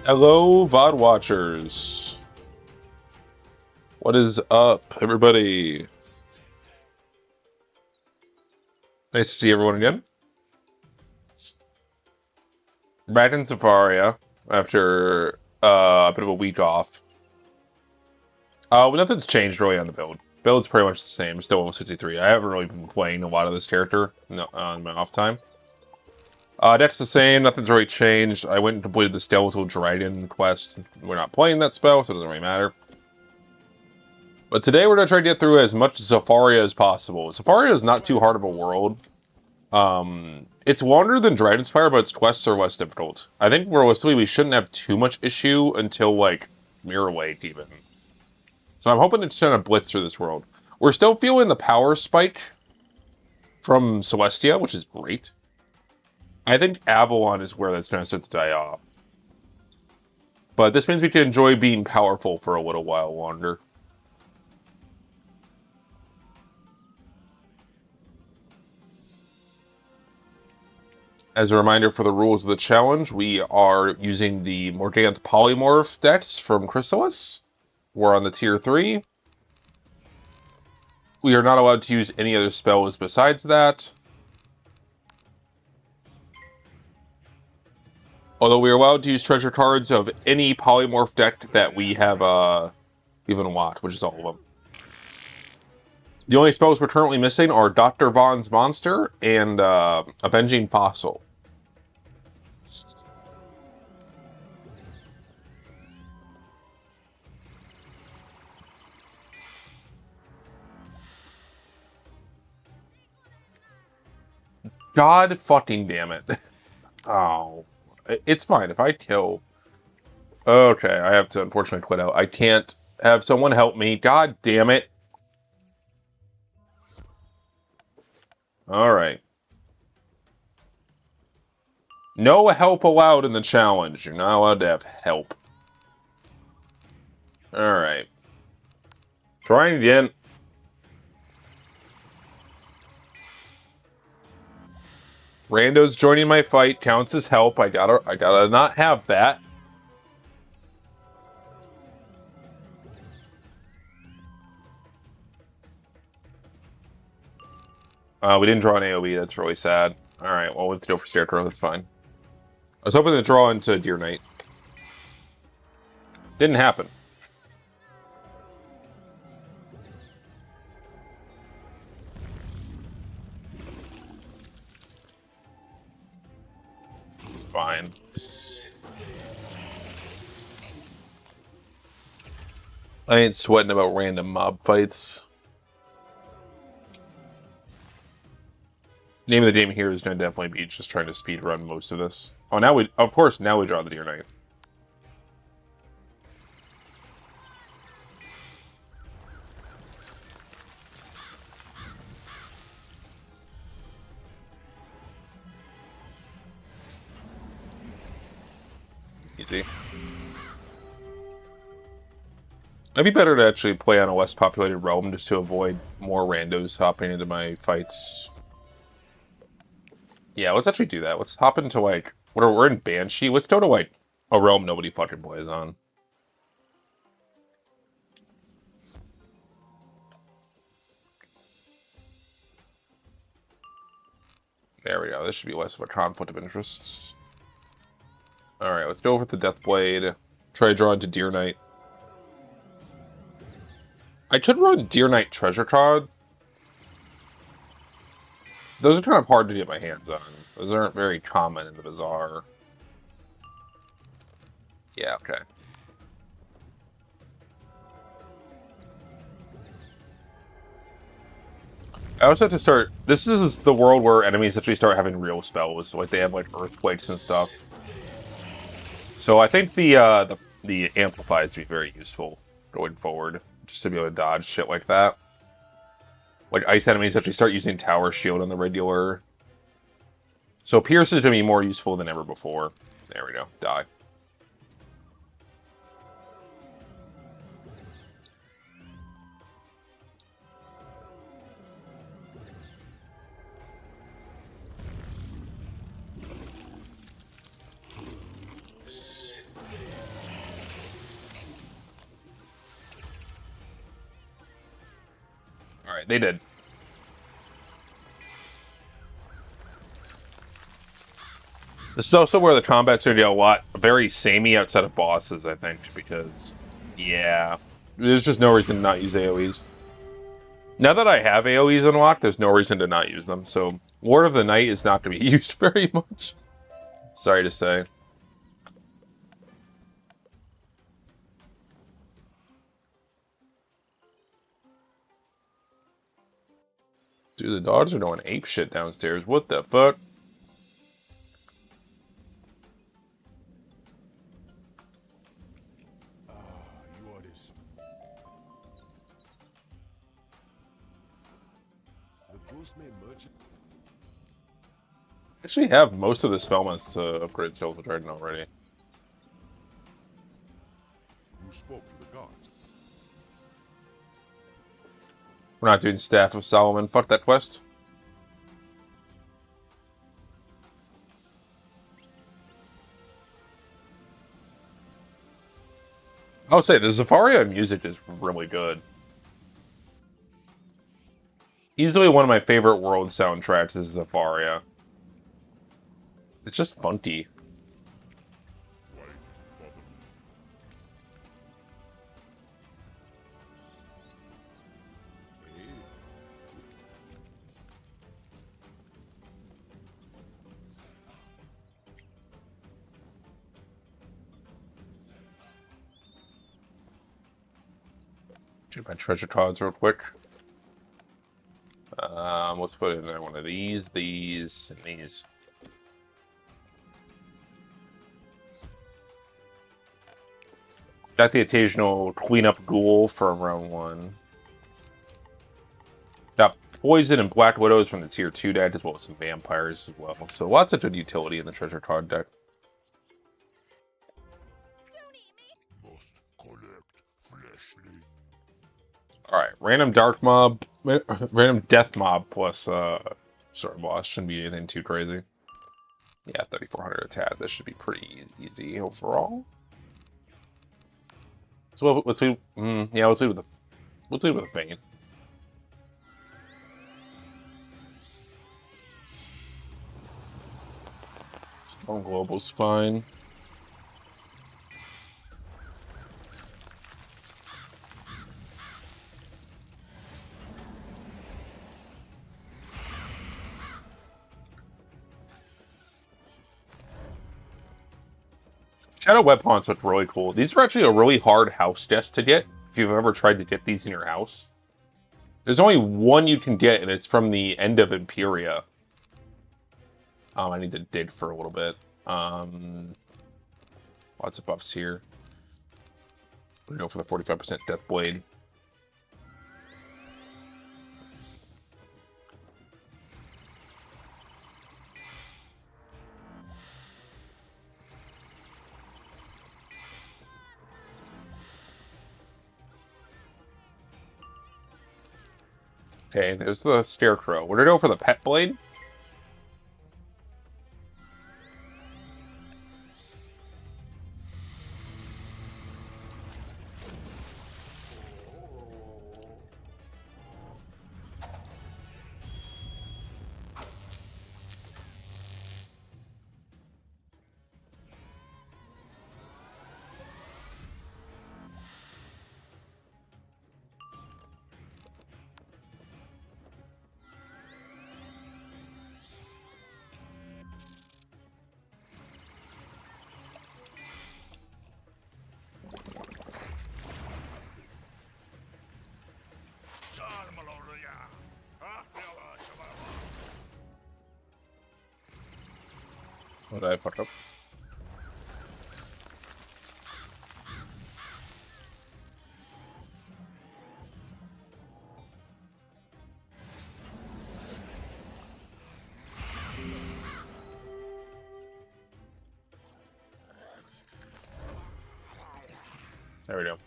Hello, VOD watchers. What is up, everybody? Nice to see everyone again. Back in Zafaria after a bit of a week off. Well, nothing's changed really on the build. Build's pretty much the same, still level 63. I haven't really been playing a lot of this character on my off time. Deck's the same, nothing's really changed. I went and completed the Skeletal Dragon quest. We're not playing that spell, so it doesn't really matter. But today we're going to try to get through as much Zafaria as possible. Zafaria is not too hard of a world. It's longer than Dragonspire, but its quests are less difficult. I think realistically we shouldn't have too much issue until, like, Mirror Lake, even. So I'm hoping to just kind of blitz through this world. We're still feeling the power spike from Celestia, which is great. I think Avalon is where that's going to start to die off. But this means we can enjoy being powerful for a little while longer. As a reminder for the rules of the challenge, we are using the Morganthe polymorph decks from Khrysalis. We're on the tier 3. We are not allowed to use any other spells besides that. Although we are allowed to use treasure cards of any polymorph deck that we have even unlocked, which is all of them. The only spells we're currently missing are Dr. Von's Monster and Avenging Fossil. God fucking damn it. Oh. It's fine if I kill... Okay, I have to unfortunately quit out. I can't have someone help me. God damn it. Alright. No help allowed in the challenge. You're not allowed to have help. Alright. Trying again. Rando's joining my fight. Counts as help. I gotta not have that. We didn't draw an AoE. That's really sad. Alright, well, we'll have to go for Scarecrow. That's fine. I was hoping to draw into Deer Knight. Didn't happen. Fine. I ain't sweating about random mob fights. Name of the game here is going to definitely be just trying to speed run most of this. Oh, now we, of course, now we draw the Deer Knight. Easy. It'd be better to actually play on a less populated realm just to avoid more randos hopping into my fights. Yeah, let's actually do that. Let's hop into, like, we're in Banshee. Let's go to, like, a realm nobody fucking plays on. There we go. This should be less of a conflict of interest. Alright, let's go over to Deathblade. Try to draw into Deer Knight. I could run Deer Knight Treasure Card. Those are kind of hard to get my hands on. Those aren't very common in the Bazaar. Yeah, okay. I also have to start... This is the world where enemies actually start having real spells. Like, they have, like, earthquakes and stuff. So I think the Amplify is to be very useful going forward. Just to be able to dodge shit like that. Like, ice enemies actually start using Tower Shield on the regular. So Pierce is going to be more useful than ever before. There we go. Die. Alright, they did. This is also where the combat's going to get very samey outside of bosses, I think, because, yeah, there's just no reason to not use AoEs. Now that I have AoEs unlocked, there's no reason to not use them, so Lord of the Night is not going to be used very much. Sorry to say. Dude, the dogs are doing ape shit downstairs. What the fuck? Actually have most of the spellments to upgrade Silver the Trident already. You spoke to the gods. We're not doing Staff of Solomon. Fuck that quest. I'll say the Zafaria music is really good. Easily one of my favorite world soundtracks is Zafaria. It's just funky. Do my treasure cards real quick. Let's put in one of these, and these. Got the occasional cleanup ghoul for round 1. Got poison and black widows from the tier 2 deck, as well as some vampires as well. So lots of good utility in the treasure card deck. Must collect fleshling. Alright, random death mob plus sword boss. Shouldn't be anything too crazy. Yeah, 3,400 attack. This should be pretty easy overall. So let's leave. Yeah, let's leave with a feint. Storm Global's fine. Shadow Web Haunts look really cool. These are actually a really hard house desk to get, if you've ever tried to get these in your house. There's only one you can get, and it's from the end of Imperia. I need to dig for a little bit. Lots of buffs here. We're going to go for the 45% Death Blade. Okay, there's the Scarecrow. We're going to go for the Pet Blade. What did I fuck up? There we go.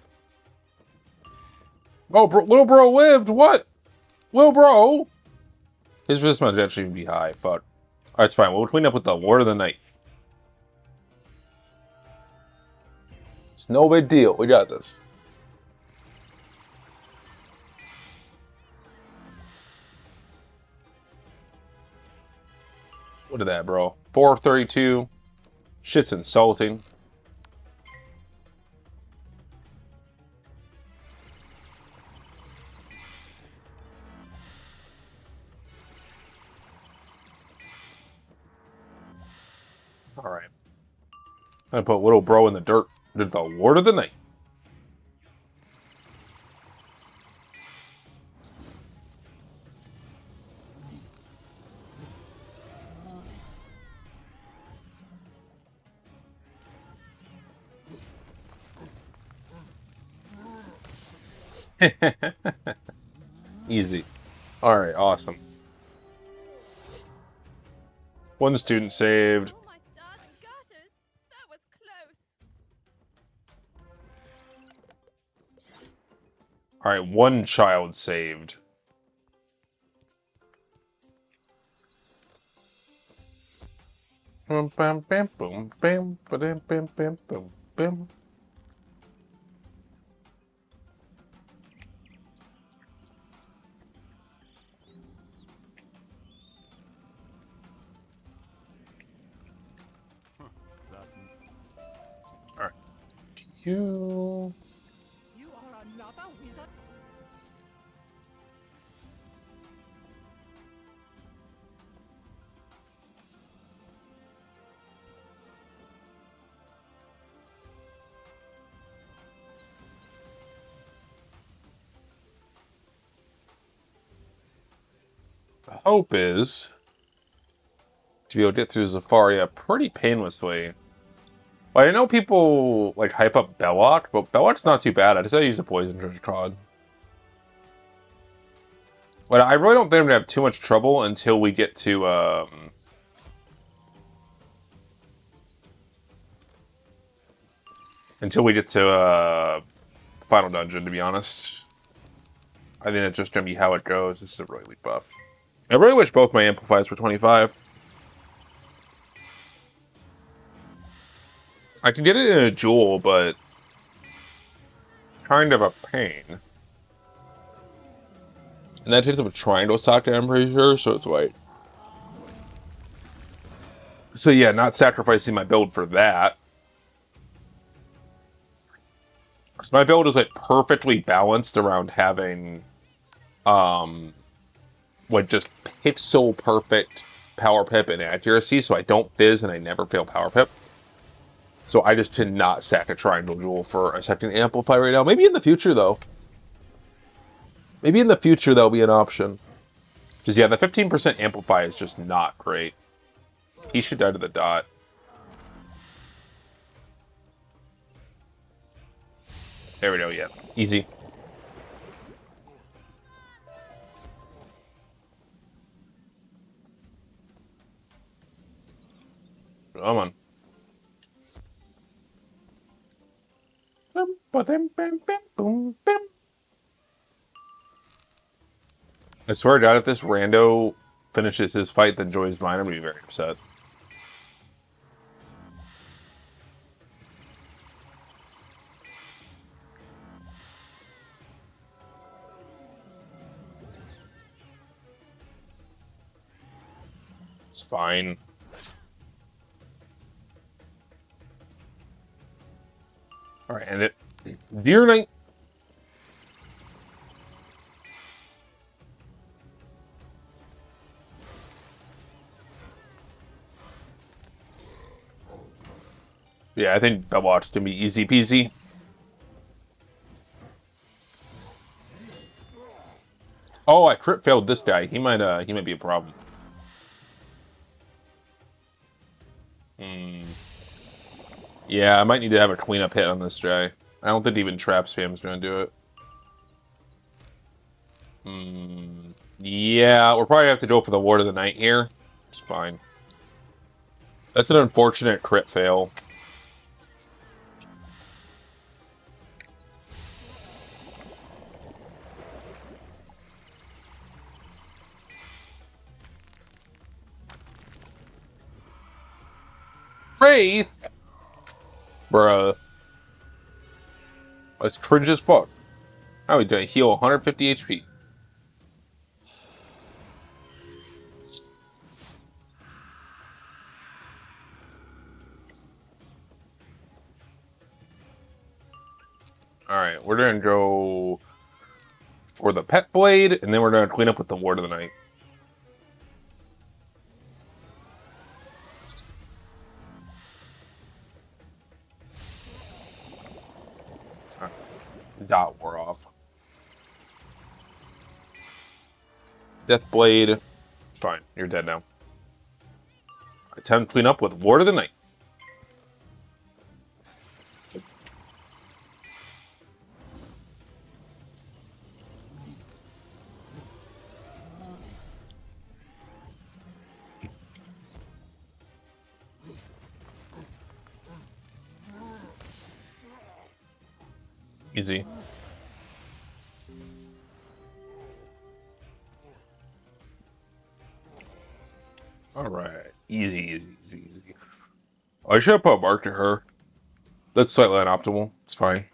Oh, little bro lived. What? Little bro. His resist might actually be high. Fuck. Alright, it's fine. We'll clean up with the Lord of the Night. It's no big deal. We got this. What is that, bro? 432. Shit's insulting. Alright. I'm gonna put little bro in the dirt. Did the Lord of the Night. Easy. Alright, awesome. One student saved. All my stars and garters. That was close. Alright, one child saved. Boom, bam, bam, boom, bam, ba-dam, bam, bam, boom, bam. Alright. You. You are another wizard. The hope is to be able to get through Zafaria pretty painlessly. Well, I know people like hype up Belloc, but Belloc's not too bad. I just gotta use a poison treasure card. But I really don't think I'm gonna have too much trouble until we get to final dungeon, to be honest. I think that's just gonna be how it goes. This is a really weak buff. I really wish both my amplifiers were 25. I can get it in a jewel, but kind of a pain. And that takes up a triangle socket, I'm pretty sure, so it's white. So yeah, not sacrificing my build for that. Because my build is like perfectly balanced around having like just pixel perfect power pip and accuracy, so I don't fizz and I never fail power pip. So I just cannot sack a triangle jewel for a second amplify right now. Maybe in the future though. Maybe in the future that'll be an option. Because yeah, the 15% amplify is just not great. He should die to the dot. There we go, yeah. Easy. Come on. I swear to God, if this rando finishes his fight, then joins mine, I'm gonna be very upset. It's fine. Alright, end it. Dear Knight. Yeah, I think Bellwatch can be easy peasy. Oh, I crit failed this guy. He might be a problem. Yeah, I might need to have a cleanup hit on this guy. I don't think even trap spam's gonna do it. Yeah, we'll probably have to go for the Lord of the Night here. It's fine. That's an unfortunate crit fail. Wraith? Bruh. That's cringe as fuck. How are we doing? Heal 150 HP. Alright, we're gonna go for the pet blade, and then we're gonna clean up with the ward of the night. Dot wore off. Death blade. Fine, you're dead now. Attempt to clean up with ward of the night. Easy. Alright. Easy, easy, easy, easy. I should have put a mark to her. That's slightly unoptimal. It's fine.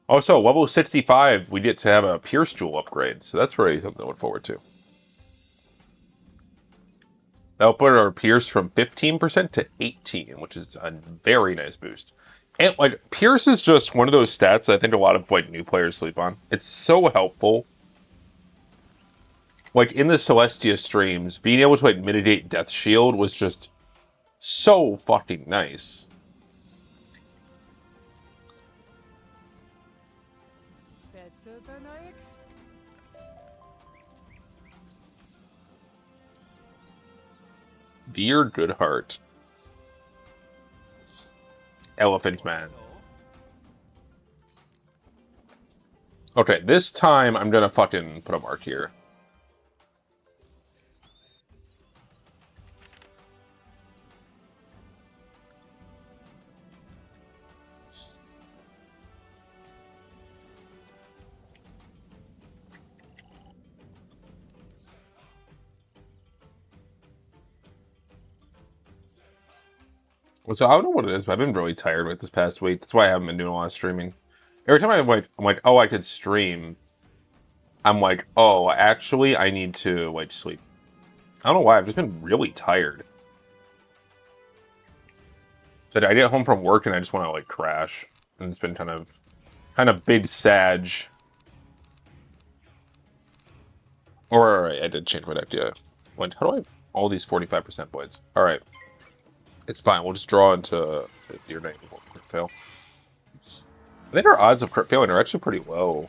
Also, level 65, we get to have a Pierce Jewel upgrade, so that's really something to look forward to. That'll put our Pierce from 15% to 18, which is a very nice boost. And, like, Pierce is just one of those stats that I think a lot of, like, new players sleep on. It's so helpful. Like, in the Celestia streams, being able to, like, mitigate Death Shield was just so fucking nice. Better than I expected. Dear good heart. Elephant Man. Okay, this time I'm gonna fucking put a mark here. So I don't know what it is, but I've been really tired with this past week. That's why I haven't been doing a lot of streaming. Every time I'm like, oh, I could stream. I'm like, oh, actually, I need to like sleep. I don't know why. I've just been really tired. So I get home from work and I just want to like crash, and it's been kind of big sag. Or I did change my deck. Yeah. Like, how do I have all these 45% blades? All right. It's fine. We'll just draw into your night crit fail. I think our odds of crit failing are actually pretty low.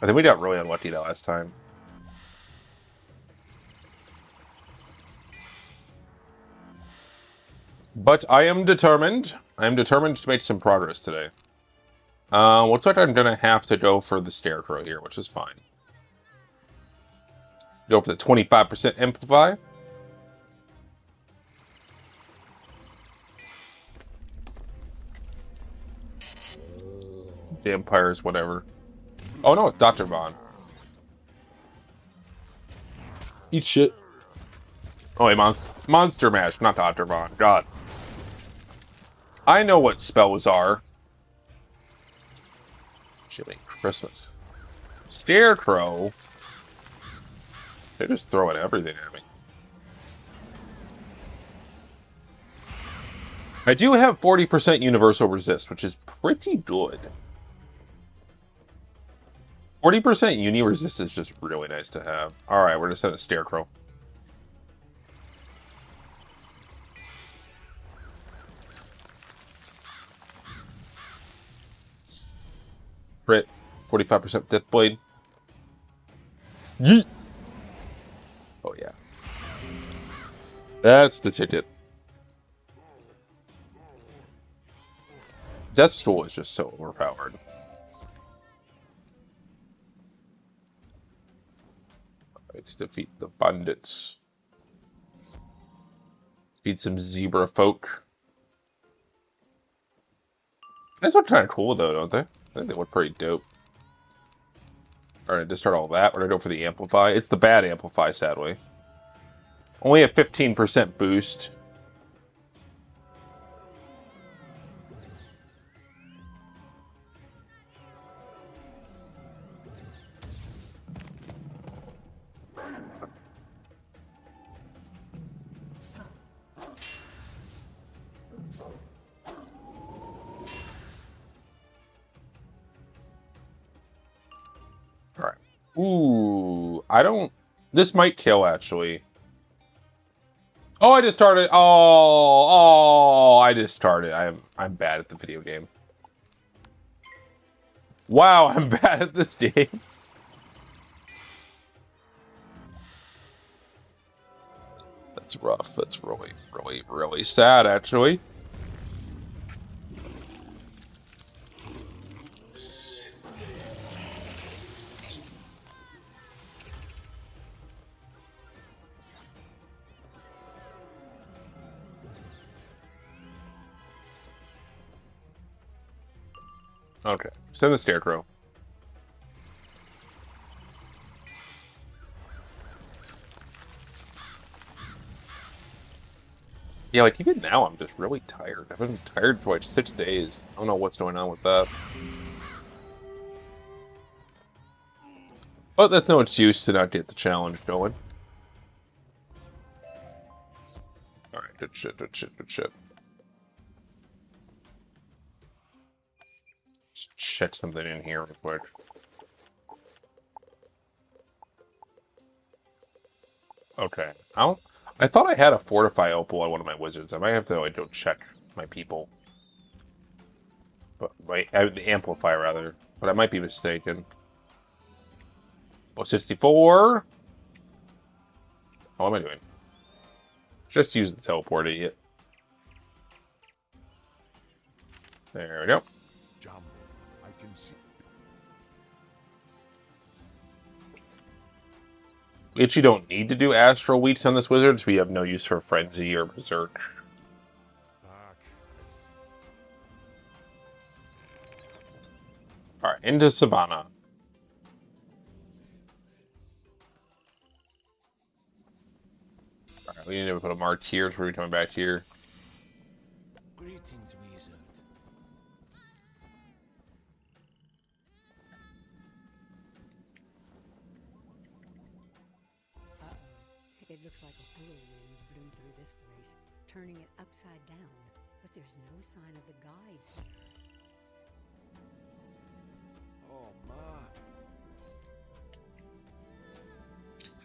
I think we got really unlucky that last time. But I am determined. I am determined to make some progress today. Looks like I'm gonna have to go for the Scarecrow here, which is fine. Go for the 25% Amplify. Vampires, whatever. Oh no, it's Dr. Vaughn. Eat shit. Oh, hey, Monster Mash, not Dr. Vaughn. God. I know what spells are. Chilling Christmas. Scarecrow. They're just throwing everything at me. I do have 40% universal resist, which is pretty good. 40% uni resist is just really nice to have. Alright, we're gonna send a Scarecrow. Crit. 45% Death Blade. Yeet! Oh yeah. That's the ticket. Death Stool is just so overpowered. Right, to defeat the bandits. Beat some zebra folk. These look kind of cool though, don't they? I think they look pretty dope. Alright, to start all that, we're gonna go for the Amplify. It's the bad Amplify, sadly. Only a 15% boost. Ooh, I don't. This might kill actually. Oh, I just started. Oh, I just started. I'm bad at the video game. Wow, I'm bad at this game. That's rough. That's really, really, really sad, actually. Okay, send the scarecrow. Yeah, like even now, I'm just really tired. I've been tired for like 6 days. I don't know what's going on with that. But that's no excuse to not get the challenge going. Alright, good shit, good shit, good shit. Just check something in here real quick. Okay. I thought I had a Fortify Opal on one of my wizards. I might have to like go check my people. But the Amplify rather. But I might be mistaken. Oh, 64. What am I doing? Just use the teleport, idiot. There we go. Jumbo, I can see. We actually don't need to do Astral Weeks on this wizard, so we have no use for Frenzy or Berserk. Back. Alright, into Savannah. Alright, we need to put a mark here before we coming back here. Greetings, wizard. It looks like a whirlwind blew through this place, turning it upside down. But there's no sign of the guides. Oh, man.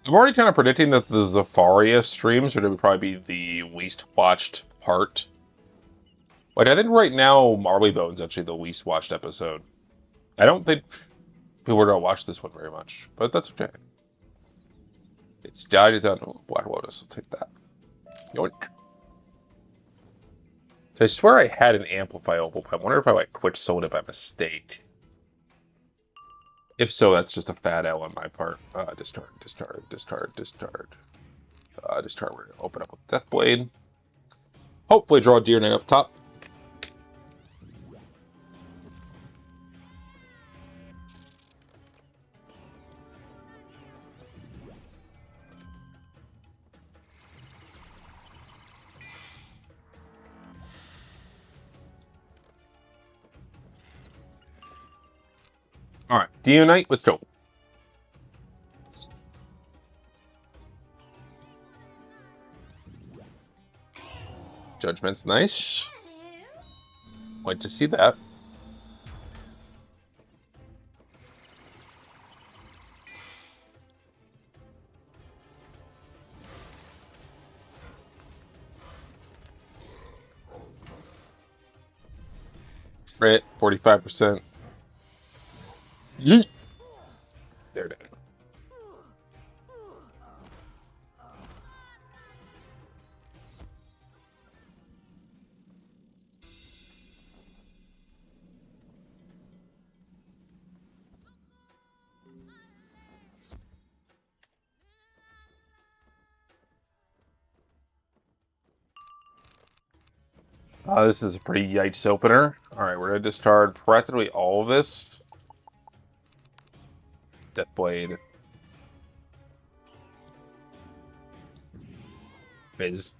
I'm already kind of predicting that the Zafaria streams are going to probably be the least watched part. Like, I think right now, Marley Bone's actually the least watched episode. I don't think people are going to watch this one very much, but that's okay. It's guided on Black Lotus. I'll take that. Yoink. So I swear I had an Amplify Opal, but I wonder if I like quit sold it by mistake. If so, that's just a fat L on my part. Discard, discard, discard, discard. Discard. We're gonna open up with Deathblade. Hopefully draw a Deer Knight up top. Alright, Deer Knight, let's go. Judgment's nice. Like to see that. Crit, 45%. Yeet. There it is. This is a pretty yikes opener. Alright, we're going to discard practically all of this. Deathblade. Fizz.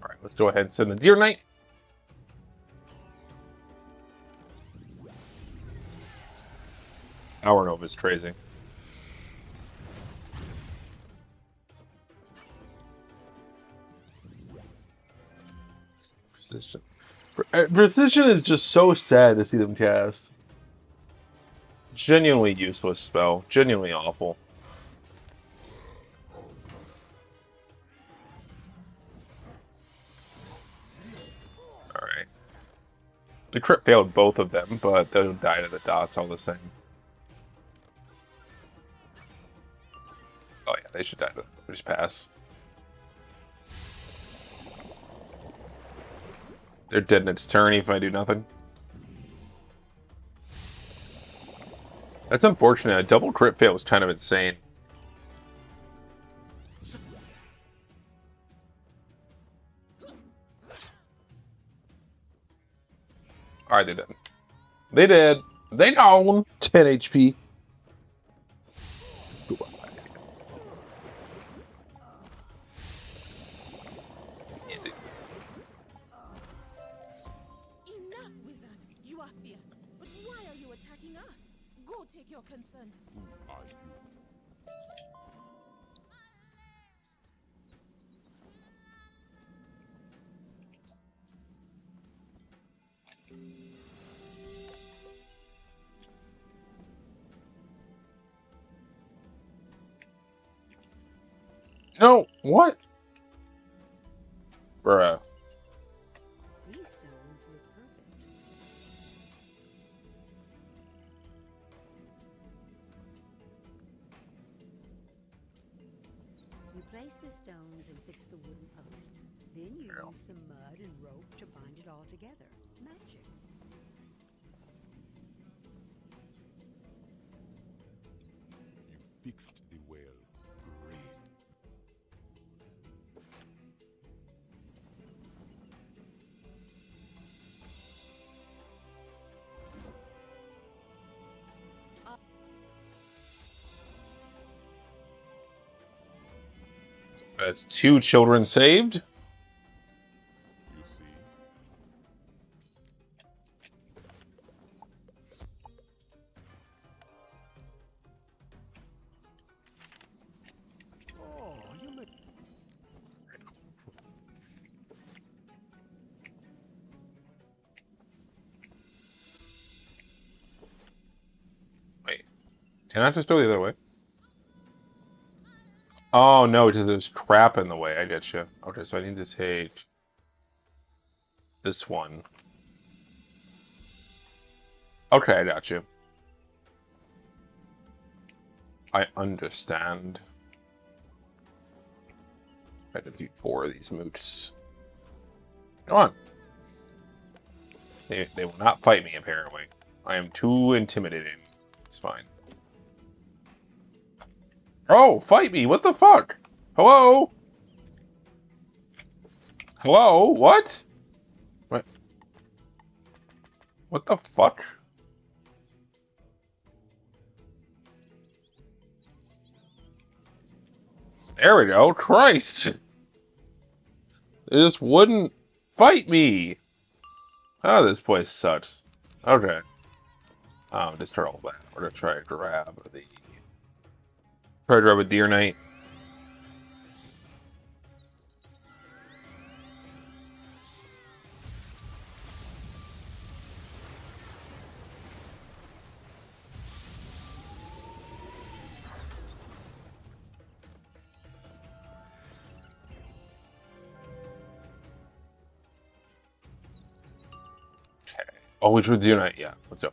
Alright, let's go ahead and send the Deer Knight. Our Nova is crazy. Precision. Precision is just so sad to see them cast. Genuinely useless spell. Genuinely awful. Alright. The crit failed both of them, but they died at the dots all the same. Oh yeah, they should die. Just pass. They're dead in its turn if I do nothing. That's unfortunate. A double crit fail was kind of insane. Alright, they did. They did. They gone. 10 HP. Easy. Enough, wizard. You are fierce. But why are you attacking us? Go take your concerns. Who are you? No, what? Bruh. These stones look perfect. You place the stones and fix the wooden post. Then you use some mud and rope to bind it all together. Magic. You fixed the well. Great. That's 2 children saved. You see? Oh, you make Wait. Can I just go the other way? Oh, no, because there's crap in the way. I get you. Okay, so I need to take this one. Okay, I got you. I understand. I had to defeat 4 of these mooks. Come on. They will not fight me, apparently. I am too intimidating. It's fine. Oh, fight me! What the fuck? Hello? Hello? What? What? What the fuck? There we go. Christ! They just wouldn't fight me! Oh, this place sucks. Okay. Just turn all that. We're gonna try to grab the... Try to grab a Deer Knight. Okay. Oh, which one's Deer Knight? Yeah, let's go.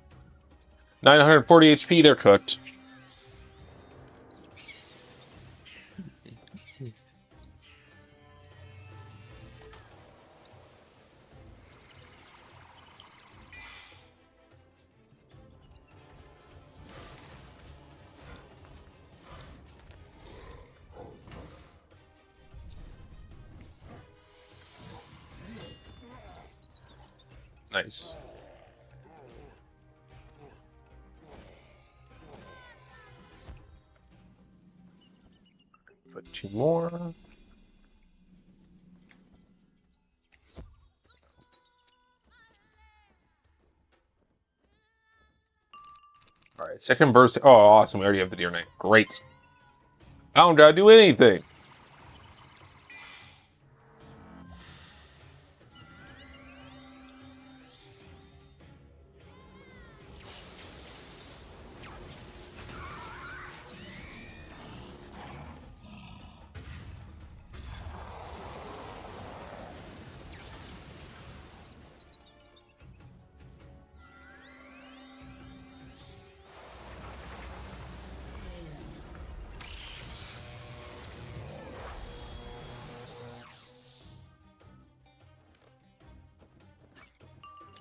940 HP, they're cooked. Nice. Put 2 more. Alright, second burst. Oh, awesome. We already have the Deer Knight. Great. I don't gotta do anything.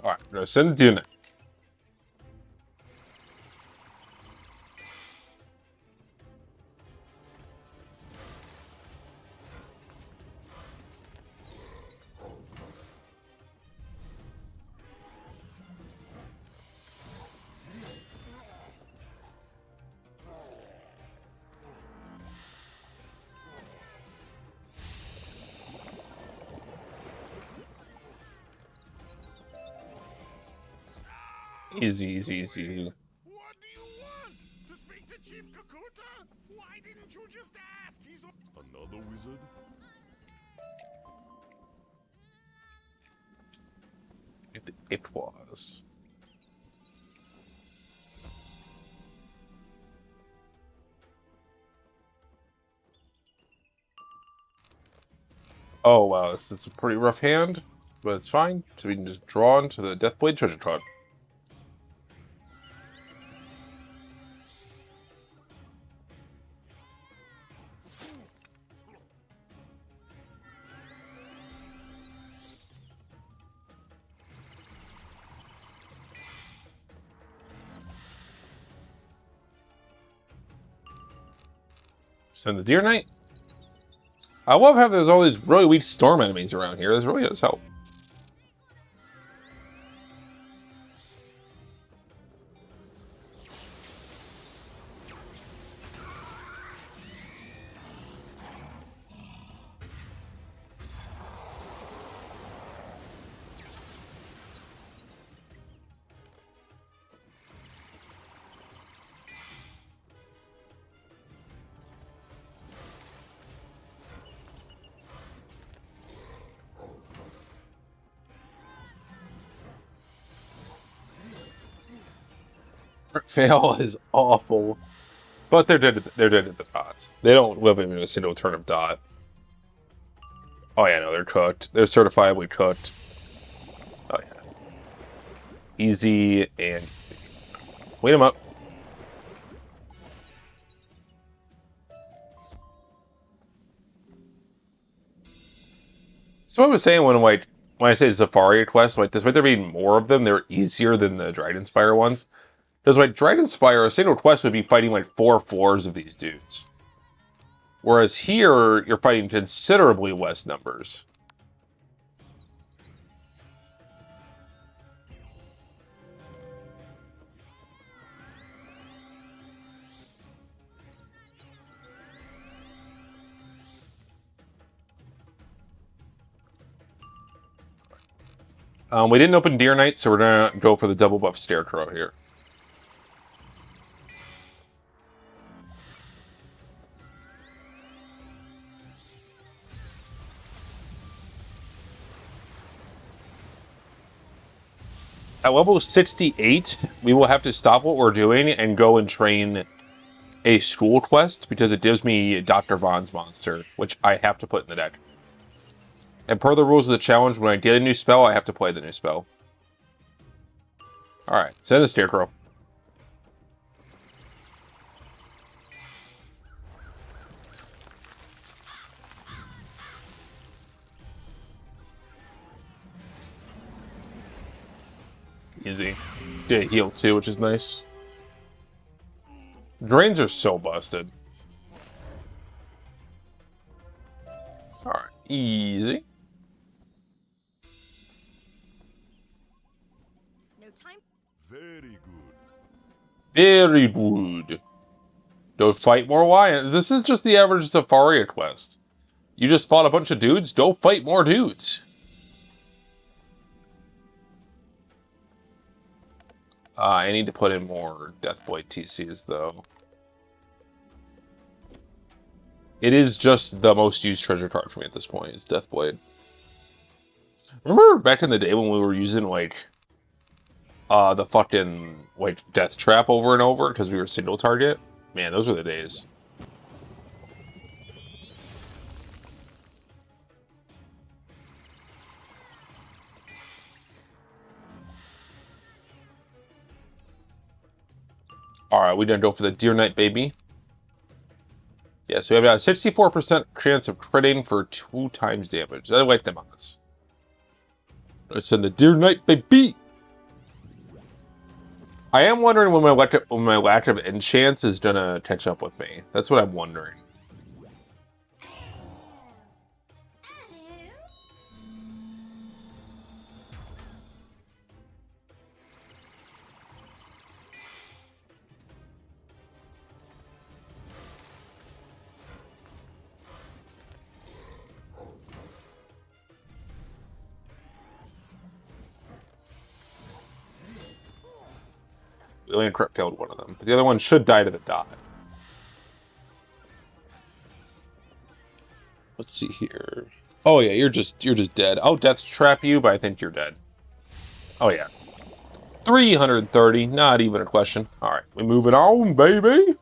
Alright, we're gonna send the Deer Knight. Easy, easy, easy, easy. What do you want? To speak to Chief Kakuta? Why didn't you just ask? He's another wizard? It was. Oh wow, it's a pretty rough hand, but it's fine. So we can just draw into the Deathblade treasure trove. Send the Deer Knight. I love how there's all these really weak storm enemies around here. This really does help. Fail is awful, but they're dead. They're dead at the dots. They don't live in a single turn of dot. Oh yeah, no, they're cooked. They're certifiably cooked. Oh yeah, easy and wait them up. So I was saying when I say Zafaria quests, like despite there being more of them, they're easier than the Dragonspire ones. Because like Dragonspire, a single quest would be fighting like 4 floors of these dudes. Whereas here, you're fighting considerably less numbers. We didn't open Deer Knight, so we're gonna go for the double buff Scarecrow here. At level 68, we will have to stop what we're doing and go and train a school quest because it gives me Dr. Von's monster, which I have to put in the deck. And per the rules of the challenge, when I get a new spell, I have to play the new spell. Alright, send the Scarecrow. Easy. Get a heal too, which is nice. Drains are so busted. Alright, easy. No time. Very good. Very good. Don't fight more lions. This is just the average Zafaria quest. You just fought a bunch of dudes, don't fight more dudes. I need to put in more Deathblade TCs, though. It is just the most used treasure card for me at this point, is Deathblade. Remember back in the day when we were using, like, the fucking, like, Death Trap over and over because we were single target? Man, those were the days. Alright, we done go for the Deer Knight, baby. Yeah, so we have a 64% chance of critting for 2 times damage. I like them odds. Let's send the Deer Knight, baby! I am wondering when my lack of enchants is gonna catch up with me. That's what I'm wondering. Alien Crypt failed one of them, but the other one should die to the dot. Let's see here. Oh yeah, you're just dead. I'll death trap you, but I think you're dead. Oh yeah. 330, not even a question. Alright, we moving on, baby.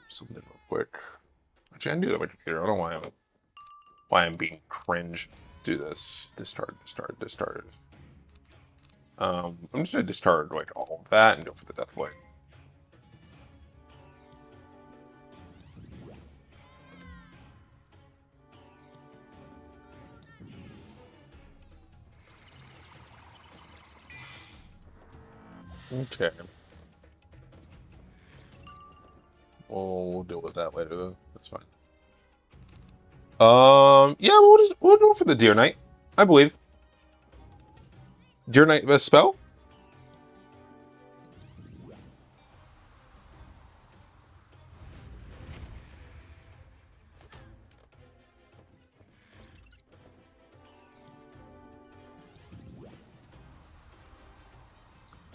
Something real quick. Actually, I can do that on my computer. I don't know why I'm being cringe. Do this. Discard. I'm just gonna discard like all of that and go for the death blade. Okay. We'll deal with that later though. That's fine. Yeah, we'll go for the Deer Knight, I believe. Deer Knight best spell?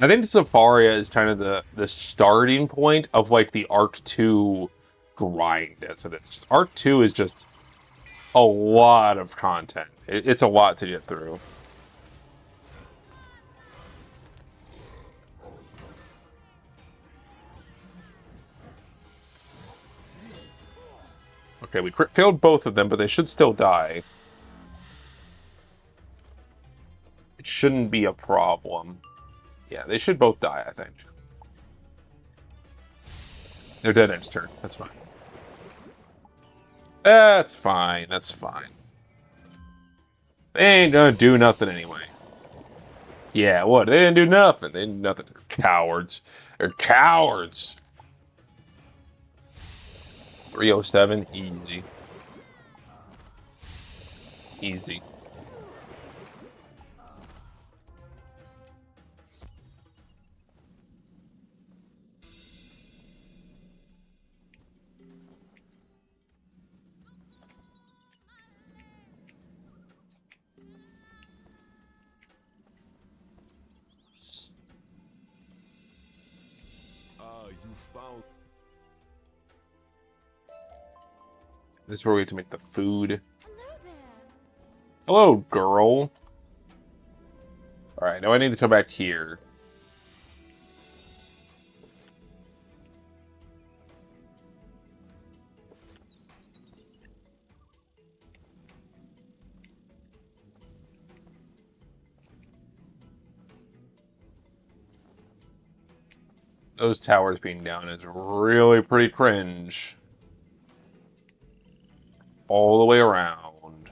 I think Zafaria is kind of the starting point of like the Arc 2 grind as it is. Arc 2 is just a lot of content. It's a lot to get through. Okay, we failed both of them, but they should still die. It shouldn't be a problem. Yeah, they should both die, I think. They're dead ends turn. That's fine. That's fine. That's fine. They ain't gonna do nothing anyway. Yeah, what? They didn't do nothing. They didn't do nothing. Cowards. They're cowards. 307, easy. Easy. You found. This is where we have to make the food. Hello there. Hello, girl. Alright, now I need to come back here. Those towers being down is really pretty cringe. All the way around.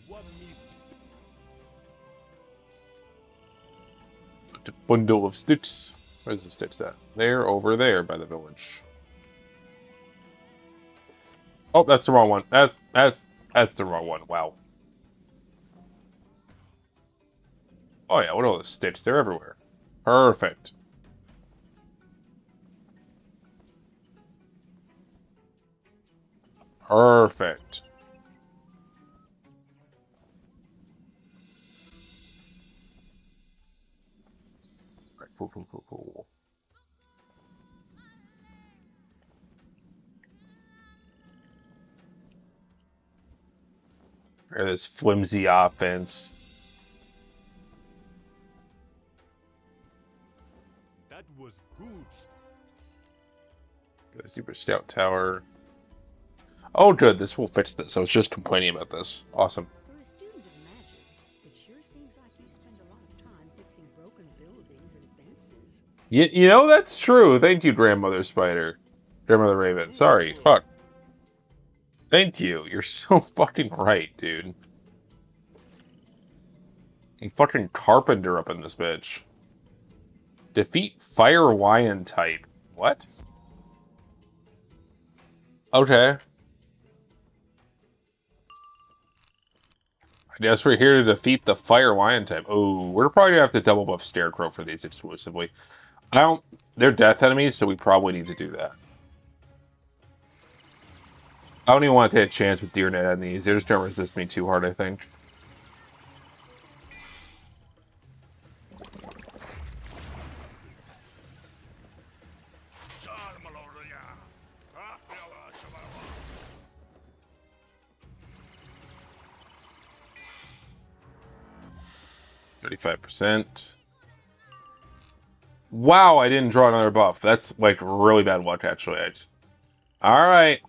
What needs A bundle of sticks. Where's the sticks at? They're over there by the village. Oh, that's the wrong one. That's the wrong one. Wow. Oh yeah, what are all the sticks? They're everywhere. Perfect. Perfect. Right, cool. Or this flimsy offense. That was good. The Super Scout Tower. Oh, good. This will fix this. I was just complaining about this. Awesome. For a student of magic, it sure seems like you spend a lot of time fixing broken buildings and fences. You know, that's true. Thank you, Grandmother Spider. Drummer the Raven. Sorry, fuck. Thank you. You're so fucking right, dude. I'm fucking carpenter up in this bitch. Defeat Fire Lion type. What? Okay. I guess we're here to defeat the Fire Lion type. Oh, we're probably gonna have to double buff Scarecrow for these exclusively. I don't... They're death enemies, so we probably need to do that. I don't even want to take a chance with DeerNet on these. They just don't resist me too hard, I think. Charmaloria. Ah, yalla, shabala. 35%. Wow, I didn't draw another buff. That's, like, really bad luck, actually. Alright.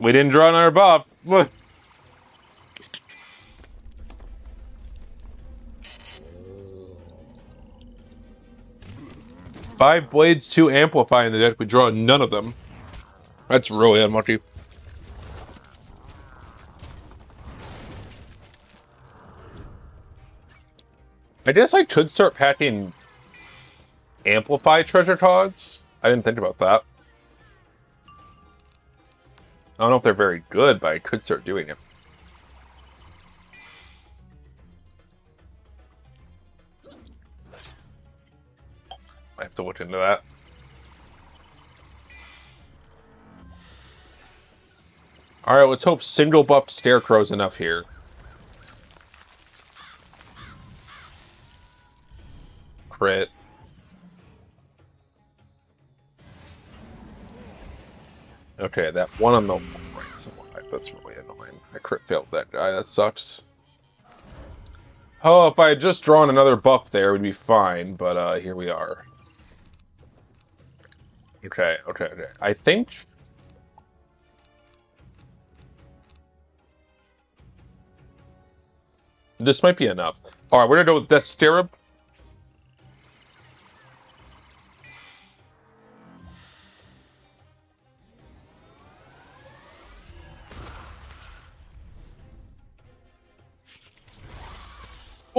We didn't draw another buff. Look. Five blades, 2 amplify in the deck. We draw none of them. That's really unlucky. I guess I could start packing amplify treasure cards. I didn't think about that. I don't know if they're very good, but I could start doing it. I have to look into that. Alright, let's hope single buffed Scarecrow's enough here. Crit. Okay, that one on the right's alive. That's really annoying. I crit failed that guy. That sucks. Oh, if I had just drawn another buff there, we'd be fine. But here we are. Okay. I think... this might be enough. Alright, we're gonna go with Death Stirrup.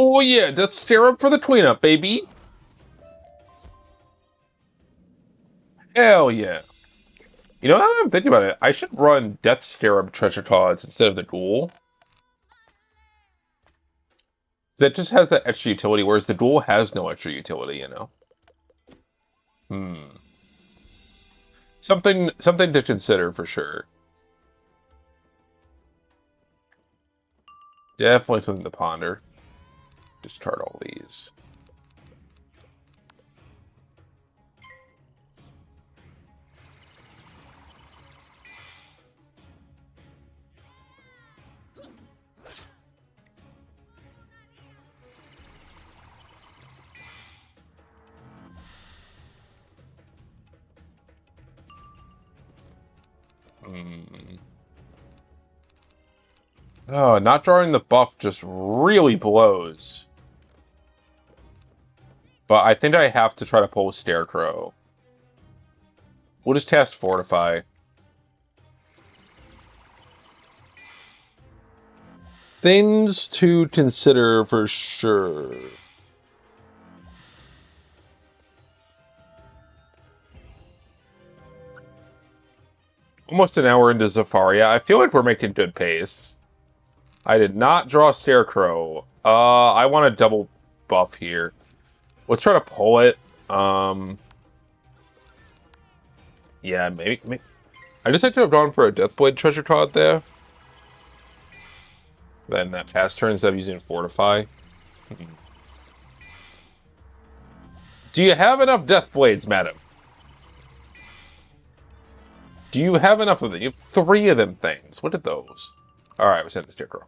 Oh yeah, Death Stirrup for the cleanup, baby! Hell yeah. You know, now that I'm thinking about it, I should run Death Stirrup treasure cards instead of the Duel. That just has that extra utility, whereas the Duel has no extra utility, you know? Something to consider for sure. Definitely something to ponder. Discard all these. Oh, not drawing the buff just really blows. But I think I have to try to pull Scarecrow. We'll just cast Fortify. Things to consider for sure. Almost an hour into Zafaria. I feel like we're making good pace. I did not draw Scarecrow. I want a double buff here. Let's try to pull it. Yeah, maybe. I just had to have gone for a Deathblade treasure card there. Then that pass turn instead of using Fortify. Do you have enough Deathblades, madam? Do you have enough of them? You have 3 of them things. What are those? Alright, we sent the Scarecrow.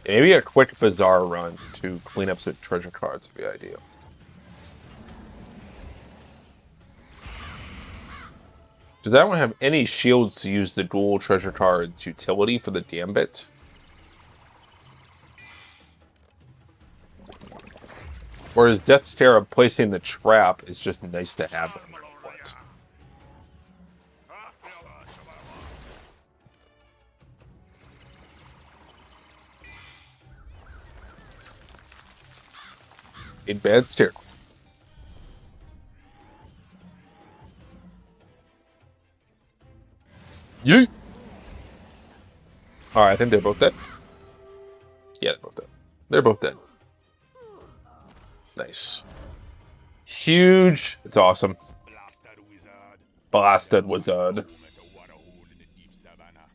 Maybe a quick Bazaar run to clean up some treasure cards would be ideal. Does that one have any shields to use the dual treasure cards utility for the Gambit? Whereas Death Stare of placing the trap is just nice to have no matter what. A bad stare. Yeet! Alright, I think they're both dead. Yeah, they're both dead. They're both dead. Nice. Huge. It's awesome. Blasted wizard. Blasted wizard. Make a water hole in the deep savannah.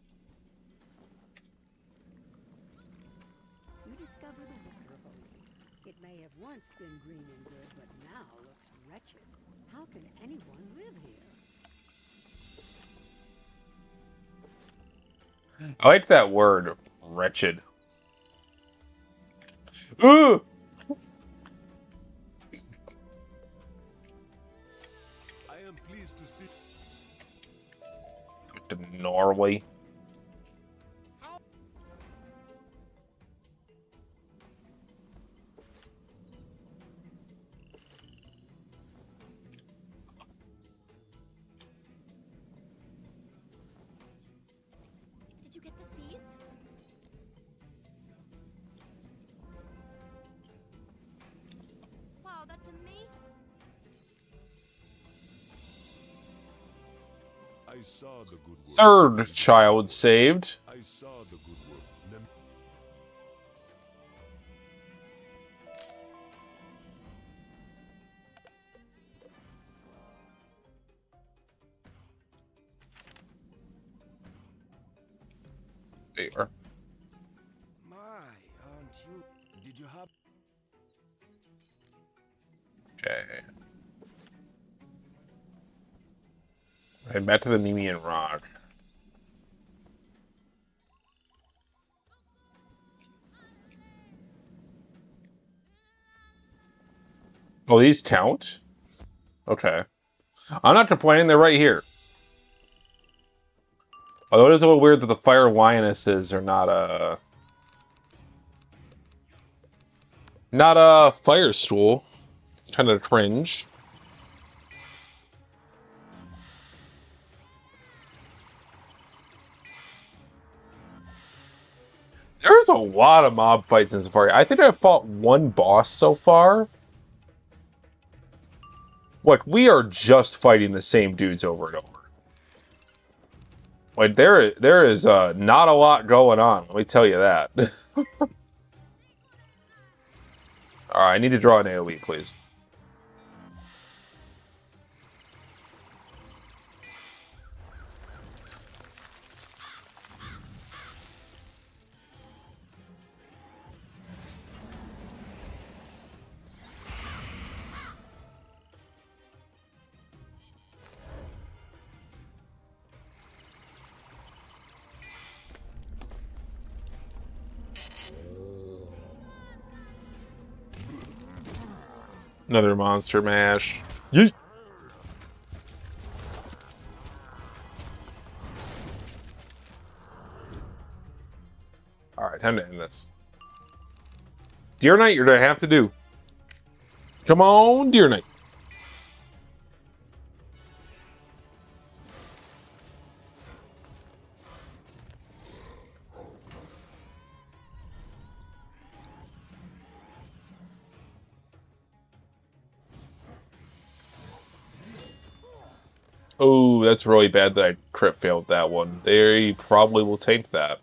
You discover the wicker hole. It may have once been green and good, but now looks wretched. How can anyone live here? I like that word, wretched. Ooh! I am pleased to see. To Norway. Did you get the seeds? Wow, that's amazing. I saw the good work. Third child saved. I saw the good work. There you are. My, aren't you? Did you have? Okay. Head back to the Nemean Rock. Oh, these count? Okay. I'm not complaining, they're right here. Although it is a little weird that the fire lionesses are not a fire stool. Kind of cringe. There's a lot of mob fights in Zafaria. I think I've fought one boss so far. Like, we are just fighting the same dudes over and over. Like, there is not a lot going on. Let me tell you that. Alright, I need to draw an AoE, please. Another monster mash. Yeet! Alright, time to end this. Deer Knight, you're gonna have to do. Come on, Deer Knight. Oh, that's really bad that I crit failed that one. They probably will take that.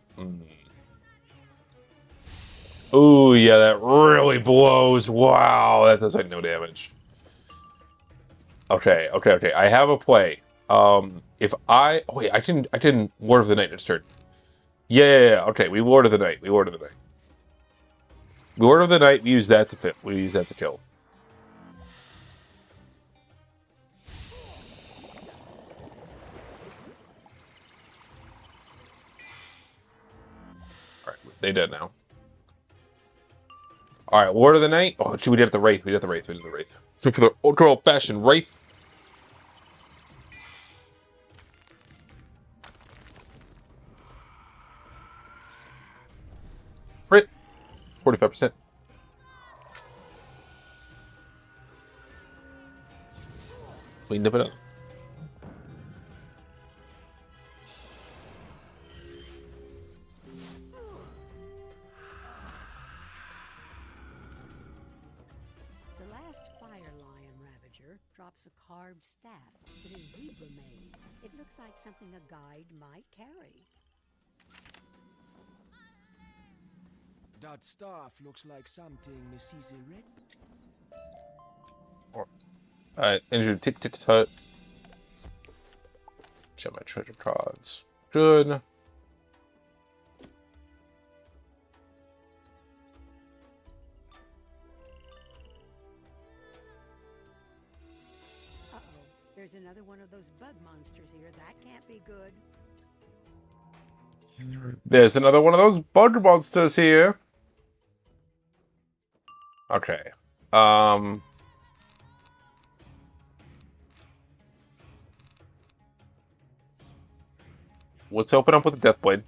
Oh, yeah, that really blows. Wow, that does like no damage. Okay. I have a play. If I wait, I can Lord of the Night next turn. Yeah. Okay, we Lord of the Night. We Lord of the Night. Lord of the Night. We use that to fit. We use that to kill. Alright, they dead now. Alright, Lord of the Night. Oh, shoot, we did the Wraith. We did the Wraith. So for the ultra old-fashioned Wraith. Crit. 45%. We nip it up. The last fire lion ravager drops a carved staff that a zebra made. It looks like something a guide might carry. That staff looks like something Mrs. Red. Alright, injured Tit-Tit's hut. Check my treasure cards. Good. Uh-oh, there's another one of those bug monsters here. That can't be good. There's another one of those bug monsters here. Okay. Let's open up with a Deathblade.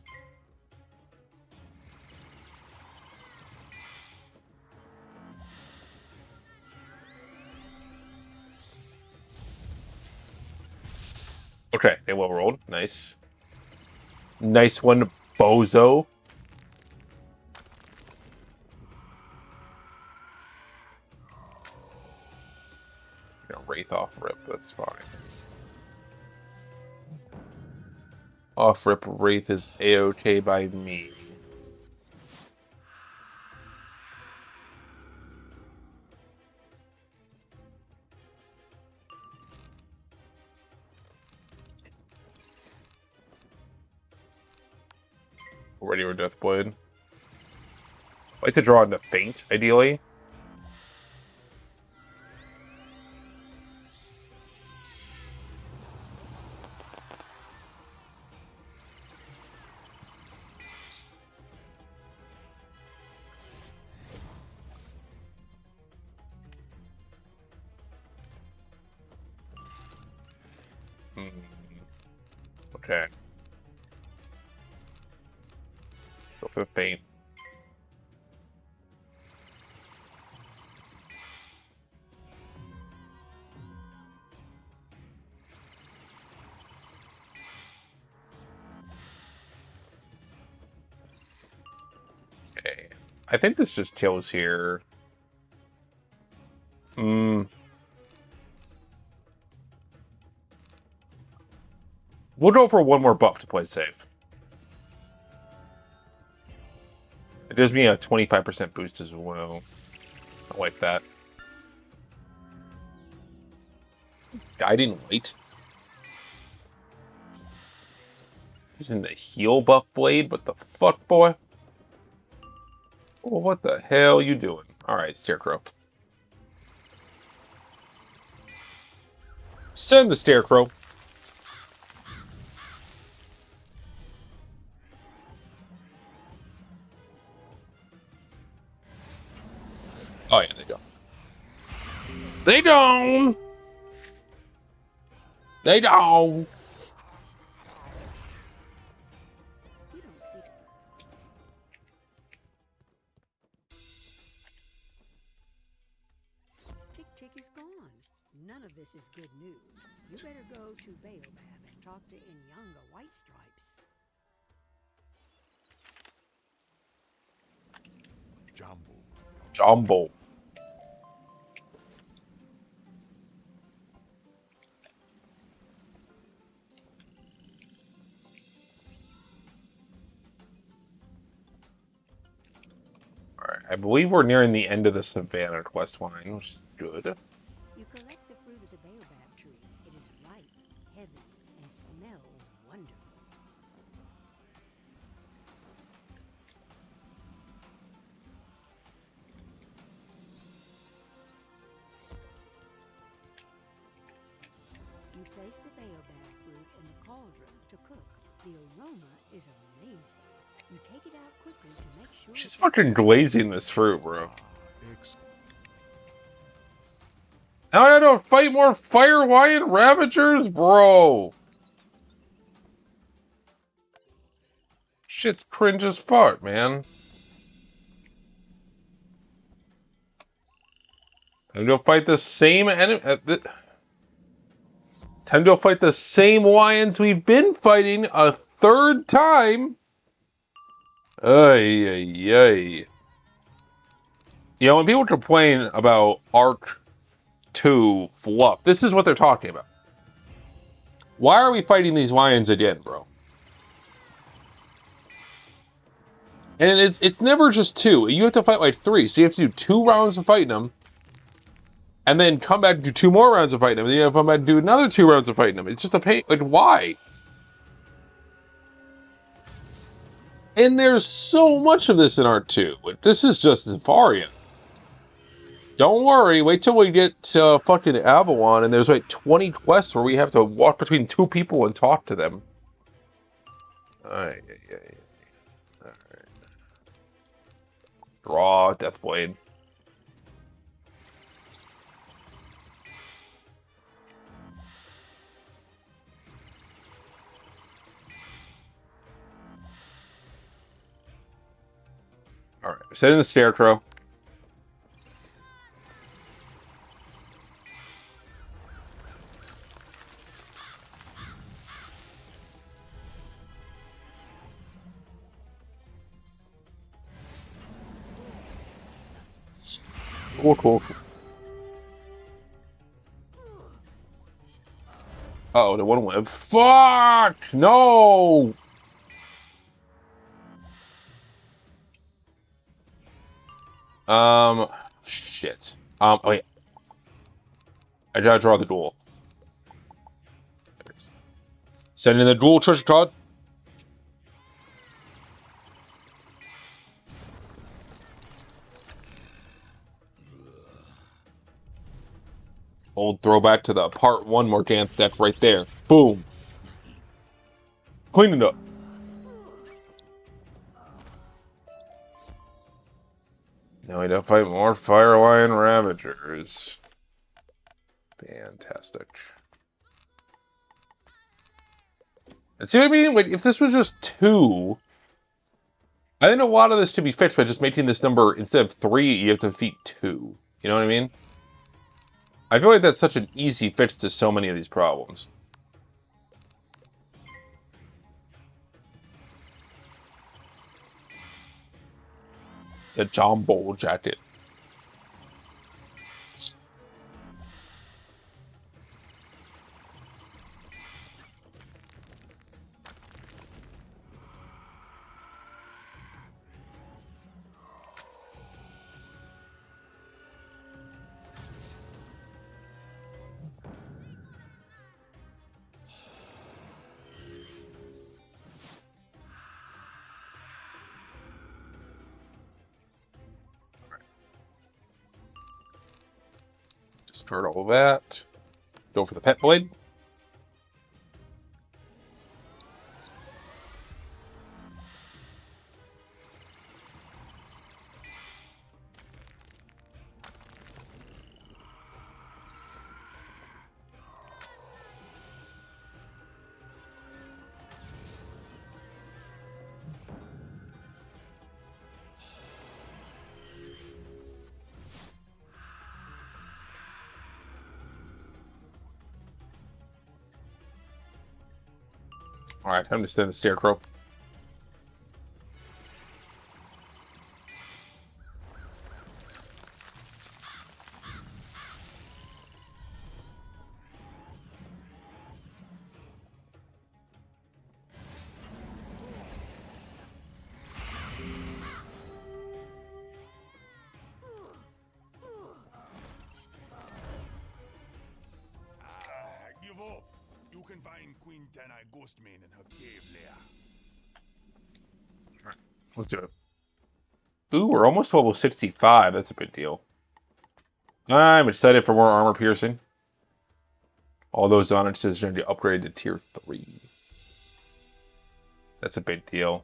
Okay, they well rolled. Nice. Nice one, bozo. Wraith off rip, that's fine. Off rip Wraith is A-OK by me. Ready or Deathblade. I like to draw into Faint, ideally. Okay. Go for the Faint. Okay. I think this just kills here. We'll go for one more buff to play safe. It gives me a 25% boost as well. I like that. Guiding Light. Using the heal buff blade, but the fuck, boy? Oh, what the hell you doing? Alright, Scarecrow. Send the Scarecrow. Oh yeah, they don't. They don't! They don't! You don't see it. Tick is gone. None of this is good news. You better go to Baobab and talk to Inyanga White Stripes. Jumbo. Alright, I believe we're nearing the end of the Savannah quest line, which is good. You collect the fruit of the Baobab tree. It is ripe, heavy, and smells wonderful. You place the Baobab fruit in the cauldron to cook. The aroma is amazing. You take it out quickly to make sure. She's fucking glazing this fruit, bro. Now I don't fight more Fire Lion Ravagers, bro. Shit's cringe as fuck, man. I'm gonna fight the same enemy. Time to go fight the same lions we've been fighting a third time. Ay, ay, ay. You know, when people complain about Arc 2 fluff, this is what they're talking about. Why are we fighting these lions again, bro? And it's never just 2. You have to fight like 3. So you have to do 2 rounds of fighting them. And then come back and do 2 more rounds of fighting them. And then you have to come back and do another 2 rounds of fighting them. It's just a pain. Like, why? And there's so much of this in Arc 2. This is just Zafaria. Don't worry, wait till we get to fucking Avalon and there's like 20 quests where we have to walk between 2 people and talk to them. Alright. Draw, Deathblade. Alright, set in the Scarecrow. Cool. Uh-oh, they want to live. Fuck! No! Shit. Wait. I gotta draw the duel. Send in the duel treasure card. Old throwback to the part 1 Morganthe deck right there. Boom. Clean it up. Now we gotta fight more Fire Lion Ravagers. Fantastic. And see what I mean? Like, if this was just 2, I think a lot of this could be fixed by just making this number, instead of 3, you have to defeat 2. You know what I mean? I feel like that's such an easy fix to so many of these problems. The Jumbo Jacket. Discard all that. Go for the Pet Blade. Alright, time to send the Scarecrow. Give up. You can find Queen Tenai Ghostmane in her cave lair. Let's do it. Ooh, we're almost to level 65. That's a big deal. I'm excited for more armor piercing. All those Onyxes are going to be upgraded to tier 3. That's a big deal.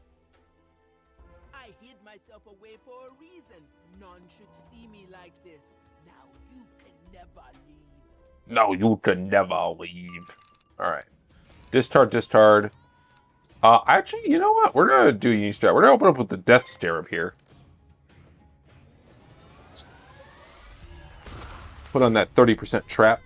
I hid myself away for a reason. None should see me like this. Now you can never leave. No, you can never leave. Alright. Discard. Actually, you know what? We're going to do a new strat. We're going to open up with the Death Stare up here. Put on that 30% trap.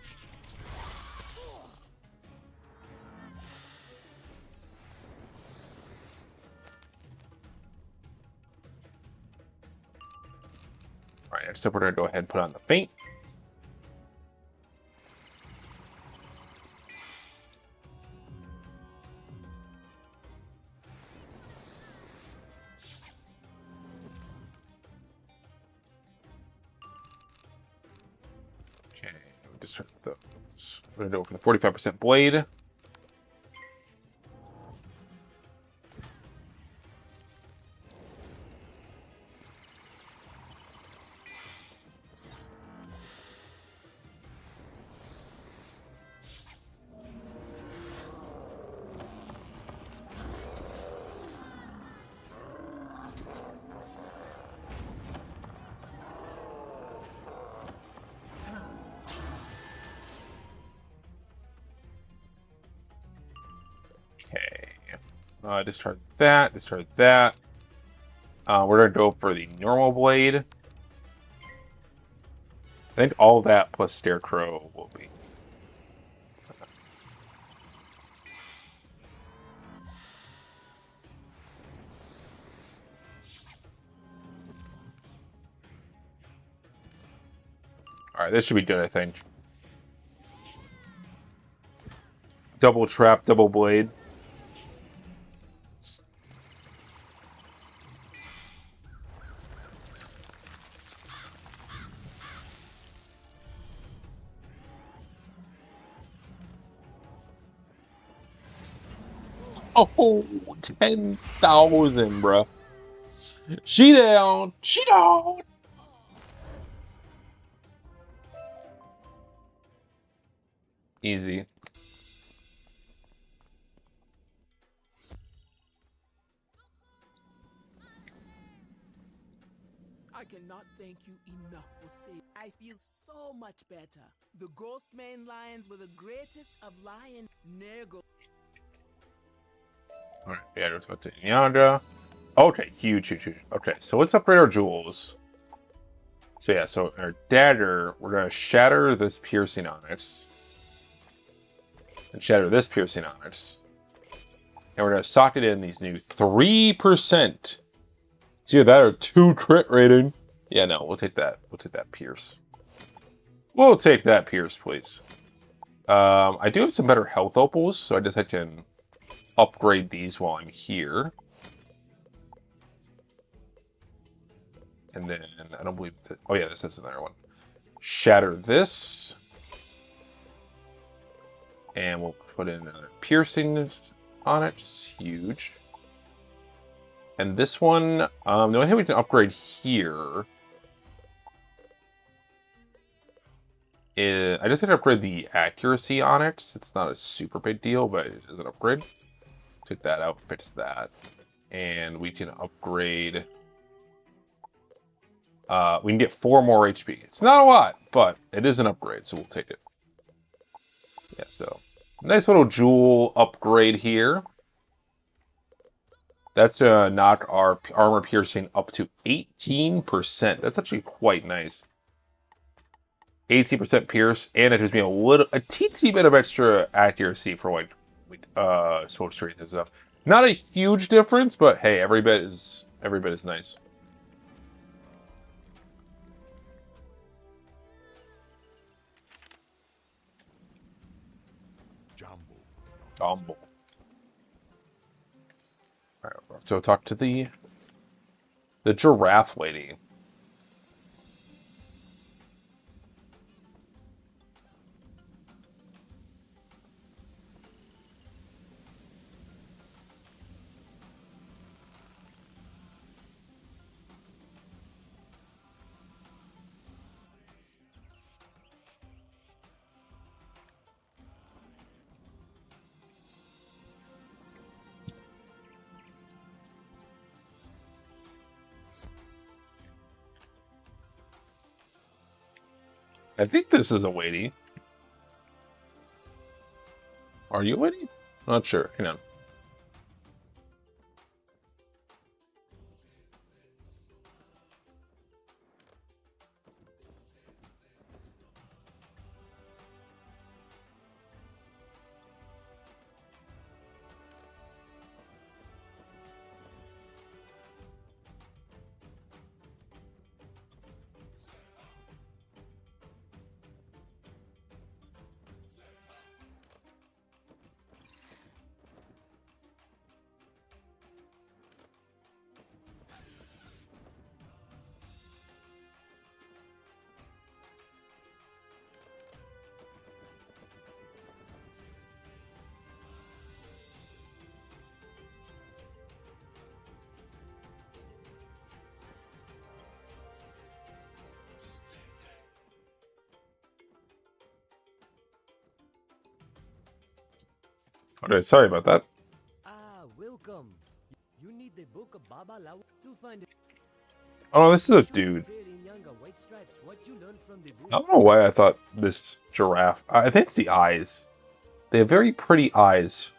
All right, next up we're gonna go ahead and put on the feint. Okay, we just start those. We're gonna go for the 45% blade. Okay. Discard that, discard that. We're going to go for the normal blade. I think all that plus Scarecrow will be. Alright, this should be good, I think. Double trap, double blade. Oh, 10,000, bruh. She down. She down. Easy. I cannot thank you enough for saving. I feel so much better. The Ghostman lions were the greatest of lion. Nergo. Alright, yeah, let's go to Nyandra. Okay, huge, huge, huge. Okay, so let's upgrade our jewels. So yeah, so our dagger, we're gonna shatter this piercing onyx. And shatter this piercing onyx. And we're gonna socket in these new 3%. It's either that or 2 crit rating. Yeah, no, we'll take that. We'll take that pierce. We'll take that pierce, please. I do have some better health opals, so I guess I can upgrade these while I'm here. And then, I don't believe that... Oh yeah, this is another one. Shatter this. And we'll put in another piercing on it. Huge. And this one, the only thing we can upgrade here is... I just had to upgrade the accuracy on it. It's not a super big deal, but it is an upgrade. Take that out, fix that. And we can upgrade... we can get 4 more HP. It's not a lot, but it is an upgrade, so we'll take it. Yeah, so nice little jewel upgrade here. That's to knock our armor piercing up to 18%. That's actually quite nice. 18% pierce, and it gives me a teensy bit of extra accuracy for like smoke streets and stuff. Not a huge difference, but hey, every bit is nice. Jumbo. Alright, so talk to the giraffe lady. I think this is a weighty. Are you weighty? Not sure. Hang on. Okay, sorry about that. Ah, welcome. You need the book of Baba Lao to find it. Oh, this is a Should dude. tell in younger white stripes what you learned from the book. I don't know why I thought this giraffe. I think it's the eyes. They have very pretty eyes.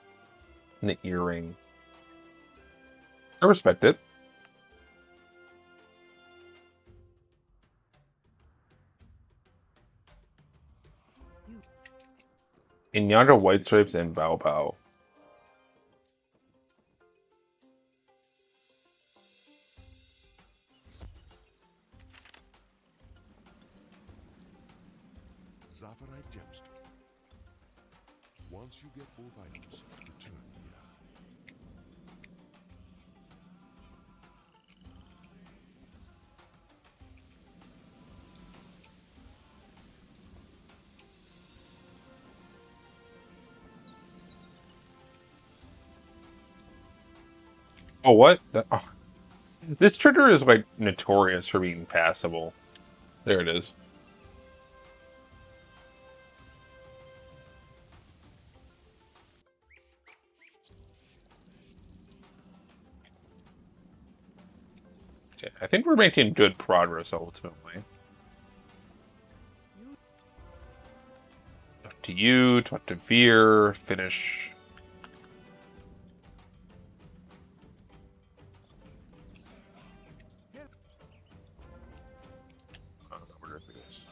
And the earring. I respect it. In yonder white stripes and bow bow. Zafaria gemstone. Once you get both items, return the eye. Oh, what? Oh. This trigger is like notorious for being passable. There it is. Okay, I think we're making good progress ultimately. Talk to you, talk to Veer, finish. Where is this?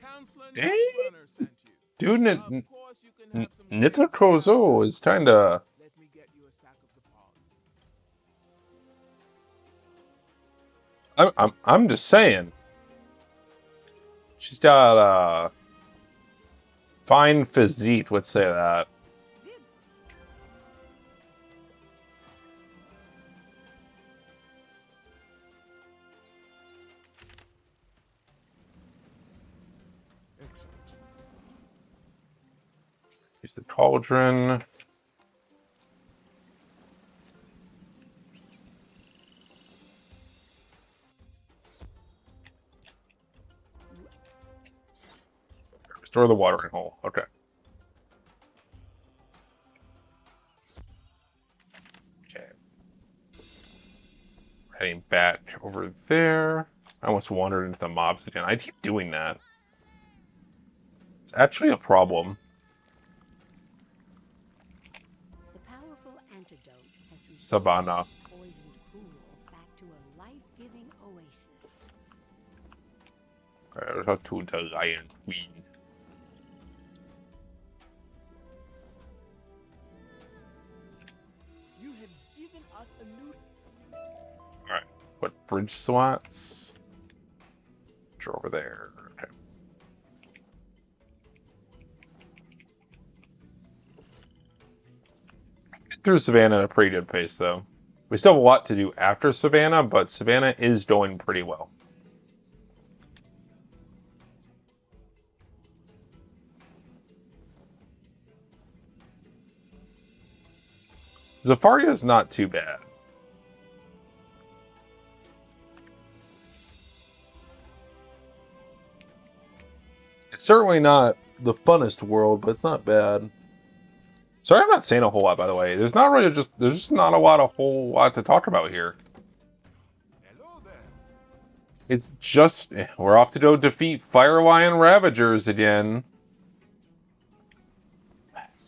Counselor Dang. Netrunner sent you. Dude, Of course you can have some Nita crazy Kozo powers. is kinda... Let me get you a sack of the pods. I'm just saying. She's got fine physique, let's say that. Excellent. Use the cauldron. Restore the watering hole. Okay. Okay. Heading back over there. I almost wandered into the mobs again. I keep doing that. It's actually a problem. The powerful antidote has restored Savannah. this poisoned pool back to a life-giving oasis. Okay, let's talk to the Lion Queen. You have given us a new. Alright. What bridge slots? Which are over there. Okay. Get through Savannah at a pretty good pace, though. We still have a lot to do after Savannah, but Savannah is going pretty well. Zafaria is not too bad. It's certainly not the funnest world, but it's not bad. Sorry, I'm not saying a whole lot, by the way. There's just not a whole lot to talk about here. Hello there. It's just we're off to go defeat Fire Lion Ravagers again.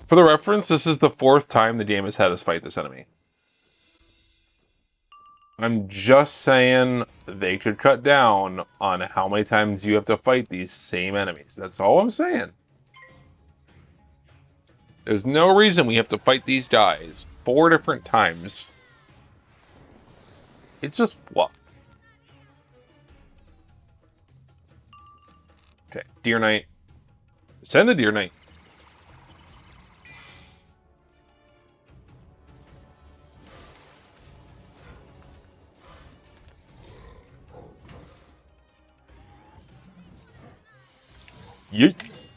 For the reference, this is the 4th time the game has had us fight this enemy. I'm just saying they could cut down on how many times you have to fight these same enemies. That's all I'm saying. There's no reason we have to fight these guys 4 different times. It's just fluff. Okay, Deer Knight. Send the Deer Knight.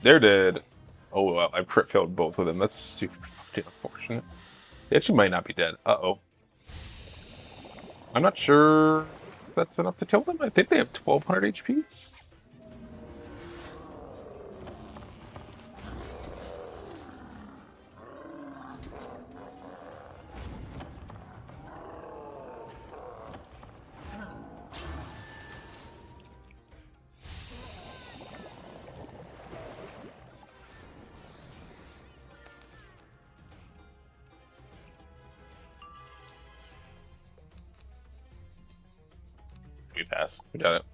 They're dead. Oh, well, I crit failed both of them. That's super fucking unfortunate. They actually might not be dead. Uh-oh. I'm not sure if that's enough to kill them. I think they have 1200 HP. We pass. We got it.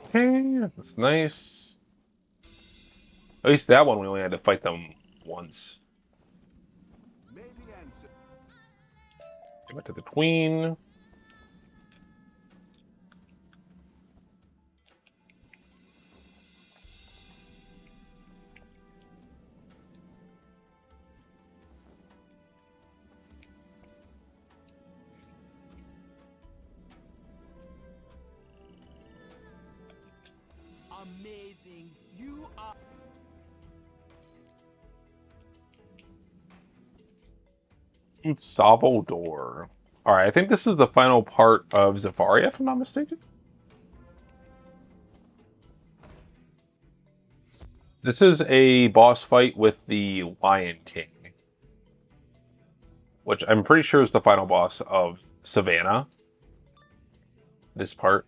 Okay, that's nice. At least that one we only had to fight them once. Give it to the queen. Amazing. You are. Salvador. Alright, I think this is the final part of Zafaria, if I'm not mistaken. This is a boss fight with the Lion King, which I'm pretty sure is the final boss of Savannah. This part.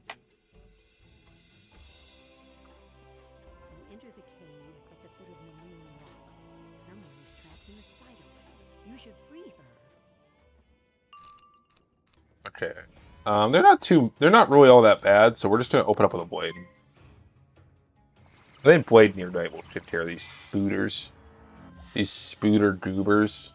You enter the cave at the foot of Nemean Rock. Someone is trapped in a spider web. You should free her. Okay. They're not really all that bad, so we're just gonna open up with a blade. I think Blade Near Night will take care of these spooters. These spooter goobers.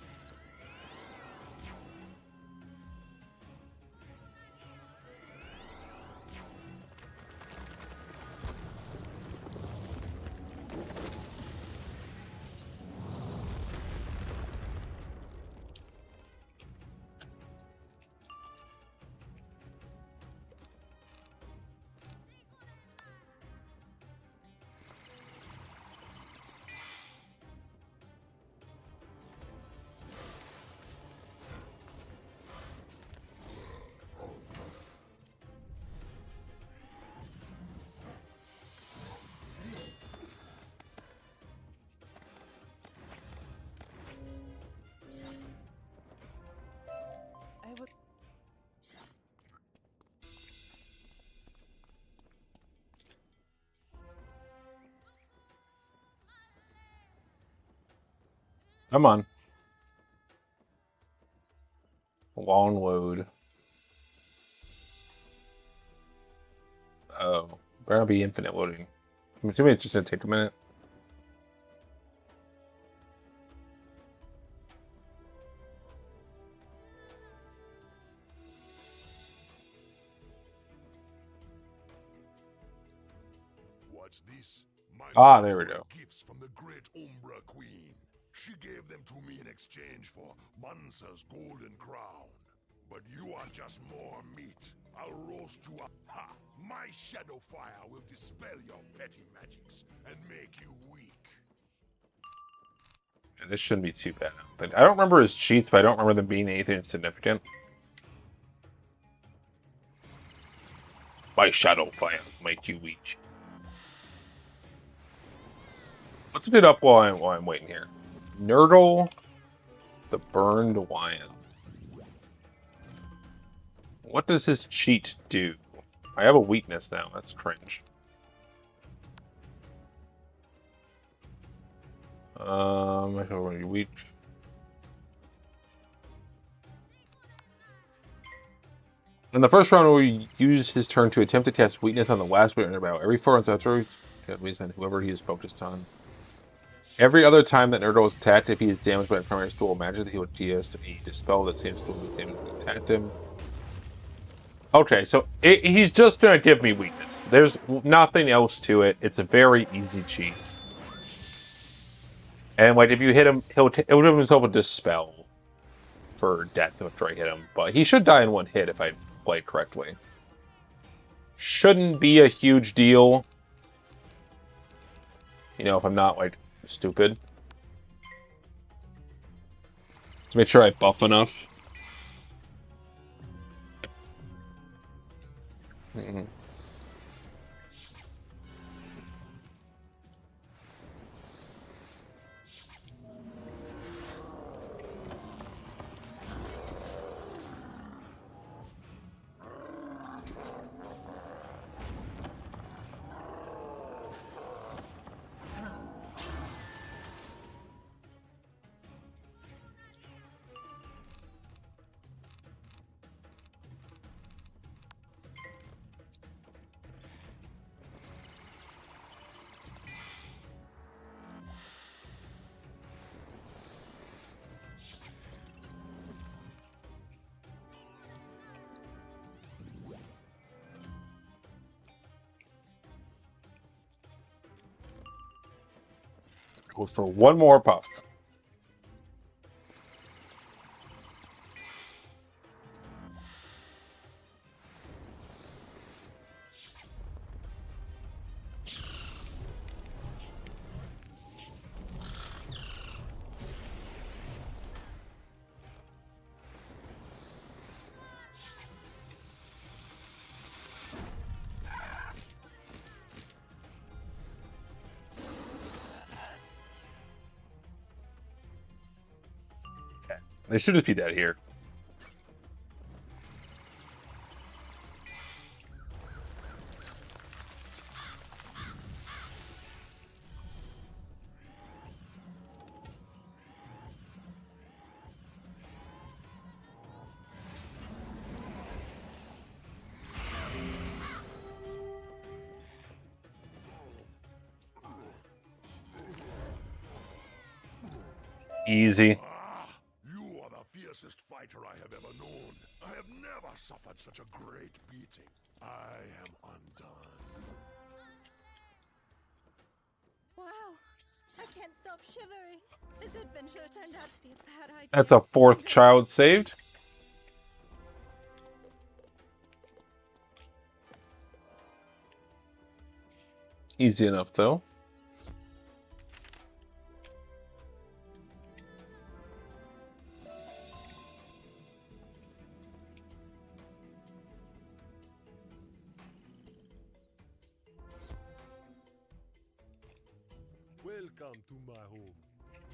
Come on. Long load. Oh, better not be infinite loading. I'm assuming it's just gonna take a minute. What's this? My Ah, boys there we were go. Gifts from the great Umbra Queen. She gave them to me in exchange for Mansa's golden crown. But you are just more meat. I'll roast you up. Ha! My shadow fire will dispel your petty magics and make you weak. This shouldn't be too bad. I don't remember his cheats, but I don't remember them being anything significant. My shadow fire will make you weak. Let's get it up while I'm waiting here. Nurdle, the burned lion. What does his cheat do? I have a weakness now. That's cringe. I feel really weak. In the first round, we use his turn to attempt to cast weakness on the last player in the battle. Every 4 rounds after, on whoever he is focused on. Every other time that Nurdle is attacked, if he is damaged by a primary stool of magic, he will cast a dispel that same stool with damage when attacked him. Okay, so he's just gonna give me weakness. There's nothing else to it. It's a very easy cheat. And like if you hit him, he'll give himself a dispel. for death after I hit him, but he should die in one hit if I played correctly. Shouldn't be a huge deal. You know, if I'm not, like, stupid. To make sure I buff enough. Mm-hmm. Go for one more puff. They should just be dead here. Easy. You are the fiercest fighter I have ever known. I have never suffered such a great beating. I am undone. Wow, I can't stop shivering. This adventure turned out to be a bad idea. That's a fourth child saved. Easy enough, though. Welcome to my home.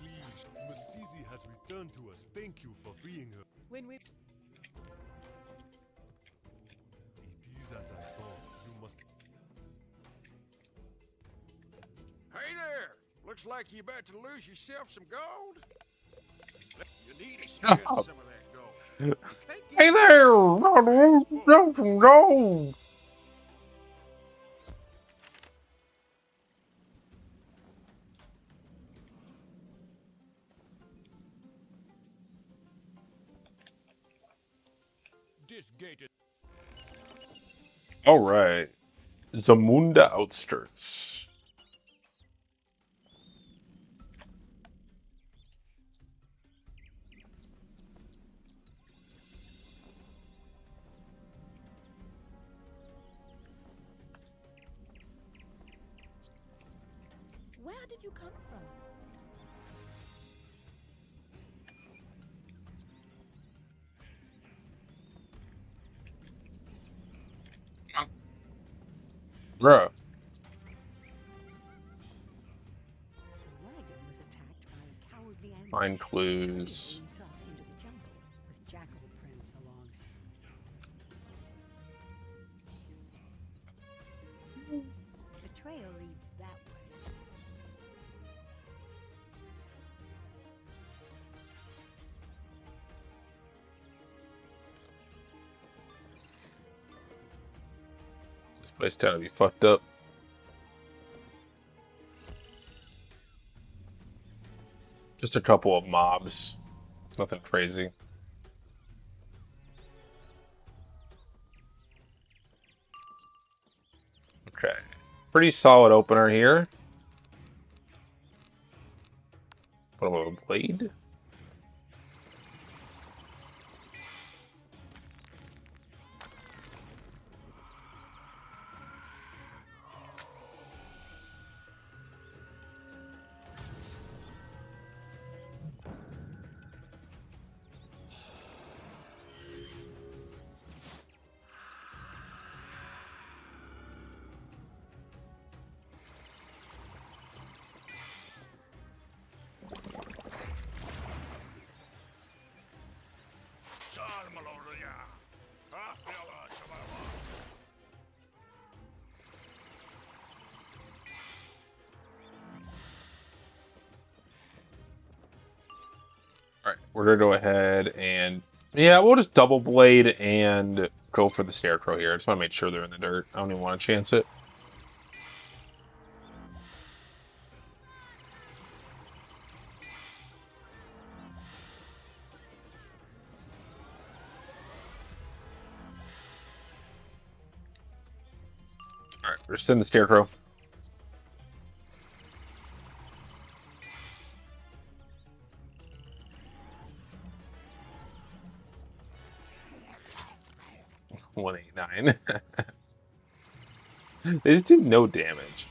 Please, Miss Sisi has returned to us. Thank you for freeing her. When we... It is as I thought. You must... Hey there! Looks like you're about to lose yourself some gold. You need to spend some of that gold. You can't get Hey there! Run from gold! this gate. Alright. Zamunda Outskirts. Where did you come from? Bruh. The wagon was attacked by a cowardly ambush. Find clues. It leads off into the jungle with jackal prints alongside. The trail leads that way. This place down to be fucked up. Just a couple of mobs. Nothing crazy. Okay. Pretty solid opener here. Put a little blade. we're gonna go ahead and yeah, we'll just double blade and go for the scarecrow here. I just want to make sure they're in the dirt. I don't even want to chance it. All right, we're sending the scarecrow. $189. They just do no damage.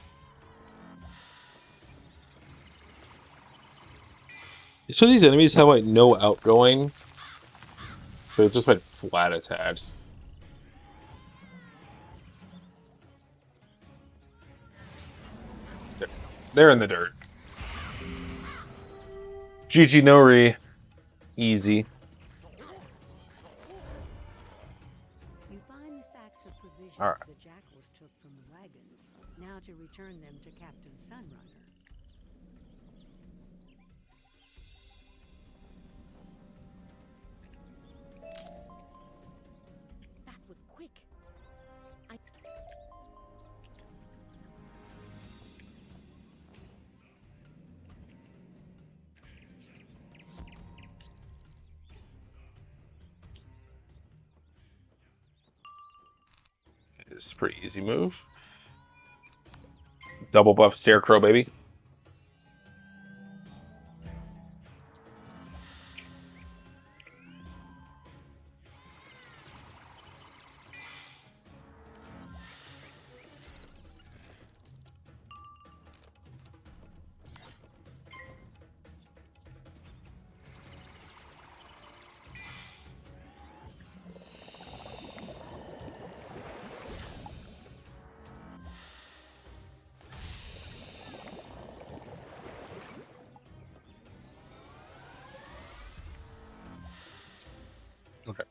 So these enemies have like no outgoing, so it's just like flat attacks. They're in the dirt. GG Nori. Easy. You find the sacks of provisions All right. the jackals took from the wagons. Now to return them to Captain Sunrunner. That was quick. It's a pretty easy move. Double buff scarecrow, baby. Okay.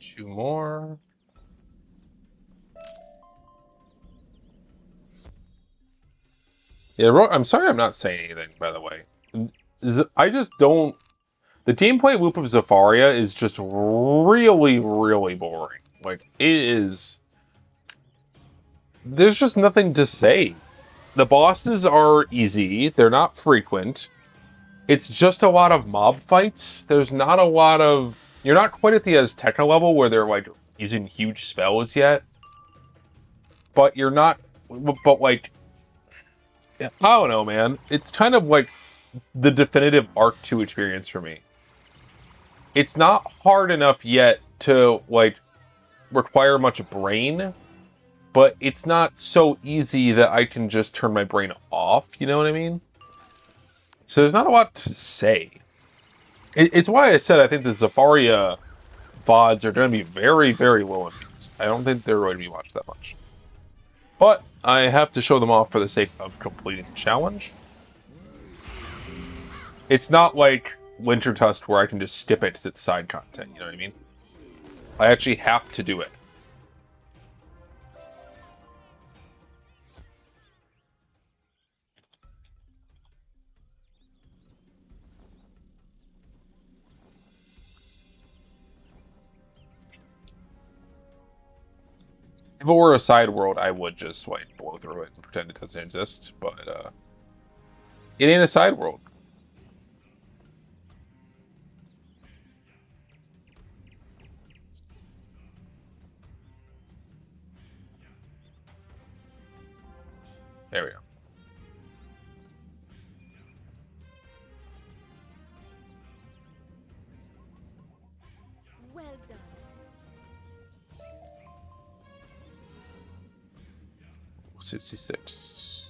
Two more. Yeah, I'm sorry I'm not saying anything, by the way. I just don't... The gameplay loop of Zafaria is just really, really boring. Like, it is... There's just nothing to say. The bosses are easy. They're not frequent. It's just a lot of mob fights. There's not a lot of... You're not quite at the Azteca level where they're, like, using huge spells yet. But you're not... But, like... I don't know, man. It's kind of like the definitive Arc 2 experience for me. It's not hard enough yet to, like, require much brain, but it's not so easy that I can just turn my brain off, you know what I mean? So there's not a lot to say. It's why I said I think the Zafaria VODs are going to be very, very low in views. I don't think they're going to be watched that much. But I have to show them off for the sake of completing the challenge. It's not like Winter Tusk where I can just skip it because it's side content, you know what I mean? I actually have to do it. If it were a side world, I would just, like, blow through it and pretend it doesn't exist, but, it ain't a side world. There we go. Well done. 66.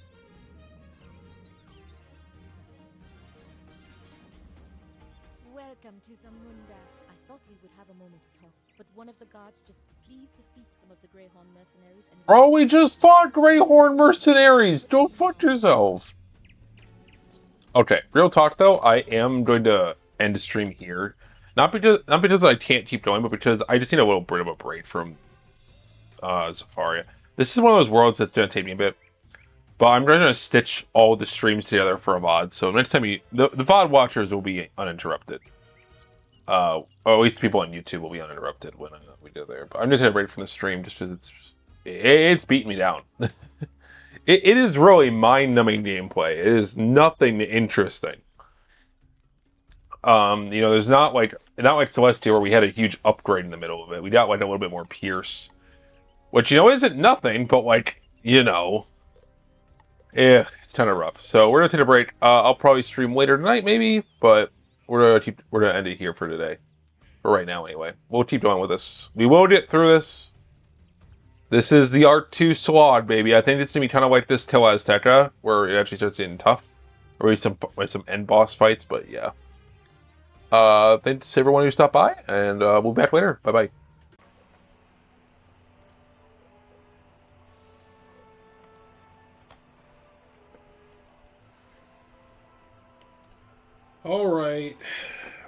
Welcome to Zamunda. I thought we would have a moment to talk, but one of the guards just please defeat some of the Greyhorn mercenaries and... Oh, we just fought Greyhorn mercenaries! Don't fuck yourself! Okay, real talk though, I am going to end the stream here. Not because I can't keep going, but because I just need a little bit of a break from Zafaria. This is one of those worlds that's going to take me a bit. But I'm going to stitch all the streams together for a VOD. So next time the VOD watchers will be uninterrupted. Or at least people on YouTube will be uninterrupted when we go there. But I'm just going to break from the stream just because it's beating me down. It is really mind-numbing gameplay. It is nothing interesting. There's not like Celestia where we had a huge upgrade in the middle of it. We got like a little bit more Pierce, which isn't nothing, but yeah, it's kind of rough. So we're gonna take a break. I'll probably stream later tonight, maybe, but we're gonna end it here for today. For right now, anyway. We'll keep going with this. We will get through this. This is the Arc 2 slog, baby. I think it's gonna be kind of like this till Azteca, where it actually starts getting tough, or at least some end boss fights. But yeah. Thanks to everyone who stopped by, and we'll be back later. Bye bye.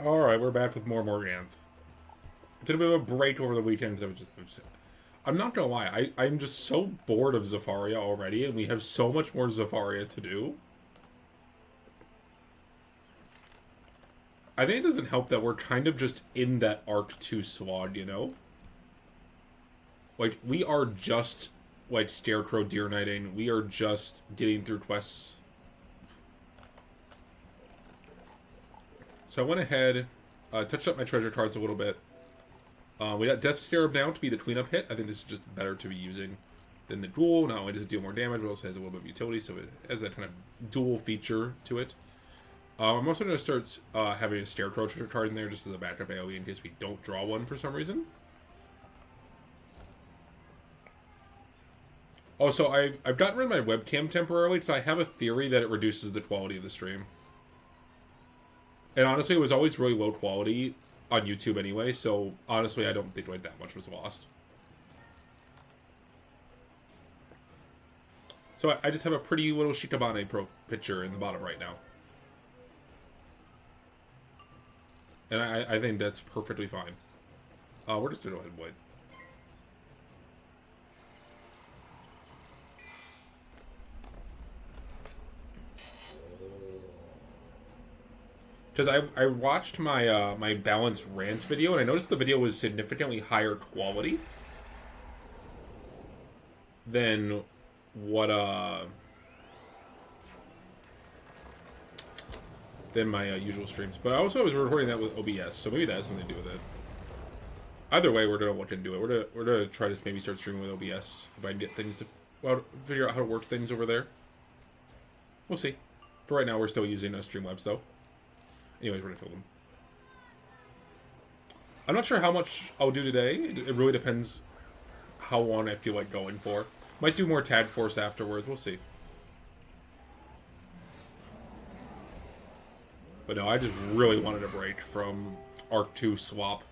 Alright, we're back with more Morganthe. I took a bit of a break over the weekend because I'm not gonna lie, I'm just so bored of Zafaria already, and we have so much more Zafaria to do. I think it doesn't help that we're kind of just in that Arc 2 slog, Like, we are just, like, Scarecrow Deer Knighting. We are just getting through quests. So I went ahead, touched up my treasure cards a little bit. We got Death Scarab now to be the cleanup hit. I think this is just better to be using than the duel. Not only does it deal more damage, but also has a little bit of utility, so it has that kind of dual feature to it. I'm also going to start having a Scarecrow treasure card in there just as a backup AoE in case we don't draw one for some reason. Also, I've gotten rid of my webcam temporarily because I have a theory that it reduces the quality of the stream. And honestly, it was always really low quality on YouTube anyway, so honestly, I don't think like that much was lost. So I just have a pretty little Shikabane Pro picture in the bottom right now. And I think that's perfectly fine. We're just going to go ahead and wait. Because I watched my my balanced rants video, and I noticed the video was significantly higher quality than what than my usual streams. But I was recording that with OBS, so maybe that has something to do with it. Either way, we're gonna look into it. We're gonna try to maybe start streaming with OBS if I can get things to figure out how to work things over there. We'll see. For right now, we're still using Streamlabs though. Anyways, we're gonna kill them. I'm not sure how much I'll do today. It really depends how long I feel like going for. Might do more Tag Force afterwards. We'll see. But no, I just really wanted a break from Arc 2 swap.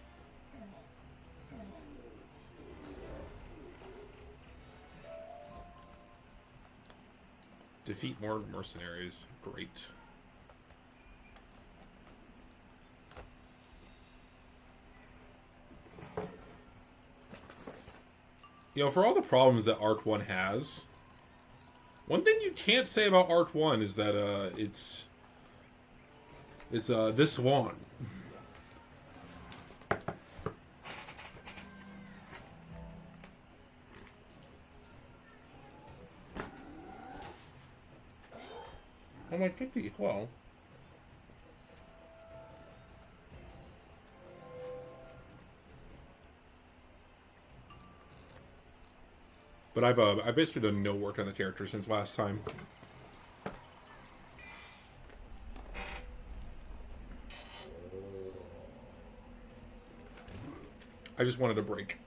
Defeat more mercenaries. Great. For all the problems that Arc 1 has, one thing you can't say about Arc 1 is that it's this long. I might pick the well. But I've basically done no work on the character since last time. I just wanted a break.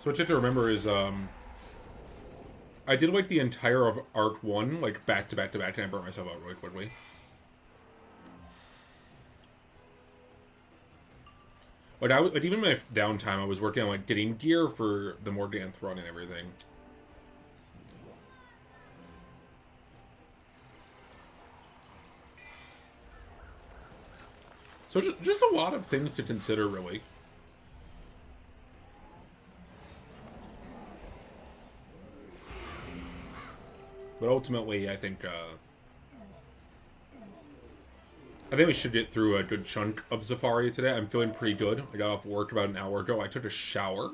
So what you have to remember is, I did, like, the entire of Arc 1, like, back to back to back, and I burnt myself out really quickly. Like, like, even in my downtime, I was working on, like, getting gear for the Morganthe run and everything. So just a lot of things to consider, really. But ultimately, I think we should get through a good chunk of Zafaria today. I'm feeling pretty good. I got off work about an hour ago. I took a shower.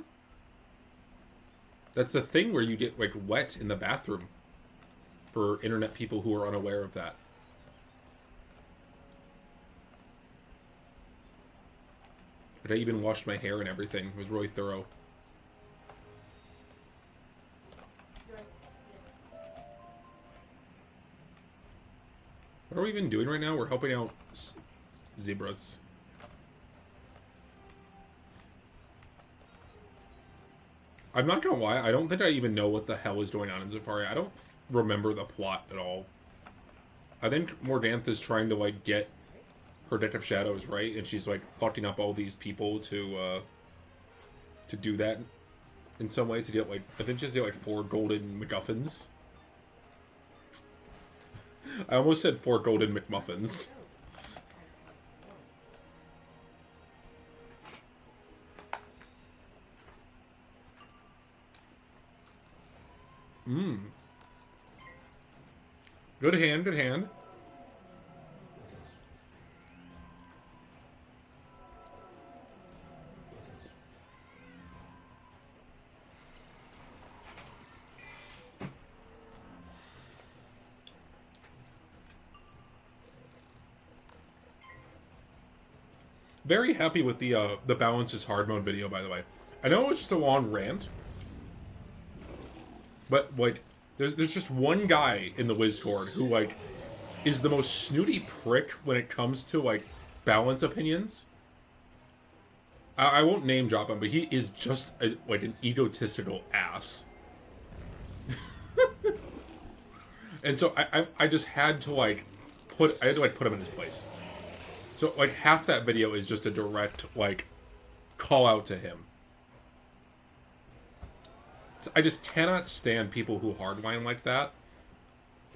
That's the thing where you get, like, wet in the bathroom. For internet people who are unaware of that. But I even washed my hair and everything. It was really thorough. What are we even doing right now? We're helping out zebras. I'm not gonna lie, I don't think I even know what the hell is going on in Zafaria. I don't remember the plot at all. I think Morganthe is trying to, like, get her deck of shadows right, and she's, like, fucking up all these people to do that in some way, to get, like, I think just get, like, 4 golden MacGuffins. I almost said 4 golden McMuffins. Good hand, good hand. Very happy with the Balance is Hard mode video, by the way. I know it's just a long rant, but, like, there's just one guy in the Discord who, like, is the most snooty prick when it comes to, like, balance opinions. I won't name drop him, but he is just like an egotistical ass. And so I just had to, like, put him in his place. So, like, half that video is just a direct, like, call out to him. I just cannot stand people who hardline like that.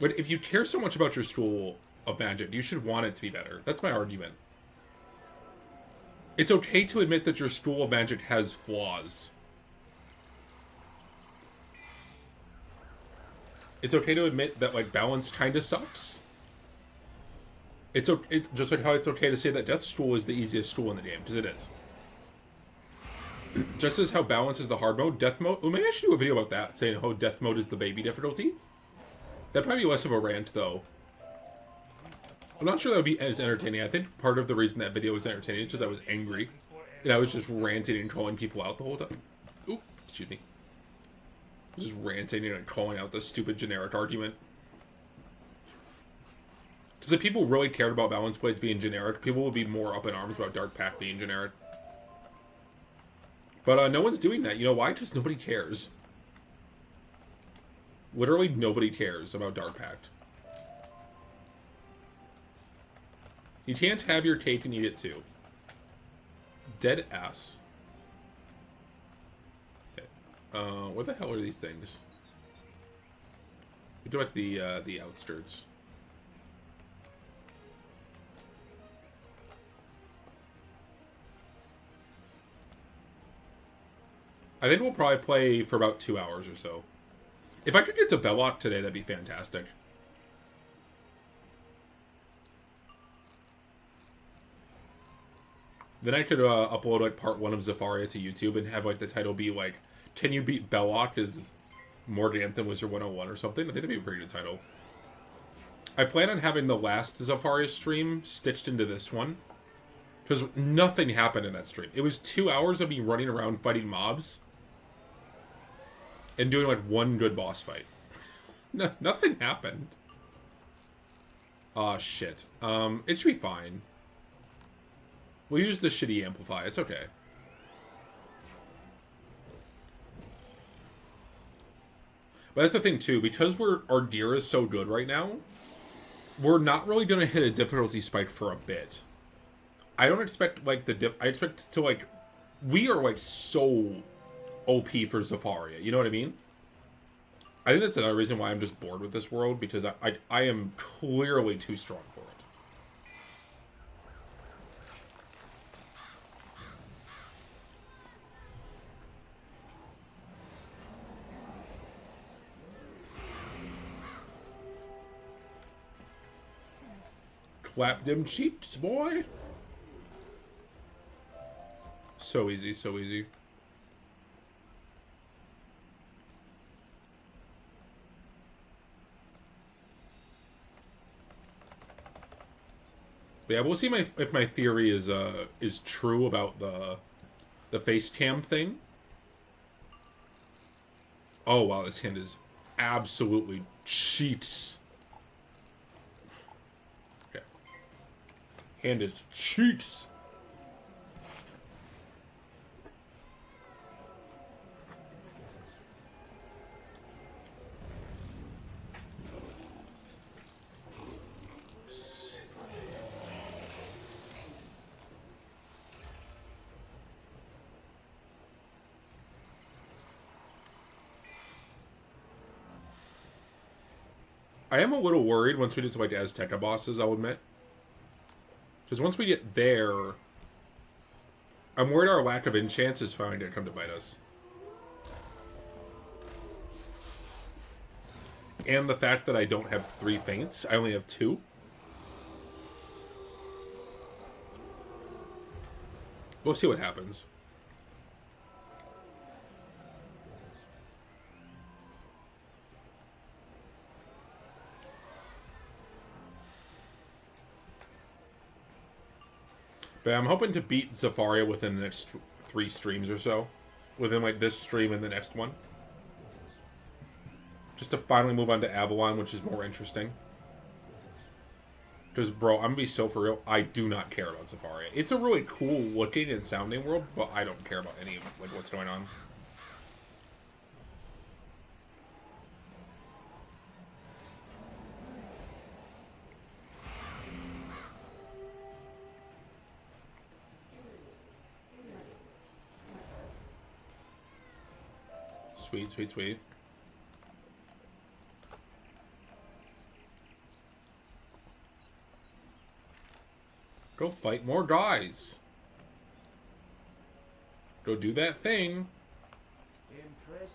But if you care so much about your school of magic, you should want it to be better. That's my argument. It's okay to admit that your school of magic has flaws. It's okay to admit that, like, balance kind of sucks. It's just like how it's okay to say that Death School is the easiest school in the game, because it is. Just as how balance is the hard mode, death mode... Well, maybe I should do a video about that, saying how death mode is the baby difficulty. That'd probably be less of a rant, though. I'm not sure that would be as entertaining. I think part of the reason that video was entertaining is because I was angry. And I was just ranting and calling people out the whole time. Oop, excuse me. Just ranting and calling out the stupid generic argument. Because if people really cared about balance blades being generic, people would be more up in arms about Dark Pact being generic. But no one's doing that. You know why? Because nobody cares. Literally nobody cares about Dark Pact. You can't have your cake and eat it too. Dead ass. Okay. What the hell are these things? We do like the outskirts. I think we'll probably play for about 2 hours or so. If I could get to Belloc today, that'd be fantastic. Then I could upload, like, part 1 of Zafaria to YouTube and have, like, the title be, like, Can You Beat Belloc as Morganthe Wizard 101 or something? I think that'd be a pretty good title. I plan on having the last Zafaria stream stitched into this one. Because nothing happened in that stream. It was 2 hours of me running around fighting mobs. And doing, like, one good boss fight. No, nothing happened. Aw, shit. It should be fine. We'll use the shitty amplify. It's okay. But that's the thing too, because our gear is so good right now, we're not really gonna hit a difficulty spike for a bit. I don't expect like I expect to like, we are like so OP for Zafaria. You know what I mean? I think that's another reason why I'm just bored with this world, because I am clearly too strong for it. Clap them cheeks, boy. So easy, so easy. But yeah, we'll see if my theory is true about the face cam thing. Oh wow, this hand is absolutely cheats. Okay. Hand is cheats. I am a little worried once we get to like Azteca bosses, I'll admit. Because once we get there, I'm worried our lack of enchants is finally going to come to bite us. And the fact that I don't have 3 feints, I only have 2. We'll see what happens. But I'm hoping to beat Zafaria within the next 3 streams or so. Within like this stream and the next one. Just to finally move on to Avalon, which is more interesting. Because, bro, I'm going to be so for real, I do not care about Zafaria. It's a really cool looking and sounding world, but I don't care about any of like what's going on. Sweet, sweet, sweet. Go fight more guys. Go do that thing. Impressive.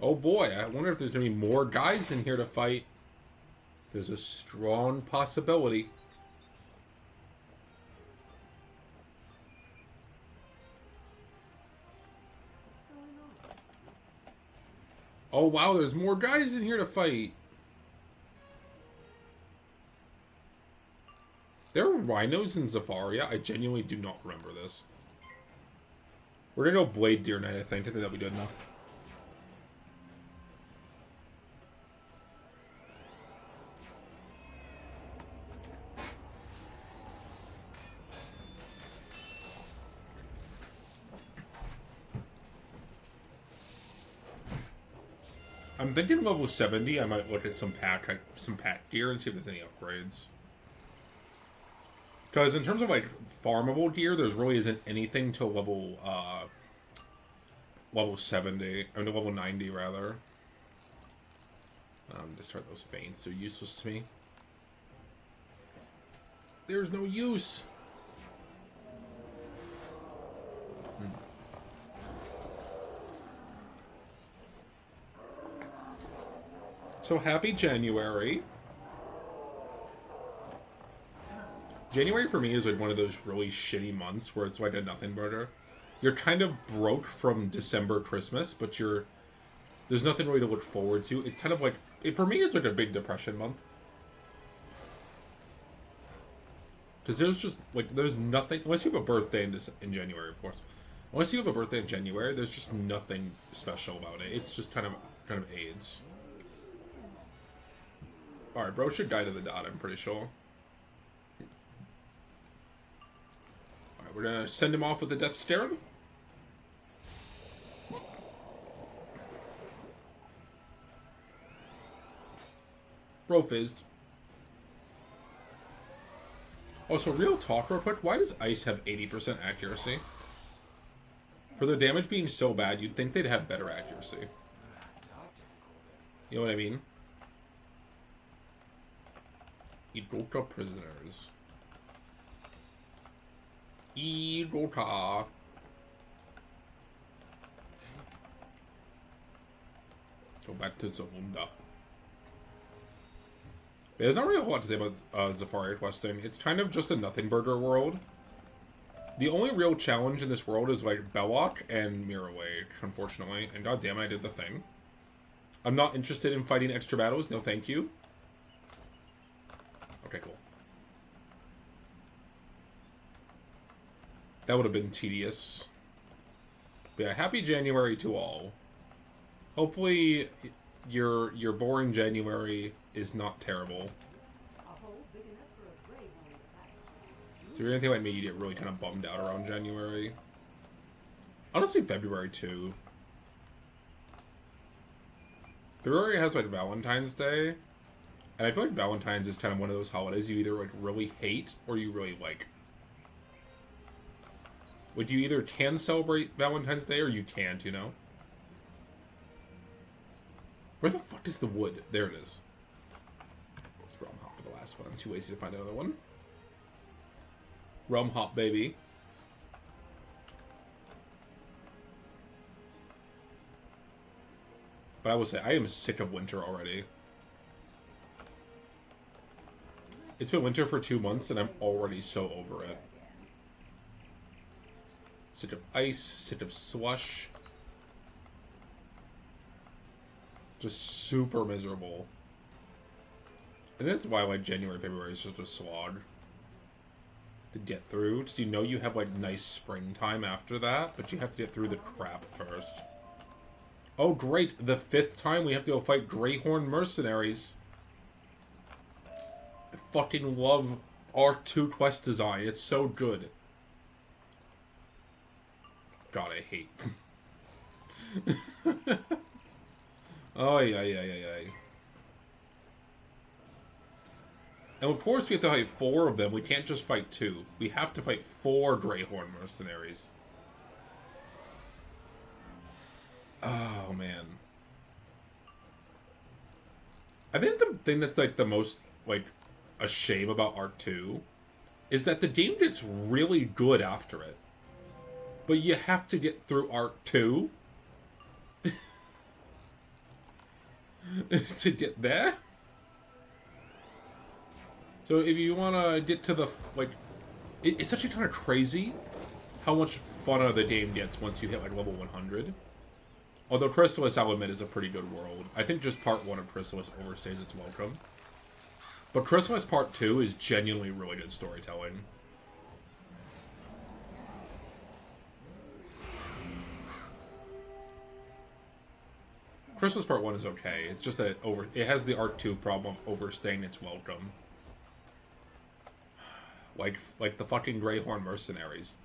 Oh boy, I wonder if there's going to be more guys in here to fight. There's a strong possibility. Oh wow, there's more guys in here to fight. There are rhinos in Zafaria. I genuinely do not remember this. We're gonna go Blade Deer Knight, I think. I think that'll be good enough. I'm thinking level 70, I might look at some pack gear and see if there's any upgrades. Because in terms of like farmable gear, there's really isn't anything till level 70. I mean level 90 rather. Discard those feints, they're useless to me. There's no use. So happy January. January for me is like one of those really shitty months where it's like a nothing burger. You're kind of broke from December, Christmas, but there's nothing really to look forward to. It's kind of like, for me, it's like a big depression month. Because there's just, like, there's nothing, unless you have a birthday in January, of course. Unless you have a birthday in January, there's just nothing special about it. It's just kind of AIDS. Alright, bro should die to the dot, I'm pretty sure. we're gonna send him off with the Death Stare. Bro fizzed. Also, real talk real quick, why does Ice have 80% accuracy? For the damage being so bad, you'd think they'd have better accuracy. You know what I mean? Idota prisoners. Idota. Go back to Zamunda. Yeah, there's not really a whole lot to say about Zafaria questing. It's kind of just a nothing burger world. The only real challenge in this world is like Belloc and Mirrorway, unfortunately. And god damn it, I did the thing. I'm not interested in fighting extra battles. No, thank you. Okay, cool. That would have been tedious. But yeah, happy January to all. Hopefully, your boring January is not terrible. So if you're anything like me, you get really kind of bummed out around January. Honestly, February too. February has like Valentine's Day, and I feel like Valentine's is kind of one of those holidays you either like really hate or you really like. Like you either can celebrate Valentine's Day or you can't, you know? Where the fuck is the wood? There it is. Let's realm hop for the last one. I'm too lazy to find another one. Realm hop, baby. But I will say, I am sick of winter already. It's been winter for 2 months, and I'm already so over it. Sick of ice, sick of slush. Just super miserable. And that's why, like, January, February is just a slog to get through. So you know you have, like, nice springtime after that, but you have to get through the crap first. Oh, great. The 5th time we have to go fight Greyhorn mercenaries. I fucking love Arc 2 quest design. It's so good. God, I hate. Oh, yeah. And of course we have to fight 4 of them. We can't just fight 2. We have to fight 4 Greyhorn mercenaries. Oh, man. I think the thing that's, like, the most, like, a shame about Arc 2 is that the game gets really good after it. But you have to get through Arc 2 to get there. So if you want to get to the, like, it's actually kind of crazy how much funner the game gets once you hit, like, level 100. Although Khrysalis, I'll admit, is a pretty good world. I think just part 1 of Khrysalis overstays its welcome. But Khrysalis part 2 is genuinely really good storytelling. Khrysalis part 1 is okay. It's just that it has the Arc 2 problem of overstaying its welcome. Like the fucking Greyhorn mercenaries.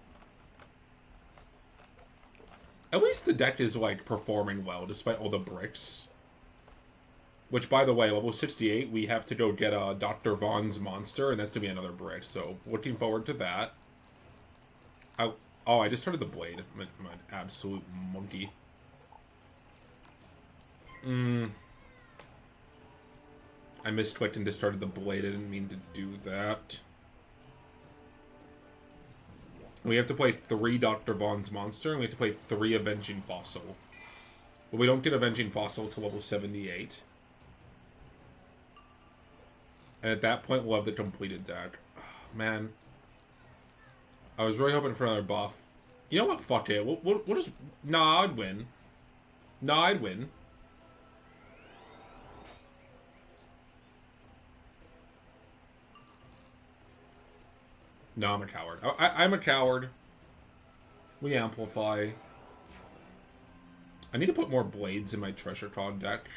At least the deck is, like, performing well, despite all the bricks. Which, by the way, level 68, we have to go get Dr. Vaughn's monster, and that's going to be another brick, so looking forward to that. I just started the blade. I'm an absolute monkey. I misclicked and just started the blade. I didn't mean to do that. We have to play 3 Dr. Vaughn's monster, and we have to play 3 Avenging Fossil. But we don't get Avenging Fossil till level 78. And at that point, we'll have the completed deck. Oh, man. I was really hoping for another buff. You know what? Fuck it. We'll just... Nah, I'd win. Nah, I'd win. No, I'm a coward. I'm a coward. We amplify. I need to put more blades in my treasure card deck.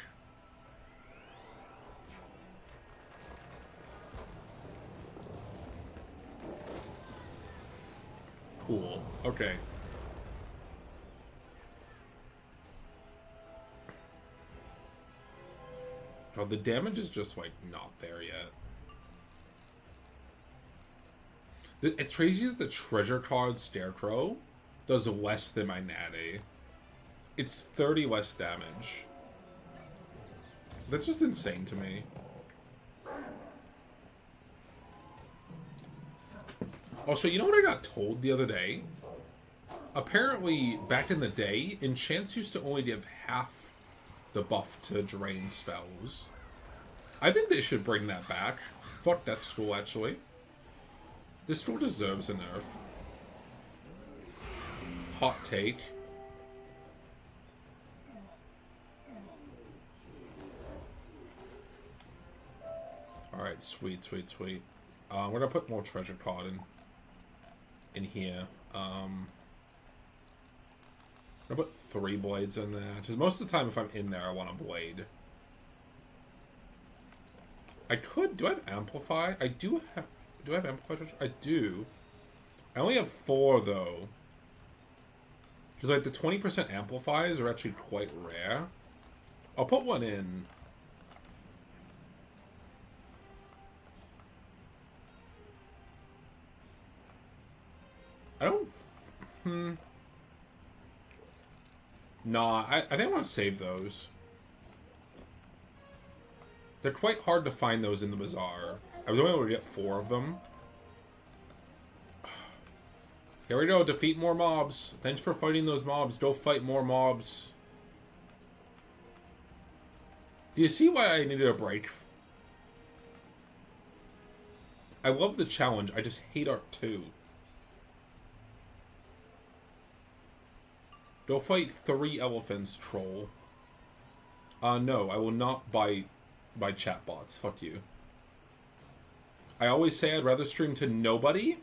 Cool. Okay. Oh, the damage is just, like, not there yet. It's crazy that the treasure card Scarecrow does less than my Natty. It's 30 less damage. That's just insane to me. Also, you know what I got told the other day? Apparently, back in the day, enchants used to only give half the buff to drain spells. I think they should bring that back. Fuck that school, actually. This school deserves a nerf. Hot take. Alright, sweet, sweet, sweet. I'm gonna put more treasure card in here. I'm gonna put 3 blades in there. Because most of the time if I'm in there, I want a blade. I could... Do I have Amplify? I do have... Do I have Amplify? I do. I only have 4, though. Because, like, the 20% Amplifies are actually quite rare. I'll put one in. I don't... Nah, I think I want to save those. They're quite hard to find those in the bazaar. I was only able to get 4 of them. Here we go, defeat more mobs. Thanks for fighting those mobs. Go fight more mobs. Do you see why I needed a break? I love the challenge, I just hate Art 2. Go fight 3 elephants, troll. No, I will not buy chatbots. Fuck you. I always say I'd rather stream to nobody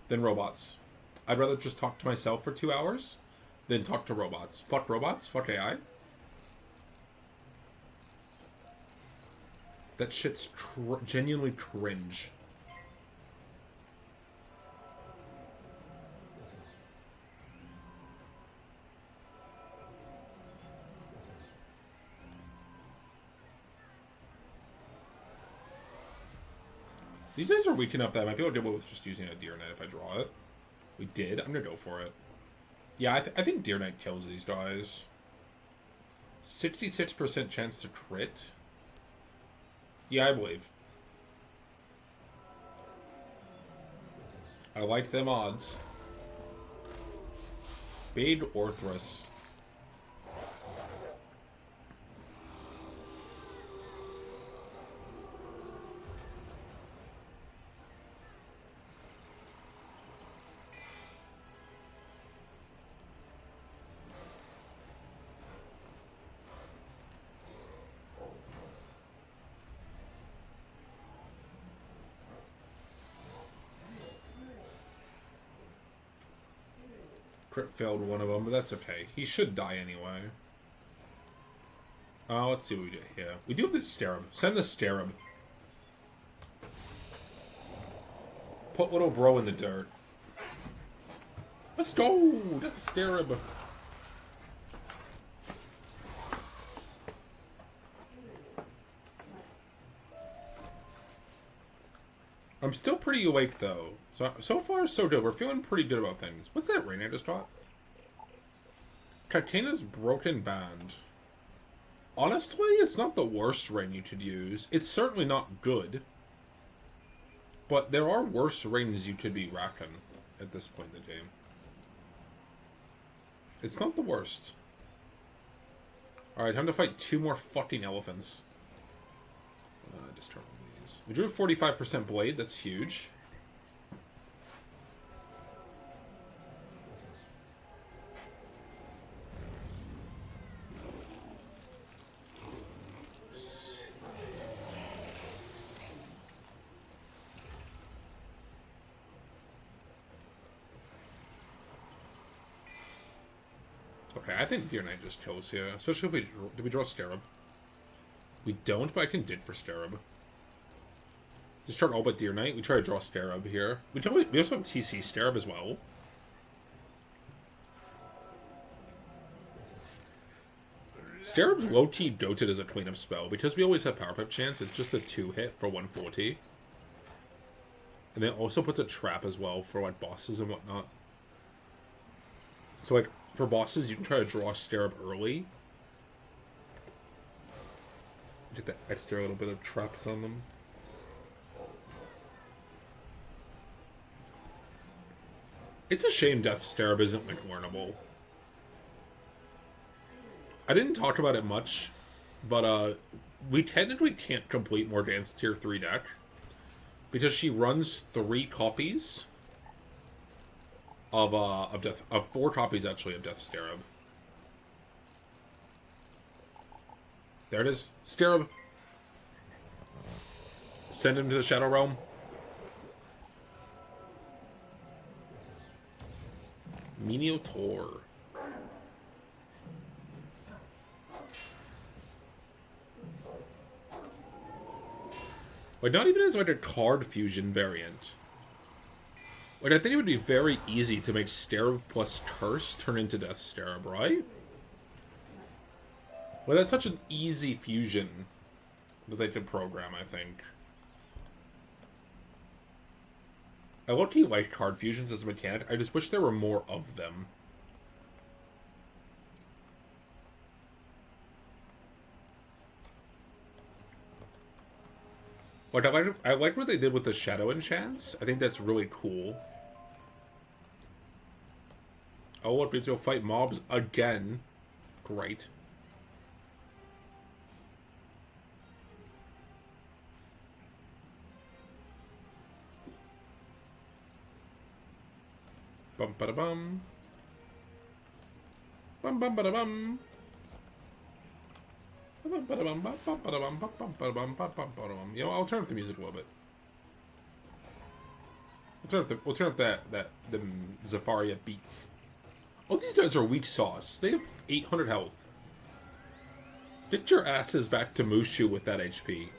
than robots. I'd rather just talk to myself for 2 hours than talk to robots. Fuck robots. Fuck AI. That shit's genuinely cringe. These guys are weak enough that I might be able to deal with just using a Deer Knight if I draw it. We did. I'm gonna go for it. Yeah, I think Deer Knight kills these guys. 66% chance to crit. Yeah, I believe. I like them odds. Bade Orthrus. Crit failed one of them, but that's okay. He should die anyway. Let's see what we do here. We do have the Scarab. Send the Scarab. Put little bro in the dirt. Let's go! That's Scarab. I'm still pretty awake, though. So far, so good. We're feeling pretty good about things. What's that rain I just got? Titania's Broken Band. Honestly, it's not the worst rain you could use. It's certainly not good. But there are worse rains you could be racking at this point in the game. It's not the worst. Alright, time to fight 2 more fucking elephants. Just turn on these. We drew 45% blade. That's huge. Okay, I think Deer Knight just kills here. Especially if we... Do we draw Scarab? We don't, but I can dig for Scarab. Just start all but Deer Knight. We try to draw Scarab here. We also have TC Scarab as well. Scarab's low-key doted as a cleanup spell. Because we always have Power Pip chance, it's just a 2-hit for 140. And then it also puts a trap as well for, like, bosses and whatnot. So, like, for bosses, you can try to draw Scarab early. Get that extra little bit of traps on them. It's a shame Death Scarab isn't, like, learnable. I didn't talk about it much, but we technically can't complete Morganthe's tier 3 deck because she runs 3 copies of 4 copies actually of Death Scarab. There it is, Scarab. Send him to the Shadow Realm. Menial Tor. Like, not even as, like, a card fusion variant. Like, I think it would be very easy to make Scarab plus Curse turn into Death Scarab, right? Well, that's such an easy fusion that they could program, I think. I low-key like card fusions as a mechanic. I just wish there were more of them. Like, I like what they did with the Shadow Enchants. I think that's really cool. Oh, look, we have to go fight mobs again. Great. Bum ba da bum. Bum bum ba da bum. You know, I'll turn up the music a little bit. We'll turn up the Zafaria beats. Oh, these guys are weak sauce. They have 800 health. Get your asses back to Mushu with that HP.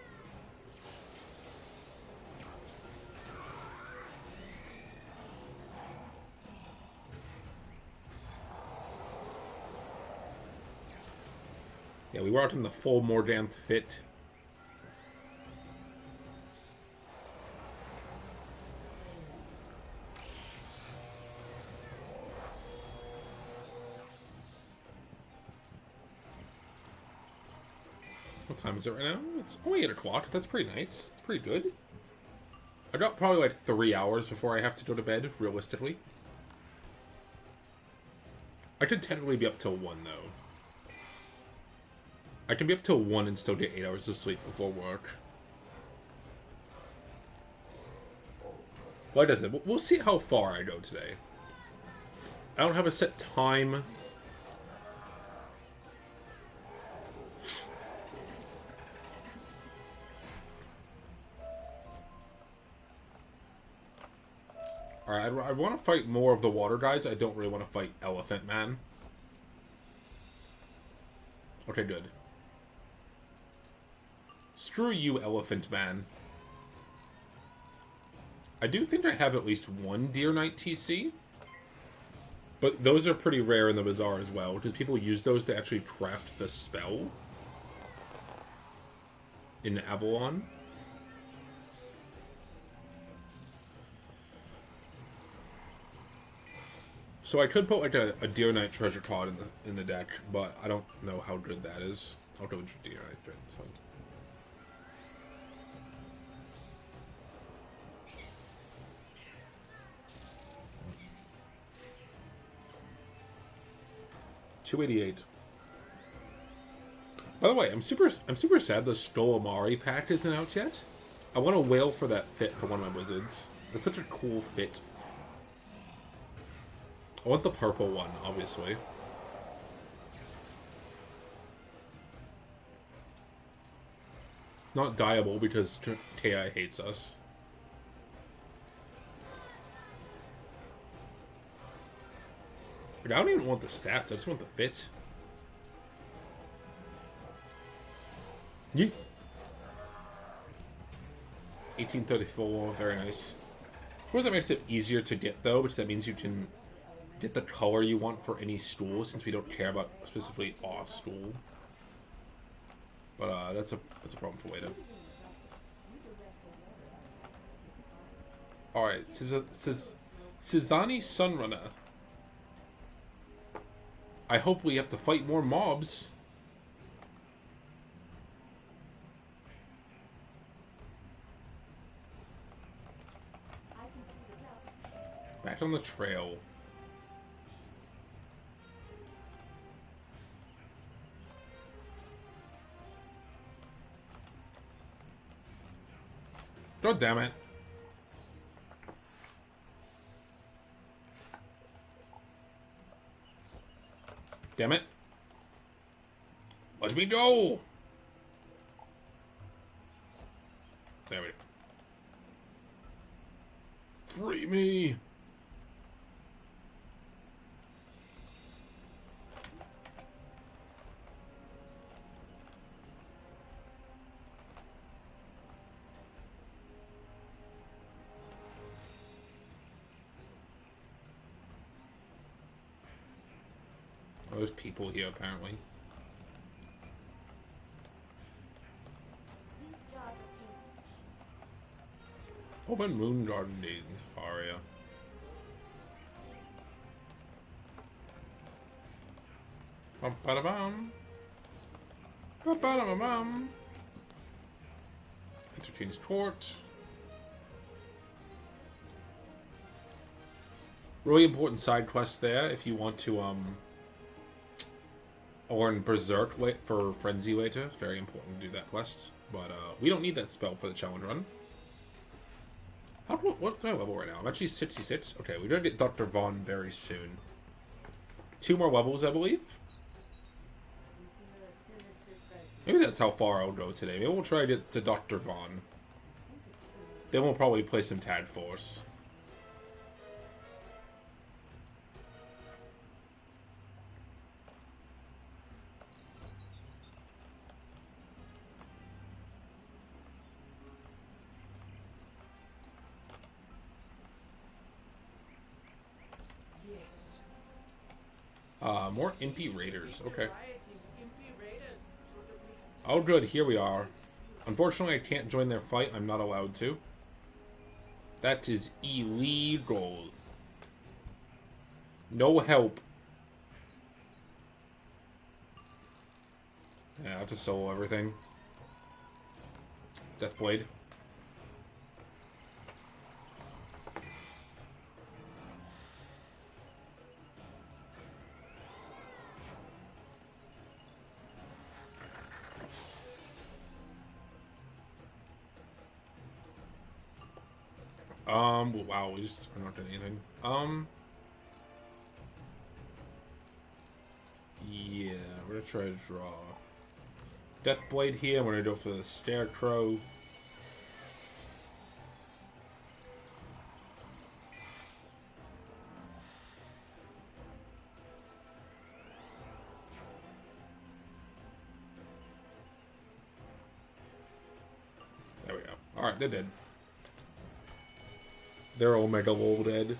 Yeah, we were out in the full Morganthe fit. What time is it right now? It's only 8 o'clock. That's pretty nice. It's pretty good. I got probably like 3 hours before I have to go to bed, realistically. I could technically be up till 1, though. I can be up till 1 and still get 8 hours of sleep before work. Why does it? We'll see how far I go today. I don't have a set time. Alright, I want to fight more of the water guys. I don't really want to fight Elephant Man. Okay, good. Screw you, Elephant Man. I do think I have at least 1 Deer Knight TC. But those are pretty rare in the Bazaar as well, because people use those to actually craft the spell in Avalon. So I could put like a Deer Knight treasure card in the deck, but I don't know how good that is. I'll go with Deer Knight. So. $288. By the way, I'm super sad the Stolamari pack isn't out yet. I want to wail for that fit for one of my wizards. It's such a cool fit. I want the purple one, obviously. Not dyeable because KI hates us. I don't even want the stats, I just want the fit. Yeet. 1834, very nice. Of course that makes it easier to get though, because that means you can get the color you want for any stool, since we don't care about specifically our stool. But that's a problem for later. All right, Sizani Sunrunner. I hope we have to fight more mobs. Back on the trail. God damn it. Damn it. Let me go. There we go. Free me. Oh, there's people here, apparently. Open Moon Garden Days in Zafaria. Bum-ba-da-bum. Bum-ba-da-bum-bum. Entertains Court. Really important side quest there if you want to, learn Berserk for Frenzy later. It's very important to do that quest. But, we don't need that spell for the challenge run. What's my level right now? I'm actually 66. Okay, we're gonna get Dr. Vaughn very soon. 2 more levels, I believe. Maybe that's how far I'll go today. Maybe we'll try to get to Dr. Vaughn. Then we'll probably play some Tad Force. More Impy Raiders. Okay. Oh, good. Here we are. Unfortunately, I can't join their fight. I'm not allowed to. That is illegal. No help. Yeah, I have to solo everything. Deathblade. Wow, we just are not doing anything. Yeah, we're gonna try to draw Deathblade here. We're gonna go for the Scarecrow. There we go. Alright, they're dead. They're Omega Lol dead.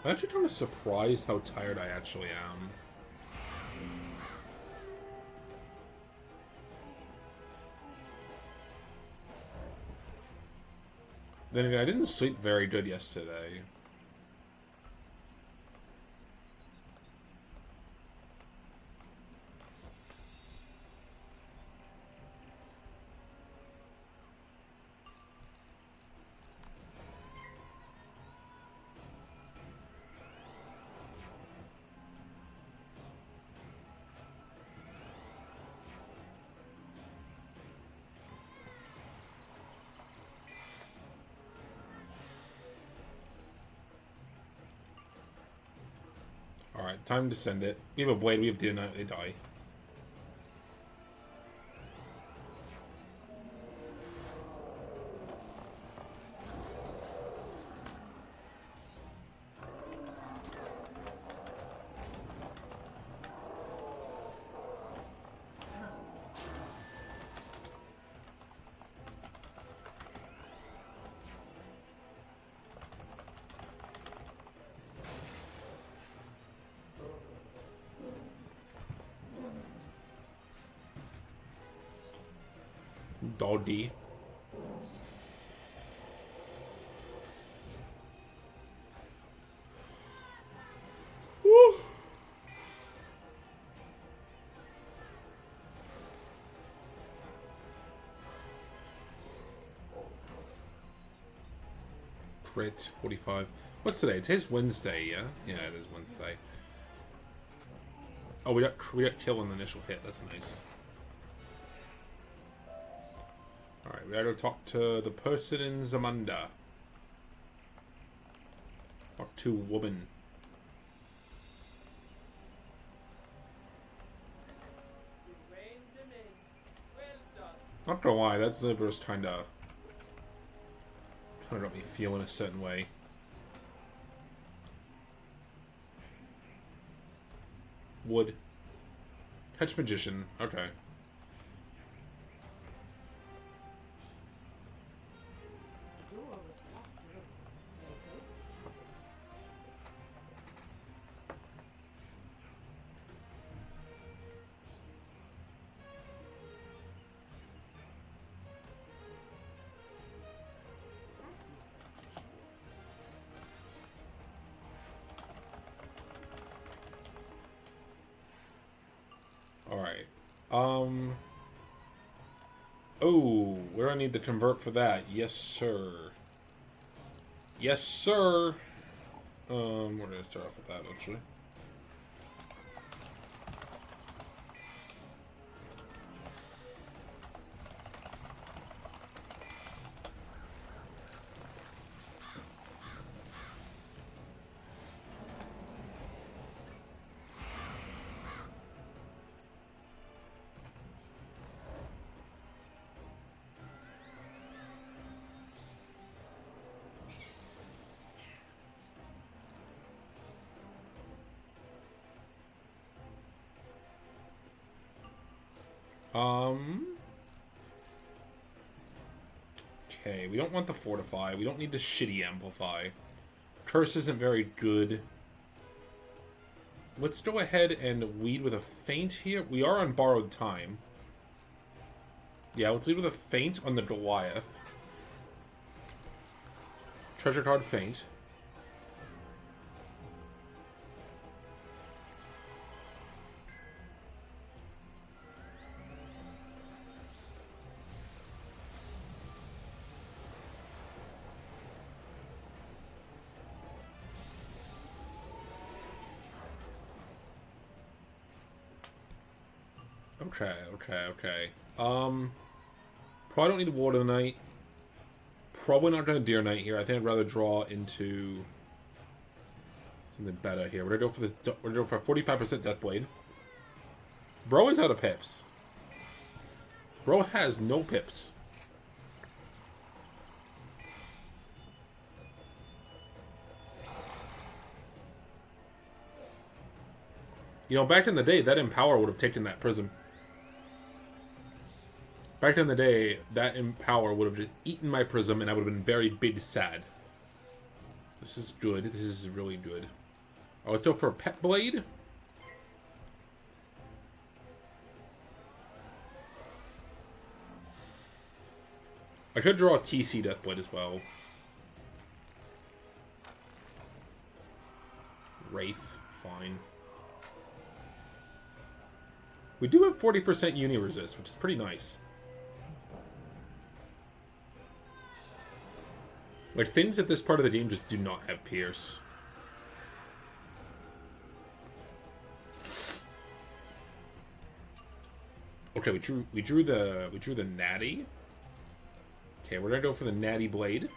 I'm actually kind of surprised how tired I actually am. Then again, I didn't sleep very good yesterday. Alright, time to send it. We have a blade, we have dinner, they die. Daldi. Woo! Crit 45. What's today? Today's Wednesday, yeah? Yeah, it is Wednesday. Oh, we got kill on the initial hit. That's nice. Alright, we gotta go talk to the person in Zamunda. Talk to woman. Not gonna lie, that Zebra's kinda got me feeling a certain way. Wood. Touch Magician. Okay. Alright. Oh, where do I need to convert for that? Yes, sir. Yes, sir! We're gonna start off with that, actually. Okay, we don't want the Fortify. We don't need the shitty Amplify. Curse isn't very good. Let's go ahead and lead with a Feint here. We are on Borrowed Time. Yeah, let's lead with a Feint on the Goliath. Treasure card Feint. Okay. Probably don't need Water Knight. Probably not going to Deer Knight here. I think I'd rather draw into something better here. We're gonna go for 45% Deathblade. Bro is out of pips. Bro has no pips. You know, back in the day, that Empower would have taken that Prism. Back in the day, that Empower would have just eaten my Prism, and I would have been very big sad. This is good. This is really good. Oh, let's go for a Pet Blade. I could draw a TC Deathblade as well. Wraith, fine. We do have 40% Uni Resist, which is pretty nice. Like, things at this part of the game just do not have Pierce. Okay, we drew the Natty. Okay, we're gonna go for the Natty Blade.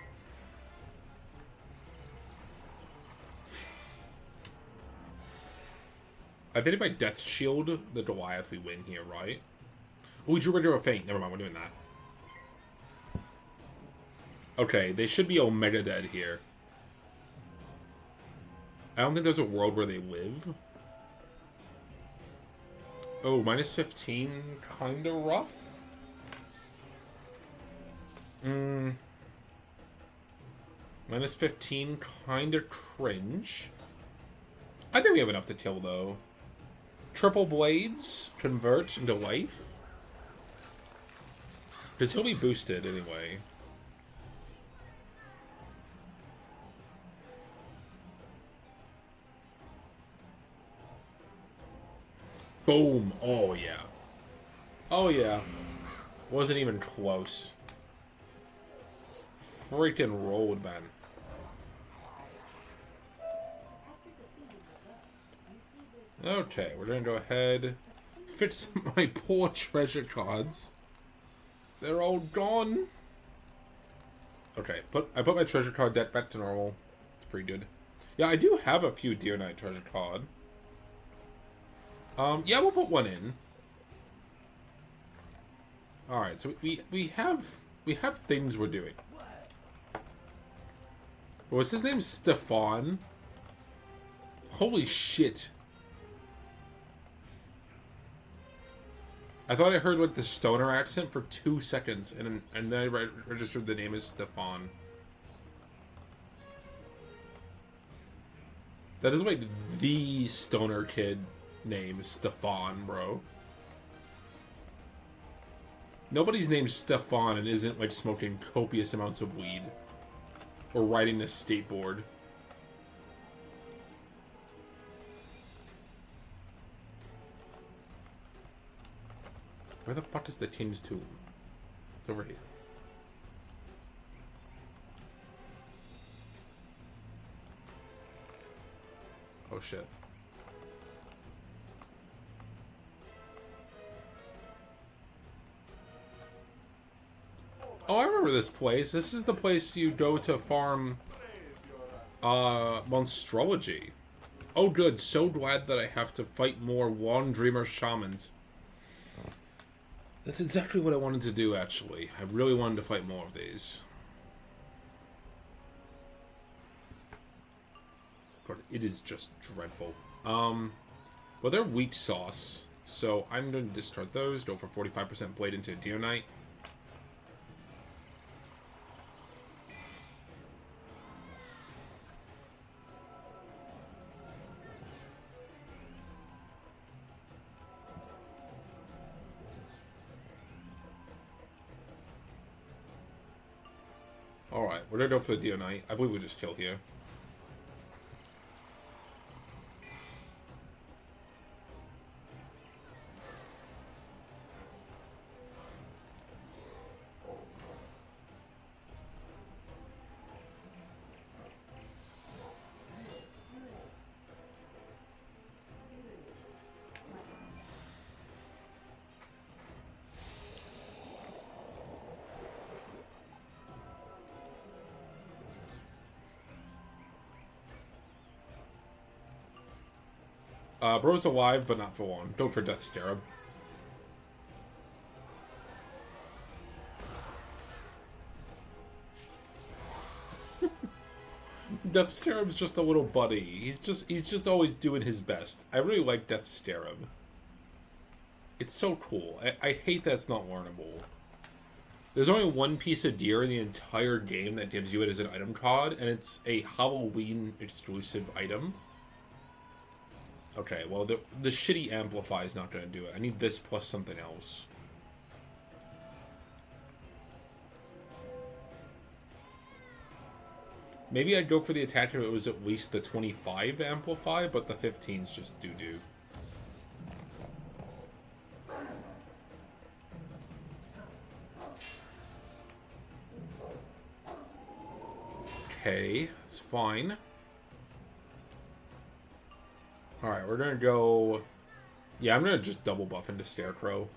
I bet if I Death Shield the Goliath, we win here, right? Oh, we drew regular Feint. Never mind, we're doing that. Okay, they should be Omega dead here. I don't think there's a world where they live. Oh, minus 15, kinda rough. Minus 15, kinda cringe. I think we have enough to kill, though. Triple Blades, convert into life. Because he'll be boosted anyway. Boom. Oh, yeah. Oh, yeah. Wasn't even close. Freaking rolled, man. Okay, we're gonna go ahead. Fix my poor treasure cards. They're all gone. Okay, I put my treasure card deck back to normal. It's pretty good. Yeah, I do have a few Deer Knight treasure card. Yeah, we'll put one in. All right, so we have things we're doing. Was his name Stefan? Holy shit! I thought I heard like the stoner accent for 2 seconds, and then I registered the name as Stefan. That is like the stoner kid name, Stefan, bro. Nobody's named Stefan and isn't like smoking copious amounts of weed or riding a skateboard. Where the fuck is the king's tomb? It's over here. Oh shit. Oh, I remember this place. This is the place you go to farm monstrology. Oh good, so glad that I have to fight more Wand Dreamer shamans. That's exactly what I wanted to do, actually. I really wanted to fight more of these. God, it is just dreadful. Well, they're weak sauce, so I'm going to discard those, go for 45% blade into Deer Knight. Alright, we're gonna go for the Deer Knight. I believe we just kill here. Bro's alive, but not for long. Go for Death Scarab. Death Scarab's just a little buddy. He's just always doing his best. I really like Death Scarab. It's so cool. I hate that it's not learnable. There's only one piece of gear in the entire game that gives you it as an item card, and it's a Halloween exclusive item. Okay, well, the shitty Amplify is not going to do it. I need this plus something else. Maybe I'd go for the attack if it was at least the 25 Amplify, but the 15's just doo-doo. Okay, that's fine. Alright, we're gonna go... Yeah, I'm gonna just double buff into Scarecrow.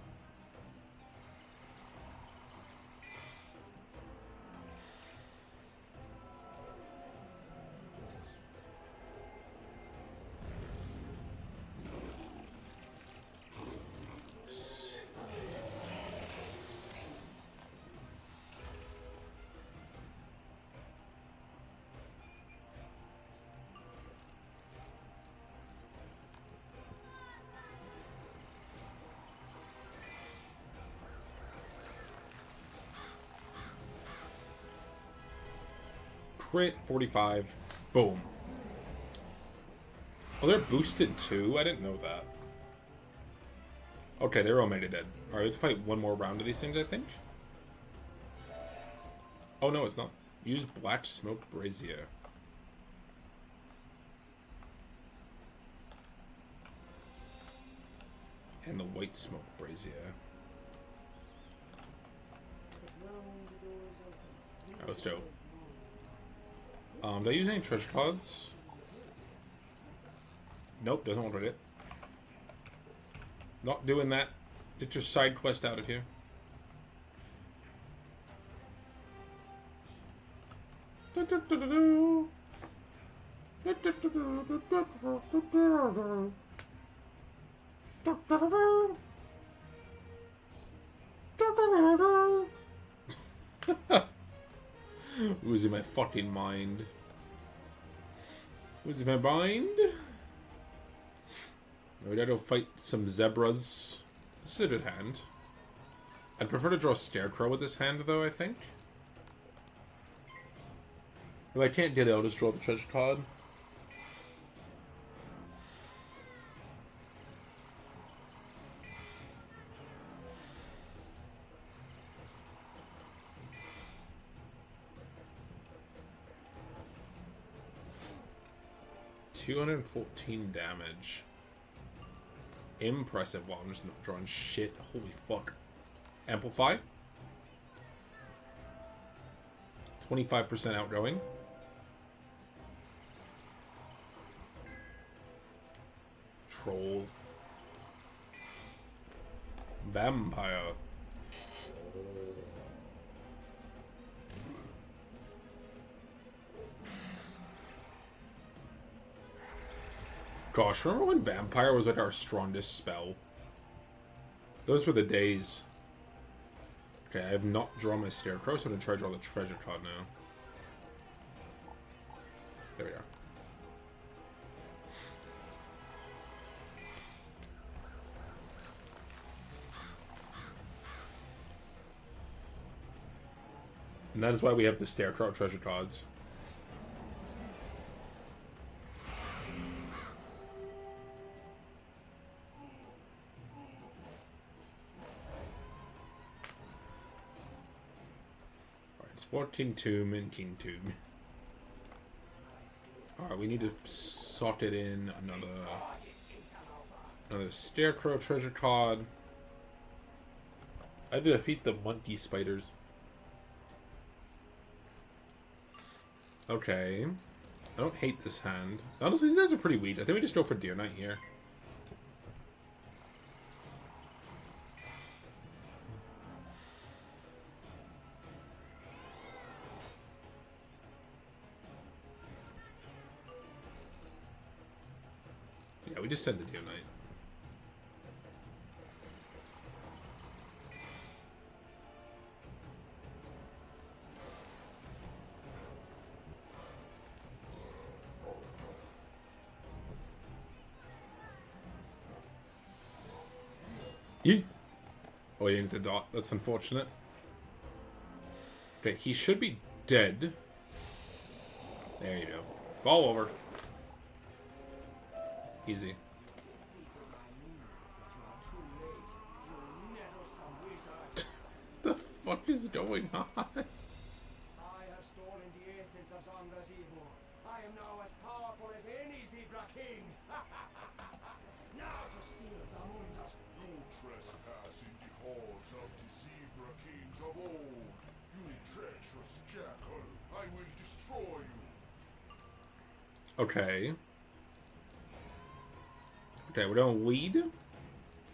Crit, 45. Boom. Oh, they're boosted too? I didn't know that. Okay, they're all mega dead. Alright, we have to fight one more round of these things, I think. Oh no, it's not. Use black smoked brazier. And the white smoked brazier. That was dope. Do I use any treasure cards? Nope, doesn't want it. Not doing that. Get your side quest out of here. Losing my fucking mind. Losing my mind. We gotta go fight some zebras. This is a good hand. I'd prefer to draw Scarecrow with this hand, though, I think. If I can't get it, I'll just draw the treasure card. $214 damage. Impressive. Wow, I'm just not drawing shit. Holy fuck. Amplify. 25% outgoing. Troll. Vampire. Gosh, remember when Vampire was like our strongest spell? Those were the days. Okay, I have not drawn my Scarecrow, so I'm going to try to draw the treasure card now. There we are. And that is why we have the Scarecrow treasure cards. Sport King Tomb and King Tomb. Alright, we need to sock it in another Scarecrow treasure card. I had to defeat the monkey spiders. Okay. I don't hate this hand. Honestly, these guys are pretty weak. I think we just go for Deer Knight here. Yeah, we just send the Deer Knight. Yeet. Oh, he didn't hit the dot. That's unfortunate. Okay, he should be dead. There you go. Ball over. Easy. The fuck is going on? I have stolen the essence of Zandra's evil. I am now as powerful as any Zebra King. Now to steal Zamunda's. You trespass in the halls of the Zebra Kings of old. You treacherous jackal. I will destroy you. Okay. Okay, we're gonna lead.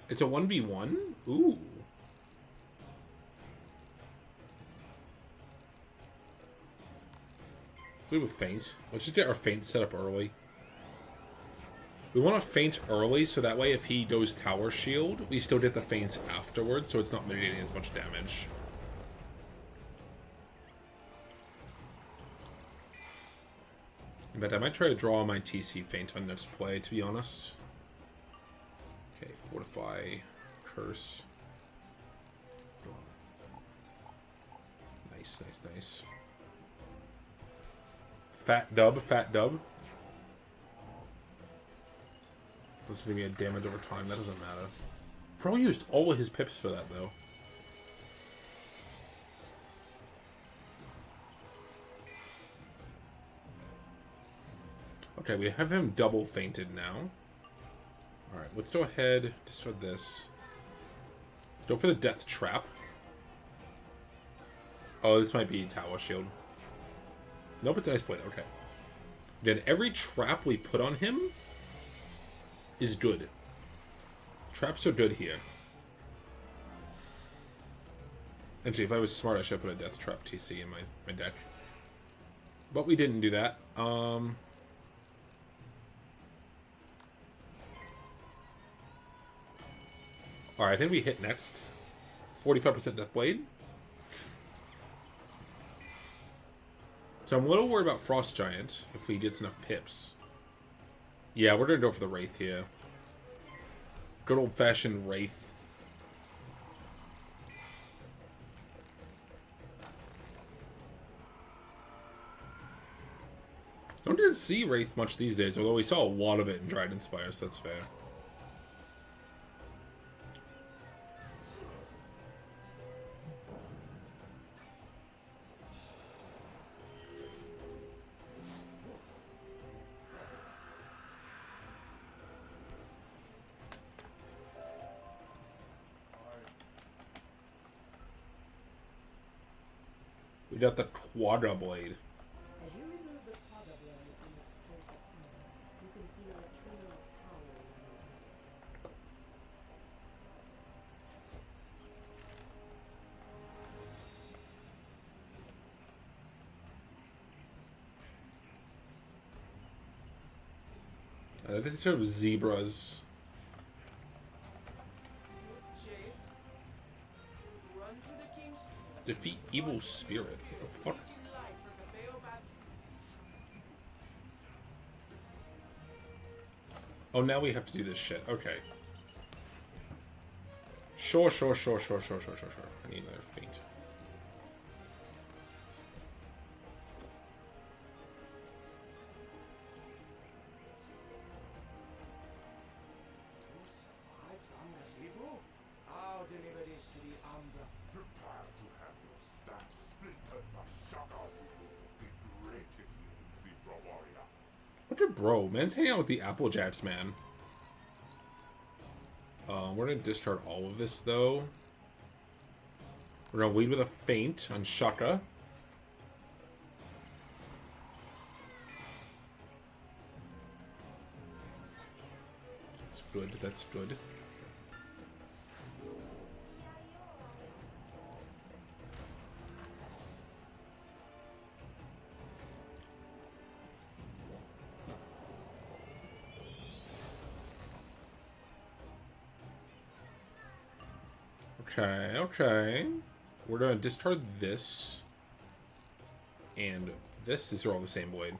It's a 1v1? Ooh. Let's do a feint. Let's just get our feint set up early. We want to feint early, so that way if he goes Tower Shield, we still get the feints afterwards, so it's not mitigating as much damage. In fact, I might try to draw my TC feint on next play, to be honest. Okay, Fortify, Curse. Nice, nice, nice. Fat dub, fat dub. This is gonna be a damage over time, that doesn't matter. Pro used all of his pips for that, though. Okay, we have him double fainted now. Alright, let's go ahead to start this. Go for the death trap. Oh, this might be Tower Shield. Nope, it's Ice Blade. Okay. Then every trap we put on him is good. Traps are good here. Actually, if I was smart, I should have put a Death Trap TC in my deck. But we didn't do that. Alright, I think we hit next. 45% Death Blade. So I'm a little worried about Frost Giant, if he gets enough pips. Yeah, we're gonna go for the Wraith here. Good old-fashioned Wraith. Don't just see Wraith much these days, although we saw a lot of it in Dragonspire, so that's fair. We got the Quadra Blade. As you remove the Quadra Blade from its place of honor, you can feel a trail of power in your head. This is sort of zebras. Chase. Run to the king's Defeat evil spirit. What the fuck? life from the Baobab's. Oh, now we have to do this shit. Okay. Sure. I need another feint. Survives on gazebo? I'll deliver this to the Umbra. Prepare to have your staff splintered by Shakasu, the greatest living zebra warrior. Look at bro. Man's hanging out with the Applejacks, man. We're gonna discard all of this, though. We're gonna lead with a feint on Shaka. That's good, that's good. Okay. We're gonna discard this. And this. These are all the same blade.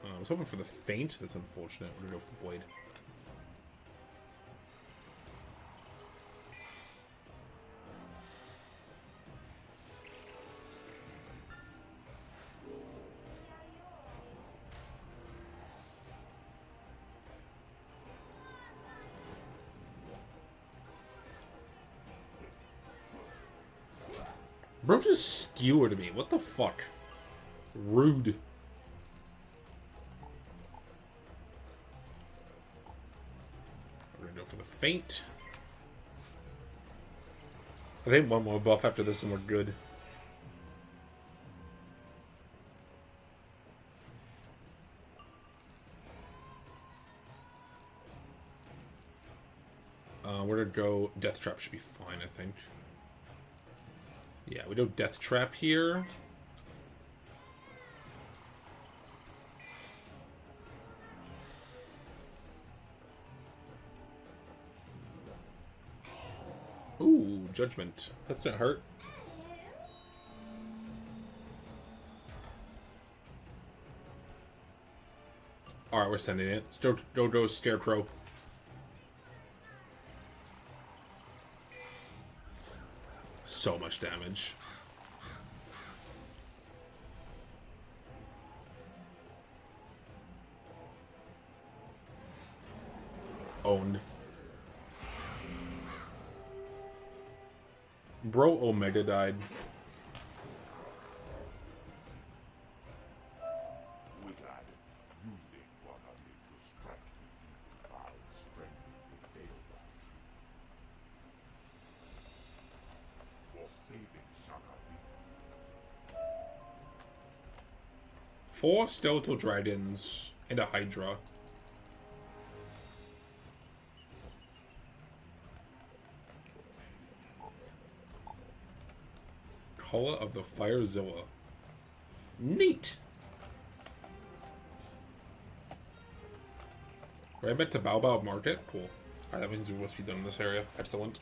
I was hoping for the feint. That's unfortunate. We're gonna go for the blade. Bro just skewered me. What the fuck? Rude. We're gonna go for the feint. I think one more buff after this and we're good. We're gonna go Death Trap should be fine, I think. Yeah, we do Death Trap here. Ooh, Judgment. That's gonna hurt. Alright, we're sending it. Go, Scarecrow. So much damage. Owned. Bro Omega died. 4 skeletal dragons and a hydra. Color of the Firezilla. Neat! Right back to Bao Market? Cool. Alright, that means we must be done in this area. Excellent.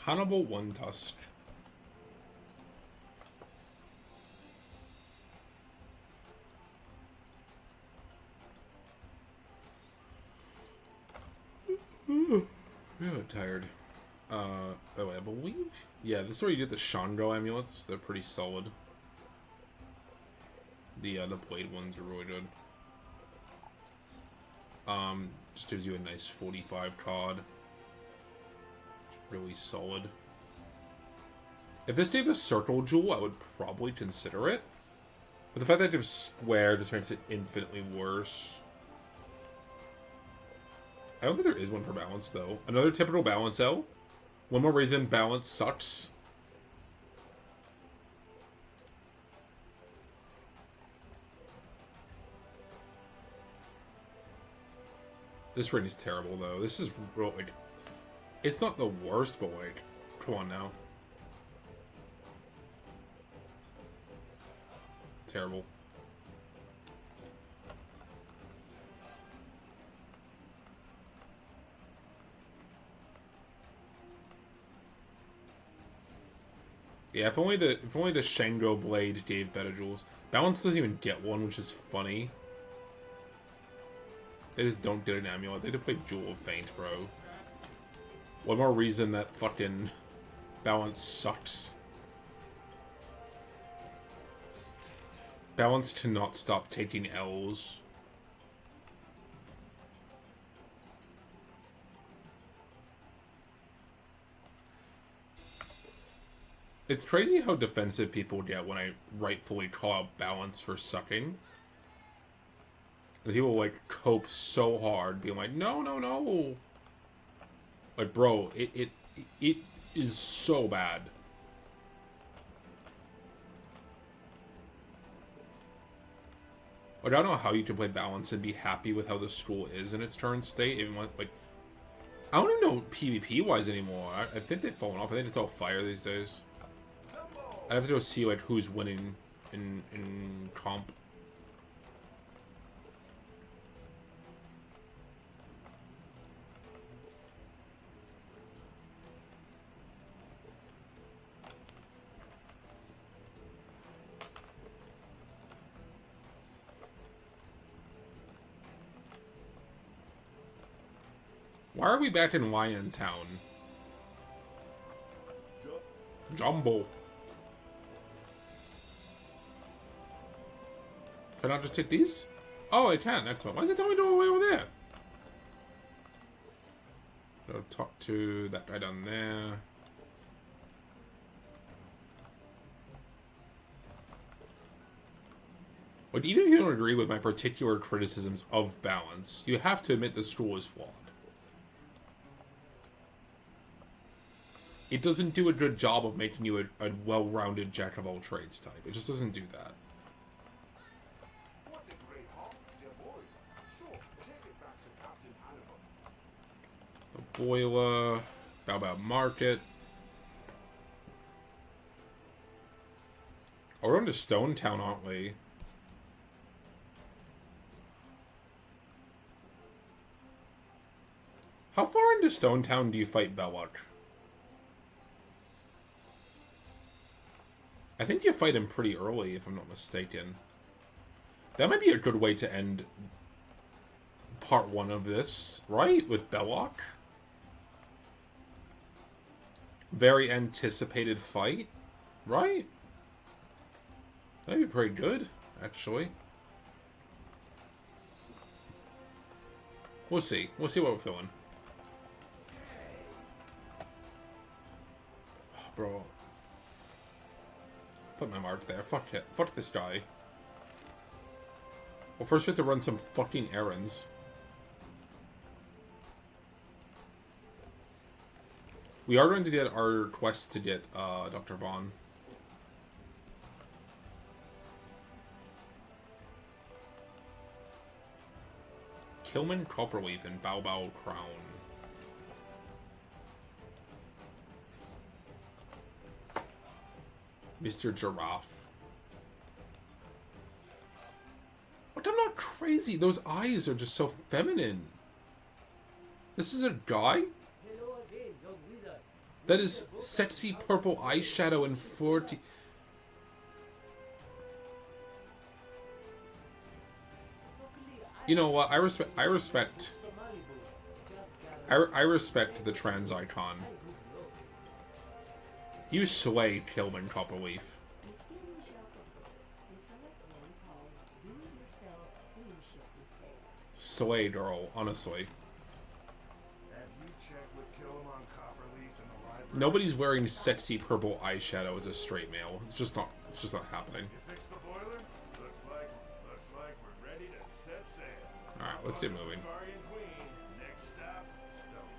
Hannibal One Tusk. Really tired. By the way, I believe... Yeah, this is where you get the Shango amulets. They're pretty solid. The blade ones are really good. Just gives you a nice 45 card. It's really solid. If this gave a circle jewel, I would probably consider it. But the fact that it gives square just makes it infinitely worse. I don't think there is one for balance, though. Another typical balance L. One more reason balance sucks. This ring is terrible, though. This is real, like... It's not the worst, but, like... Come on, now. Terrible. Yeah, if only the Shango blade gave better jewels. Balance doesn't even get one, which is funny. They just don't get an amulet. They just play Jewel of Faint, bro. One more reason that fucking balance sucks. Balance cannot stop taking L's. It's crazy how defensive people get when I rightfully call out balance for sucking. And people, like, cope so hard, being like, no, no, no. Like, bro, it is so bad. Like, I don't know how you can play balance and be happy with how the school is in its current state. Even when, like, I don't even know PvP-wise anymore. I think they've fallen off. I think it's all fire these days. I have to go see, like, who's winning in comp. Why are we back in Lion Town? Jumbo. Can I just take these? Oh, I can. Excellent. Why does it tell me to go away over there? Go talk to that guy down there. But even if you don't agree with my particular criticisms of balance, you have to admit the school is flawed. It doesn't do a good job of making you a well-rounded jack-of-all-trades type. It just doesn't do that. The boiler, Bao Market. Oh, we're going to Stone Town, aren't we? How far into Stone Town do you fight Belloc? I think you fight him pretty early, if I'm not mistaken. That might be a good way to end part 1 of this, right? With Belloc. Very anticipated fight, right? That'd be pretty good, actually. We'll see. We'll see what we're feeling. Oh, bro. Put my mark there. Fuck it. Fuck this guy. Well, first we have to run some fucking errands. We are going to get our quest to get Dr. Vaughn. Kilman Copperleaf and Bow Bow Crown. Mr. Giraffe. Like, I'm not crazy. Those eyes are just so feminine. This is a guy? Hello again, young wizard. That is sexy purple eyeshadow and 40... You know what? I respect the trans icon. You slay, Kilman Copperleaf. Slay, girl, honestly. Have you checked with Killamon Copperleaf in the library? Nobody's wearing sexy purple eyeshadow as a straight male. It's just not happening. You fixed the boiler? Looks like we're ready to set sail. Alright, let's get moving. Zafaria Queen. Next stop, Stonetown.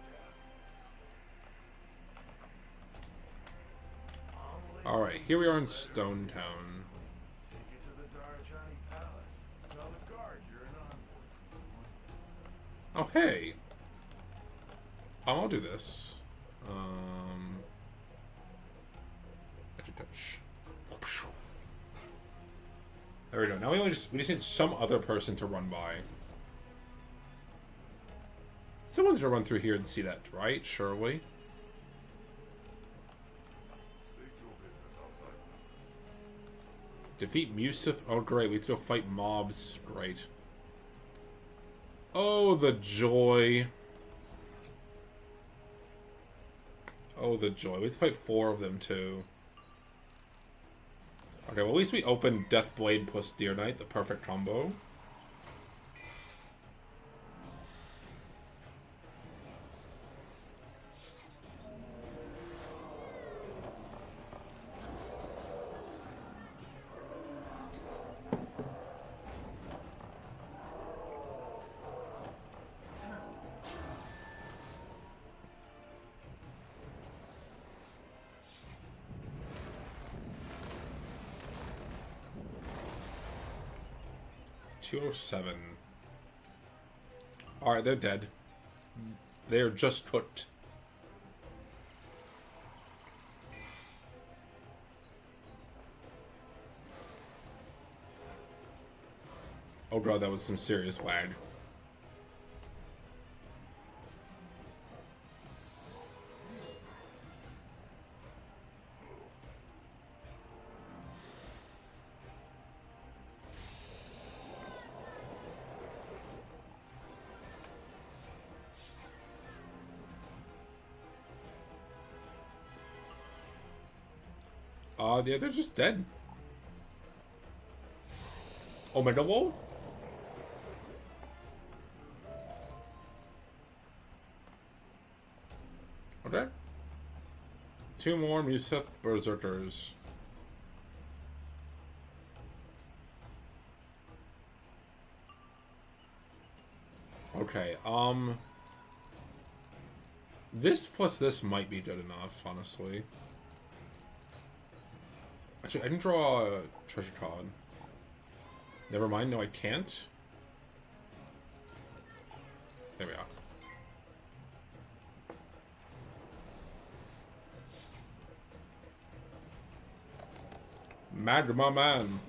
Alright, here we are in Stonetown. Take you to the Darajani Palace. Tell the guard you're an envoy. Oh, hey. I'll do this. Touch. There we go. Now we just need some other person to run by. Someone's gonna run through here and see that, right? Surely. Defeat Musif. Oh, great. We have to go fight mobs. Great. Oh, the joy. Oh, the joy. We have to fight 4 of them, too. Okay, well, at least we opened Deathblade plus Deer Knight, the perfect combo. $207. Alright, they're dead. They're just cooked. Oh god, that was some serious lag. Yeah, they're just dead. Omega Wall? Okay. 2 more Museth Berserkers. Okay, this plus this might be good enough, honestly. Actually, I can draw a treasure card. Never mind, no I can't. There we are. Magma Man.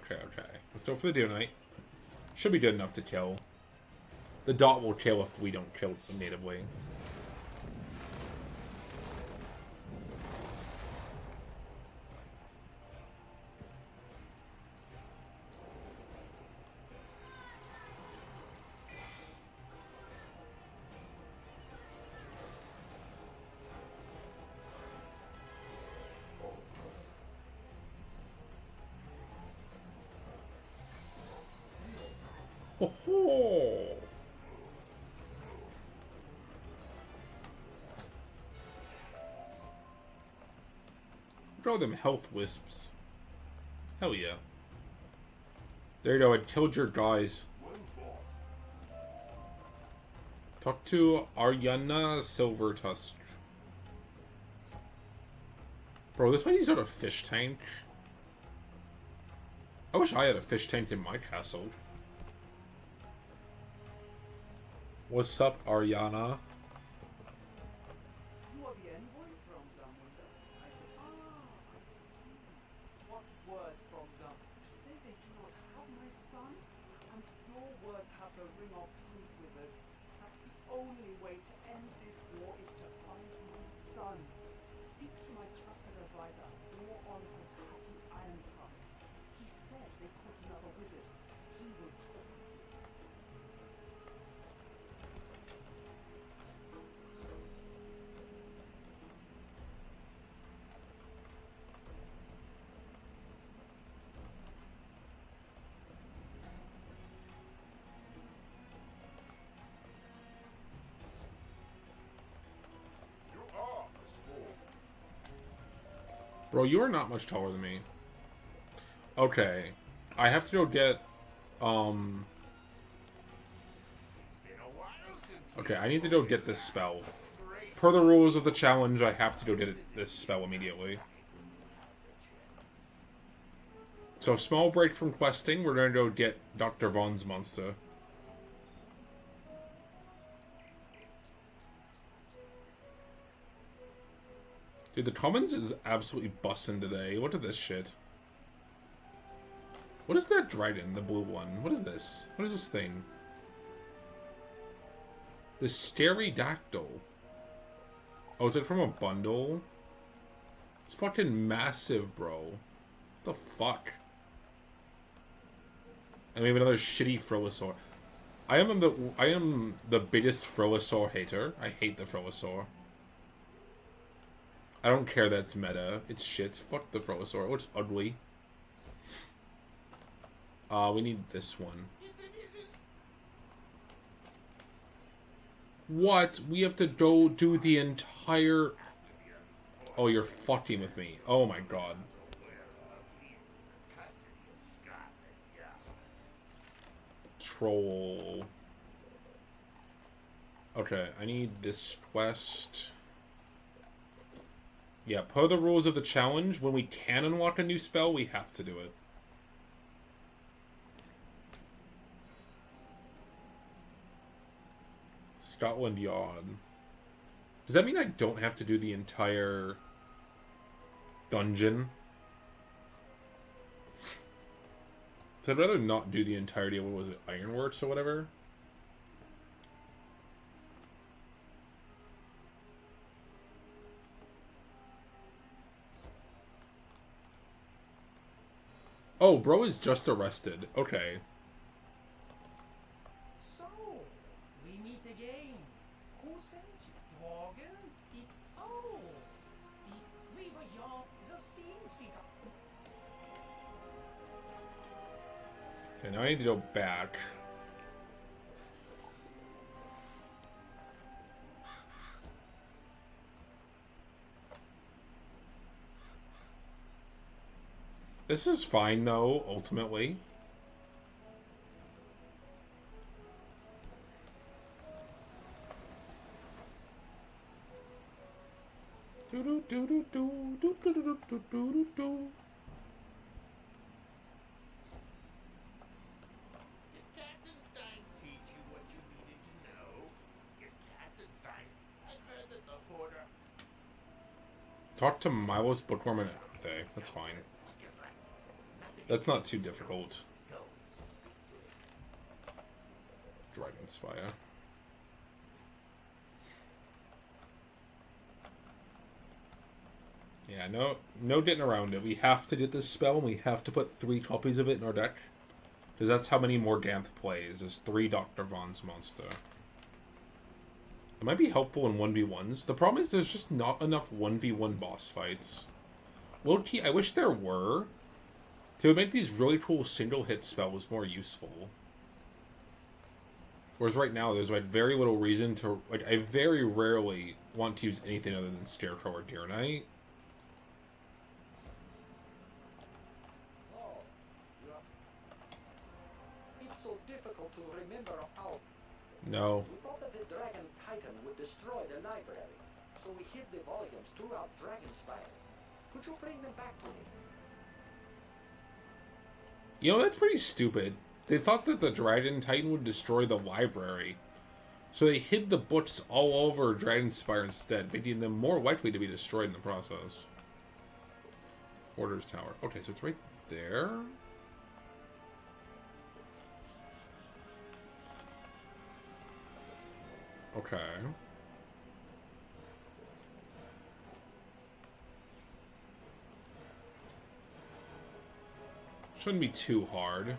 Okay. Let's go for the Deer Knight. Should be good enough to kill. The dot will kill if we don't kill it natively. Oh, Look at all them health wisps. Hell yeah. There you go, I killed your guys. Talk to Ariana Silvertusk. Bro, this lady's got a fish tank. I wish I had a fish tank in my castle. What's up, Ariana? You are the envoy from Zamunda? I see. What word from Zam? You say they do not have my son? And your words have the ring of truth, wizard. That the only way to end this war is to find my son. Speak to my trusted advisor, War on Happy Iron Tongue. He said they caught another wizard. He will talk with you. Bro, you are not much taller than me. Okay. I have to go get, okay, I need to go get this spell. Per the rules of the challenge, I have to go get this spell immediately. So, small break from questing, we're gonna go get Dr. Vaughn's monster. Dude, the Commons is absolutely bussin' today. Look at this shit. What is that dragon, the blue one? What is this? What is this thing? The Stereodactyl. Oh, is it from a bundle? It's fucking massive, bro. What the fuck? And we have another shitty Frillisaur. I am the biggest Frillisaur hater. I hate the Frillisaur. I don't care that it's meta. It's shit. Fuck the Frillisaur. It looks ugly. We need this one. What? We have to go do the entire... Oh, you're fucking with me. Oh my god. Troll. Okay, I need this quest. Yeah, per the rules of the challenge, when we can unlock a new spell, we have to do it. Scotland Yard. Does that mean I don't have to do the entire dungeon? So I'd rather not do the entirety of, what was it, Ironworks or whatever? Oh, bro is just arrested. Okay. So, we meet again. Who sent you? Dwargen? Oh, we were young. The scenes we got. Okay, now I need to go back. This is fine, though, ultimately. Talk to Milo's Bookworm and Anthe. That's fine. That's not too difficult. Dragon Spire. Yeah, no getting around it. We have to get this spell, and we have to put 3 copies of it in our deck. Because that's how many Morganthe plays, is 3 Dr. Vaughn's monster. It might be helpful in 1v1s. The problem is there's just not enough 1v1 boss fights. Low-key, I wish there were. It would make these really cool single-hit spells more useful. Whereas right now, there's like very little reason to... Like, I very rarely want to use anything other than Scarecrow or Deer Knight. No. We thought that the Dragon Titan would destroy the library, so we hid the volumes throughout Dragonspire. Could you bring them back to me? You know, that's pretty stupid. They thought that the Dragon Titan would destroy the library. So they hid the books all over Dragonspire instead, making them more likely to be destroyed in the process. Hoarder's Tower. Okay, so it's right there. Okay. Shouldn't be too hard.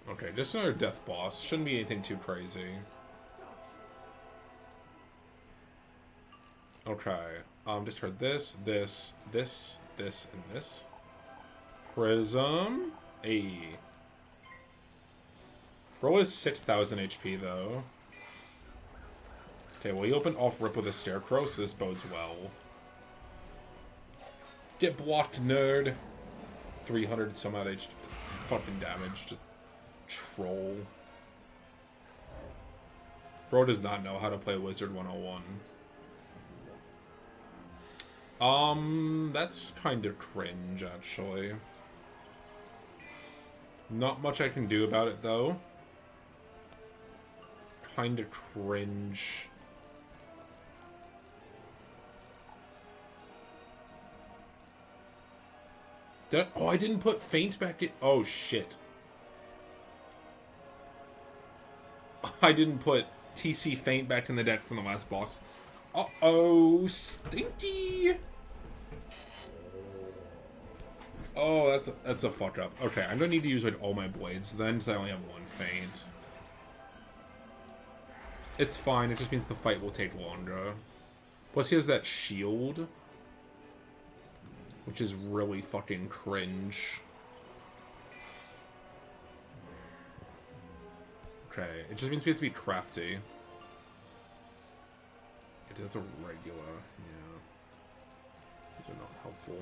Okay, just another death boss. Shouldn't be anything too crazy. Okay. Just heard this, this, this, this, and this. Prism. A. Bro is 6,000 HP though. Okay, well he opened off rip with a Scarecrow, so this bodes well. Get blocked, nerd. 300 some odd HP. Fucking damage. Just troll. Bro does not know how to play Wizard 101. That's kind of cringe, actually. Not much I can do about it, though. Kind of cringe. Oh, I didn't put Feint back in. Oh, shit. I didn't put TC Feint back in the deck from the last boss. Uh-oh, stinky. Oh, that's a fuck up. Okay, I'm gonna need to use like all my blades then, because I only have one Feint. It's fine, it just means the fight will take longer. Plus he has that shield, which is really fucking cringe. Okay, it just means we have to be crafty. That's a regular, yeah. These are not helpful.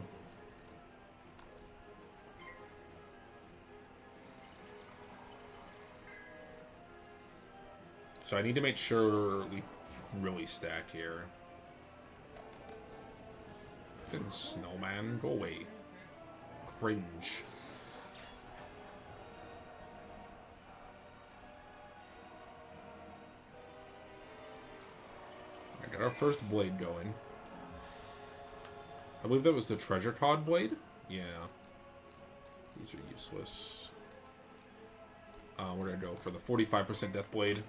So I need to make sure we really stack here. Fucking snowman, go away. Cringe. Got our first blade going. I believe that was the treasure cod blade? Yeah. These are useless. We're gonna go for the 45% death blade.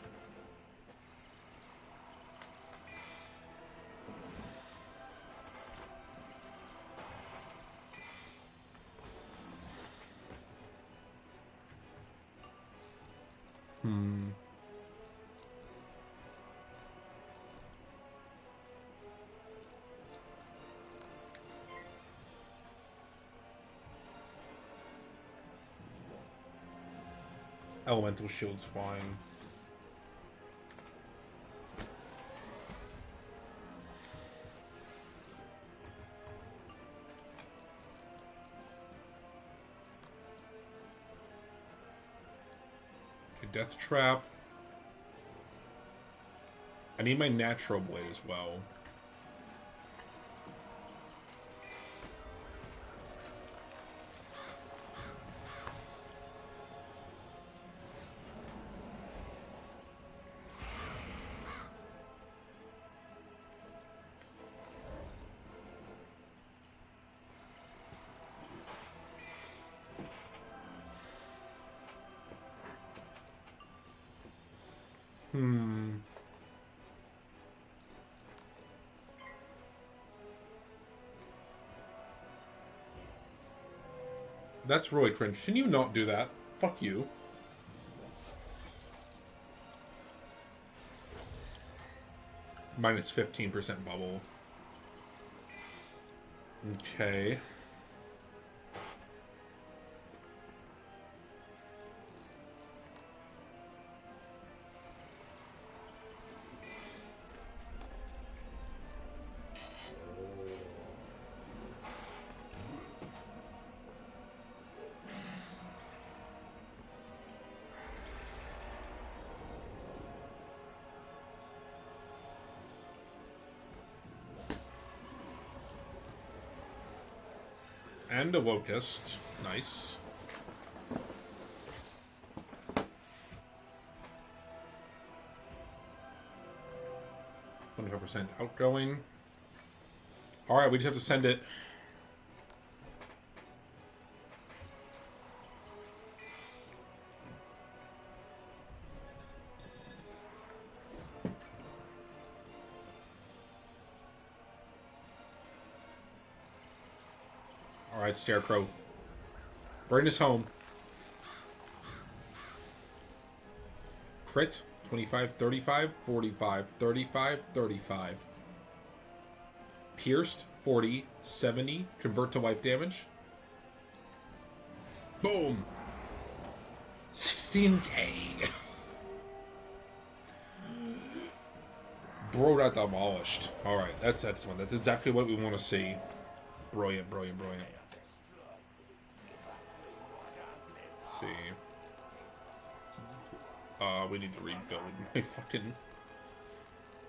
Elemental shield's fine. Okay, death trap. I need my natural blade as well. That's really cringe. Can you not do that? Fuck you. Minus 15% bubble. Okay. And a locust. Nice. %, outgoing. Alright, we just have to send it. Alright, Scarecrow. Bring us home. Crit. 25, 35, 45, 35, 35. Pierced. 40, 70. Convert to life damage. Boom. 16k. Bro got demolished. Alright, that's one. That's exactly what we want to see. Brilliant, brilliant, brilliant. Let's see. We need to rebuild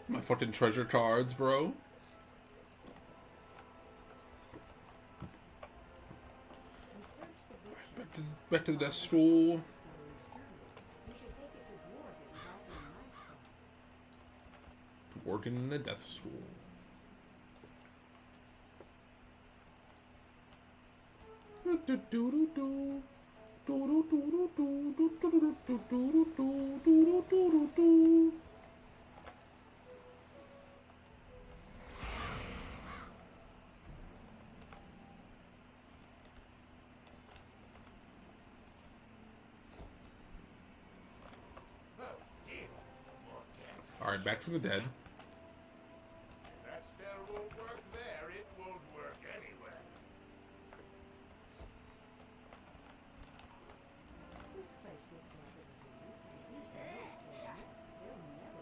my fucking treasure cards, bro. Back to the death stool. Working in the death stool. Alright, back from the dead. That spell won't work there, it won't work anywhere. This place looks like it would be at least a little never.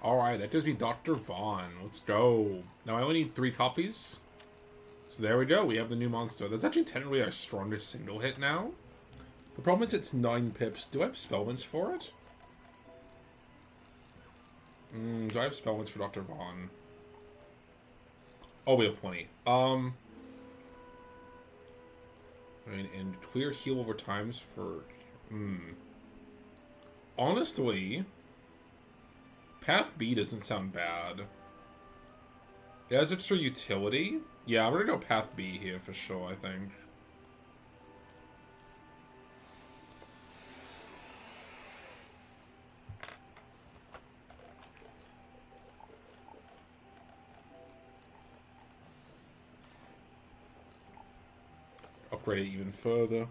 Alright, that gives me Dr. Vaughn. Let's go. Now I only need 3 copies. So there we go. We have the new monster. That's actually technically our strongest single hit now. The problem is it's 9 pips. Do I have spellments for it? Do I have spellments for Dr. Vaughn? Oh, we have plenty. And clear heal over times for... Honestly... Path B doesn't sound bad. It has extra utility. Yeah, I'm gonna go Path B here for sure, I think. Upgrade it even further.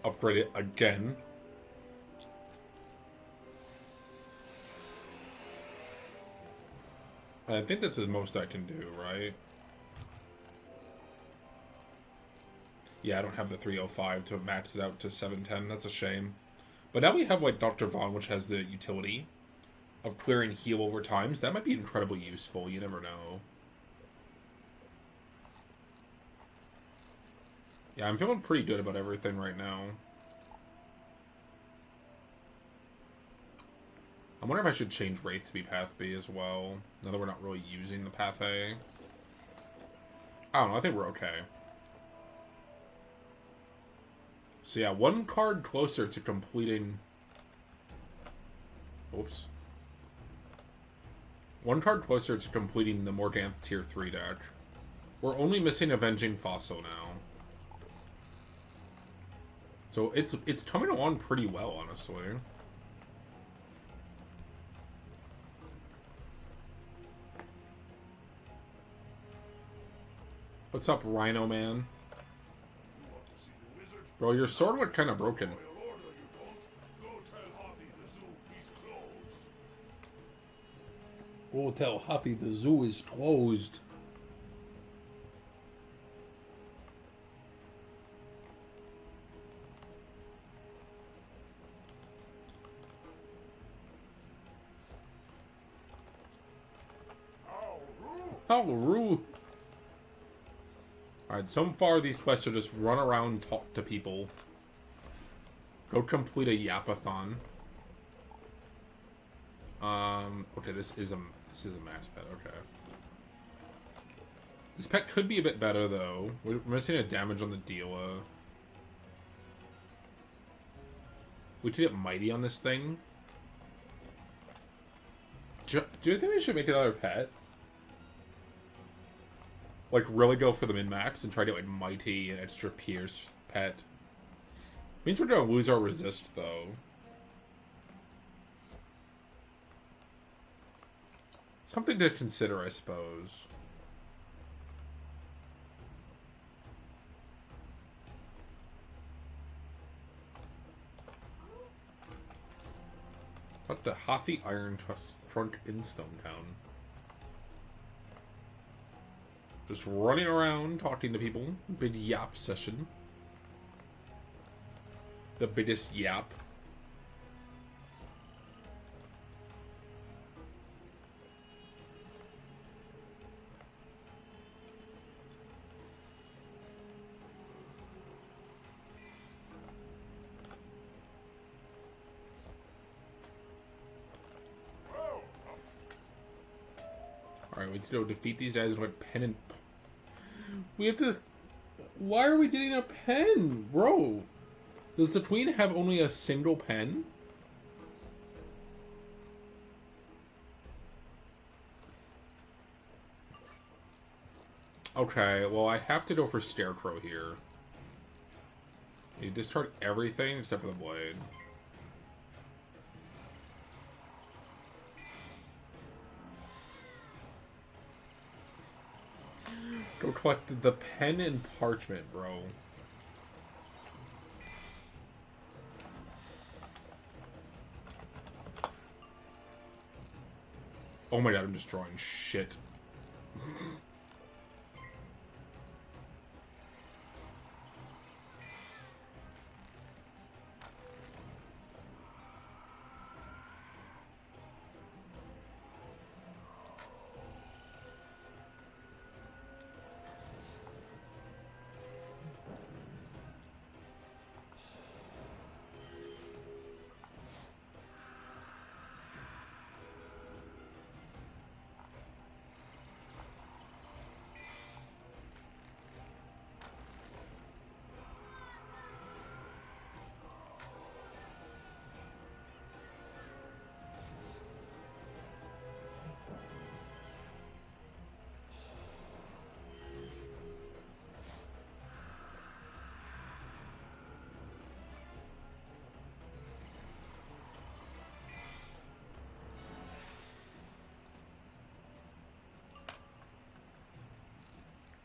Upgrade it again. And I think that's the most I can do, right? Yeah, I don't have the 305 to max it out to 710. That's a shame. But now we have, like, Dr. Vaughn, which has the utility of clearing heal over times. That might be incredibly useful. You never know. Yeah, I'm feeling pretty good about everything right now. I wonder if I should change Wraith to be Path B as well, now that we're not really using the Path A. I don't know, I think we're okay. So yeah, 1 card closer to completing... Oops. 1 card closer to completing the Morganthe Tier 3 deck. We're only missing Avenging Fossil now. So it's coming along pretty well, honestly. What's up, Rhino Man? Bro, your sword looked kind of broken. Go tell Huffy the zoo is closed. How rude. Alright, so far these quests are just run around, talk to people. Go complete a yapathon. Okay, this is a max pet, okay. This pet could be a bit better though. We're missing a damage on the dealer. We could get mighty on this thing. Do you think we should make another pet? Like, really go for the min-max and try to get, like, mighty and extra pierce pet. Means we're gonna lose our resist, though. Something to consider, I suppose. Talk to Hathi Iron Trunk in Stonetown. Just running around, talking to people. Big yap session. The biggest yap. Alright, we need to go defeat these guys with pen and... We have to... Why are we getting a pen? Bro! Does the queen have only a single pen? Okay, well I have to go for Scarecrow here. You discard everything except for the blade. Go collect the pen and parchment, bro. Oh my god, I'm just drawing shit.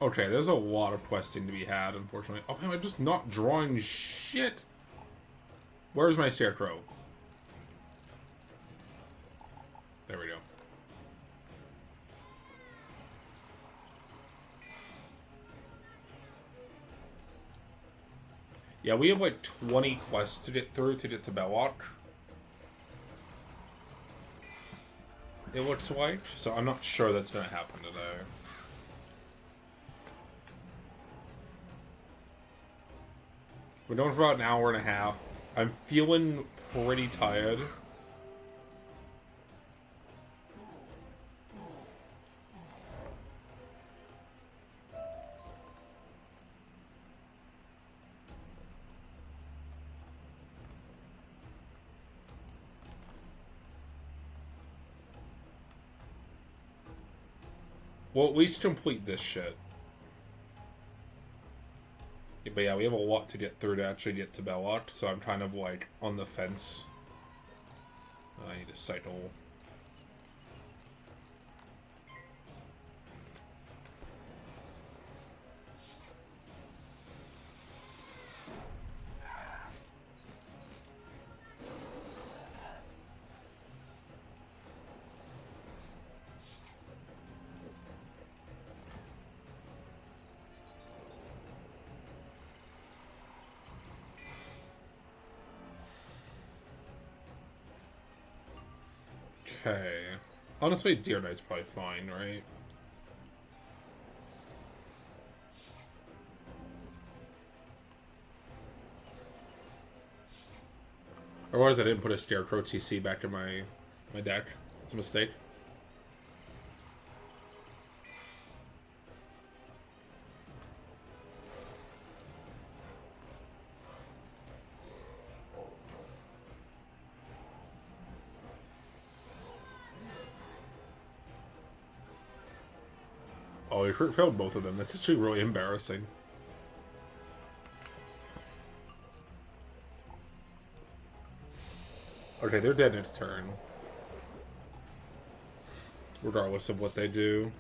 Okay, there's a lot of questing to be had, unfortunately. Oh man, I'm just not drawing shit. Where's my Scarecrow? There we go. Yeah, we have like 20 quests to get through to get to Belloc. It looks like, so I'm not sure that's gonna happen today. We're going for about an hour and a half. I'm feeling pretty tired. We'll at least complete this shit. But yeah, we have a lot to get through to actually get to Belloc, so I'm kind of like on the fence. I need to cycle. Okay. Honestly, Deer Knight's probably fine, right? Otherwise, I didn't put a Scarecrow TC back in my deck. It's a mistake. Oh, he failed both of them. That's actually really embarrassing. Okay, they're dead in its turn. Regardless of what they do.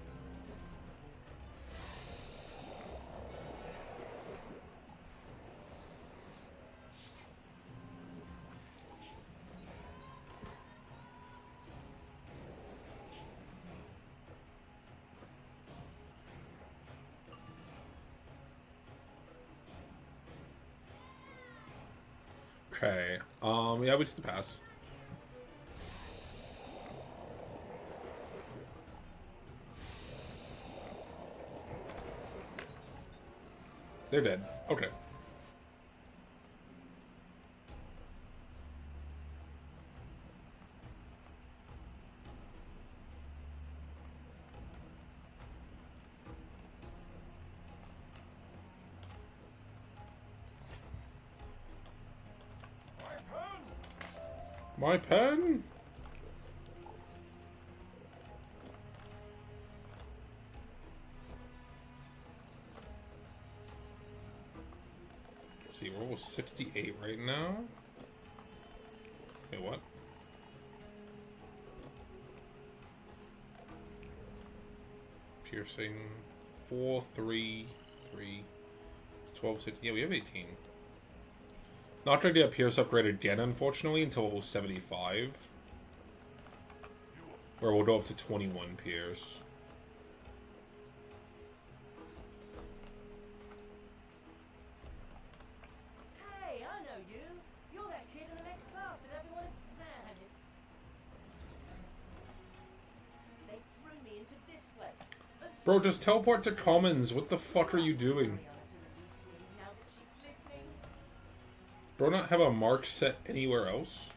Okay. Yeah, we just pass. They're dead. Okay. My pen? Let's see, we're almost 68 right now. Wait, what? Piercing 4, 3, 3, 12, 16. Yeah, we have 18. Not going to get a Pierce upgrade again, unfortunately, until level 75. Where we'll go up to 21 Pierce. Hey, I know you. You're that kid in the next class that everyone... Man, they threw me into this place. Bro, just teleport to Commons. What the fuck are you doing? Do I not have a mark set anywhere else?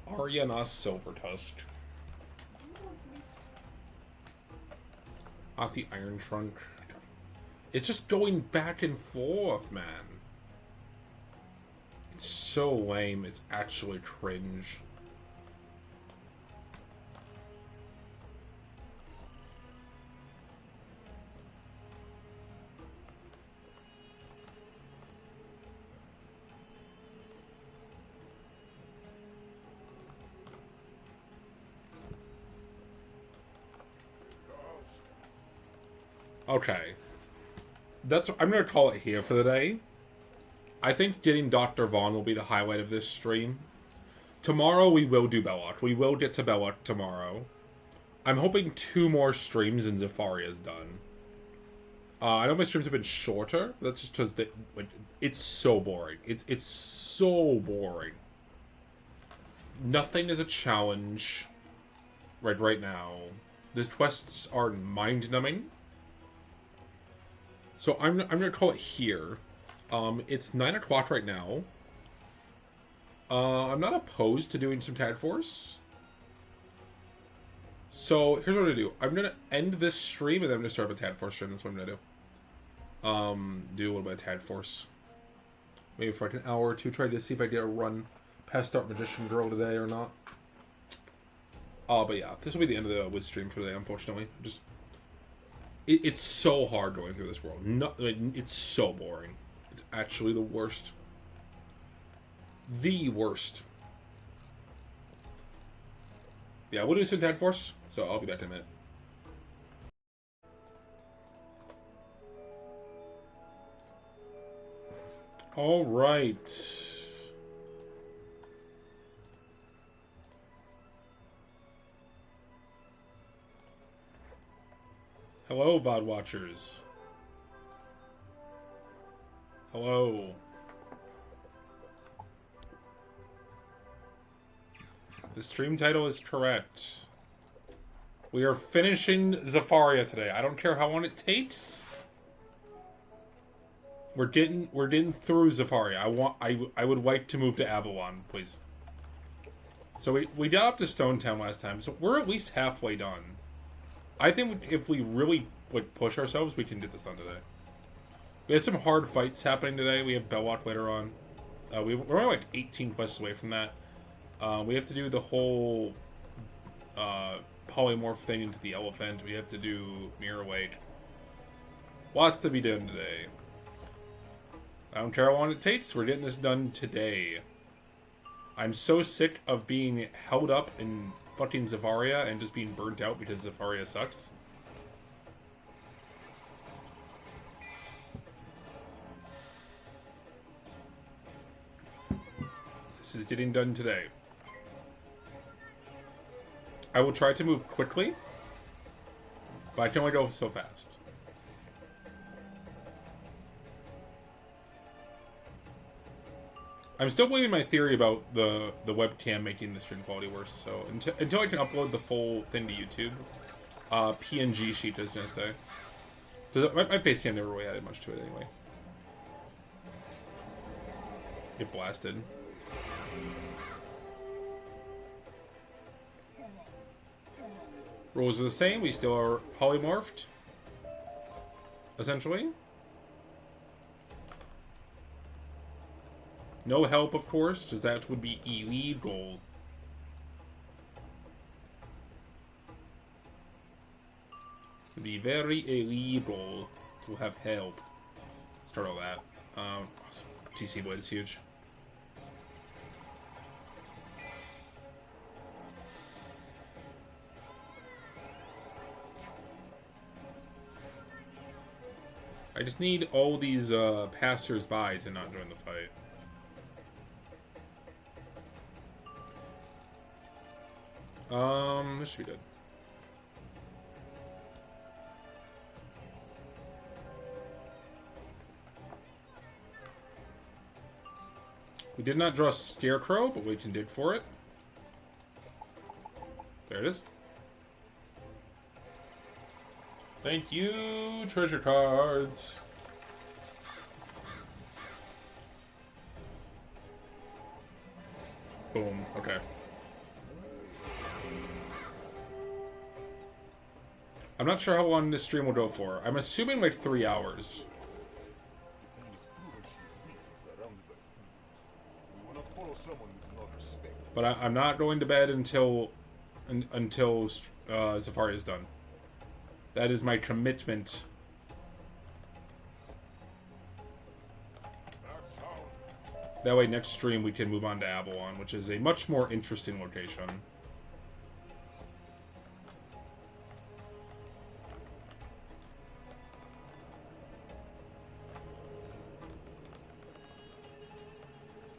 Ariana Silvertusk. Off the Iron Trunk. It's just going back and forth, man. It's so lame, it's actually cringe. Okay. I'm gonna call it here for the day. I think getting Dr. Vaughn will be the highlight of this stream. Tomorrow we will do Belloc. We will get to Belloc tomorrow. I'm hoping 2 more streams and Zafaria is done. I know my streams have been shorter, but that's just because it's so boring. It's so boring. Nothing is a challenge right now. The quests are mind-numbing. So I'm gonna call it here. It's 9 o'clock right now. I'm not opposed to doing some Tag Force. So here's what I'm gonna do. I'm gonna end this stream and then I'm gonna start up a Tag Force stream. That's what I'm gonna do. Do a little bit of Tag Force. Maybe for like an hour or two. Try to see if I get a run past Dark Magician Girl today or not. But yeah, this will be the end of the Wiz stream for today. Unfortunately, it's so hard going through this world. It's so boring. It's actually the worst. The worst. Yeah, we'll do some Tag Force, so I'll be back in a minute. All right. Hello, VOD watchers. Hello. The stream title is correct. We are finishing Zafaria today. I don't care how long it takes. We're getting through Zafaria. I would like to move to Avalon, please. So we got up to Stone Town last time, so we're at least halfway done. I think if we really would push ourselves, we can get this done today. We have some hard fights happening today. We have Belloc later on. We're only like 18 quests away from that. We have to do the whole polymorph thing into the elephant. We have to do Mirror Lake. Lots to be done today. I don't care how long it takes. We're getting this done today. I'm so sick of being held up in fucking Zafaria and just being burnt out because Zafaria sucks. This is getting done today. I will try to move quickly, but I can only go so fast. I'm still believing my theory about the webcam making the stream quality worse, so until I can upload the full thing to YouTube, PNG sheet is gonna stay. My face cam never really added much to it anyway. Get blasted. Rules are the same, we still are polymorphed, essentially. No help, of course, because that would be illegal. It would be very illegal to have help. Start all that. TC Blade is huge. I just need all these passers-by to not join the fight. This should be good. We did not draw Scarecrow, but we can dig for it. There it is. Thank you, treasure cards. Boom, okay. I'm not sure how long this stream will go for. I'm assuming like 3 hours. But I'm not going to bed until Zafaria is done. That is my commitment. That way next stream we can move on to Avalon, which is a much more interesting location.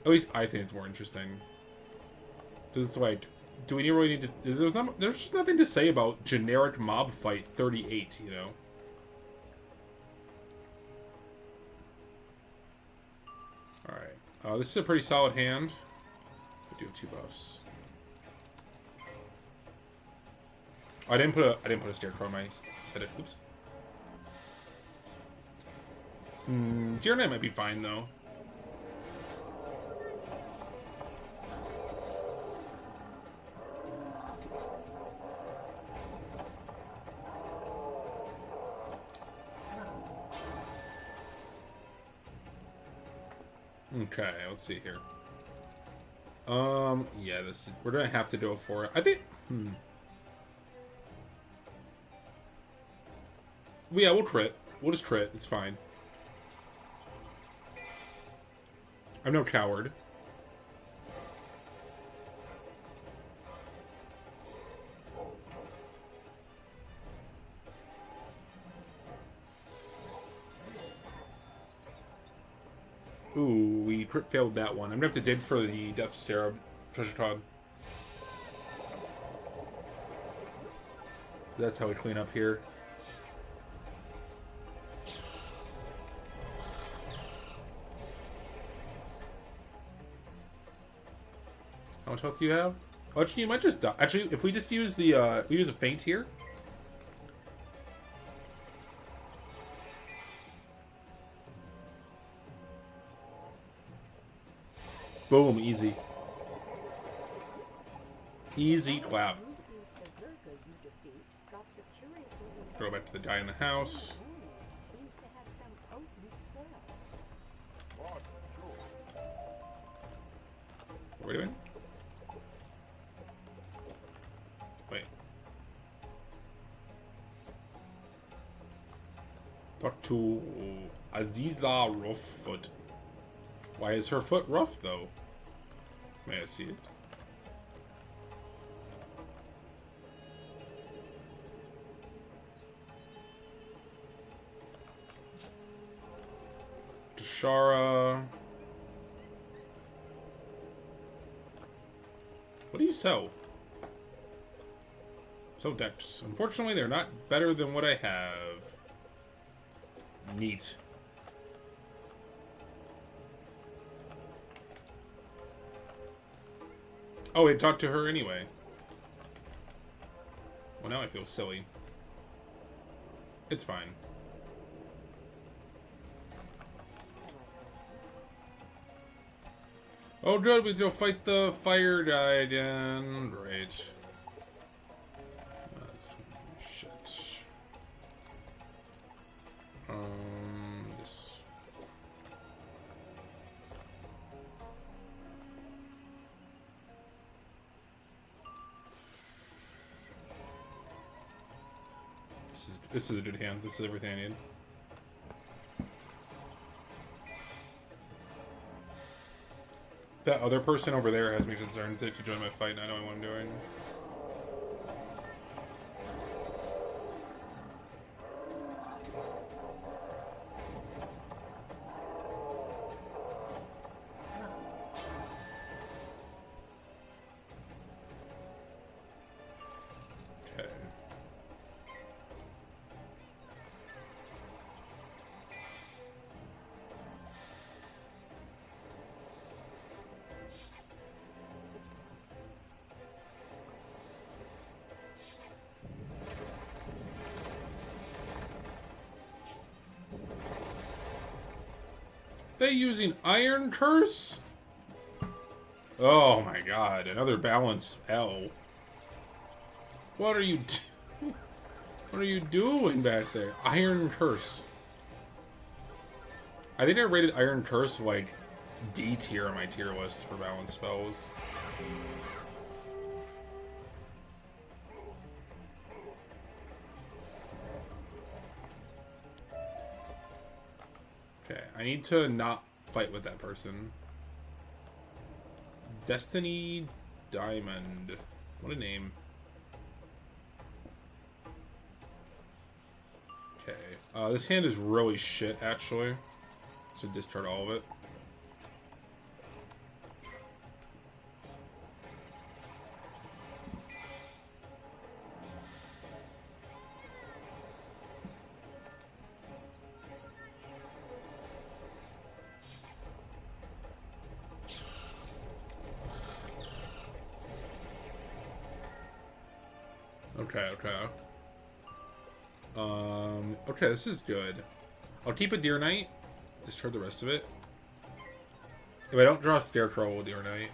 At least I think it's more interesting. Because it's like, do we really need to... There's just nothing to say about generic mob fight 38, you know? Alright. This is a pretty solid hand. I do have 2 buffs. Oh, I didn't put a Scarecrow on my set. Oops. Deer Knight might be fine, though. Okay, let's see here. Yeah, we're gonna have to go for it. I think, yeah, we'll crit. We'll just crit. It's fine. I'm no coward. Ooh, we crit failed that one. I'm gonna have to dig for the Death Scarab treasure trove. That's how we clean up here. How much health do you have? Oh, actually, you might just die. Actually, if we just use the we use a feint here. Boom, easy. Easy clap. Go back to the guy in the house. What are we doing? Wait. Talk to Aziza Roughfoot. Why is her foot rough, though? May I see it? Tashara. What do you sell? Sell decks. Unfortunately, they're not better than what I have. Neat. Oh, we talked to her anyway. Well, now I feel silly. It's fine. Oh, good. We go fight the fire guy again. Great. Shit. This. This is a good hand. This is everything I need. That other person over there has me concerned that you join my fight and I don't know what I'm doing. Okay. They using Iron Curse? Oh my god, another balance L. What are you what are you doing back there? Iron Curse. I think I rated Iron Curse like D tier on my tier list for balance spells. Okay, I need to not fight with that person. Destiny Diamond. What a name. Okay, this hand is really shit, actually. Should discard all of it. Okay, okay. Okay, this is good. I'll keep a Deer Knight. Discard the rest of it. If I don't draw a Scarecrow, we'll Deer Knight.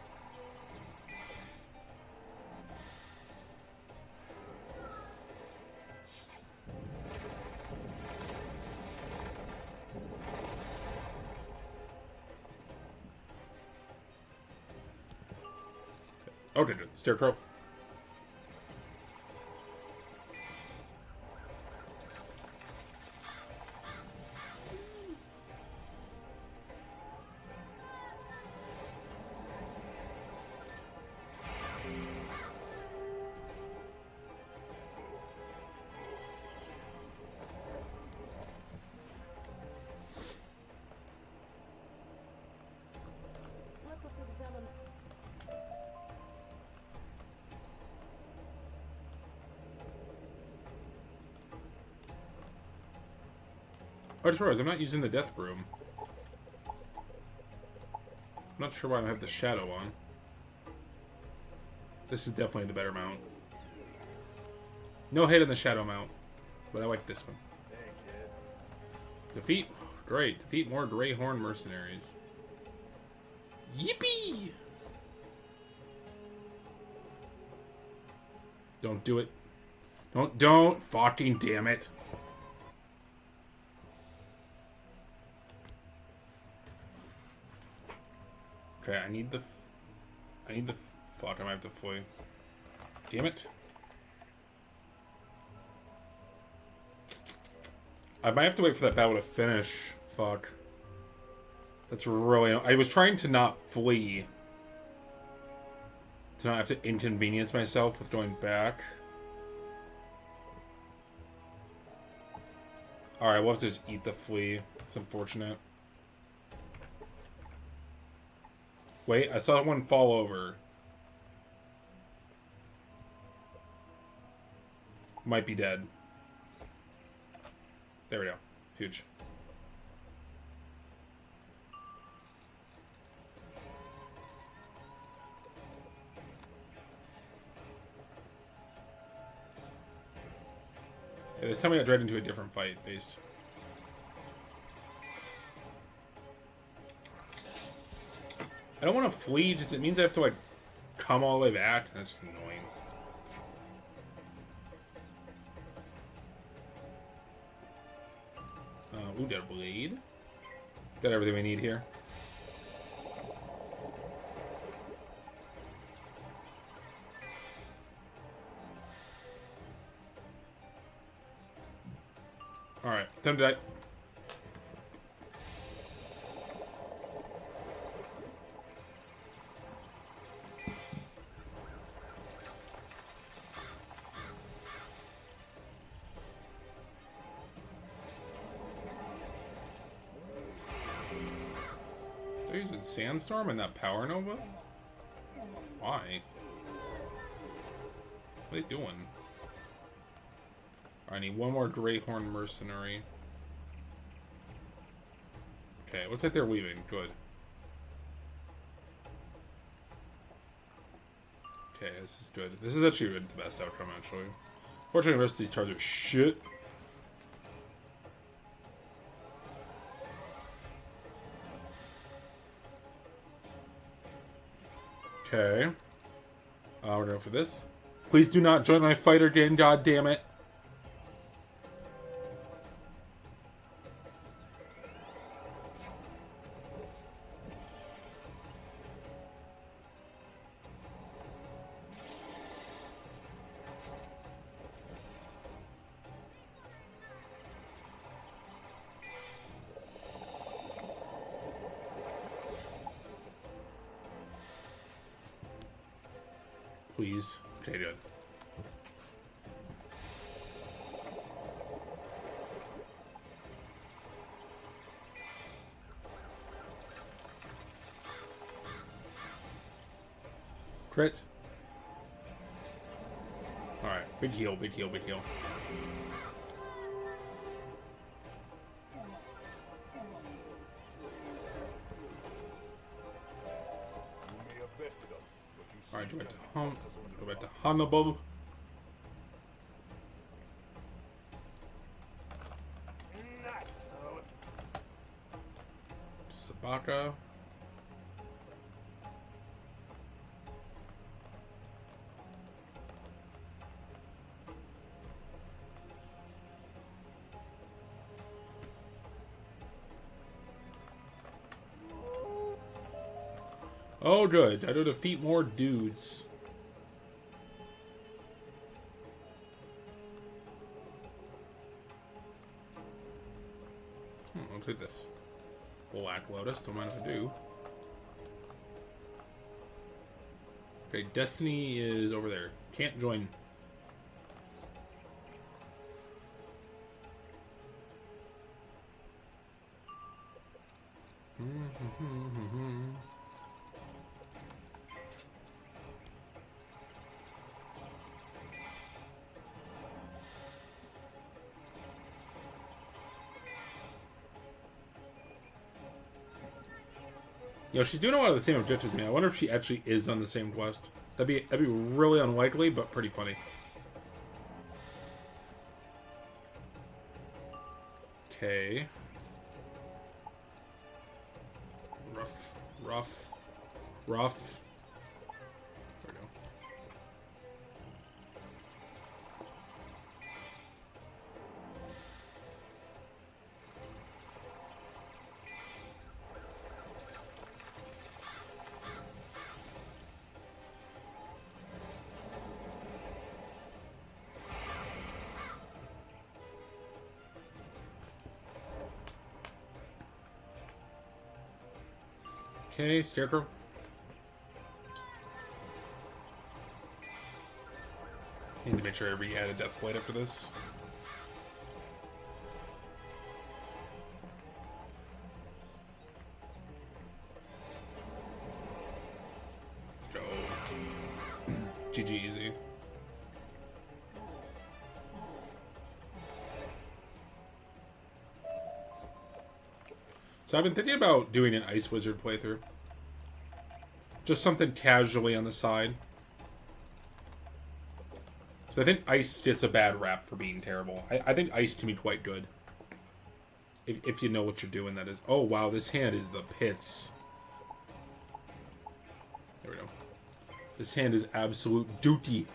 Okay, good. Scarecrow. I just realized I'm not using the death broom. I'm not sure why I have the shadow on. This is definitely the better mount. No hate on the shadow mount, but I like this one. Defeat, great. Defeat more Greyhorn mercenaries. Yippee! Don't do it. Don't fucking damn it. Okay, I need the fuck, I might have to flee. Damn it. I might have to wait for that battle to finish. Fuck. That's really... I was trying to not flee. To not have to inconvenience myself with going back. Alright, we'll have to just eat the flea. It's unfortunate. Wait, I saw one fall over. Might be dead. There we go. Huge. Yeah, this time we got dragged into a different fight, based. I don't want to flee, just it means I have to, like, come all the way back. That's just annoying. Ooh, got a blade. Got everything we need here. Alright, time to die. They're using Sandstorm and not Power Nova? Why? What are they doing? I need one more Greyhorn mercenary. Okay, looks like they're leaving. Good. Okay, this is good. This is actually the best outcome, actually. Fortunately, the rest of these cards are shit. Okay. We're going for this. Please do not join my fight again, god damn it. Please. Okay, good. Crit. Alright, big heal, big heal, big heal. Alright, go back to Hannibal. Sabaka. Oh, good. I do defeat more dudes. I'll take this. Black Lotus. Don't mind if I do. Okay, Destiny is over there. Can't join. You know, she's doing a lot of the same objectives as me. I wonder if she actually is on the same quest. That'd be really unlikely, but pretty funny. Okay. Rough. There we go. Okay, Scarecrow. Need to make sure I re-add a Death Blade after this. Let's go. GG easy. So I've been thinking about doing an Ice Wizard playthrough. Just something casually on the side. So I think Ice gets a bad rap for being terrible. I think Ice can be quite good. If you know what you're doing, that is. Oh, wow, this hand is the pits. There we go. This hand is absolute dookie.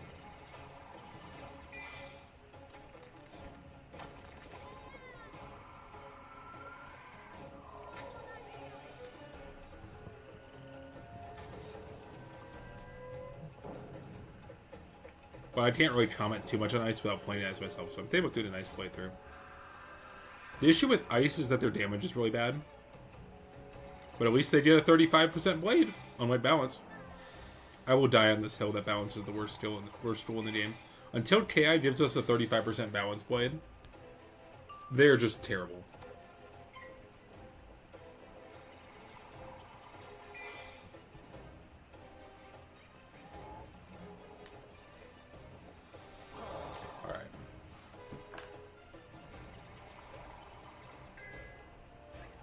But I can't really comment too much on Ice without playing Ice myself, so I'm thinking about doing a nice playthrough. The issue with Ice is that their damage is really bad. But at least they get a 35% blade on my balance. I will die on this hill that balance is the worst tool in the game. Until KI gives us a 35% balance blade, they're just terrible.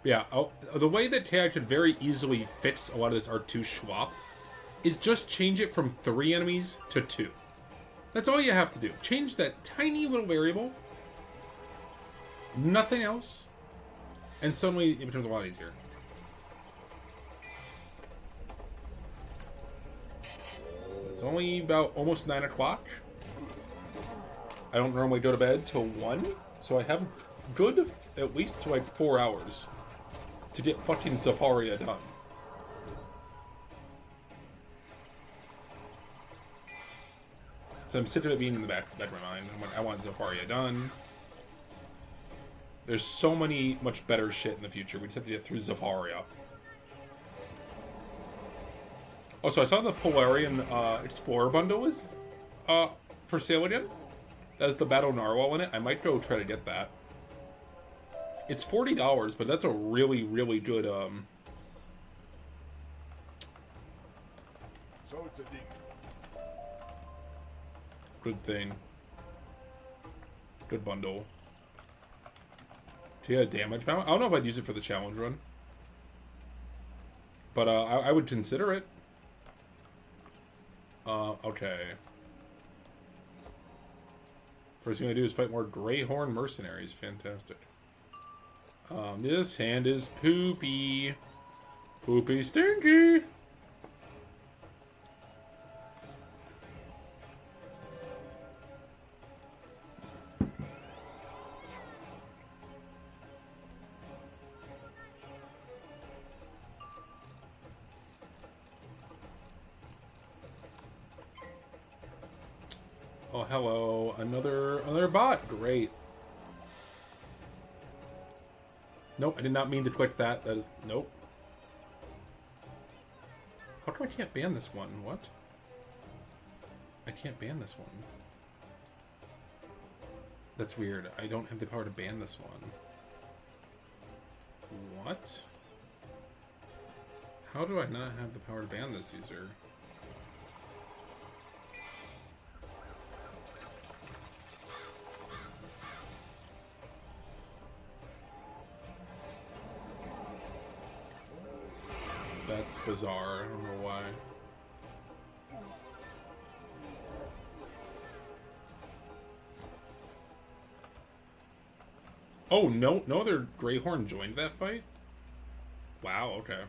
Yeah, the way that KI could very easily fix a lot of this R2 schwap is just change it from 3 enemies to 2. That's all you have to do. Change that tiny little variable. Nothing else. And suddenly it becomes a lot easier. It's only about almost 9 o'clock. I don't normally go to bed till 1. So I have good at least like 4 hours to get fucking Zafaria done. So I'm sick of it being in the back of my mind. I want Zafaria done. There's so much better shit in the future. We just have to get through Zafaria. Oh, so I saw the Polarian Explorer bundle is for sale again. That has the Battle Narwhal in it. I might go try to get that. It's $40, but that's a really, really good, So it's a dig. good thing. Good bundle. Do you have a damage balance? I don't know if I'd use it for the challenge run. But, I would consider it. Okay. First thing I do is fight more Greyhorn mercenaries. Fantastic. This hand is poopy. Poopy stinky. Oh, hello. Another bot. Great. Nope, I did not mean to click that. That is... Nope. How come I can't ban this one? What? I can't ban this one. That's weird. I don't have the power to ban this one. What? How do I not have the power to ban this user? That's bizarre. I don't know why. Oh, no other Greyhorn joined that fight? Wow, okay.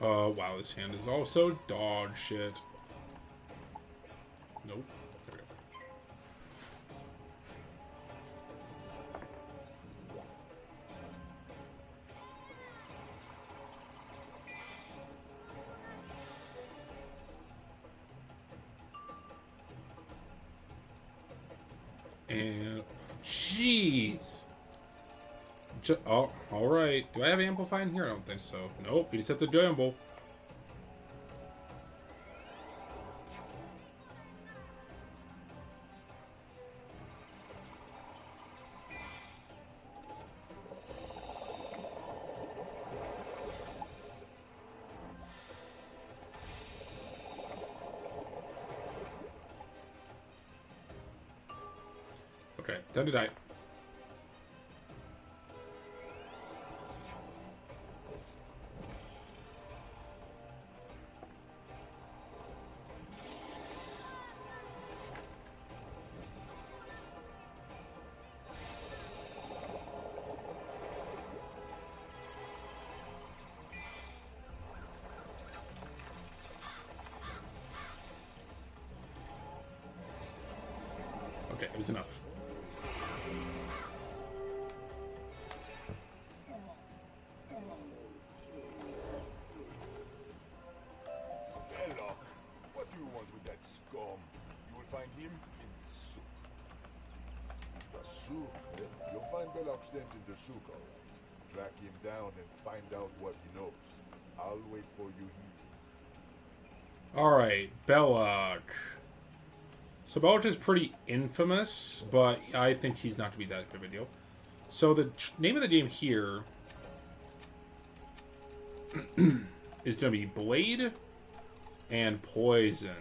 Wow, this hand is also dog shit. Nope. There we go. And jeez. Oh, all right. Do I have amplify in here? I don't think so. Nope. We just have to gamble. Okay, time to die. Okay, it was enough. Belloc, what do you want with that scum? You will find him in the souk. The souk? Eh? You'll find Belloc's tent in the souk, alright. Track him down and find out what he knows. I'll wait for you here. Alright, Belloc. So Belloc is pretty infamous, but I think he's not going to be that big of a deal. So the name of the game here is going to be Blade and Poison.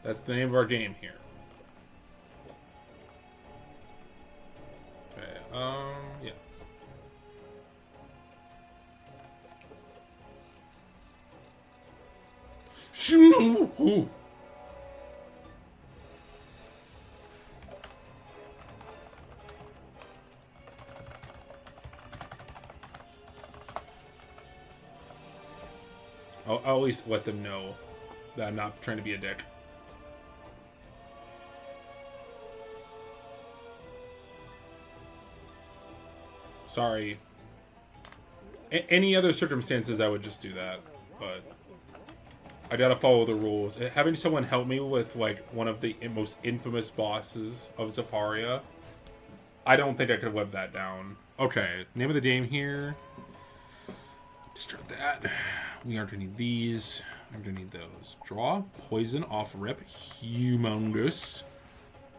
That's the name of our game here. Okay, yeah. Ooh. I'll at least let them know that I'm not trying to be a dick. Sorry. Any other circumstances, I would just do that, but I gotta follow the rules. Having someone help me with, like, one of the most infamous bosses of Zafaria, I don't think I could live that down. Okay, name of the game here. Start that. We aren't gonna need these. I'm gonna need those. Draw, poison, off rip, humongous.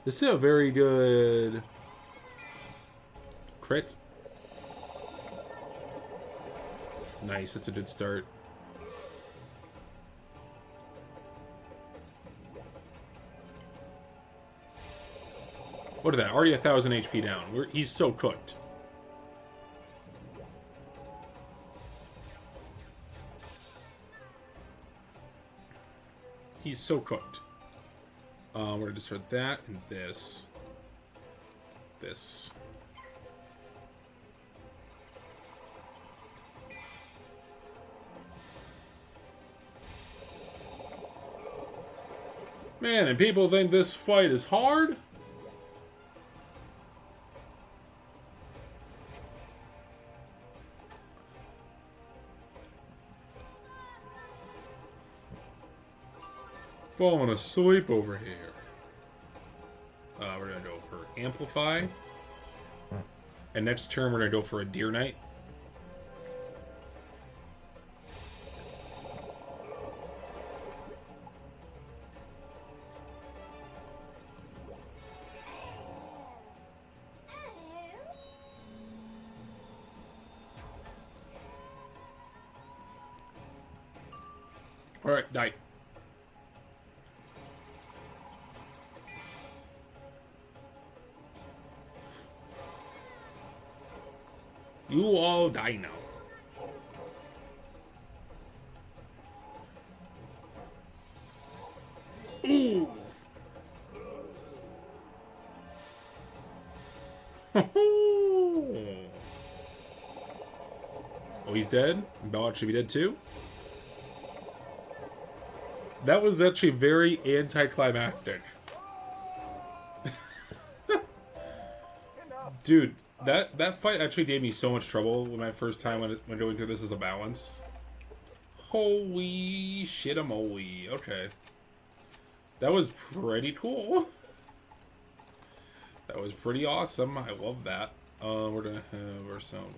This is a very good crit. Nice, that's a good start. What is that? Already 1,000 HP down. He's so cooked. He's so cooked. We're going to start that and this. This. Man, and people think this fight is hard? Falling asleep over here. We're going to go for Amplify. And next turn, we're going to go for a Deer Knight. Alright, die. You all die now. Ooh. Oh, he's dead? Ballard should be dead too? That was actually very anticlimactic. Dude, that fight actually gave me so much trouble when my first time when going through this as a balance. Holy shit-a-moly. Okay. That was pretty cool. That was pretty awesome. I love that. We're gonna have ourselves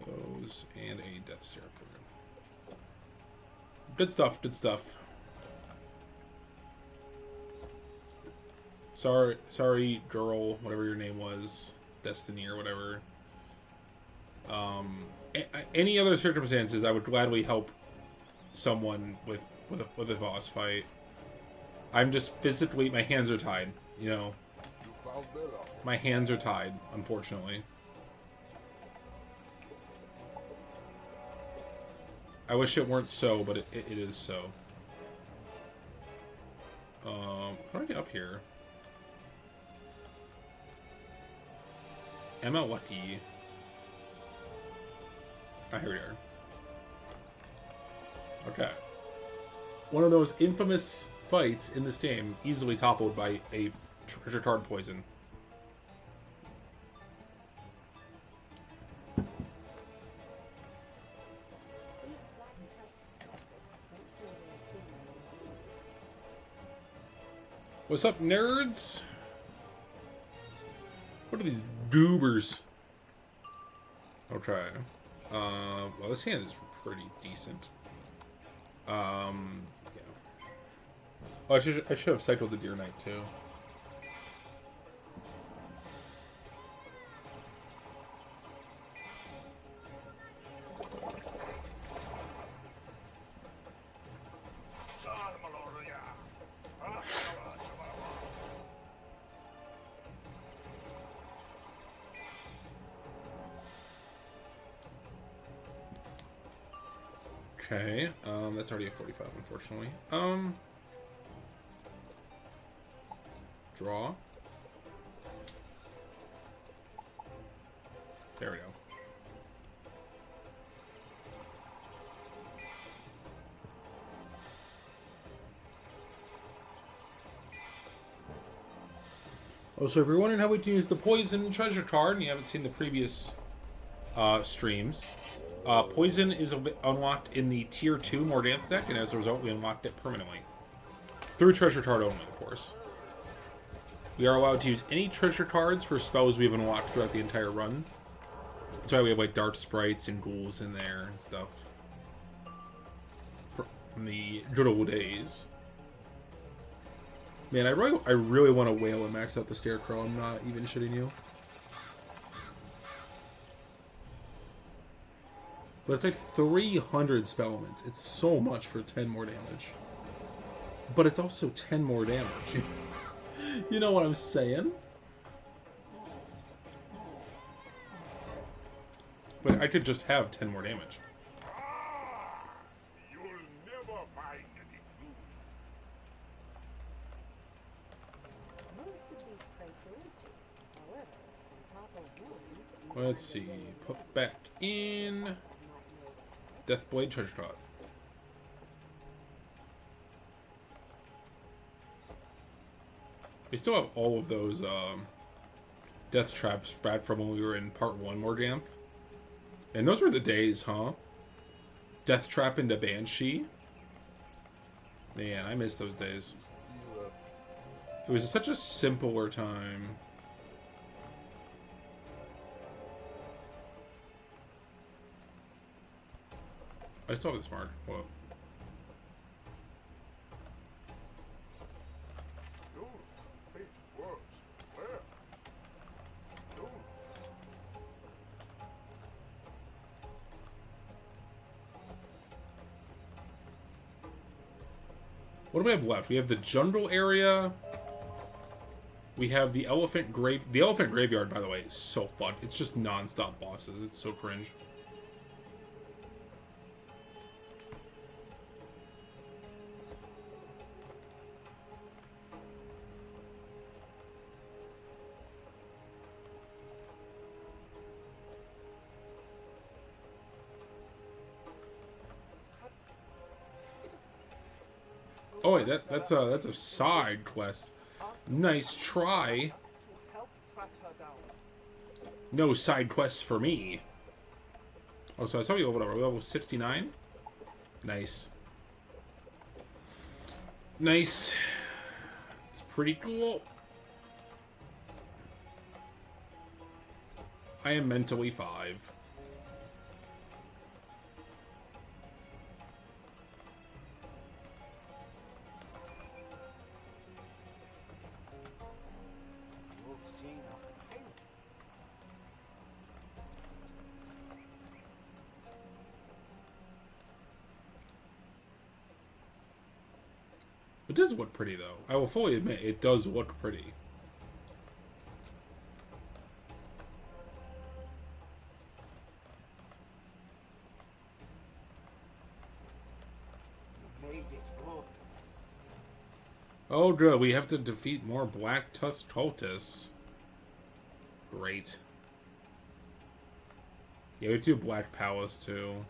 those, and a death syrup. Good stuff, good stuff. Sorry, girl, whatever your name was, Destiny or whatever. Any other circumstances, I would gladly help someone with a boss fight. I'm just physically, my hands are tied. You know, my hands are tied, unfortunately. I wish it weren't so, but it is so. How do I get up here? Am I lucky? Ah, here we are. Okay. One of those infamous fights in this game, easily toppled by a treasure card poison. What's up, nerds? What are these goobers? Okay. Well, this hand is pretty decent. Yeah. Oh, I should have cycled the Deer Knight too. Okay, that's already a 45, unfortunately. Draw. There we go. Also, if you're wondering how we can use the poison treasure card and you haven't seen the previous streams, poison is unlocked in the tier 2 Morganthe deck, and as a result, we unlocked it permanently. Through treasure card only, of course. We are allowed to use any treasure cards for spells we've unlocked throughout the entire run. That's why we have like dark sprites and ghouls in there and stuff. From the good old days. Man, I really want to whale and max out the Scarecrow. I'm not even shitting you. But it's like 300 spell elements. It's so much for 10 more damage. But it's also 10 more damage. You know what I'm saying? But I could just have 10 more damage. You'll never find any clue. Most of these criteria, however, on top of one, Let's see. Put back in Deathblade treasure card. We still have all of those death traps back from when we were in part 1 Morganthe. And those were the days, huh? Death trap into Banshee. Man, I miss those days. It was such a simpler time. I still have this mark. Whoa. What do we have left? We have the jungle area. We have the elephant graveyard, by the way, is so fun. It's just non-stop bosses. It's so cringe. Oh wait, that's a side quest. Nice try. No side quests for me. Oh, so I saw you over level 69. Nice. Nice. It's pretty cool. I am mentally 5. It does look pretty, though. I will fully admit, it does look pretty. You made it good. Oh, good. We have to defeat more Black Tusk cultists. Great. Yeah, we do Black Palace, too.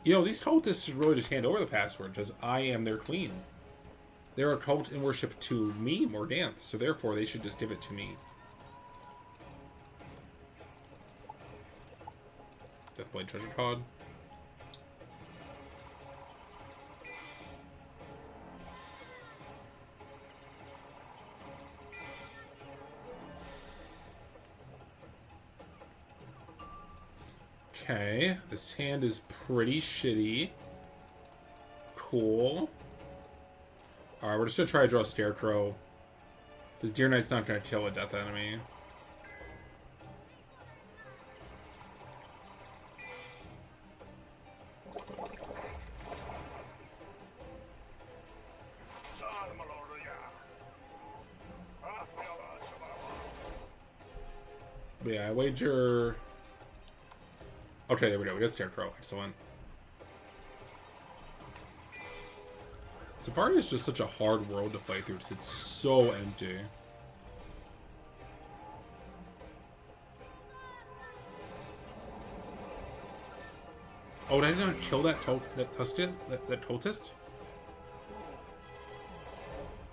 You know, these cultists should really just hand over the password, because I am their queen. They're a cult in worship to me, Morganthe, so therefore they should just give it to me. Deathblade Treasure Pod. Okay, this hand is pretty shitty. Cool. Alright, we're just gonna try to draw a Scarecrow. Because Deer Knight's not gonna kill a death enemy. But yeah, I wager... Okay, there we go. We got Scarecrow. Excellent. Zafaria is just such a hard world to play through because it's so empty. Oh, did I not kill that cultist?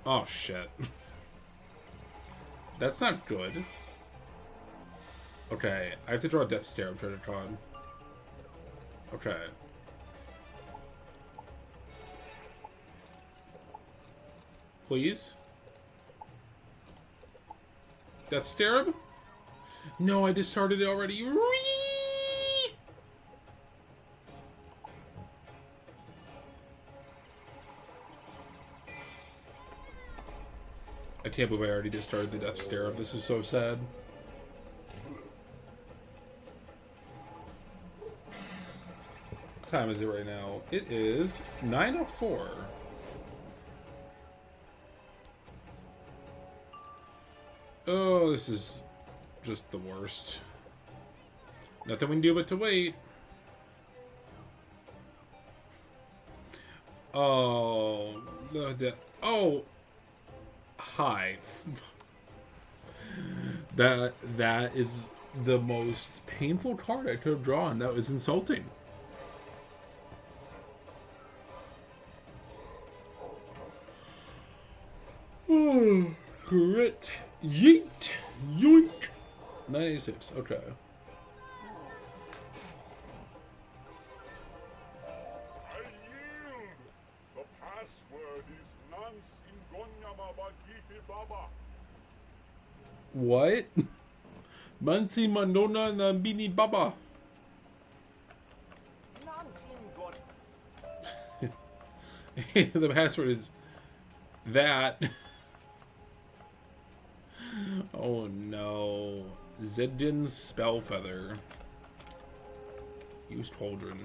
Oh, shit. That's not good. Okay, I have to draw a Death Stare. I'm trying to draw him. Okay. Please? Death Stare? No, I discarded it already. I can't believe I already discarded the Death Stare. This is so sad. What time is it right now? It is 9:04. Oh, this is just the worst. Nothing we can do but to wait. Oh, oh, hi. That is the most painful card I could have drawn. That was insulting. Crit. Yeet. Yoink. 986. Okay. I yield. The password is Nans Ingonyama Bagiti Baba. What? Mansi Mandona Nambini Baba. The password is that. Oh no. Zedin's Spellfeather. Used Cauldron.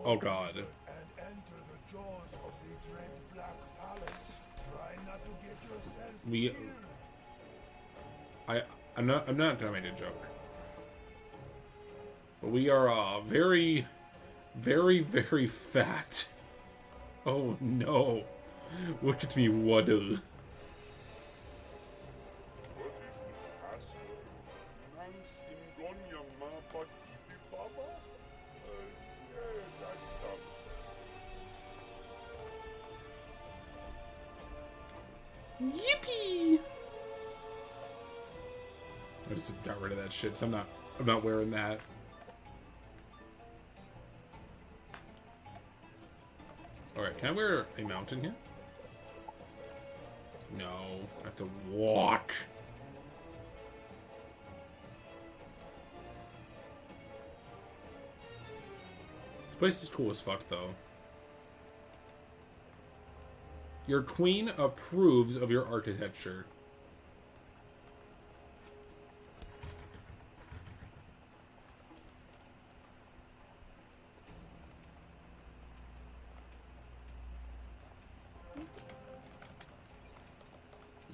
Oh god. And I'm not gonna make a joke. But we are very, very, very fat. Oh no. Look at me waddle. Yippee! I just got rid of that shit, so I'm not wearing that. Alright, can I wear a mountain here? No, I have to walk. This place is cool as fuck, though. Your queen approves of your architecture.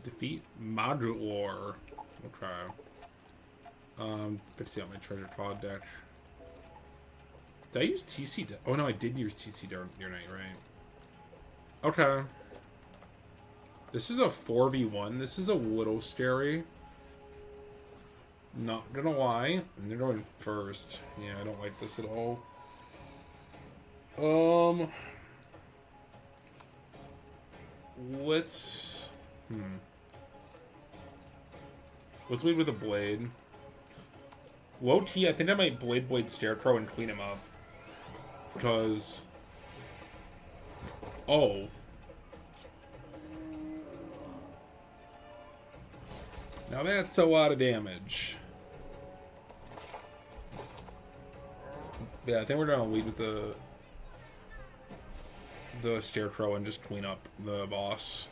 Defeat Modular. Okay. Let's see on my treasure pod deck. Did I use TC? Oh no, I did use TC during your night, right? Okay. This is a 4v1. This is a little scary. Not gonna lie. And they're going first. Yeah, I don't like this at all. Let's... Let's lead with a blade. Low key, I think I might blade Scarecrow and clean him up. Because... Oh. Now that's a lot of damage. Yeah, I think we're gonna lead with the Scarecrow and just clean up the boss.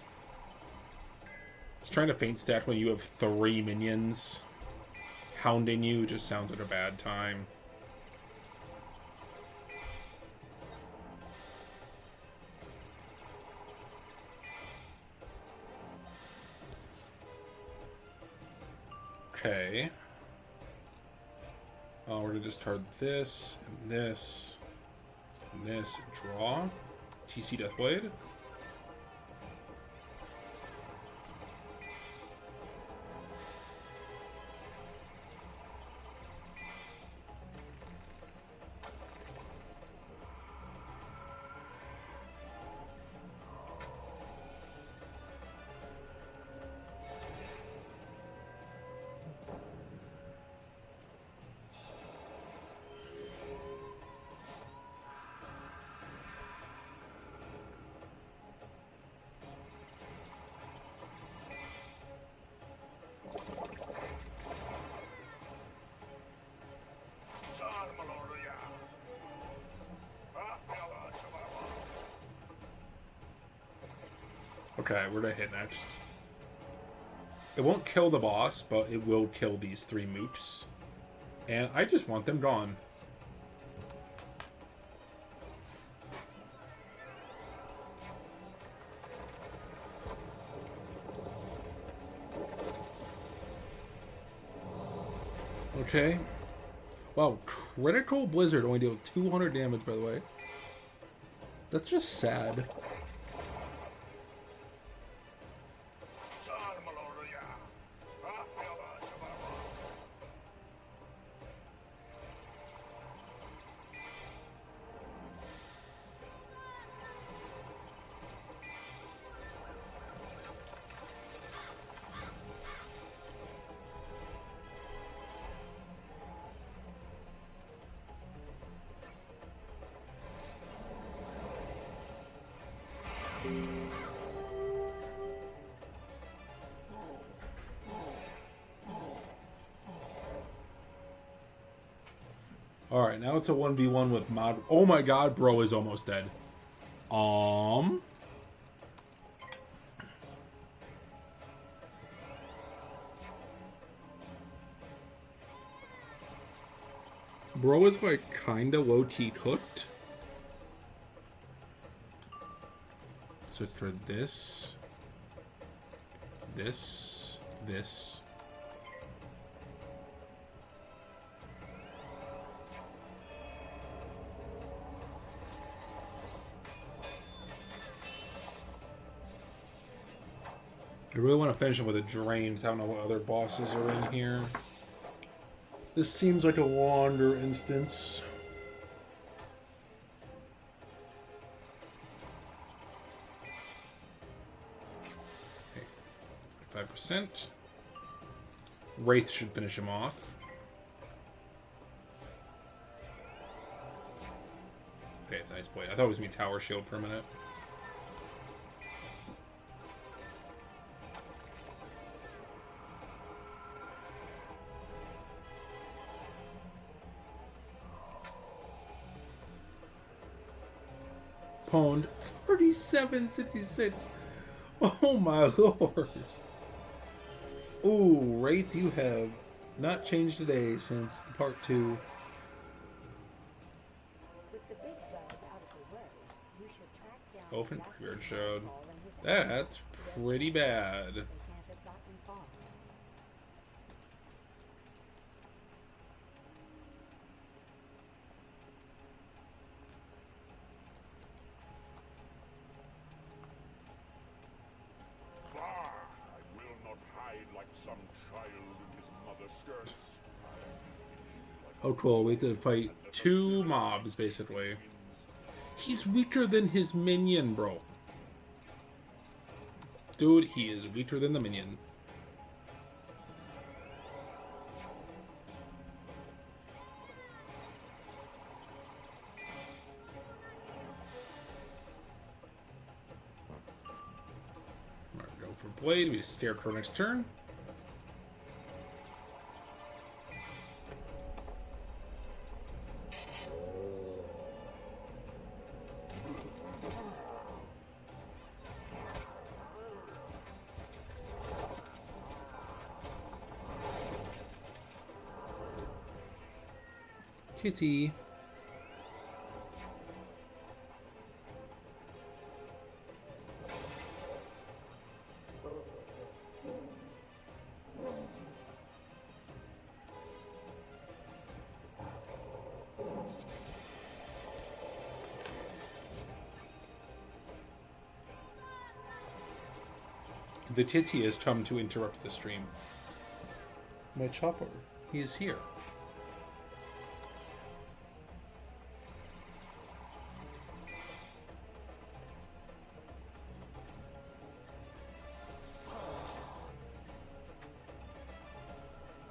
Just trying to feint stack when you have 3 minions hounding you just sounds like a bad time. Okay. We're gonna discard this, and this, and this. Draw. TC Deathblade. Okay, where do I hit next? It won't kill the boss, but it will kill these 3 mooks. And I just want them gone. Okay. Wow, critical blizzard only deal 200 damage, by the way. That's just sad. Alright, now it's a 1v1 with mod. Oh my god, bro is almost dead. Bro is like kinda low-key cooked. So it's for this. this, this. I really want to finish it with a drain, because I don't know what other bosses are in here. This seems like a wander instance. Okay, 5%. Wraith should finish him off. Okay, it's Ice Blade. I thought it was going to be Tower Shield for a minute. Pwned 3766. Oh my lord. Ooh, Wraith, you have not changed today since part 2. Open Weird Showed. That's pretty bad. Oh cool, we have to fight 2 mobs, basically. He's weaker than his minion, bro. Dude, he is weaker than the minion. Alright, go for Blade. We Scarecrow next turn. Kitty. The kitty has come to interrupt the stream. My chopper, he is here.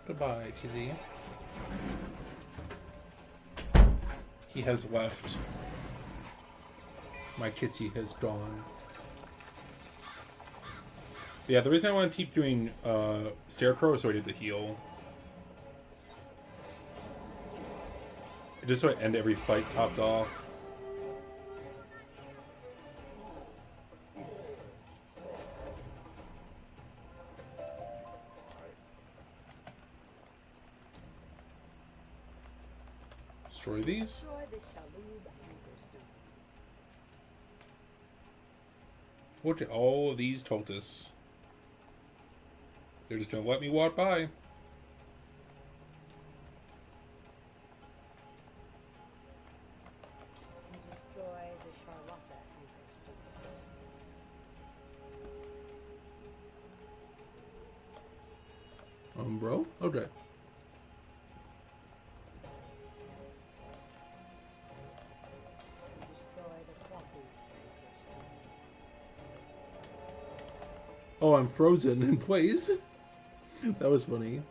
Goodbye, Kizzy. He has left. My kitty has gone. Yeah, the reason I want to keep doing Scarecrow is so I did the heal. Just so I end every fight topped off. Destroy these. Look at all of these Totus. They're just gonna let me walk by. Bro? Okay. Oh, I'm frozen in place. That was funny.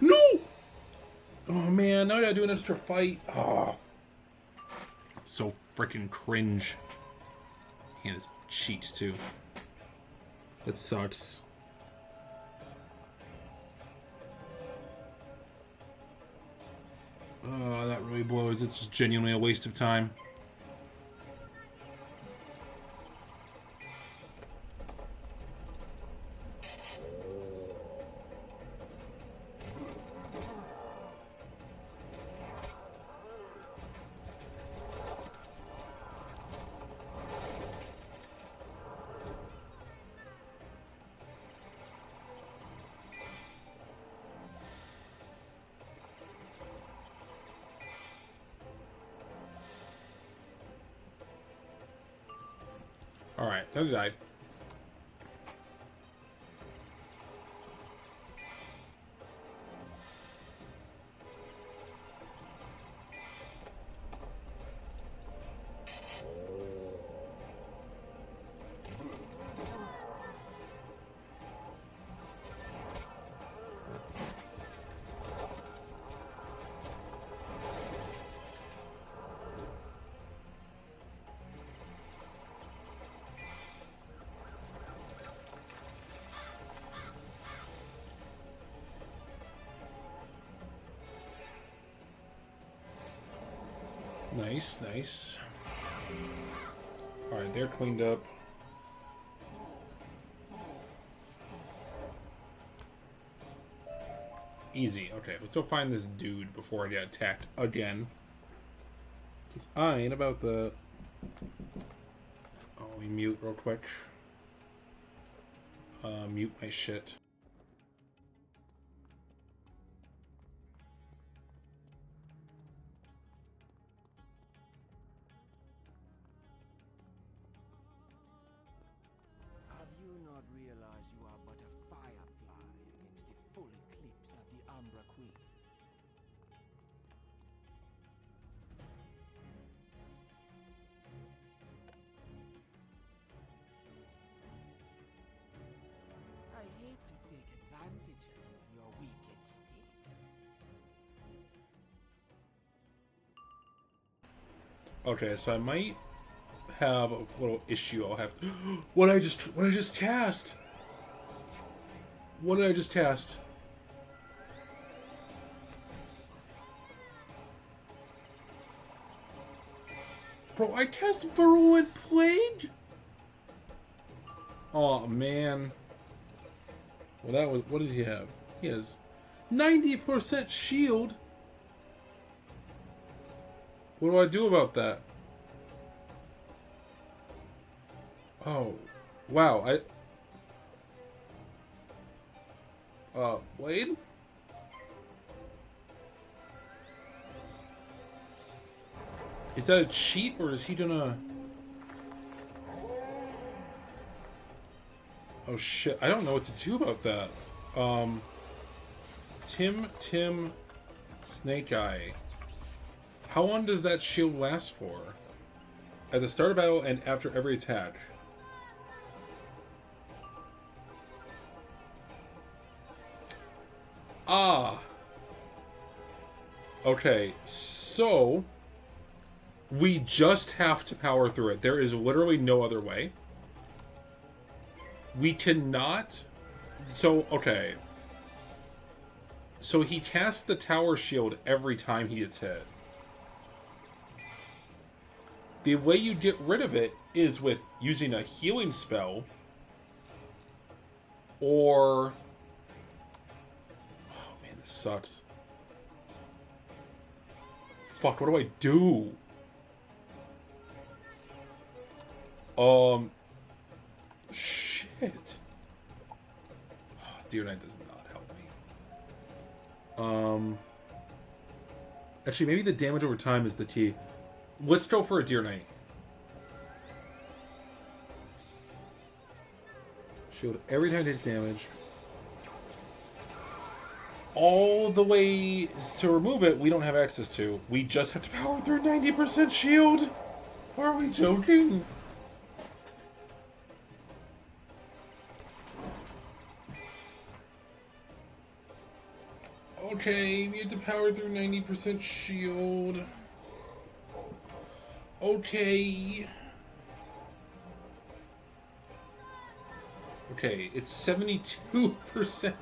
No! Oh man, now I gotta do an extra fight. Oh. It's so freaking cringe. And his cheats too. That sucks. Oh, that really blows. It's just genuinely a waste of time. Time to die. Nice, nice. Alright, they're cleaned up. Easy. Okay, let's go find this dude before I get attacked again. Because I ain't about the... Oh, let me mute real quick. Mute my shit. Have you not realized you are but a firefly against the full eclipse of the Umbra Queen? I hate to take advantage of you in your weakened state. Okay, so I might have a little issue. I'll have... What did I just cast? What did I just cast? Bro, I cast Virulent Plague? Oh man. Well, that was... What did he have? He has 90% shield. What do I do about that? Oh, wow, Blade? Is that a cheat, or is he gonna... Oh shit, I don't know what to do about that. Tim, Snake Eye. How long does that shield last for? At the start of battle and after every attack. Ah. Okay, so we just have to power through it. There is literally no other way. We cannot... So, okay. So he casts the tower shield every time he gets hit. The way you get rid of it is with using a healing spell or... Oh man, this sucks. Fuck, what do I do? Shit. Deer Knight does not help me. Actually, maybe the damage over time is the key. Let's go for a Deer Knight. Shield every time it takes damage. All the ways to remove it, we don't have access to. We just have to power through 90% shield. Are we joking? Okay, we have to power through 90% shield. Okay. Okay, it's 72%.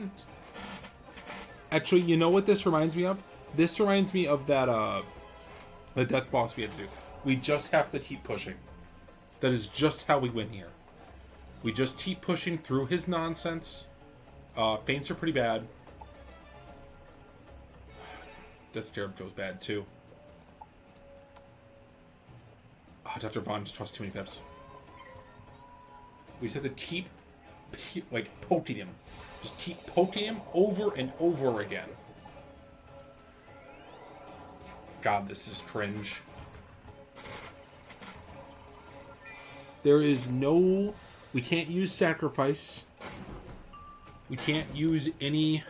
Actually, you know what this reminds me of? This reminds me of that, the death boss we had to do. We just have to keep pushing. That is just how we win here. We just keep pushing through his nonsense. Feints are pretty bad. Death Scarab feels bad, too. Oh, Dr. Vaughn just tossed too many pips. We just have to keep, like, poking him. Just keep poking him over and over again. God, this is cringe. There is no... We can't use sacrifice. We can't use any...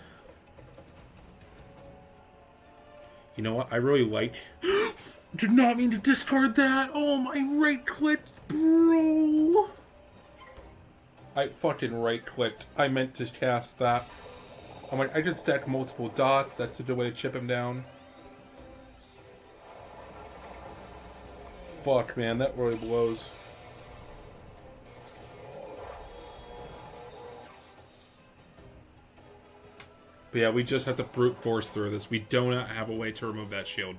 You know what? I really like... Did not mean to discard that! Oh, my right-clicked, bro! I fucking right-clicked. I meant to cast that. I'm like, I can stack multiple dots. That's a good way to chip him down. Fuck, man. That really blows. But yeah, we just have to brute force through this. We do not have a way to remove that shield.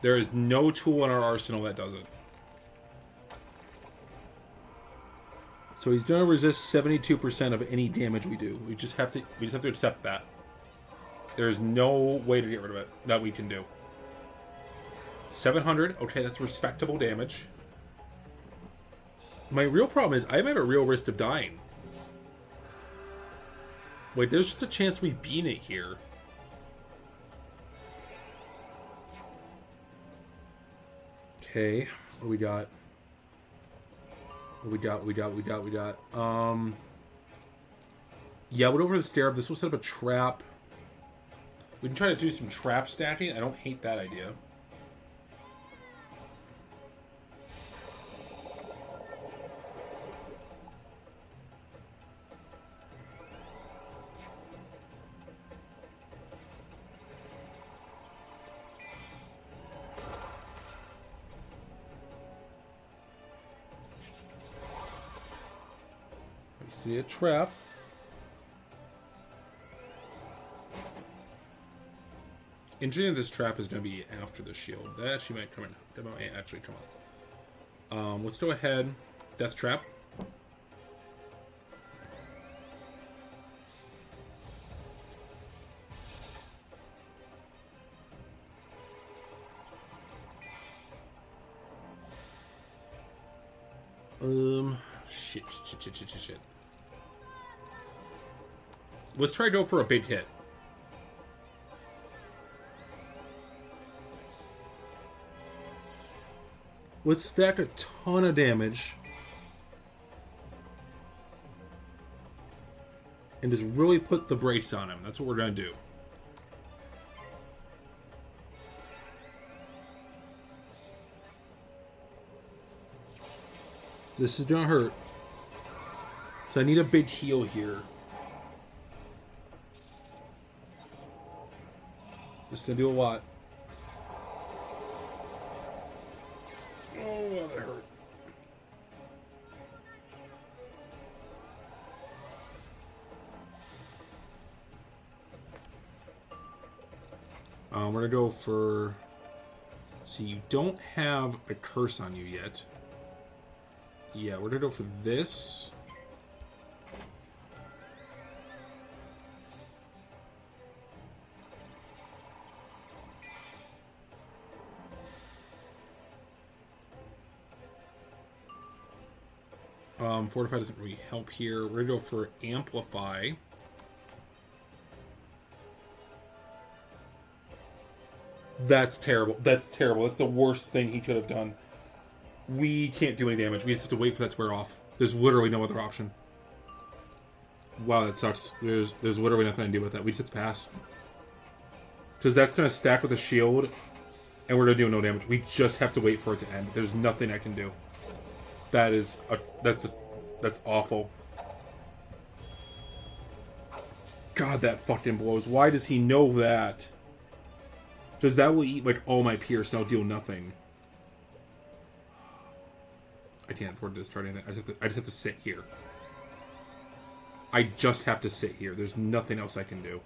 There is no tool in our arsenal that does it. So he's going to resist 72% of any damage we do. We just have to accept that. There is no way to get rid of it that we can do. 700. Okay, that's respectable damage. My real problem is I have a real risk of dying. Wait, there's just a chance we beat it here. Okay, what do we got? What we got? Yeah, we'll go over the stair. This will set up a trap. We can try to do some trap stacking. I don't hate that idea. See a trap. Engineering this trap is going to be after the shield. That actually might come in. That might actually come up. Let's go ahead. Death trap. Shit. Let's try to go for a big hit. Let's stack a ton of damage. And just really put the brace on him. That's what we're going to do. This is going to hurt. So I need a big heal here. Just gonna do a lot. Oh, that hurt. We're gonna go for... So you don't have a curse on you yet. Yeah, we're gonna go for this. Fortify doesn't really help here. We're gonna go for Amplify. That's terrible. That's terrible. That's the worst thing he could have done. We can't do any damage. We just have to wait for that to wear off. There's literally no other option. Wow, that sucks. There's literally nothing I can do with that. We just have to pass. Because that's gonna stack with a shield, and we're gonna do no damage. We just have to wait for it to end. There's nothing I can do. That's awful. God, that fucking blows. Why does he know that? Because that will eat like all my pierce and I'll deal nothing. I can't afford to discard anything. I just have to sit here. I just have to sit here. There's nothing else I can do.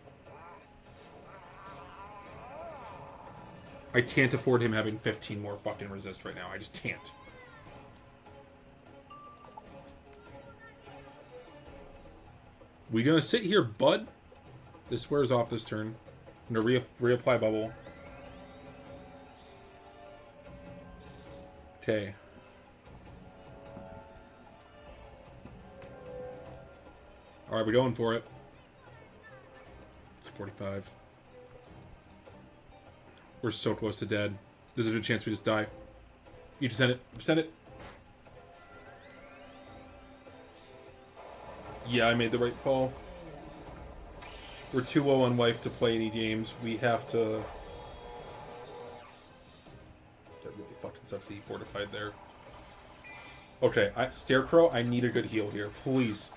I can't afford him having 15 more fucking resist right now. I just can't. We gonna sit here, bud? This wears off this turn. I'm gonna reapply bubble. Okay. Alright, we're going for it. It's 45. We're so close to dead. There's a good chance we just die. You just send it. Send it. Yeah, I made the right call. We're too low on life to play any games. We have to... That really fucking sucks that he fortified there. Okay, Scarecrow, I need a good heal here. Please.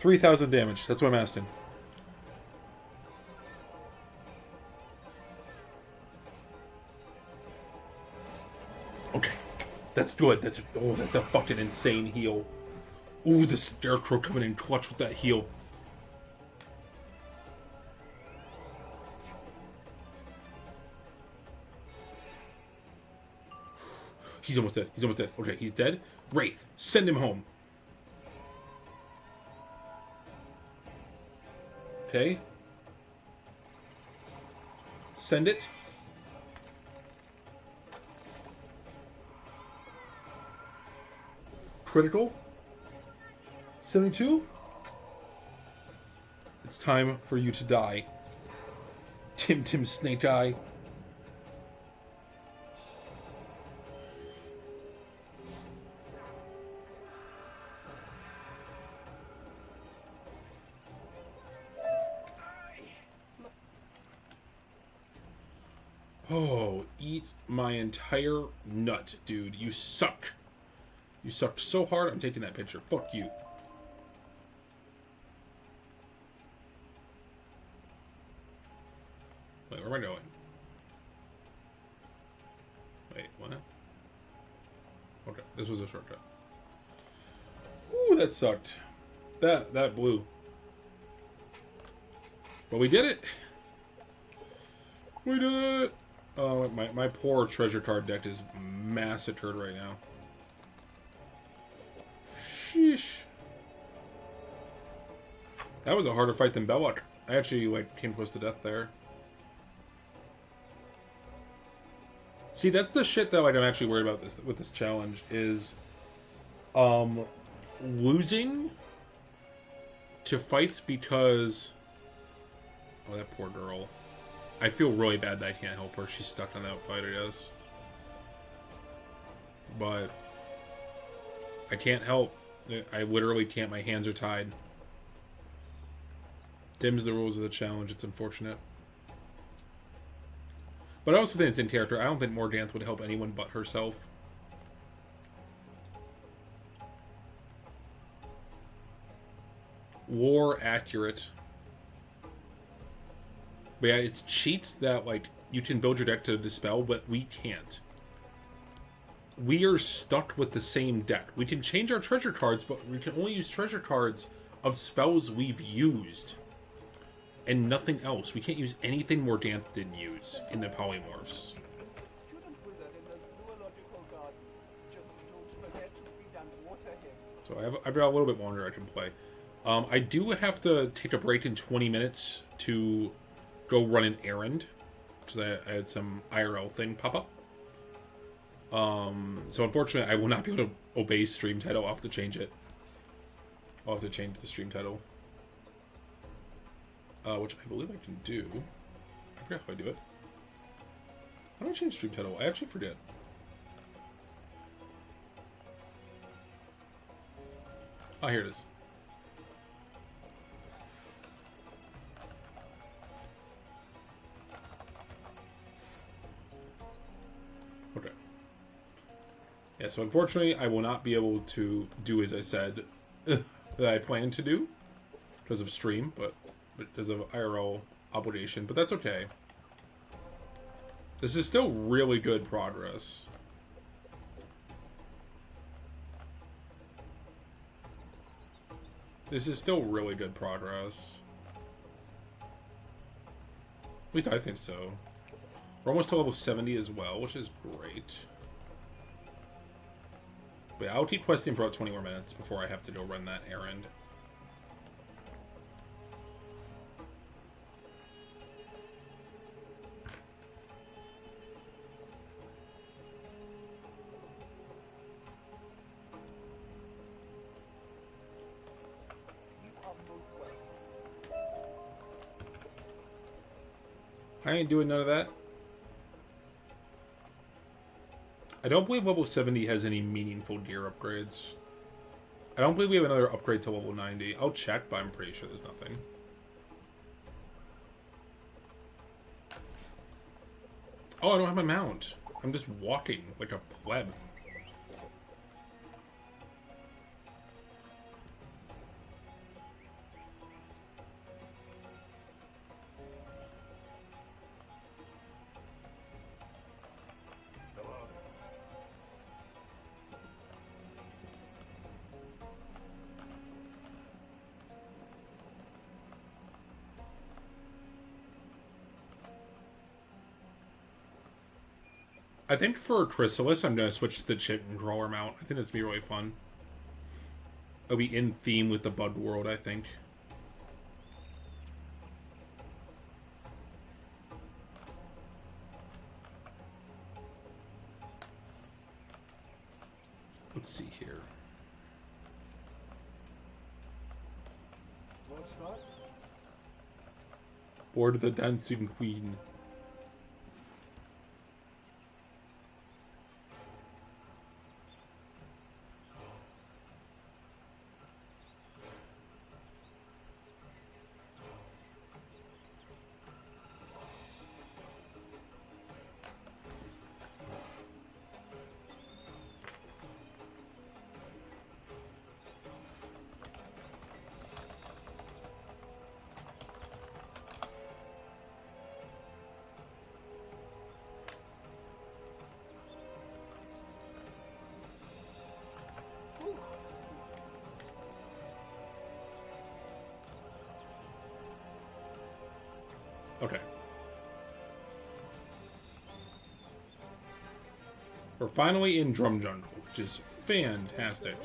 3,000 damage. That's what I'm asking. Okay. That's good. That's a fucking insane heal. Ooh, the Scarecrow coming in clutch with that heal. He's almost dead. He's almost dead. Okay, he's dead. Wraith, send him home. Okay. Send it. Critical. 72. It's time for you to die. Tim Snake Eye. Oh, eat my entire nut, dude. You suck. You sucked so hard, I'm taking that picture. Fuck you. Wait, where am I going? Wait, what? Okay, this was a shortcut. Ooh, that sucked. That blew. But we did it! We did it! Oh, my poor treasure card deck is massacred right now. Sheesh. That was a harder fight than Belloc. I actually came close to death there. See, that's the shit that I'm actually worried about with this challenge is losing to fights because oh, that poor girl. I feel really bad that I can't help her. She's stuck on that fight, I guess. But I can't help. I literally can't. My hands are tied. Dims the rules of the challenge. It's unfortunate. But I also think it's in character. I don't think Morganthe would help anyone but herself. Lore accurate. But yeah, it's cheats that, you can build your deck to dispel, but we can't. We are stuck with the same deck. We can change our treasure cards, but we can only use treasure cards of spells we've used. And nothing else. We can't use anything Morganthe didn't use in the polymorphs. So I've got a little bit longer I can play. I do have to take a break in 20 minutes to go run an errand. Because I had some IRL thing pop up. So unfortunately I will not be able to obey stream title. I'll have to change it. I'll have to change the stream title. Which I believe I can do. I forgot how I do it. How do I change stream title? I actually forget. Oh, here it is. Okay. Yeah, so unfortunately, I will not be able to do as I said that I planned to do because of stream, but because of IRL obligation, but that's okay. This is still really good progress. This is still really good progress. At least I think so. We're almost to level 70 as well, which is great. But yeah, I'll keep questing for about 20 more minutes before I have to go run that errand. I ain't doing none of that. I don't believe level 70 has any meaningful gear upgrades. I don't believe we have another upgrade to level 90. I'll check, but I'm pretty sure there's nothing. Oh, I don't have my mount. I'm just walking like a pleb. I think for Khrysalis, I'm going to switch to the chitin crawler mount. I think that's going to be really fun. It'll be in theme with the Bud World, I think. Let's see here. Let's start. Board of the Dancing Queen. Okay. We're finally in Drum Jungle, which is fantastic.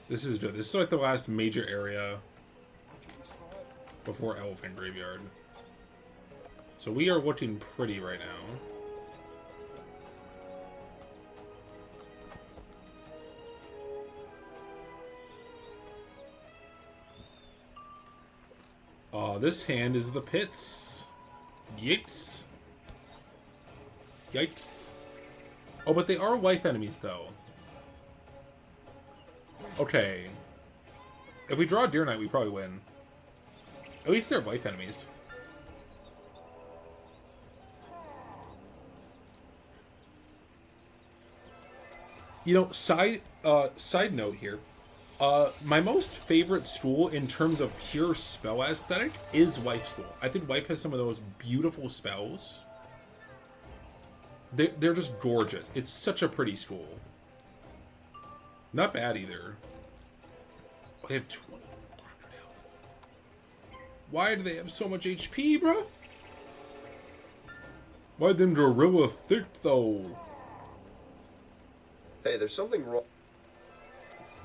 This is good. This is like the last major area before Elephant Graveyard. So we are looking pretty right now. This hand is the pits. Yikes. Yikes. Oh, but they are life enemies, though. Okay. If we draw a Deer Knight, we probably win. At least they're life enemies. You know, side note here. My most favorite school in terms of pure spell aesthetic is Wife School. I think Wife has some of those beautiful spells. They're just gorgeous. It's such a pretty school. Not bad either. They have 2400 health. Why do they have so much HP, bro? Why them gorilla thick though? Hey, there's something wrong.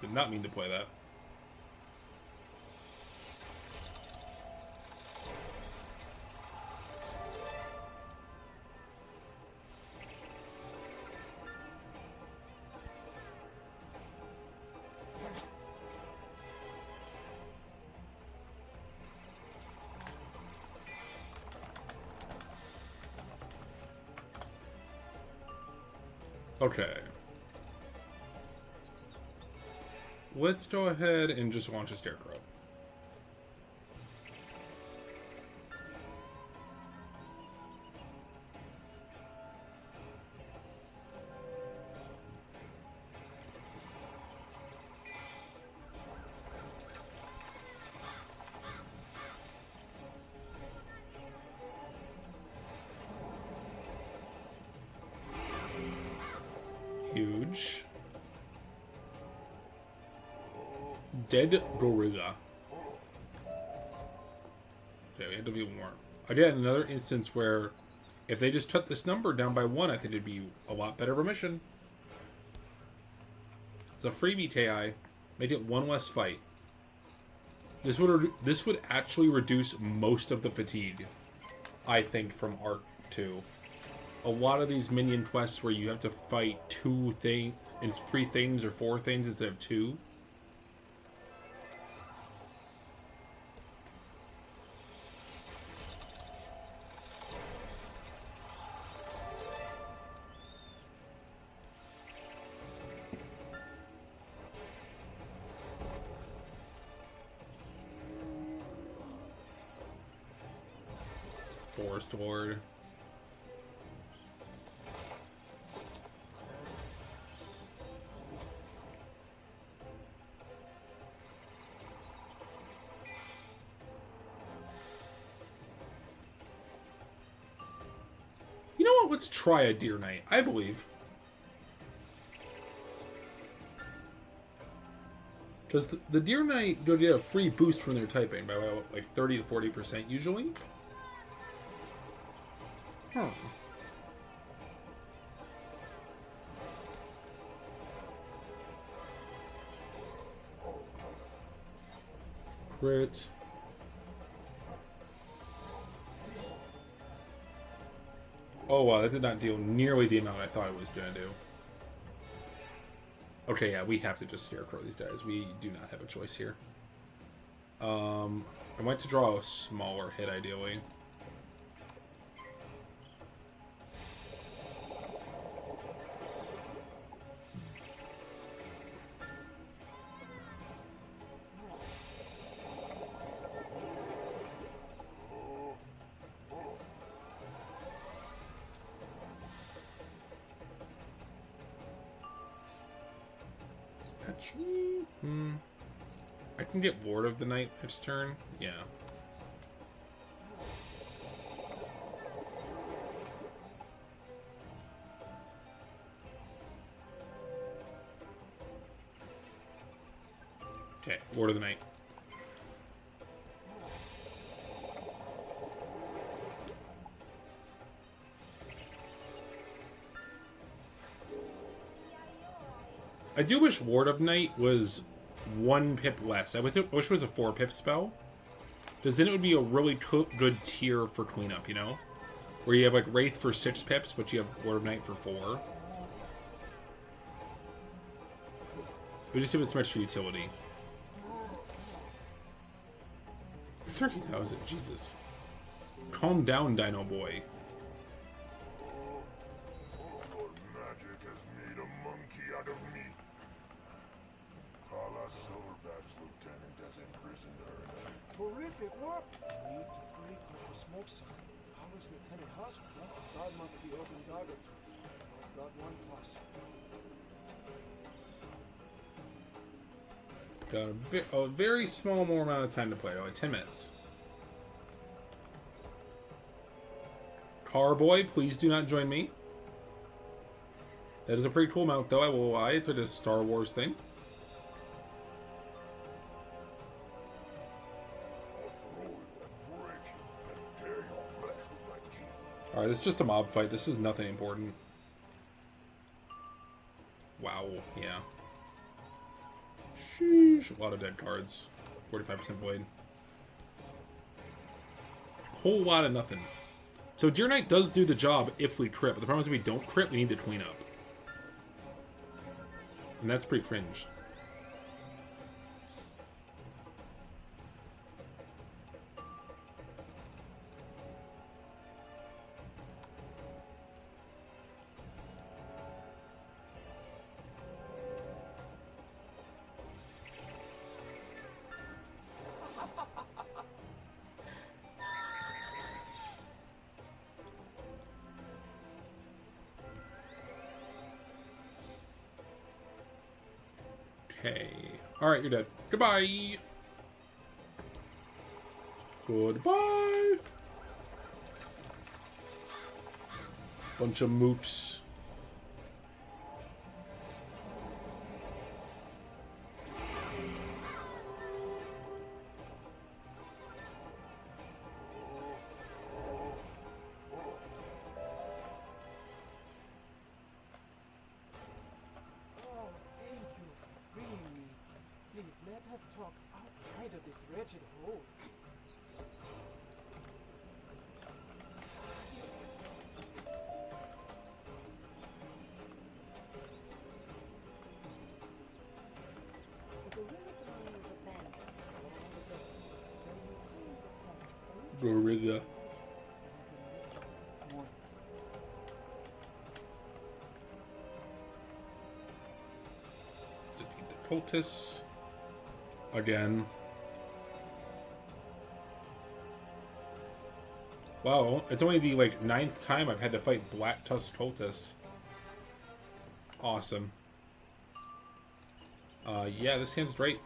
Did not mean to play that. Okay. Let's go ahead and just launch a Scarecrow. Huge. Dead gorilla. Okay, we had to be more. Again, another instance where if they just cut this number down by 1, I think it'd be a lot better of a mission. It's a freebie, KI. Make it 1 less fight. This would actually reduce most of the fatigue, I think, from Arc 2. A lot of these minion quests where you have to fight 3 things or 4 things instead of 2. Forest Lord. You know what? Let's try a Deer Knight. I believe. Does the Deer Knight go get a free boost from their typing by like 30 to 40% usually? Huh. Crit. Oh wow, that did not deal nearly the amount I thought it was gonna do. Okay, yeah, we have to just Scarecrow these guys. We do not have a choice here. I want to draw a smaller hit, ideally. Actually, I can get Lord of the Night next turn. Yeah. Okay, Lord of the Night. I do wish Lord of Night was 1 pip less. I wish it was a 4 pip spell. Because then it would be a really good tier for cleanup, you know? Where you have like Wraith for 6 pips, but you have Lord of Night for 4. We just give it so much utility. 30,000, Jesus. Calm down, Dino Boy. Your magic has made a monkey out of me. Kala Soulbat's lieutenant has imprisoned her. Horrific work! Need to free the smoke sign. How is Lieutenant Hospital? God must be open dagger tooth. God one plus. Got a very small more amount of time to play, only 10 minutes. Carboy, please do not join me. That is a pretty cool mount, though, I will lie. It's like a Star Wars thing. Alright, this is just a mob fight. This is nothing important. Wow, yeah. Sheesh, a lot of dead cards. 45% void. Whole lot of nothing. So Deer Knight does do the job if we crit, but the problem is if we don't crit, we need to clean up. And that's pretty cringe. Okay. Alright, you're dead. Goodbye! Goodbye! Bunch of mooks. Let us talk outside of this wretched hole. Gorilla. Defeat the cultists. Again. Wow, it's only the, like, 9th time I've had to fight Black Tusk Totus. Awesome. Yeah, this hand's great.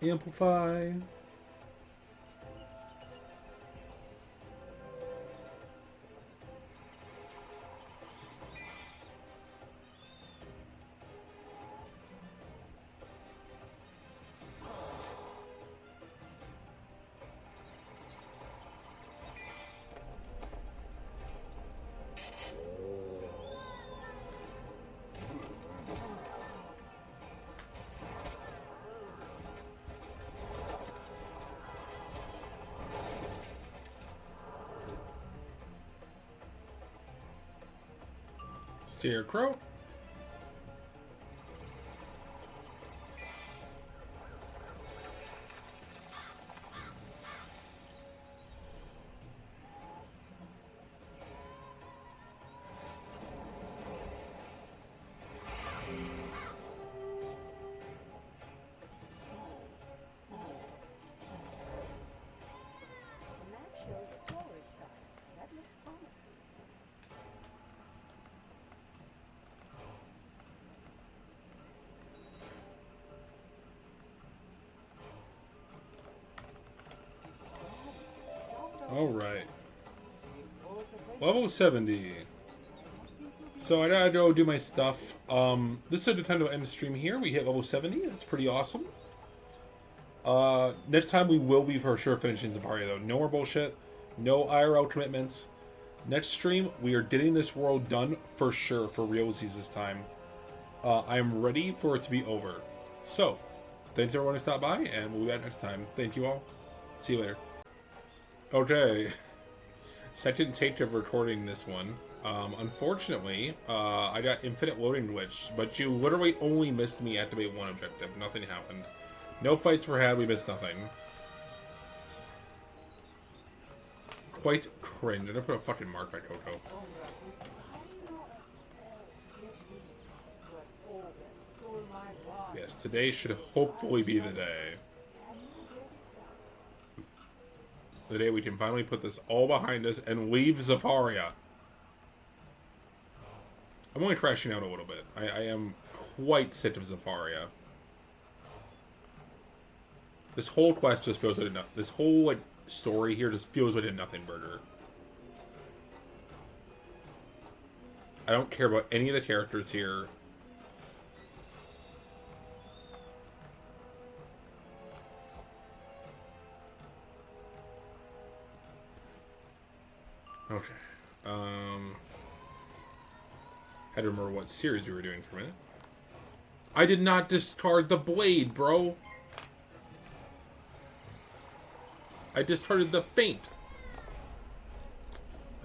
Amplify. Scarecrow. The map shows its forward side. That looks promising. Alright. Level 70. So I gotta go do my stuff. This is the time to end the stream here. We hit level 70. That's pretty awesome. Next time we will be for sure finishing Zafaria though. No more bullshit. No IRL commitments. Next stream, we are getting this world done for sure for realsies this time. I am ready for it to be over. So, thanks everyone who stopped by, and we'll be back next time. Thank you all. See you later. Okay. Second take of recording this one. Unfortunately, I got infinite loading glitch, but you literally only missed me activate one objective. Nothing happened. No fights were had, we missed nothing. Quite cringe. I'm gonna put a fucking mark by Coco. Yes, today should hopefully be the day. The day we can finally put this all behind us and leave Zafaria. I'm only crashing out a little bit. I am quite sick of Zafaria. This whole quest just feels like enough. This whole like story here just feels like a nothing burger. I don't care about any of the characters here. Okay. Had to remember what series we were doing for a minute. I did not discard the blade, bro. I discarded the feint.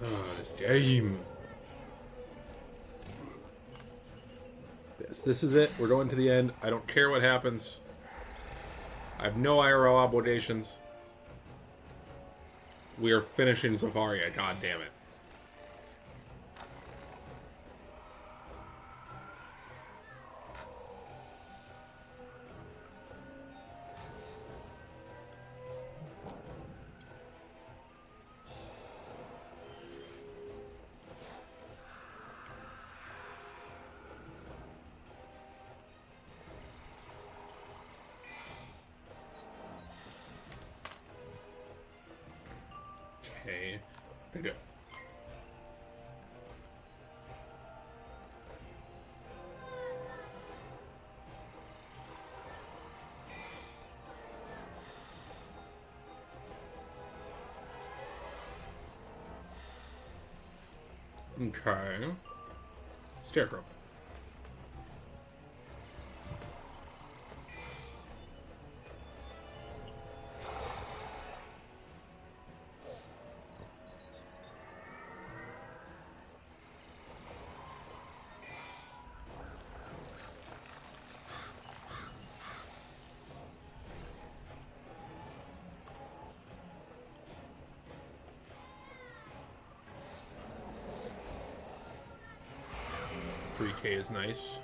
Oh, this game. Yes, this is it. We're going to the end. I don't care what happens. I have no IRL obligations. We are finishing Zafaria. God damn it. Okay. There you go. Okay. Scarecrow. 3K is nice.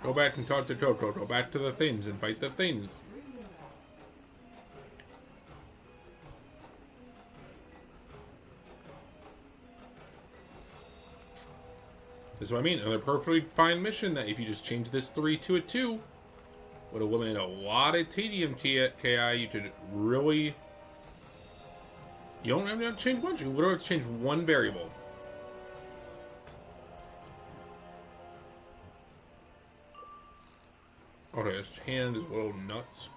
Go back and talk to Coco. Go back to the things and fight the things. This is what I mean. Another perfectly fine mission that if you just change this 3 to a 2 would eliminate a lot of tedium KI. You could really... You don't have to change much. You literally have to change one variable. Okay, his hand is a little nuts.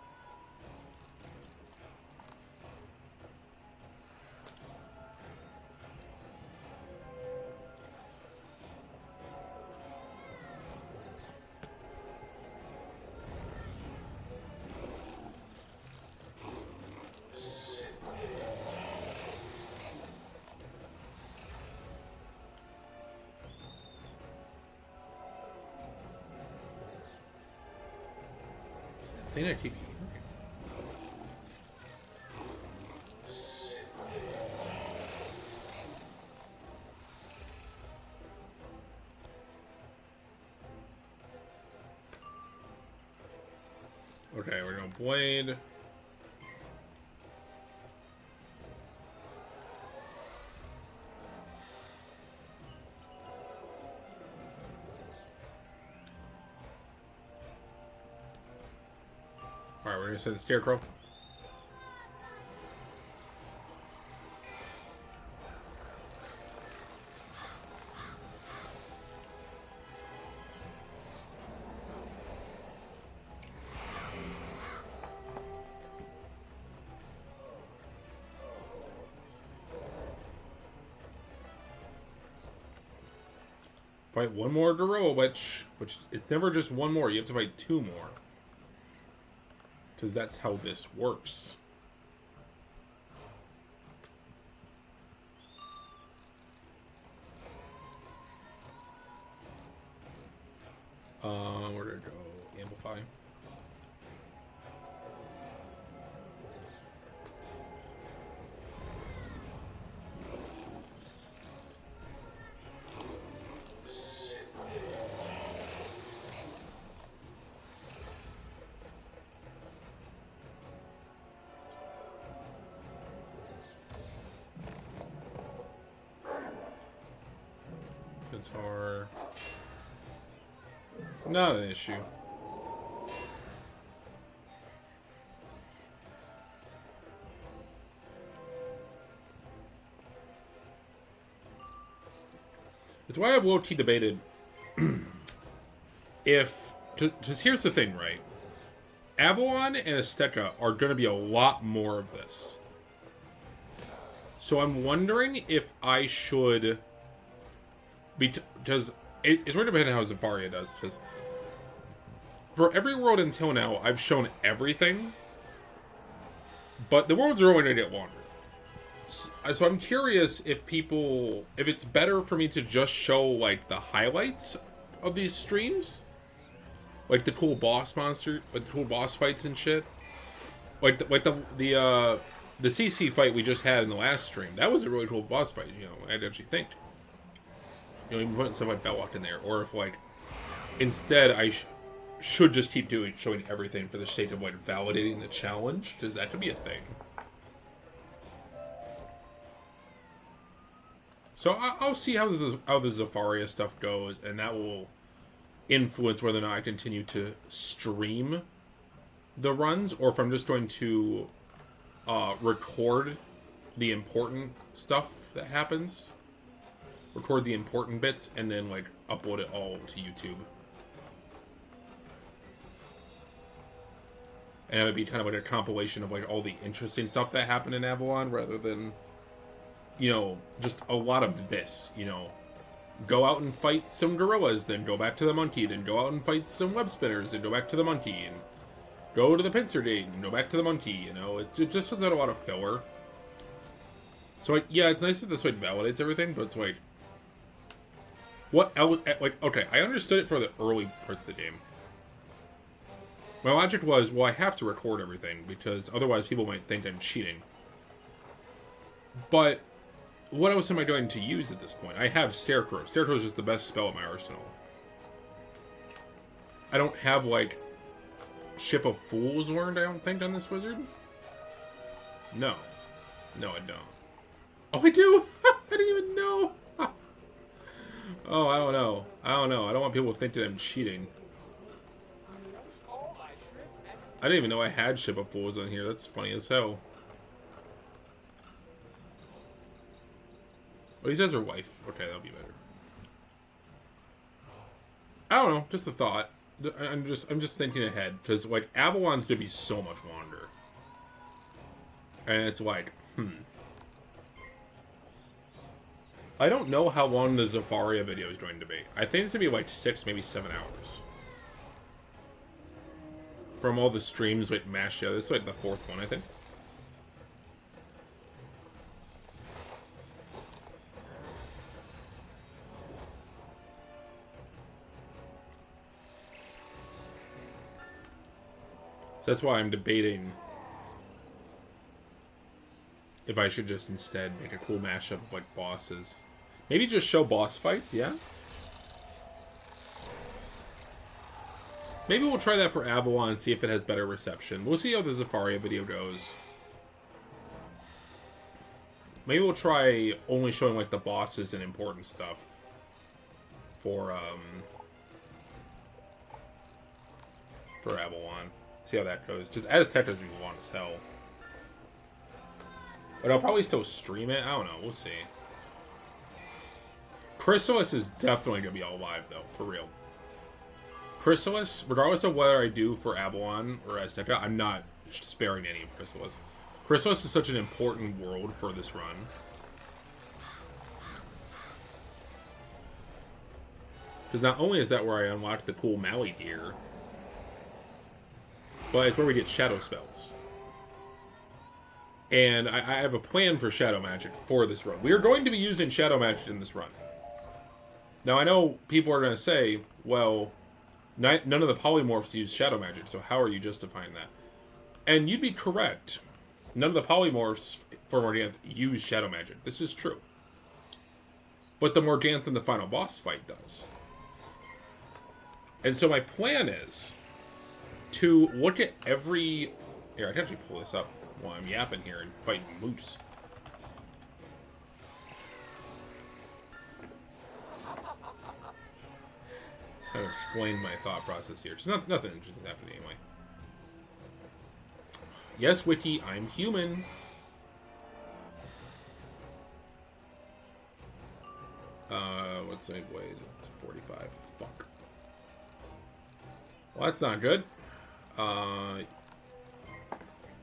I think I keep... Okay, we're gonna blade. Alright, we're gonna send the Scarecrow. Fight one more gorilla, which it's never just one more. You have to fight 2 more. Because that's how this works. Where did it go? Amplify. Guitar. Not an issue. It's why I've low-key debated if... Because here's the thing, right? Avalon and Azteca are going to be a lot more of this. So I'm wondering if I should... Because it's really depending on how Zafaria does. Because for every world until now, I've shown everything. But the worlds are only going to get longer. So I'm curious if it's better for me to just show, like, the highlights of these streams. Like the cool boss monster, like the cool boss fights and shit. Like the CC fight we just had in the last stream. That was a really cool boss fight, you know, I'd actually think. You know, even putting stuff like Belloc in there. Or if, like, instead I should just keep showing everything for the sake of, like, validating the challenge. Because that could be a thing. So I'll see how the Zafaria stuff goes, and that will influence whether or not I continue to stream the runs, or if I'm just going to record the important stuff that happens. Record the important bits, and then, like, upload it all to YouTube. And it would be kind of like a compilation of, like, all the interesting stuff that happened in Avalon, rather than, you know, just a lot of this, you know. Go out and fight some gorillas, then go back to the monkey, then go out and fight some web spinners, then go back to the monkey, and go to the pincer gate, and go back to the monkey, you know. It just puts out a lot of filler. So, like, yeah, it's nice that this, like, validates everything, but it's like... What else... Like, okay, I understood it for the early parts of the game. My logic was, well, I have to record everything, because otherwise people might think I'm cheating. But, what else am I going to use at this point? I have Scarecrow. Scarecrow is just the best spell at my arsenal. I don't have, like, Ship of Fools learned, I don't think, on this wizard. No. No, I don't. Oh, I do? I didn't even know. Oh, I don't know. I don't know. I don't want people to think that I'm cheating. I didn't even know I had Ship of Fools on here. That's funny as hell. Oh, he says her wife. Okay, that'll be better. I don't know. Just a thought. I'm just thinking ahead, because like Avalon's gonna be so much longer, and it's like, I don't know how long the Zafaria video is going to be. I think it's gonna be like 6, maybe 7 hours. From all the streams like mashed together. This is like the 4th one, I think. That's why I'm debating if I should just instead make a cool mashup of like bosses. Maybe just show boss fights, yeah? Maybe we'll try that for Avalon and see if it has better reception. We'll see how the Zafaria video goes. Maybe we'll try only showing like the bosses and important stuff for Avalon. See how that goes. Just Aztec doesn't even want as hell. But I'll probably still stream it. I don't know. We'll see. Khrysalis is definitely going to be all live, though. For real. Khrysalis, regardless of whether I do for Avalon or Azteca, I'm not sparing any of Khrysalis. Khrysalis is such an important world for this run. Because not only is that where I unlock the cool Mali gear, but it's where we get shadow spells. And I have a plan for shadow magic for this run. We are going to be using shadow magic in this run. Now, I know people are going to say, well, none of the polymorphs use shadow magic, so how are you justifying that? And you'd be correct. None of the polymorphs for Morganthe use shadow magic. This is true. But the Morganthe in the final boss fight does. And so my plan is to look at every... Here, I can actually pull this up while I'm yapping here and fighting moose. Kind of explain my thought process here. It's nothing interesting happening anyway. Yes, Wiki, I'm human. What's my blade? It's a 45. Fuck. Well, that's not good.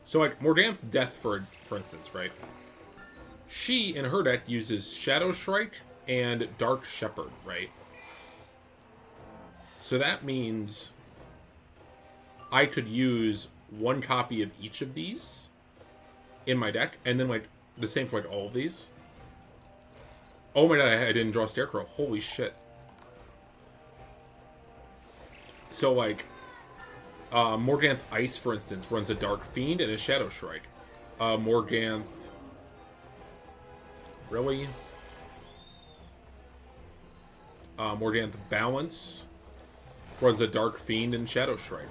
So like Morganthe Death, for instance, right? She, in her deck, uses Shadow Shrike and Dark Shepherd, right? So that means I could use one copy of each of these in my deck, and then like the same for like all of these. Oh my god, I didn't draw Scarecrow. Holy shit. So like Morganthe Ice, for instance, runs a Dark Fiend and a Shadow Shrike. Morganthe... Really? Morganthe Balance runs a Dark Fiend and Shadow Shrike.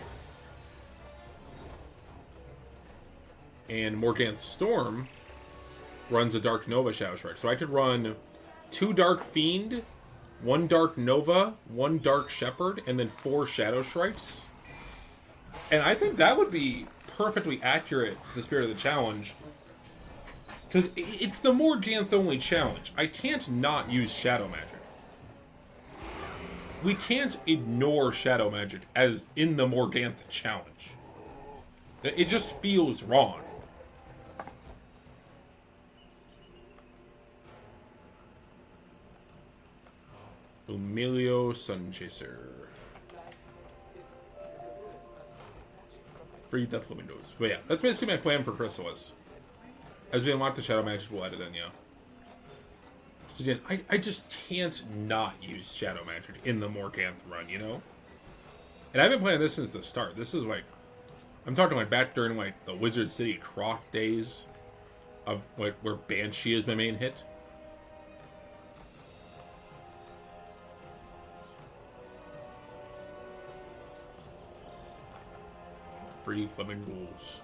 And Morganthe Storm runs a Dark Nova Shadow Shrike. So I could run 2 Dark Fiend, 1 Dark Nova, 1 Dark Shepherd, and then 4 Shadow Shrikes. And I think that would be perfectly accurate to the spirit of the challenge. Because it's the Morganthe only challenge. I can't not use Shadow Magic. We can't ignore Shadow Magic as in the Morganthe challenge. It just feels wrong. Emilio Sunchaser. Free Death Windows. But yeah, that's basically my plan for Khrysalis. As we unlock the Shadow Magic, we'll add it in, yeah. So again, I just can't not use Shadow Magic in the Morganthe run, you know? And I've been playing this since the start. This is like, I'm talking like back during like the Wizard City Croc days of like where Banshee is my main hit. Free flamingos.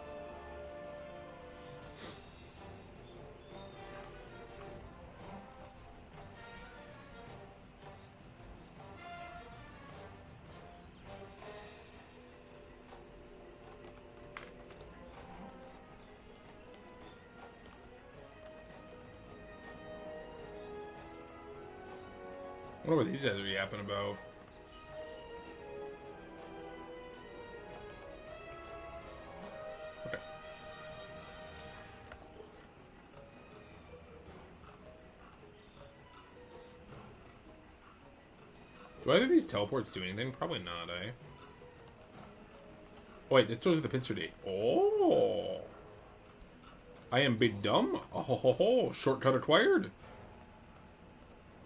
I wonder what these guys are yapping about. Okay. Do either of these teleports do anything? Probably not, eh? Oh, wait, this goes with the pincer date. Oh! I am big dumb. Oh ho ho ho! Shortcut acquired.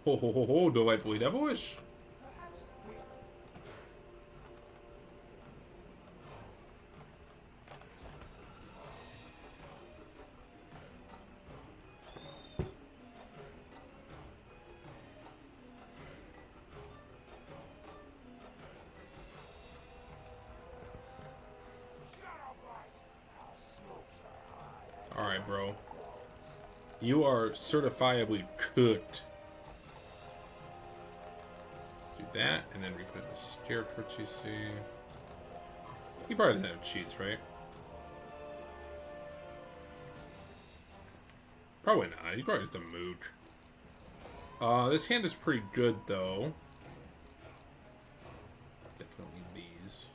Ho ho ho ho! Delightfully devilish. Alright, bro. You are certifiably cooked. Do that, and then we put the scare torch, you see. He probably doesn't have cheats, right? Probably not. He's probably just a mook. This hand is pretty good, though. Definitely these.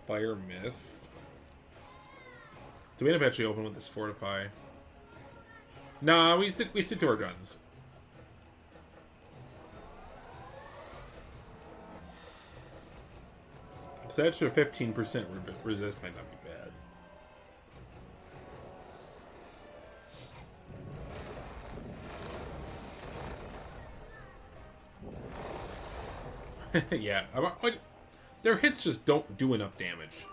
Fire Myth. Do we end up actually open with this Fortify? Nah, we stick to our guns. So that extra 15% resist might not be bad. Yeah, like, their hits just don't do enough damage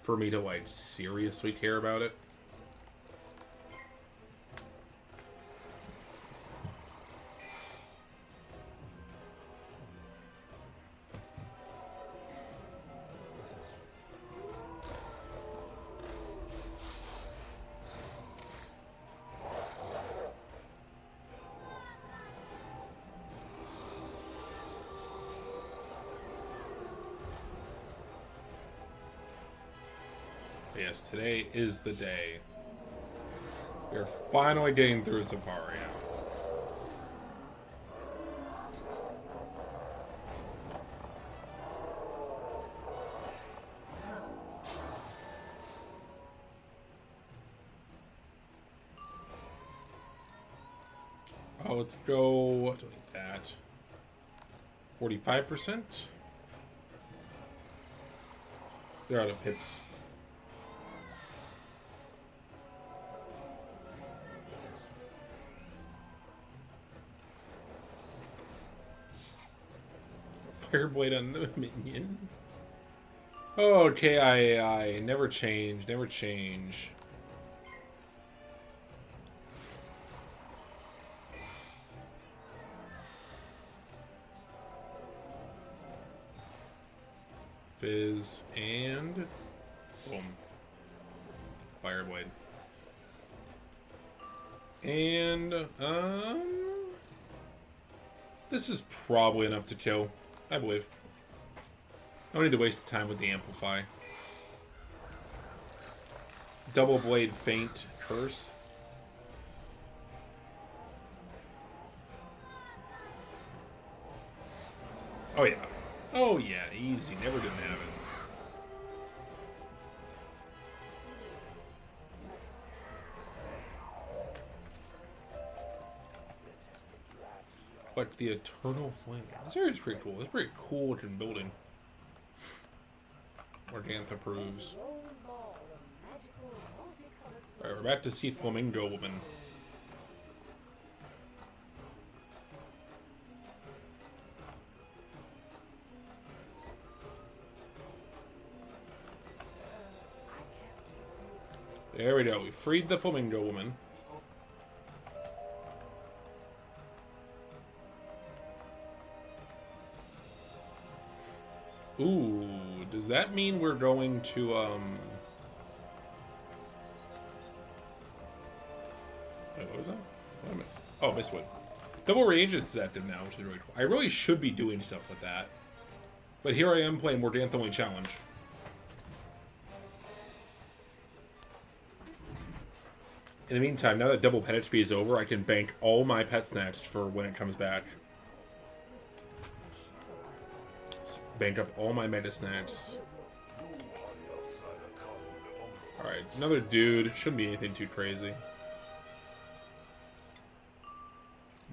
for me to, like, seriously care about it. Yes, today is the day. We're finally getting through Zafaria. Oh, let's go. Delete that. 45%. They're out of pips. Fireblade on the minion. Oh, okay, I never change, never change. Fizz and boom. Fireblade. And this is probably enough to kill. I believe. I don't need to waste time with the Amplify. Double Blade Feint Curse. Oh yeah. Oh yeah, easy. Never didn't have it. Like the Eternal Flame. This area is pretty cool. It's pretty cool looking building. Morganthe approves. Alright, we're about to see Flamingo Woman. There we go. We freed the Flamingo Woman. Ooh, does that mean we're going to, Wait, what was that? What did I miss? Oh, Mistwood. Double Reagents is active now, which is really cool. I really should be doing stuff with that. But here I am playing Morganthe only challenge. In the meantime, now that double pet HP is over, I can bank all my pet snacks for when it comes back. Bank up all my meta snacks. Alright, another dude. Shouldn't be anything too crazy.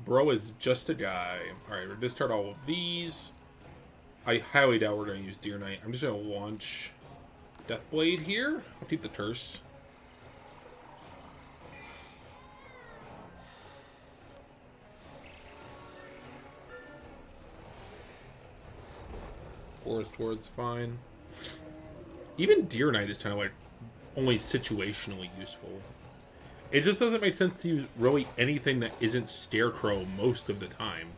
Bro is just a guy. Alright, we'll discard all of these. I highly doubt we're going to use Deer Knight. I'm just going to launch Deathblade here. I'll keep the Terse. Forest Ward's fine. Even Deer Knight is kind of like only situationally useful. It just doesn't make sense to use really anything that isn't Scarecrow most of the time.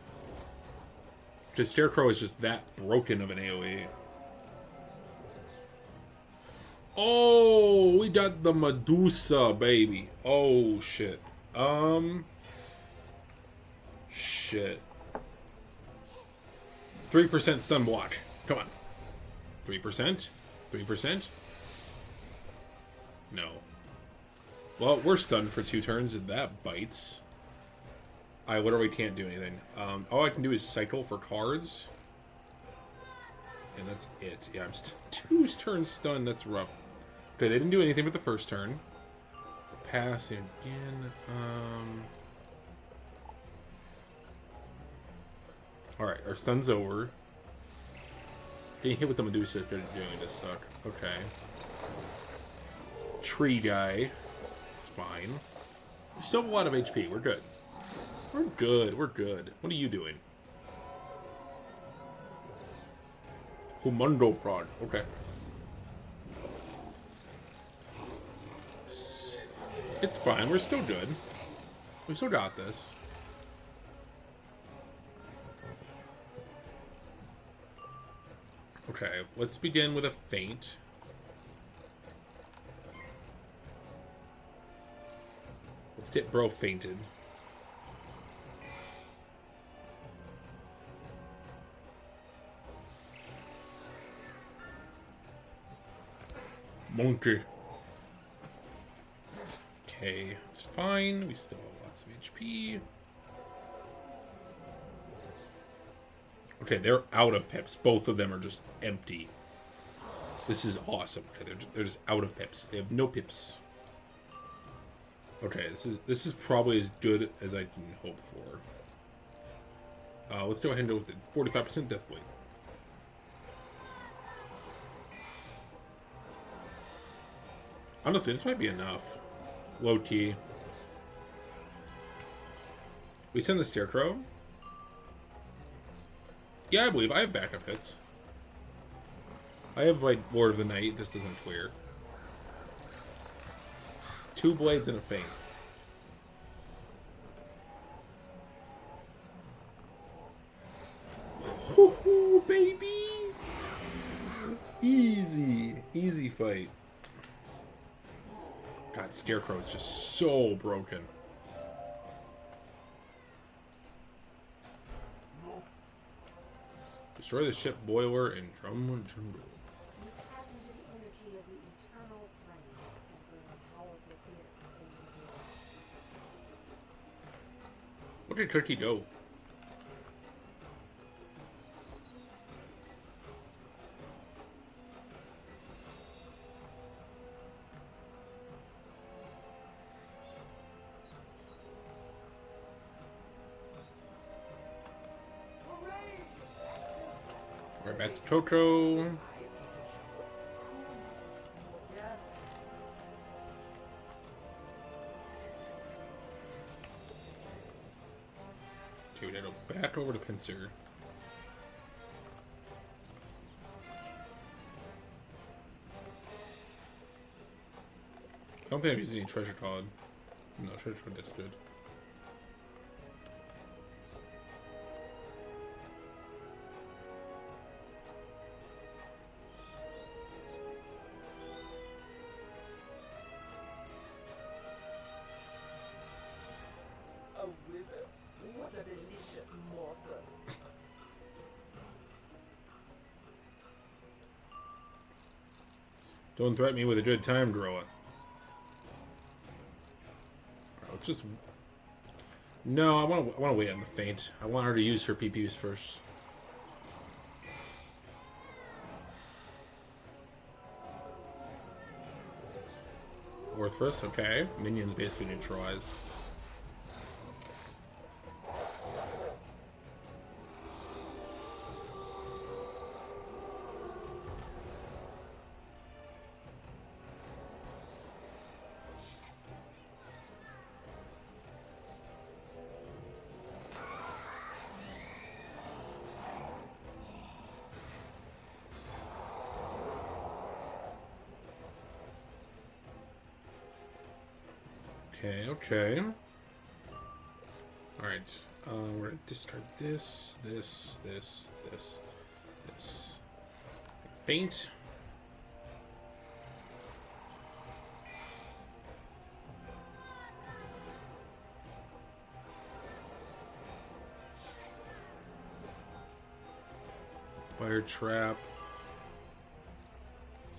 Because Scarecrow is just that broken of an AoE. Oh, we got the Medusa, baby. Oh, shit. Shit. 3% stun block. Come on. 3%? 3%? No. Well, we're stunned for 2 turns, and that bites. I literally can't do anything. All I can do is cycle for cards. And that's it. Yeah, I'm 2 turns stunned. That's rough. Okay, they didn't do anything with the first turn. Pass again. Alright, our stun's over. Getting hit with the Medusa is doing this suck. Okay. Tree guy. It's fine. We still have a lot of HP. We're good. We're good. We're good. What are you doing? Humundo Fraud. Okay. It's fine. We're still good. We still got this. Okay, let's begin with a feint. Let's get bro fainted. Monkey. Okay, it's fine. We still have lots of HP. Okay, they're out of pips. Both of them are just empty. This is awesome. Okay, they're just out of pips. They have no pips. Okay, this is probably as good as I can hope for. Let's go ahead and go with the 45% death blade. Honestly, this might be enough. Low key. We send the Scarecrow. Yeah, I believe I have backup hits. I have, like, Lord of the Night. This doesn't clear. 2 blades and a feint. Hoo-hoo, baby! Easy. Easy fight. God, Scarecrow is just so broken. Destroy the ship boiler and drum jungle. What did Cookie go? Right back to Coco. Okay, we gotta go back over to Pincer. I don't think I've used any treasure card. No, treasure card, that's good. A wizard? What a delicious morsel. Don't threaten me with a good time, Groa. Let's just... No, I want to wait on the feint. I want her to use her PPs first. Worthless, okay. Minions basically neutralized. Okay, okay. Alright. We're gonna discard this. Paint. Fire trap.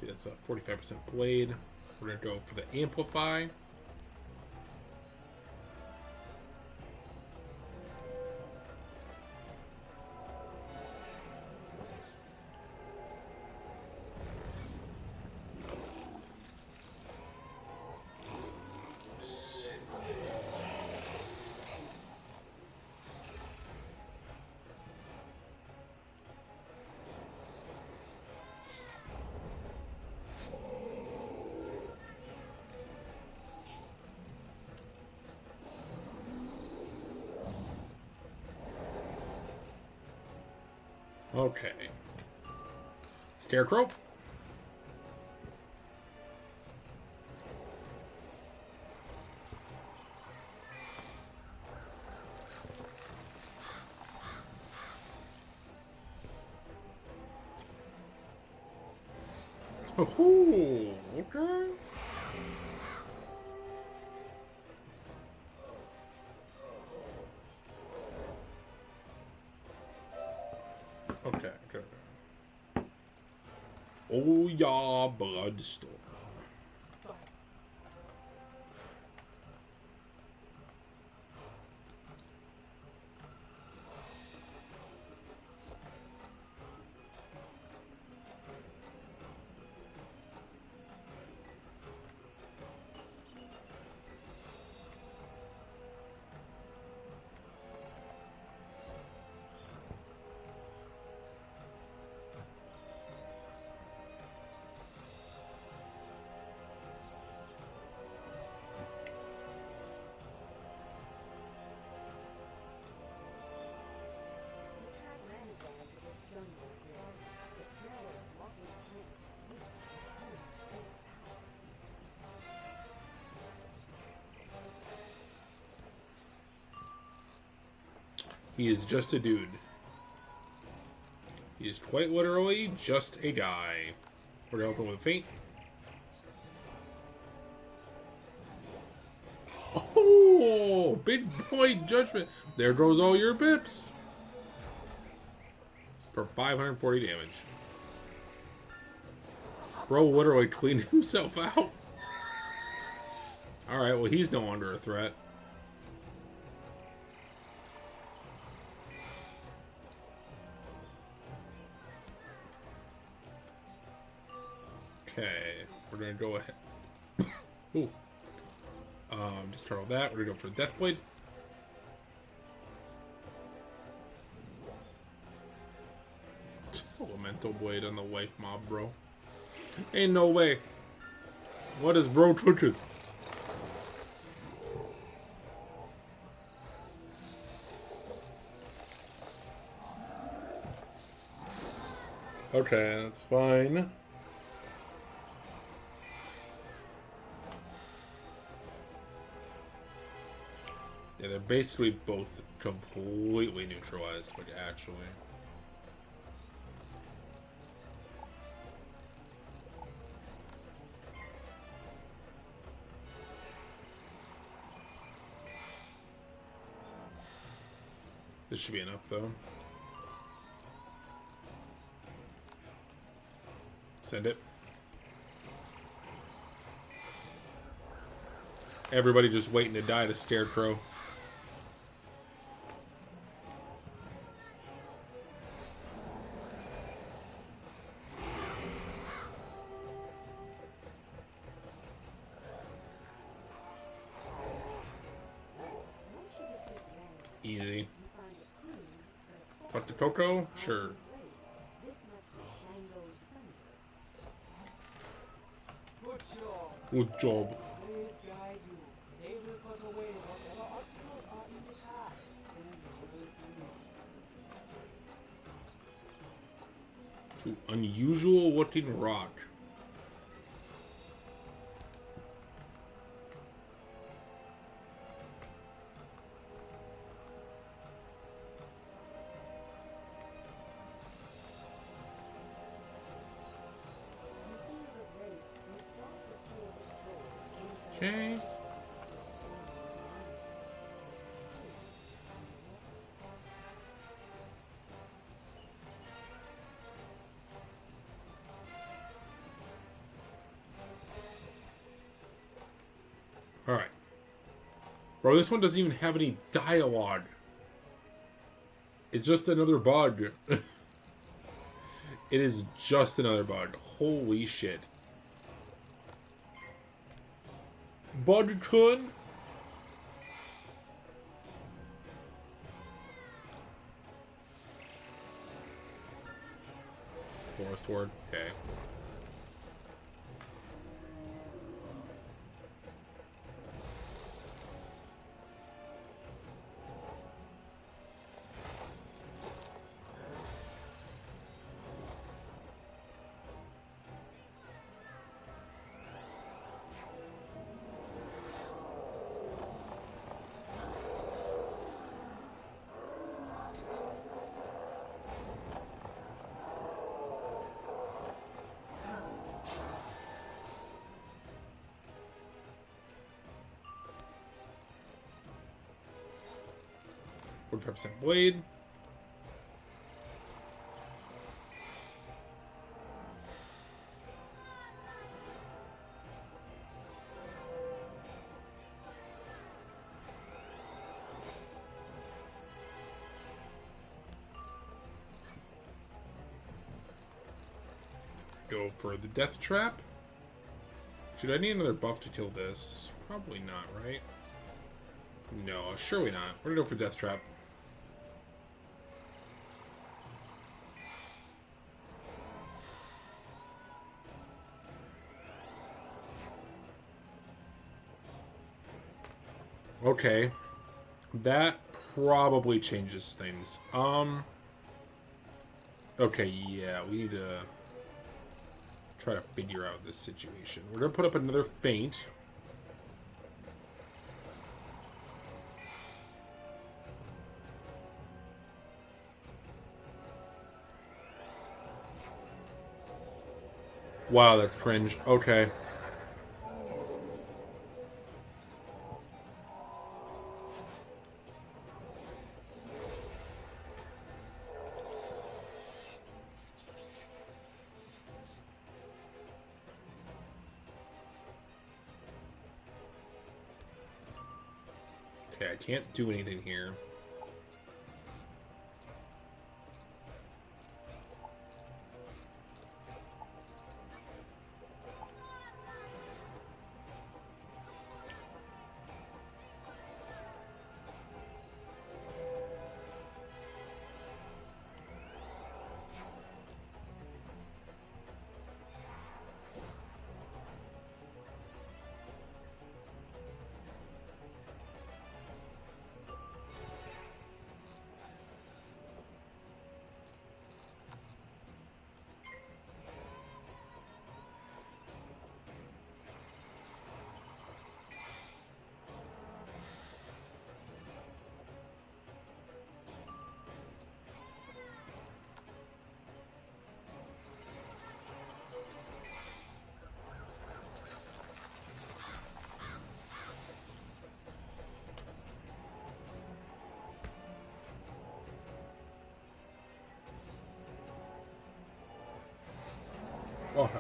See, that's a 45% blade. We're gonna go for the amplify. Okay. Scarecrow. Oh, okay. Okay, good. Oh yeah, Bloodstorm. He is just a dude. He is quite literally just a guy. We're gonna open with a feint. Oh, big boy judgment. There goes all your bips. For 540 damage. Bro literally cleaned himself out. Alright, well he's no longer a threat. Okay, we're gonna go ahead. Ooh. Discard all that. We're gonna go for the Deathblade. Elemental Blade on the wife mob, bro. Ain't no way. What is bro cooking? Okay, that's fine. Yeah, they're basically both completely neutralized, like, actually. This should be enough, though. Send it. Everybody just waiting to die to Scarecrow. Easy. Talk to Coco? Sure. Good job. To unusual looking rock. Okay. Alright. Bro, this one doesn't even have any dialogue. It's just another bug. It is just another bug. Holy shit. Bug kun? Forest ward. Okay. Percent blade. Go for the death trap. Should I need another buff to kill this? Probably not, right? No, surely not. We're gonna go for death trap. Okay. That probably changes things. Okay, yeah, we need to try to figure out this situation. We're gonna put up another feint. Wow, that's cringe. Okay. Okay, I can't do anything here. Oh.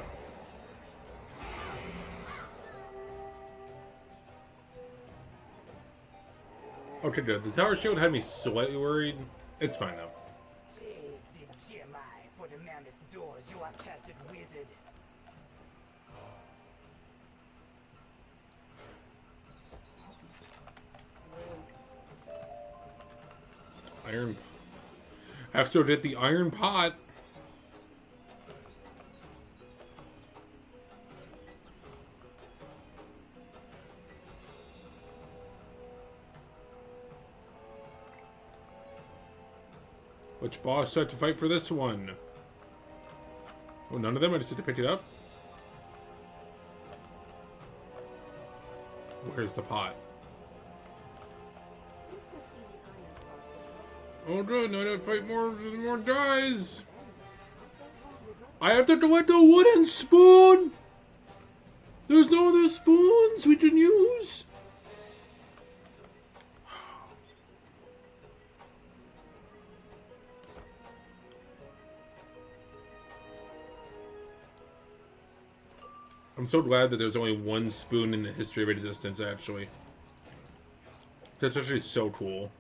Okay, good. The tower shield had me slightly worried. It's fine now. Take the Gemini for the mammoth doors, you accursed wizard. Iron. I have to get the iron pot. Which boss do I have to fight for this one? Oh, none of them? I just have to pick it up? Where's the pot? Oh good, now I have to fight more guys! I have to collect a wooden spoon! There's no other spoons we can use! I'm so glad that there's only one spoon in the history of existence, actually. That's actually so cool.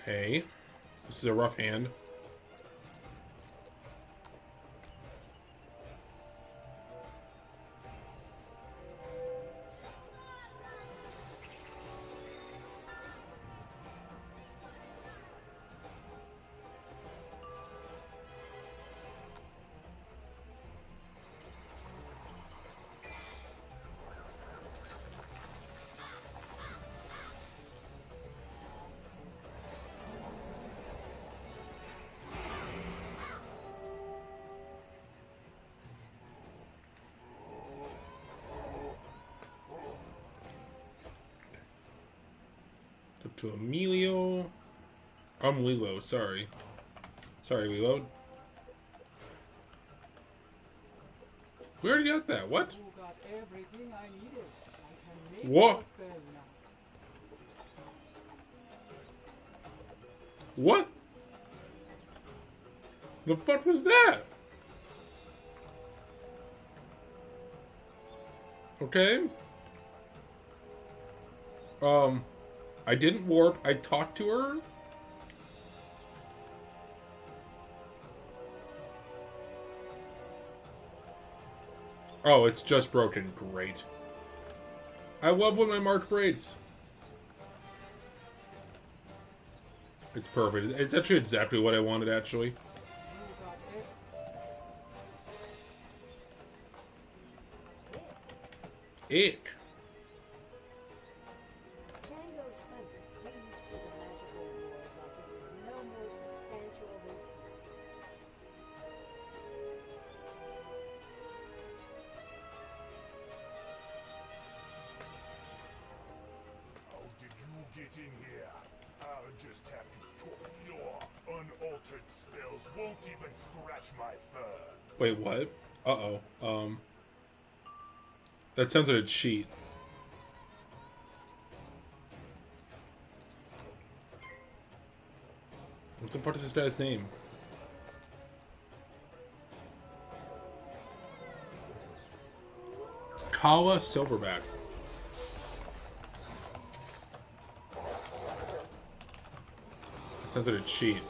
Okay. This is a rough hand. Up to Emilio. I'm Lilo, sorry. Sorry, Lilo. We already got that. What? You got everything I needed. I can make What? a spell now. What? The fuck was that? Okay. I didn't warp. I talked to her. Oh, it's just broken. Great. I love when my mark breaks. It's perfect. It's actually exactly what I wanted, actually. You got It. Django's thunder cleaves to the magical world like it was no more substantial than smoke. How did you get in here? I'll just have to talk. Your unaltered spells won't even scratch my fur. Wait, what? Uh-oh. That sounds like a cheat. What the fuck is this guy's name? Kala Silverback. That sounds like a cheat.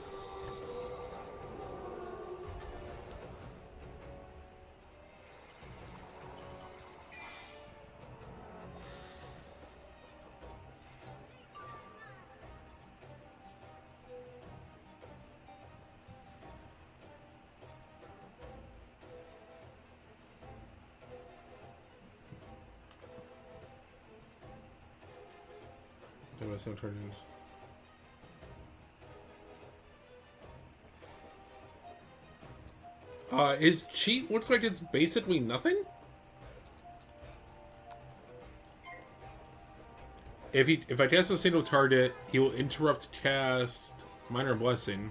That's no turn-ins. His cheat looks like it's basically nothing? If I cast a single target, he will interrupt cast Minor Blessing.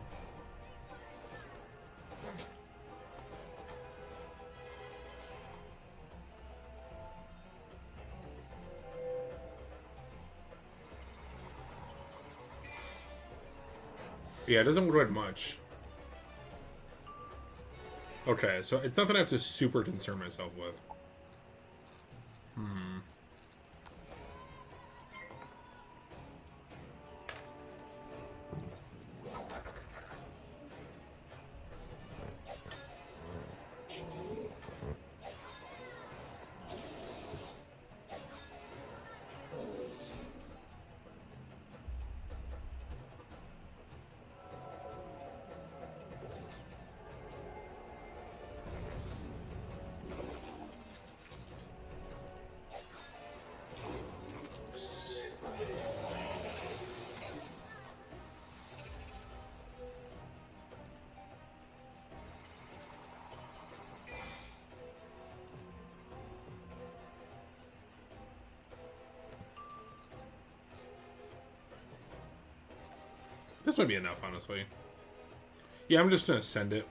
Yeah, it doesn't look like much. Okay, so it's nothing I have to super concern myself with. This might be enough, honestly. Yeah, I'm just gonna send it.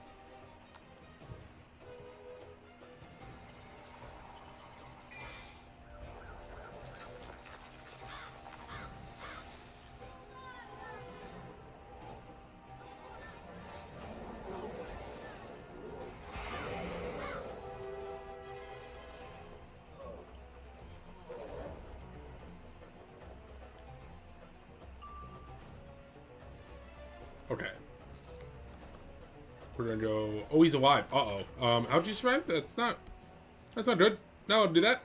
Okay. We're gonna go. Oh, he's alive. Uh-oh. How'd you survive? That's not good. No, do that.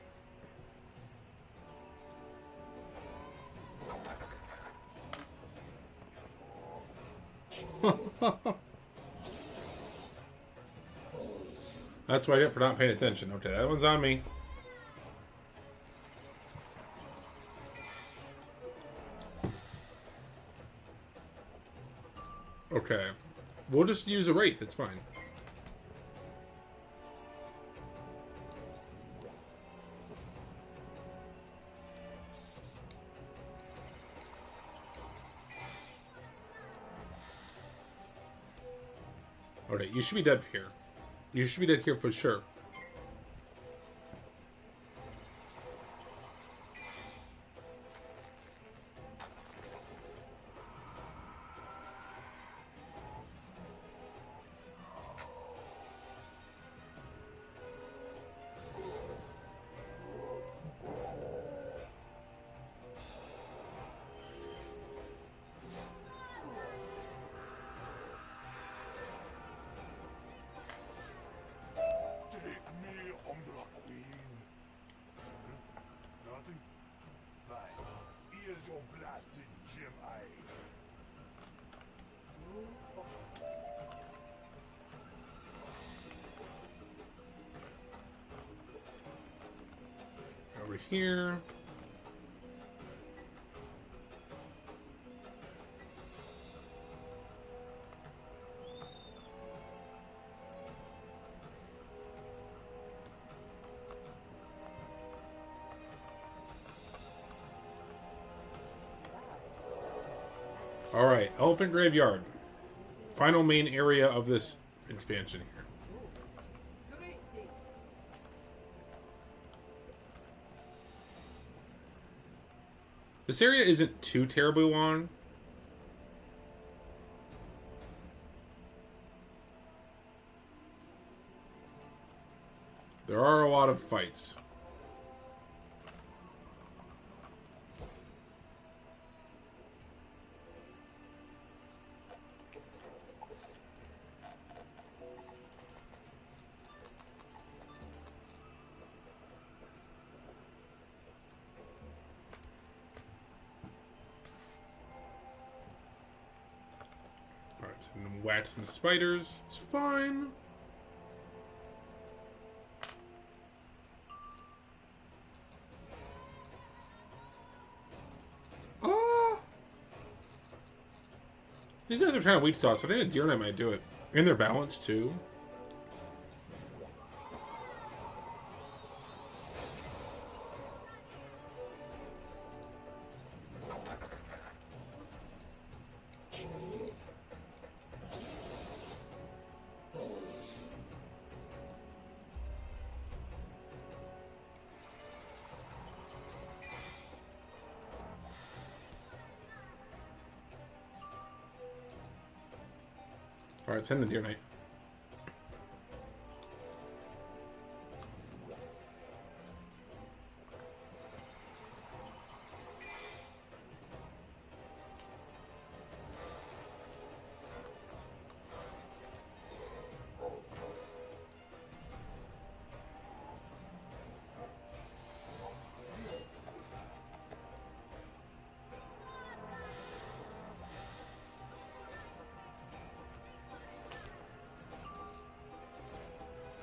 That's what I get for not paying attention. Okay, that one's on me. Okay. We'll just use a Wraith. It's fine. Okay, you should be dead here. You should be dead here for sure. Over here. Alright, Elephant Graveyard. Final main area of this expansion here. This area isn't too terribly long. There are a lot of fights. And whack some spiders. It's fine. Ah! These guys are trying to weak sauce. I think a Deer Knight might do it. And they're balanced too. Alright, send the Deer Knight.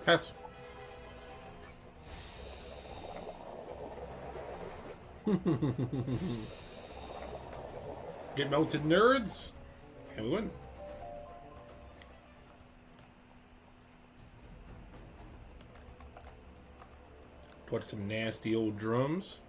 Pass. Get melted, nerds! And we win. What some nasty old drums.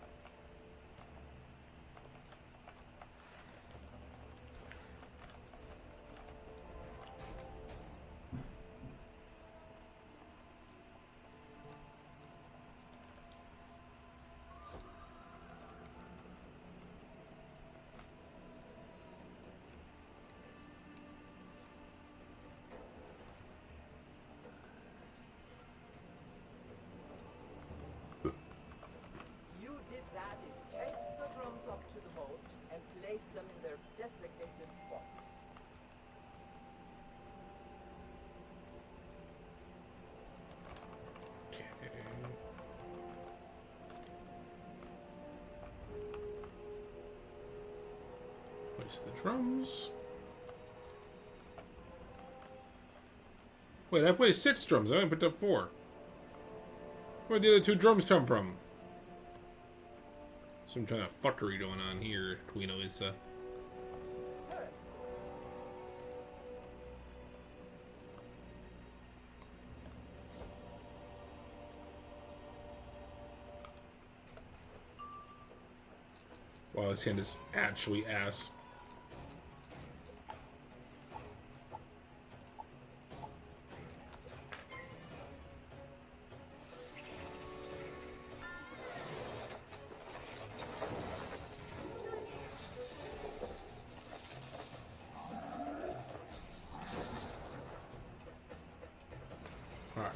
You did that. Take the drums up to the moat and place them in their designated spots. Place the drums. Wait, I placed 6 drums. I only picked up 4. Where'd the other 2 drums come from? Some kind of fuckery going on here, Queen Elisa. Wow, this hand is actually ass. Alright.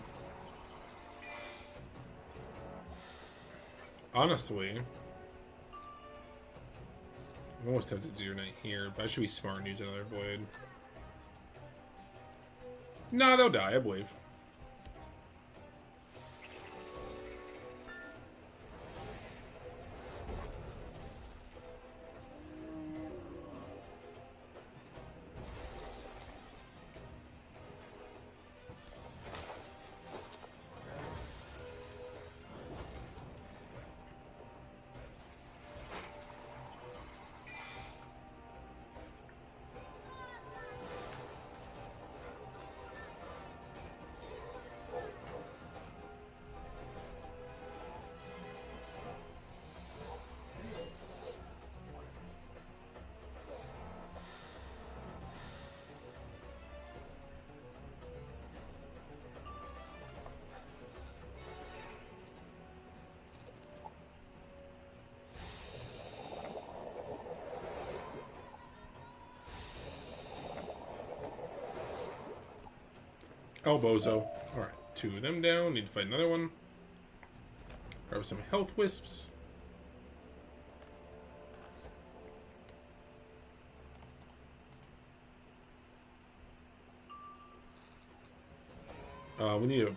Honestly, I'm almost tempted to do Knight here, but I should be smart and use another blade. No, they'll die, I believe. Oh, bozo. Alright, 2 of them down. Need to fight another one. Grab some health wisps. We need a...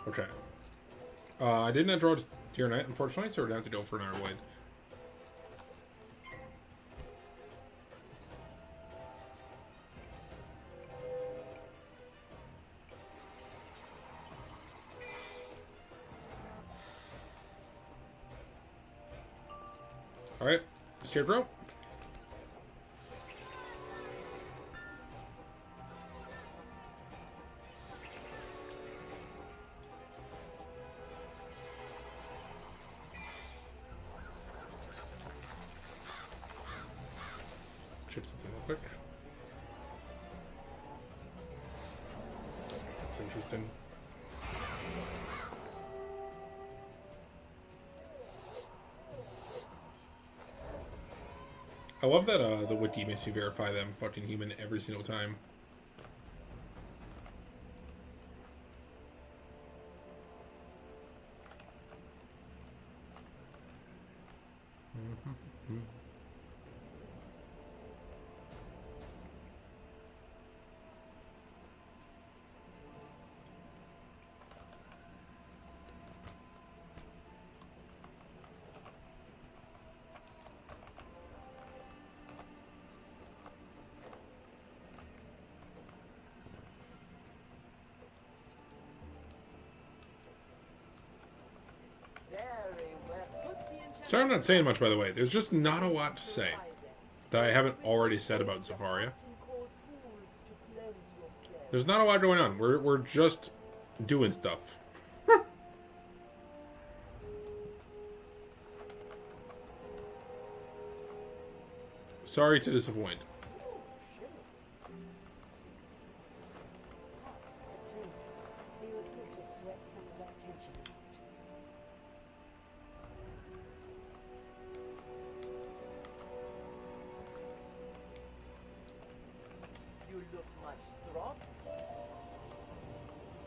Okay. I did not draw Deer Knight, unfortunately, so we're going to have to go for another blade. Alright, Scarecrow. Check something real quick. That's interesting. I love that the wiki makes me verify that I'm fucking human every single time. Sorry I'm not saying much, by the way. There's just not a lot to say that I haven't already said about Zafaria. There's not a lot going on. We're just doing stuff. Sorry to disappoint.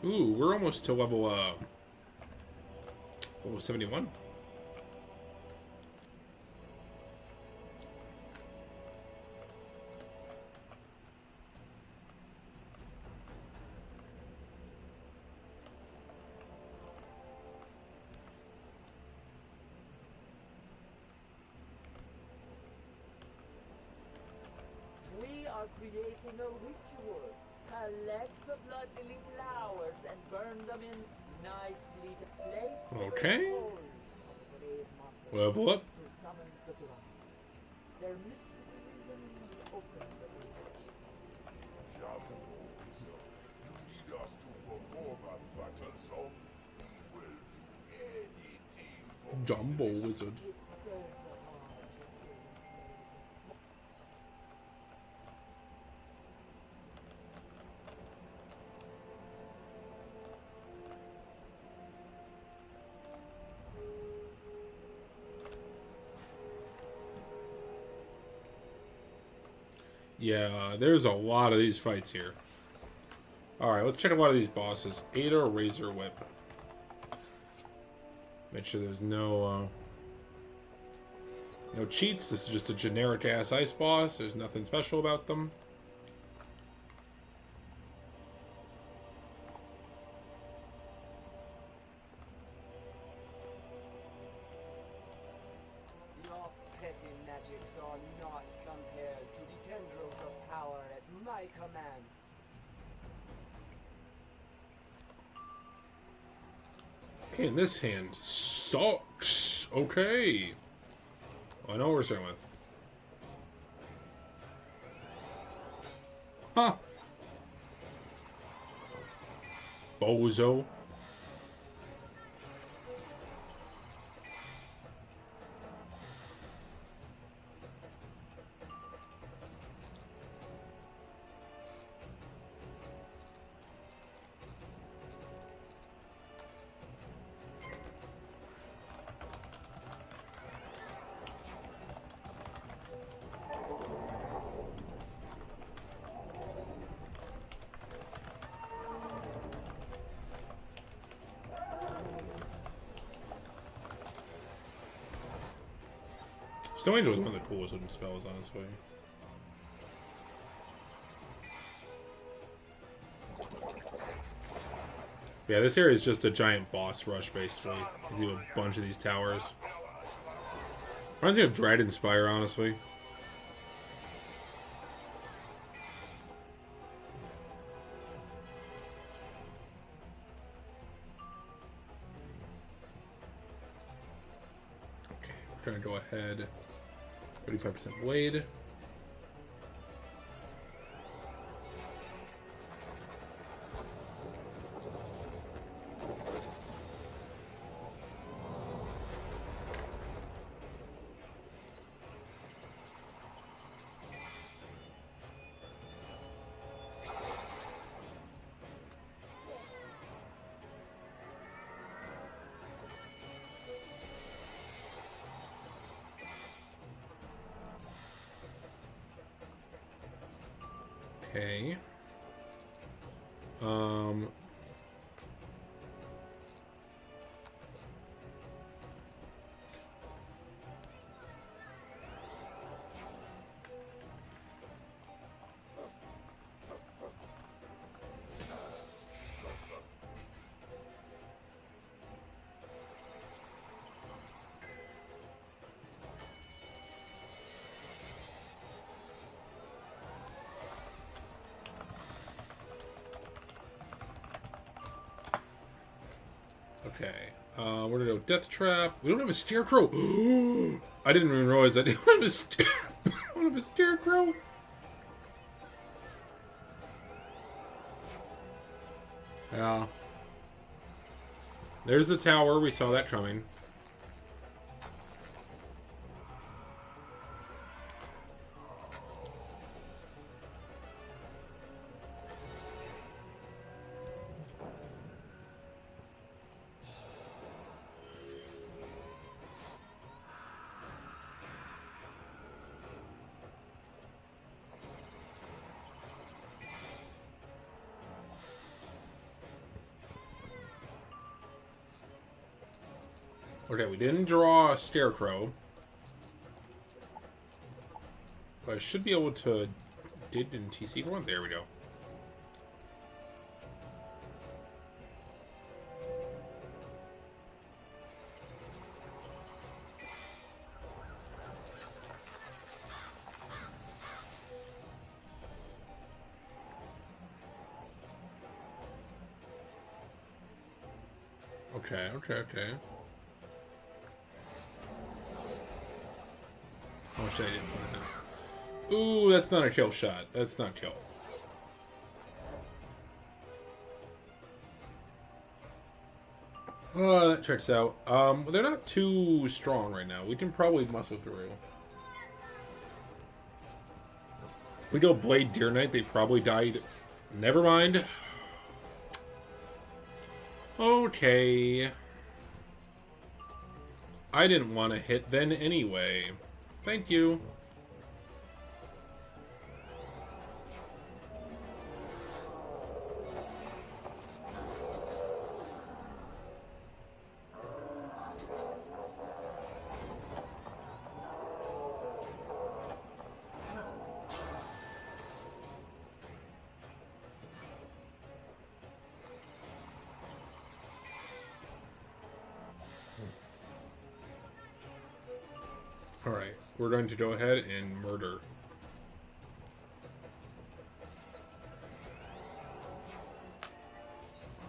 Ooh, we're almost to level 71. We are creating a ritual. Collect the blood lily flowers and burn them in nicely placed. Okay. Level up. To summon the gods. Their mystery will open the bridge. You need us to perform a battle, so we will do anything for Jumbo Wizard. Yeah, there's a lot of these fights here. Alright, let's check a lot of these bosses. Ada Razor Whip. Make sure there's no cheats. This is just a generic ass ice boss. There's nothing special about them. Your petty magics are not compared to the tendrils of power at my command. And this hand sucks. Okay. Well, I know what we're starting with. Huh. Bozo. Stone Angel was one of the coolest looking spells, honestly. Yeah, this area is just a giant boss rush, basically. You do a bunch of these towers. Reminds me of Dragon Spire, honestly. Okay, we're gonna go ahead. 35% blade. Okay. Okay. Where to go? Death Trap. We don't have a Scarecrow. I didn't even realize that. We don't have a Scarecrow. Yeah. There's the tower. We saw that coming. Okay, we didn't draw a Scarecrow. But I should be able to... Did in TC for one? There we go. Okay. Oh shit, I didn't find it. Ooh, that's not a kill shot. That's not kill. Oh, that checks out. They're not too strong right now. We can probably muscle through. We go Blade Deer Knight, they probably died. Never mind. Okay. I didn't want to hit then anyway. Thank you. Alright, we're going to go ahead and murder.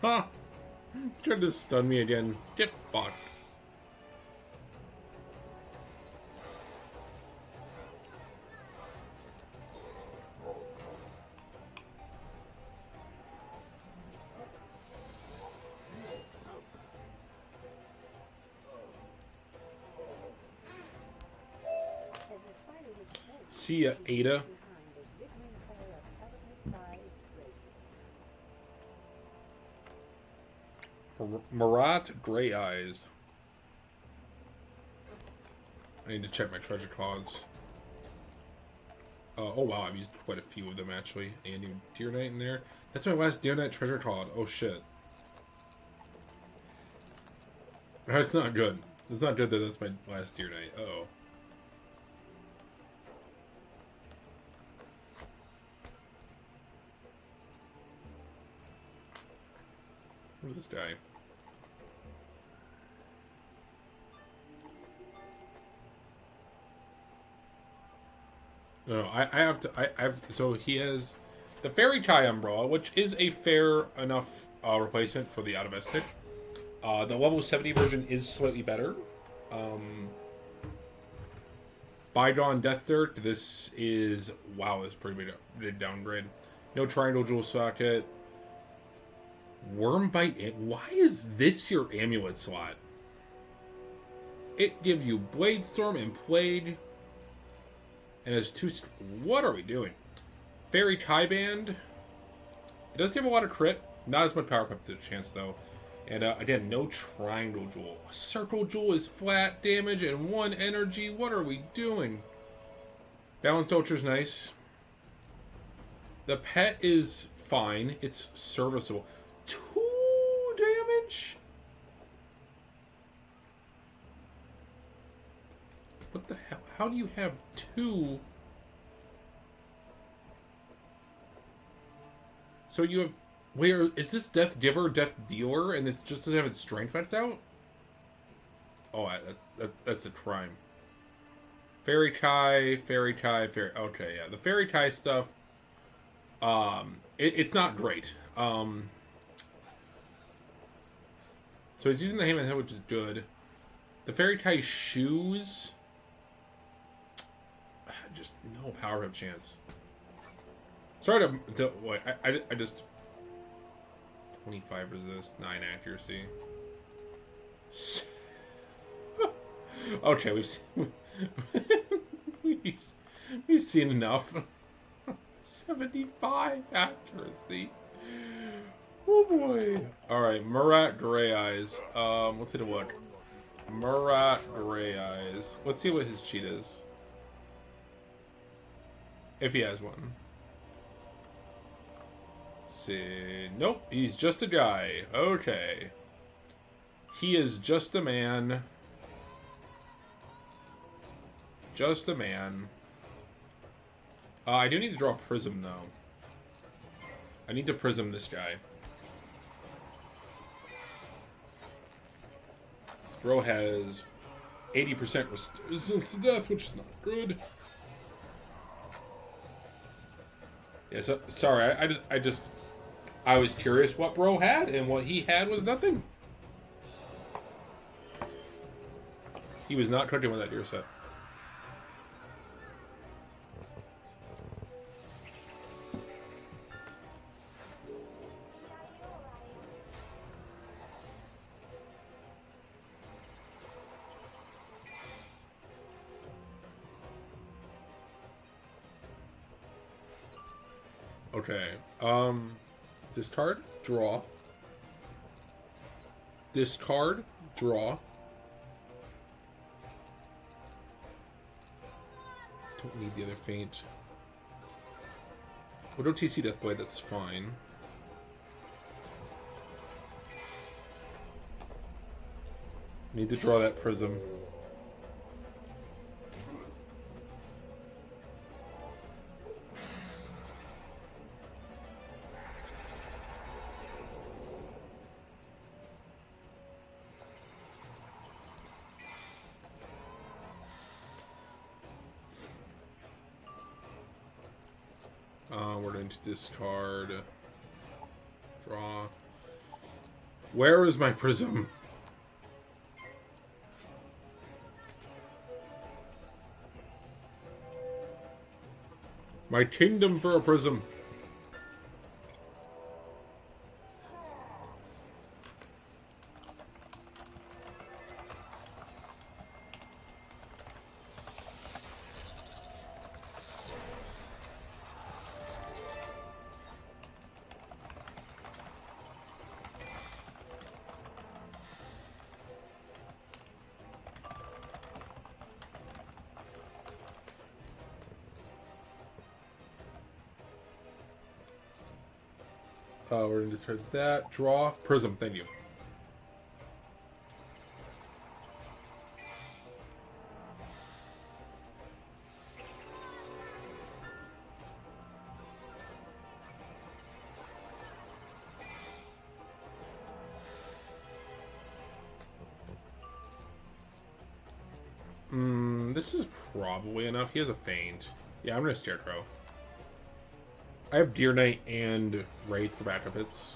Ha! Tried to stun me again. Get fucked. See ya, Ada. Marat Grey Eyes. I need to check my treasure cards. Oh wow, I've used quite a few of them actually. And new Deer Knight in there. That's my last Deer Knight treasure card. Oh shit. That's not good. It's not good that that's my last Deer Knight. Uh-oh. Where's this guy? No, I have to. I have. So he has the Fairy Tie Umbrella, which is a fair enough replacement for the Atavistic. The level 70 version is slightly better. Bygone Death Dirt. This is wow. This is pretty big downgrade. No Triangle Jewel Socket. Worm Bite. Why is this your amulet slot? It gives you Blade Storm and Plague. And has two... What are we doing? Fairy Tie Band. It does give a lot of crit. Not as much power up to the chance, though. And, again, no Triangle Jewel. Circle Jewel is flat damage and 1 energy. What are we doing? Balanced Ultra's nice. The pet is fine. It's serviceable. 2 damage? What the hell? How do you have 2? So you have... Where is this Death Giver, Death Dealer, and it just doesn't have its strength maxed out? Oh, that's a crime. Fairy Tie, Fairy Tie, Fairy... Okay, yeah. The Fairy Tie stuff, it's not great. So he's using the Hammer Head, which is good. The Fairy Tie shoes... Just no power up chance. Sorry to wait. I just 25 resist, 9 accuracy. Okay, we've seen enough. 75 accuracy. Oh boy. All right, Murat Grey Eyes. Let's take a look. Murat Grey Eyes. Let's see what his cheat is. If he has one. Let's see. Nope, he's just a guy. Okay. He is just a man. Just a man. I do need to draw a prism, though. I need to prism this guy. Bro has 80% resistance to death, which is not good. Yeah, so, sorry, I was curious what bro had, and what he had was nothing. He was not cooking with that deer set. Okay, discard, draw. Discard, draw. Don't need the other feint. We'll go TC Deathblade, that's fine. Need to draw that prism. We're going to discard. Draw. Where is my prism? My kingdom for a prism. We're going to discard that. Draw. Prism. Thank you. This is probably enough. He has a feint. Yeah, I'm gonna Scarecrow. I have Deer Knight and Wraith for backup hits.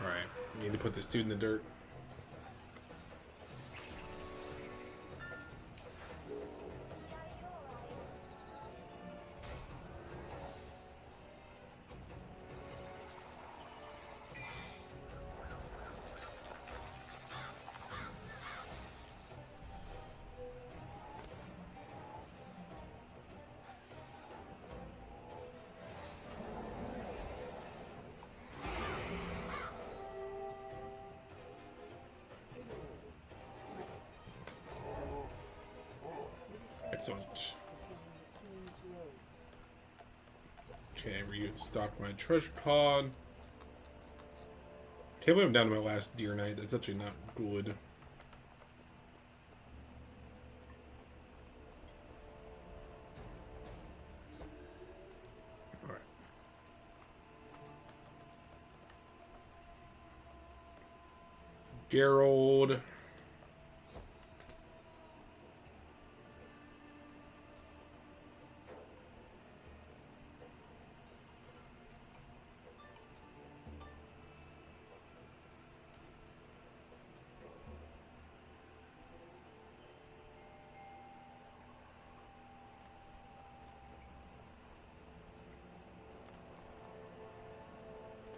Alright, we need to put this dude in the dirt. Excellent. Okay, restock my treasure pod. Can't believe I'm down to my last Deer Knight. That's actually not good. Alright. Geralt.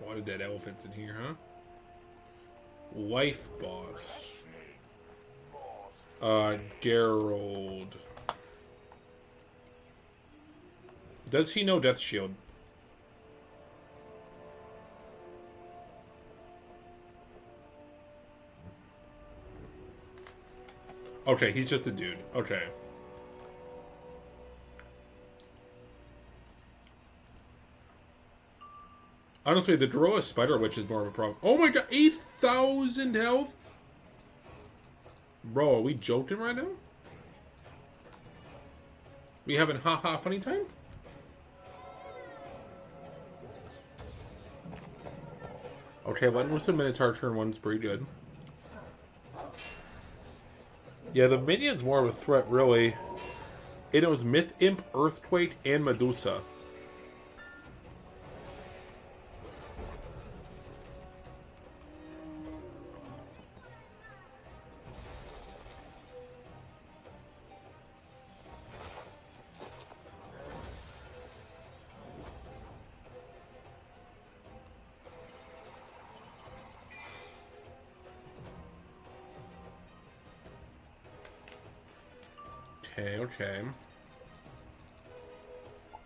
A lot of dead elephants in here, huh? Wife boss. Geralt. Does he know Death Shield? Okay, he's just a dude. Okay. Honestly, the Doroa Spider Witch is more of a problem. Oh my god, 8,000 health? Bro, are we joking right now? We having ha-ha funny time? Okay, letting with some Minotaur turn one's pretty good. Yeah, the minion's more of a threat, really. It was Myth Imp, Earthquake, and Medusa. Okay, okay.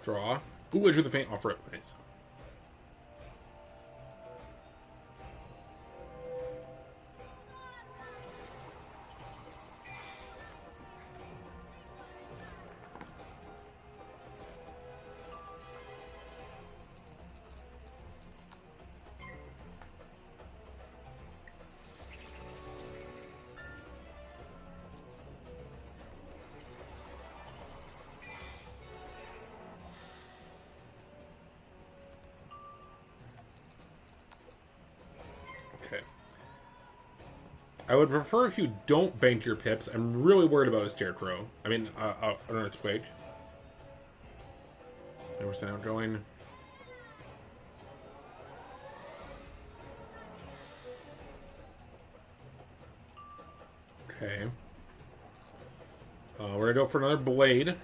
Draw. Ooh, I drew the faint off rip. Nice. I would prefer if you don't bank your pips. I'm really worried about a Scarecrow. I mean, an Earthquake. Never sent out going. Okay. We're gonna go for another Blade.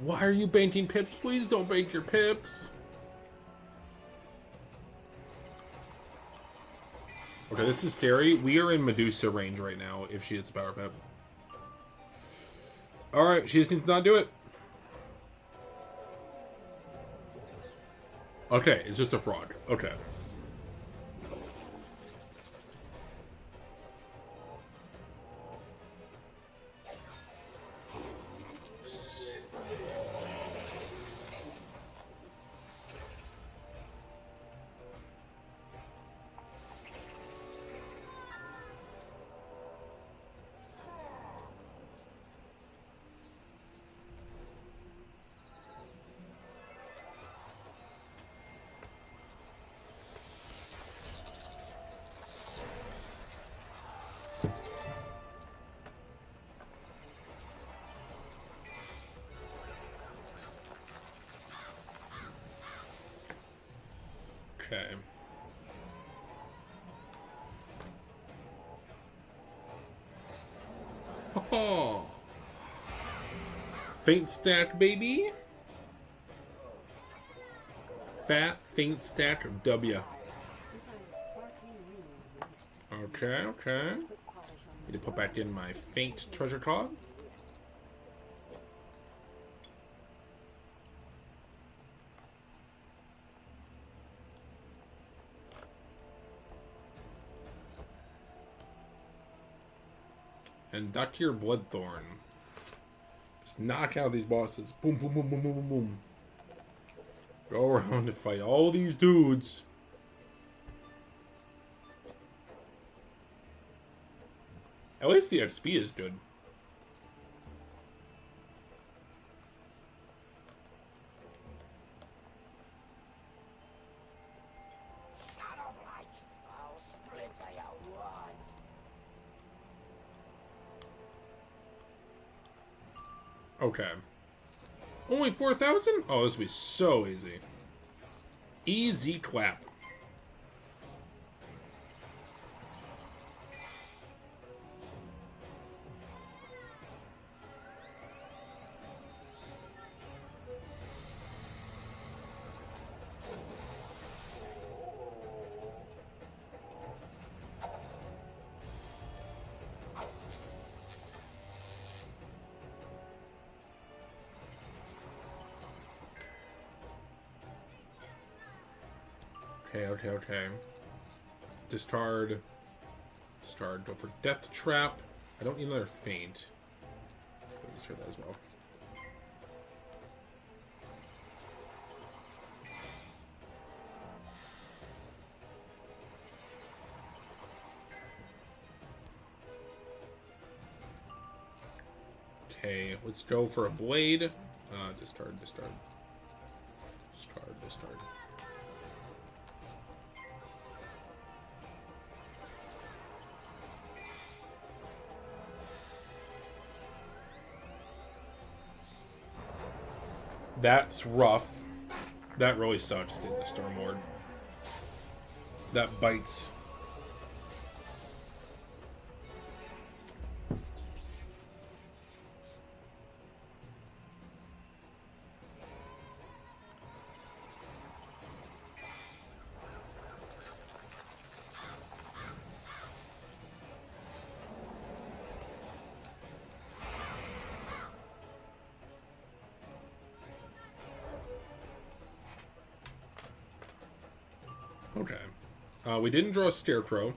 Why are you banking pips? Please don't bank your pips. Okay, this is scary. We are in Medusa range right now if she hits a power pip. Alright, she just needs to not do it. Okay, it's just a frog. Okay. Okay. Oh. Faint stack, baby. Fat faint stack W. Okay, okay. Need to put back in my faint treasure card. And Dr. Bloodthorn. Just knock out these bosses. Boom, boom, boom, boom, boom, boom, boom. Go around and fight all these dudes. At least the XP is good. Okay. Only 4,000? Oh, this will be so easy. Easy clap. Okay. Discard. Go for Death Trap. I don't need another Faint. Let me discard that as well. Okay, let's go for a Blade. Discard. That's rough. That really sucks, getting the Storm Lord. That bites. Okay. We didn't draw a Scarecrow.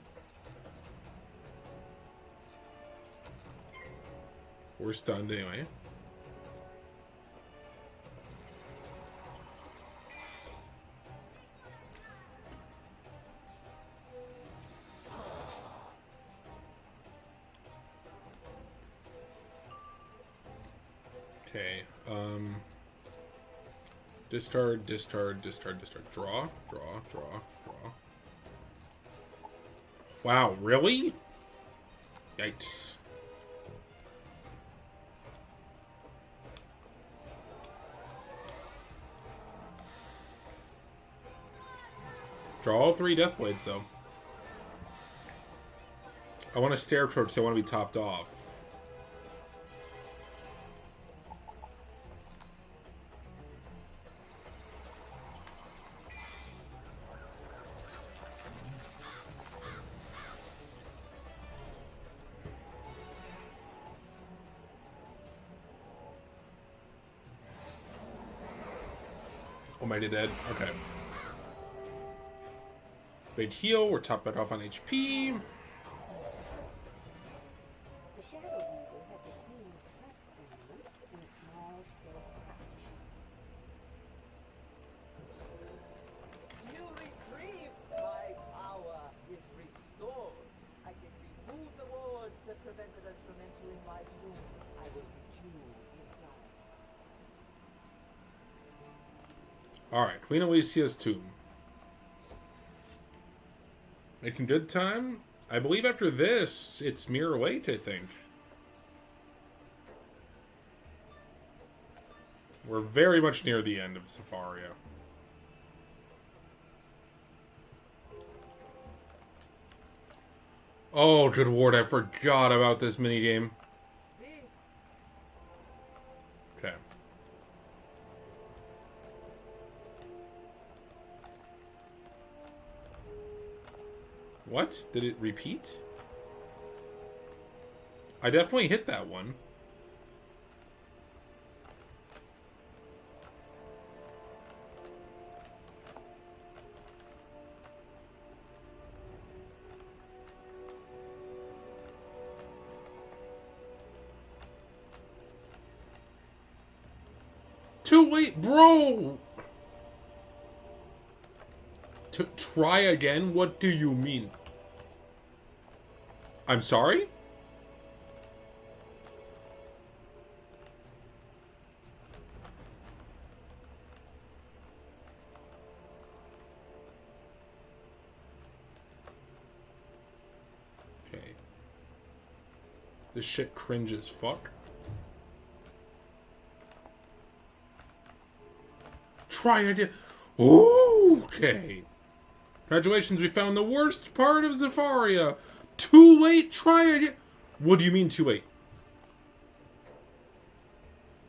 We're stunned anyway. Okay. Discard. Draw. Wow, really? Yikes. Draw all 3 Deathblades, though. I want a Scarecrow because I want to be topped off. Almighty Dead. Okay. Big heal. We're topped back off on HP. The Shadow Weaver had the Queen's test ornaments in a small silk pouch. You retrieve my power is restored. I can remove the wards that prevented us from entering my tomb. I will put you inside. Alright, Queen Alicia's tomb. Making good time? I believe after this, it's Mirror Lake, I think. We're very much near the end of Zafaria. Oh, good lord, I forgot about this minigame. Okay. What? Did it repeat? I definitely hit that one. Too late, bro! To try again? What do you mean? I'm sorry? Okay. This shit cringe as fuck. Try again. Okay. Congratulations, we found the worst part of Zafaria. Too late, try again. What do you mean too late?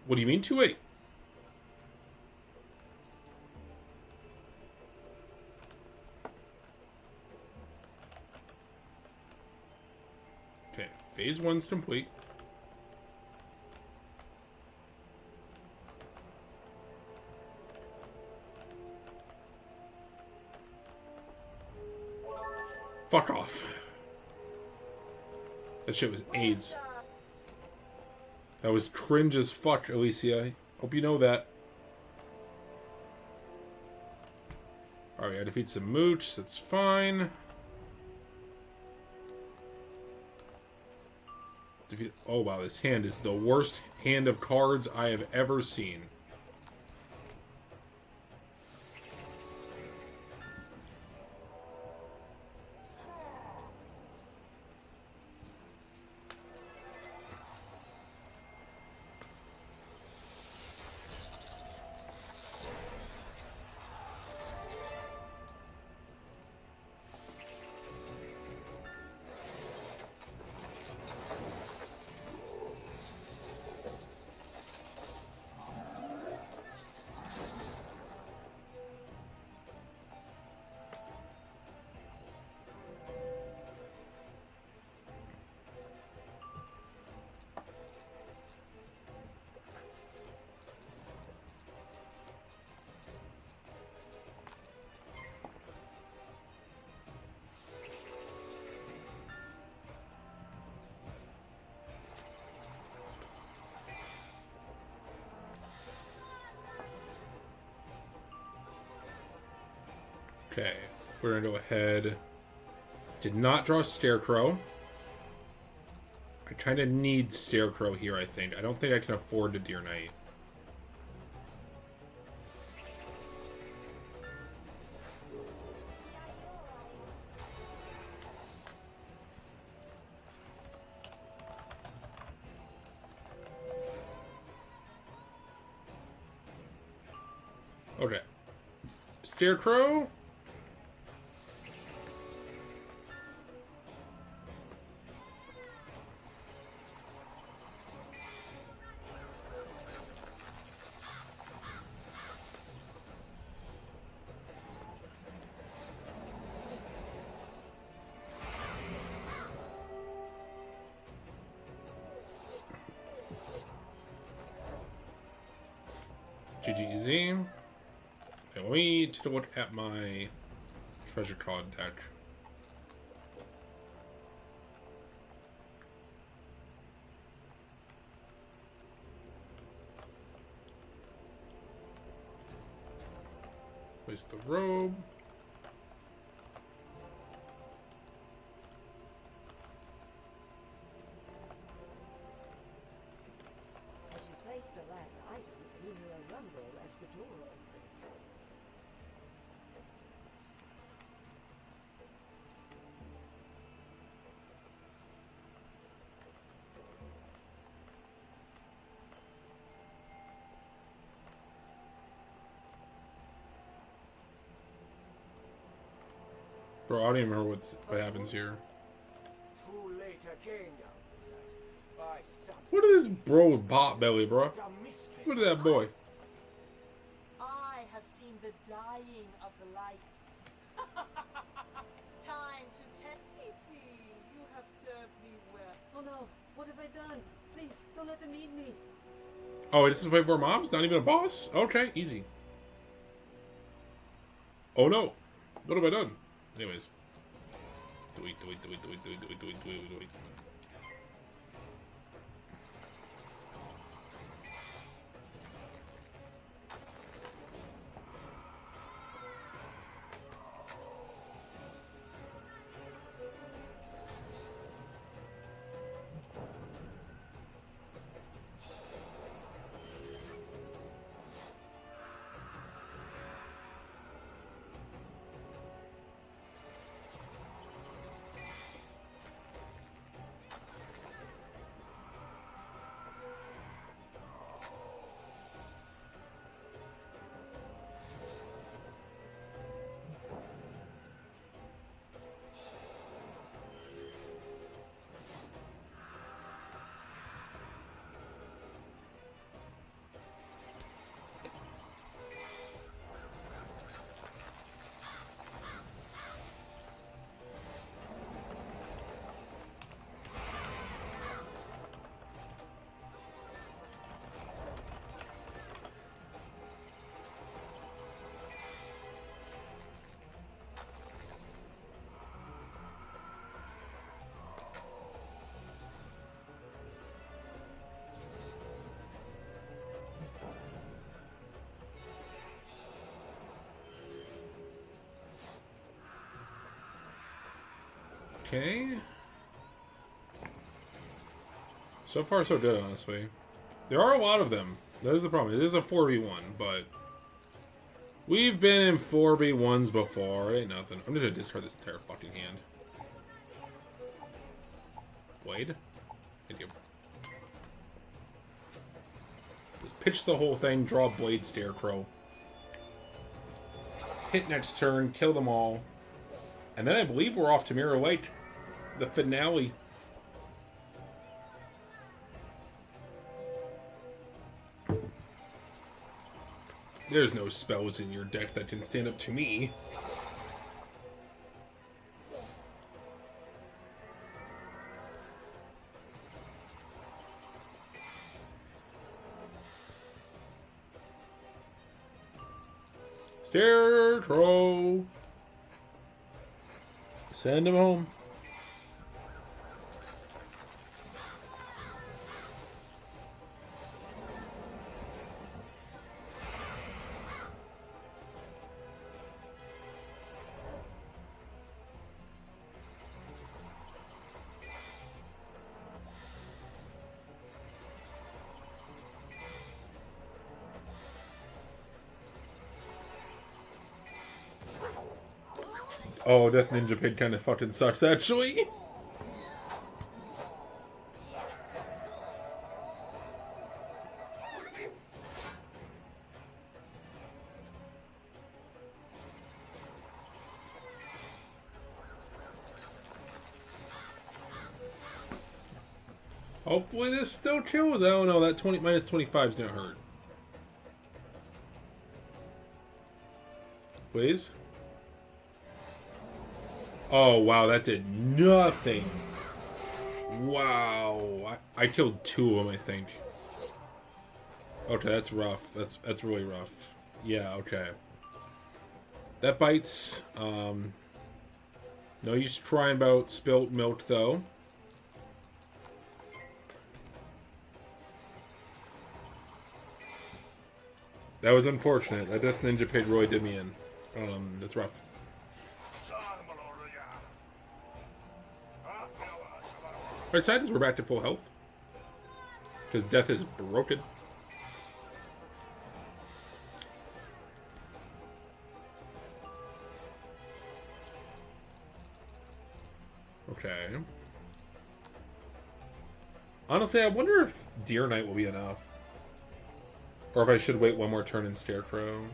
What do you mean too late? Okay, phase 1's complete. Fuck off. That shit was AIDS. That was cringe as fuck, Alicia. Hope you know that. Alright, I defeat some mooch. That's fine. Defeat. Oh wow, this hand is the worst hand of cards I have ever seen. Okay, we're gonna go ahead. Did not draw Scarecrow. I kind of need Scarecrow here, I think. I don't think I can afford the Deer Knight. Okay. Scarecrow. GGZ. Okay, let me take a look at my treasure card deck. Place the robe. As you place the last item, you hear a rumble as the door opens. Bro, I don't even remember what happens here. What is this bro with pot belly, bro? Look at that boy. I have seen the dying of the light. Time to Titi. You have served me well. Oh no, what have I done? Please, don't let them eat me. Oh, this is wait for mobs? Not even a boss? Okay, easy. Oh no. What have I done? Anyways. Do it. Okay. So far, so good, honestly. There are a lot of them. That is the problem. It is a 4v1, but we've been in 4v1s before. It ain't nothing. I'm just gonna discard this entire fucking hand. Blade? Thank you. Just pitch the whole thing, draw Blade Scarecrow. Hit next turn, kill them all. And then I believe we're off to Mirror Lake. The finale. There's no spells in your deck that can stand up to me. Scarecrow. Send him home. Oh, Death Ninja Pig kind of fucking sucks, actually. Hopefully this still kills. I don't know, that 20 minus 25 is gonna hurt. Please? Oh, wow, that did nothing. Wow. I killed 2 of them, I think. Okay, that's rough. That's really rough. Yeah, okay. That bites. No use trying about spilt milk, though. That was unfortunate. That Death Ninja Pig really did me in. That's rough. Right side is we're back to full health. Because death is broken. Okay. Honestly, I wonder if Deer Knight will be enough. Or if I should wait one more turn in Scarecrow.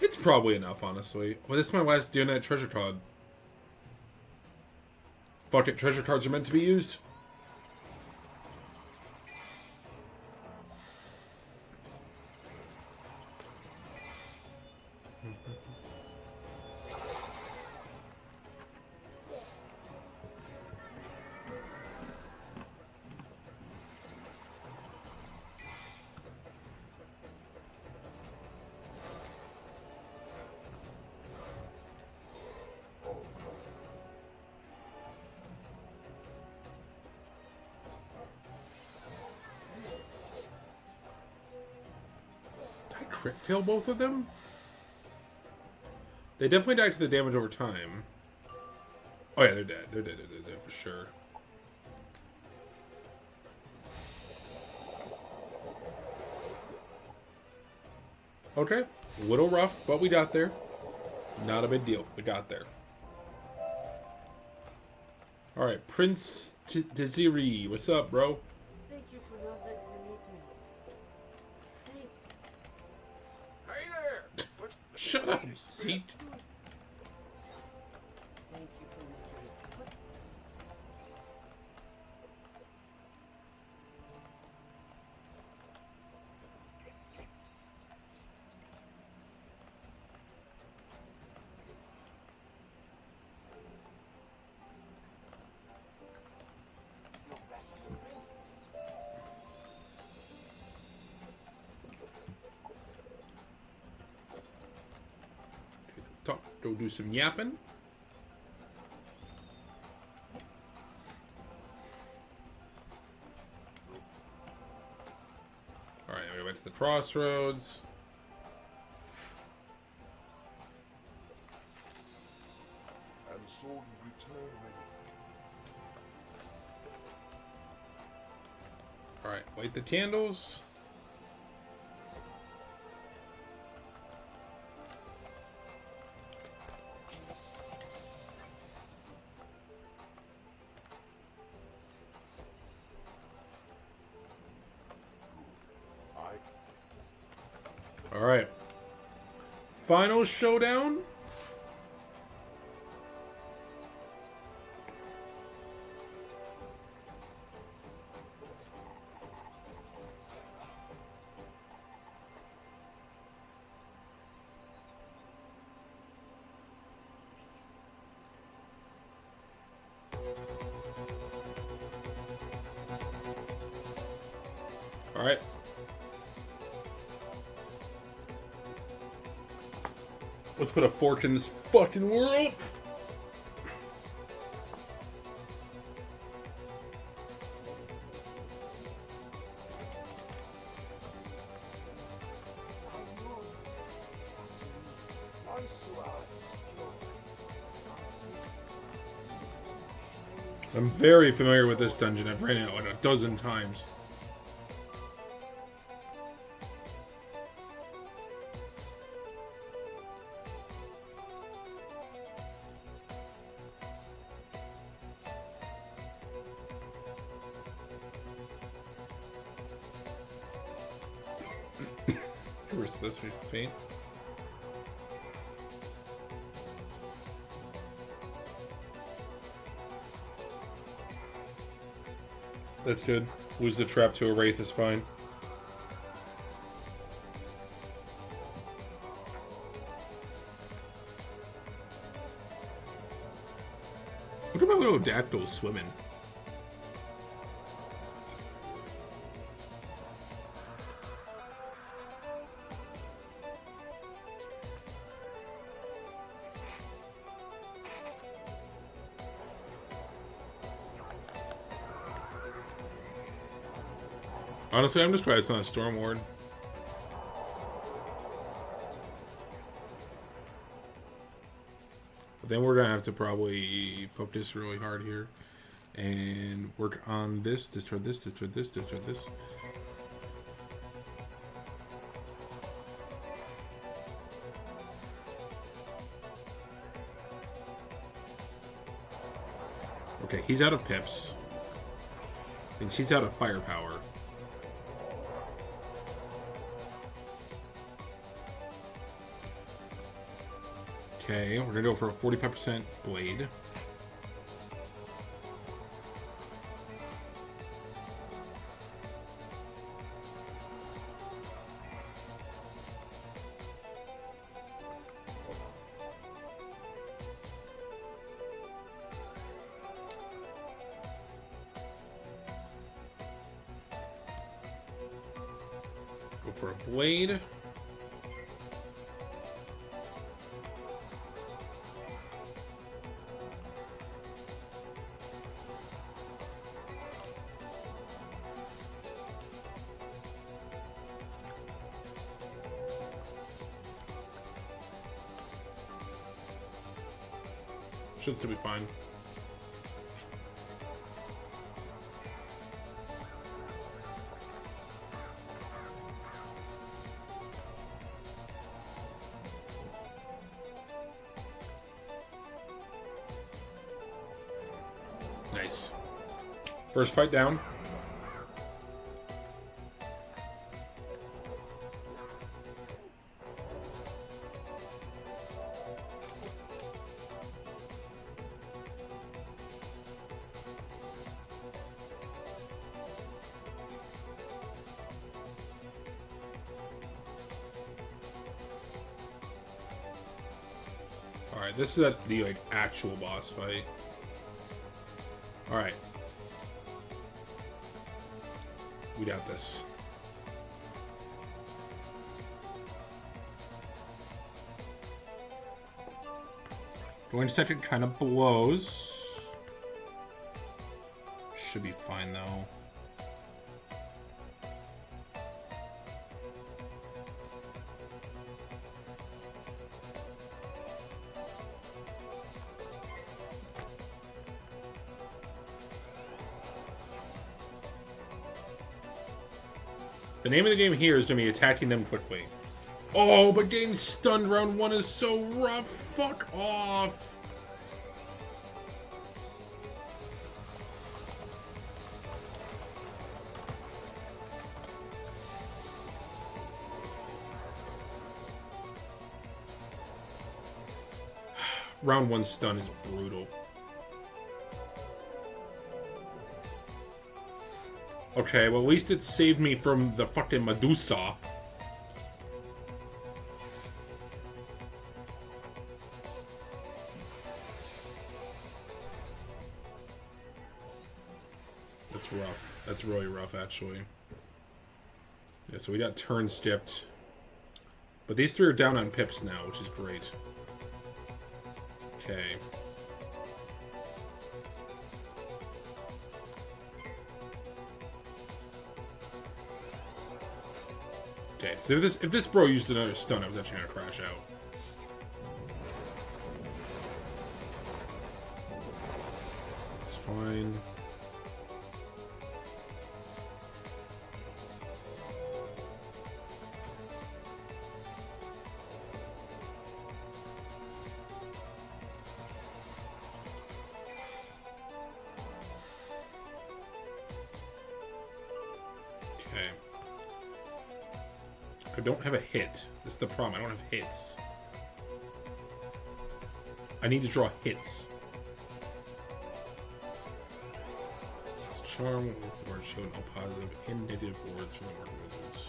It's probably enough, honestly. Well, this is my last Deer Knight treasure card. Fuck it, treasure cards are meant to be used. crit fail both of them? They definitely died to the damage over time. Oh yeah, they're dead. They're dead for sure. Okay, a little rough, but we got there. Not a big deal. We got there. Alright, Prince Tiziri, what's up, bro? Thank you for not letting me meet me. Hey. Hey there! Shut up, Zeke. Thank you for your drink. What? Go do some yapping. Alright, we went to the crossroads. And so you return me. Alright, light the candles. Alright. Final showdown. Alright. Let's put a fork in this fucking world. I'm very familiar with this dungeon. I've ran it like a dozen times. Where's this faint? That's good. Lose the trap to a wraith is fine. Look at my little dactyl swimming. Honestly, I'm just glad it's not a Storm Ward. But then we're gonna have to probably focus really hard here and work on this, destroy this, destroy this, destroy this. Okay, he's out of pips. Means he's out of firepower. Okay, we're gonna go for a 45% blade. Go for a blade. Should still be fine. Nice. First fight down. Alright, this is at the like actual boss fight. Alright. We got this. Going second kind of blows. Should be fine though. The name of the game here is going to be attacking them quickly. Oh, but getting stunned round one is so rough. Fuck off. Round one stun is brutal. Okay, well at least it saved me from the fucking Medusa. That's rough. That's really rough, actually. Yeah, so we got turn skipped. But these three are down on pips now, which is great. Okay. Okay, so if this bro used another stun, I was actually gonna crash out. It's fine. Okay. I don't have a hit. This is the problem. I don't have hits. I need to draw hits. Charm word showing all positive and negative words from the word results.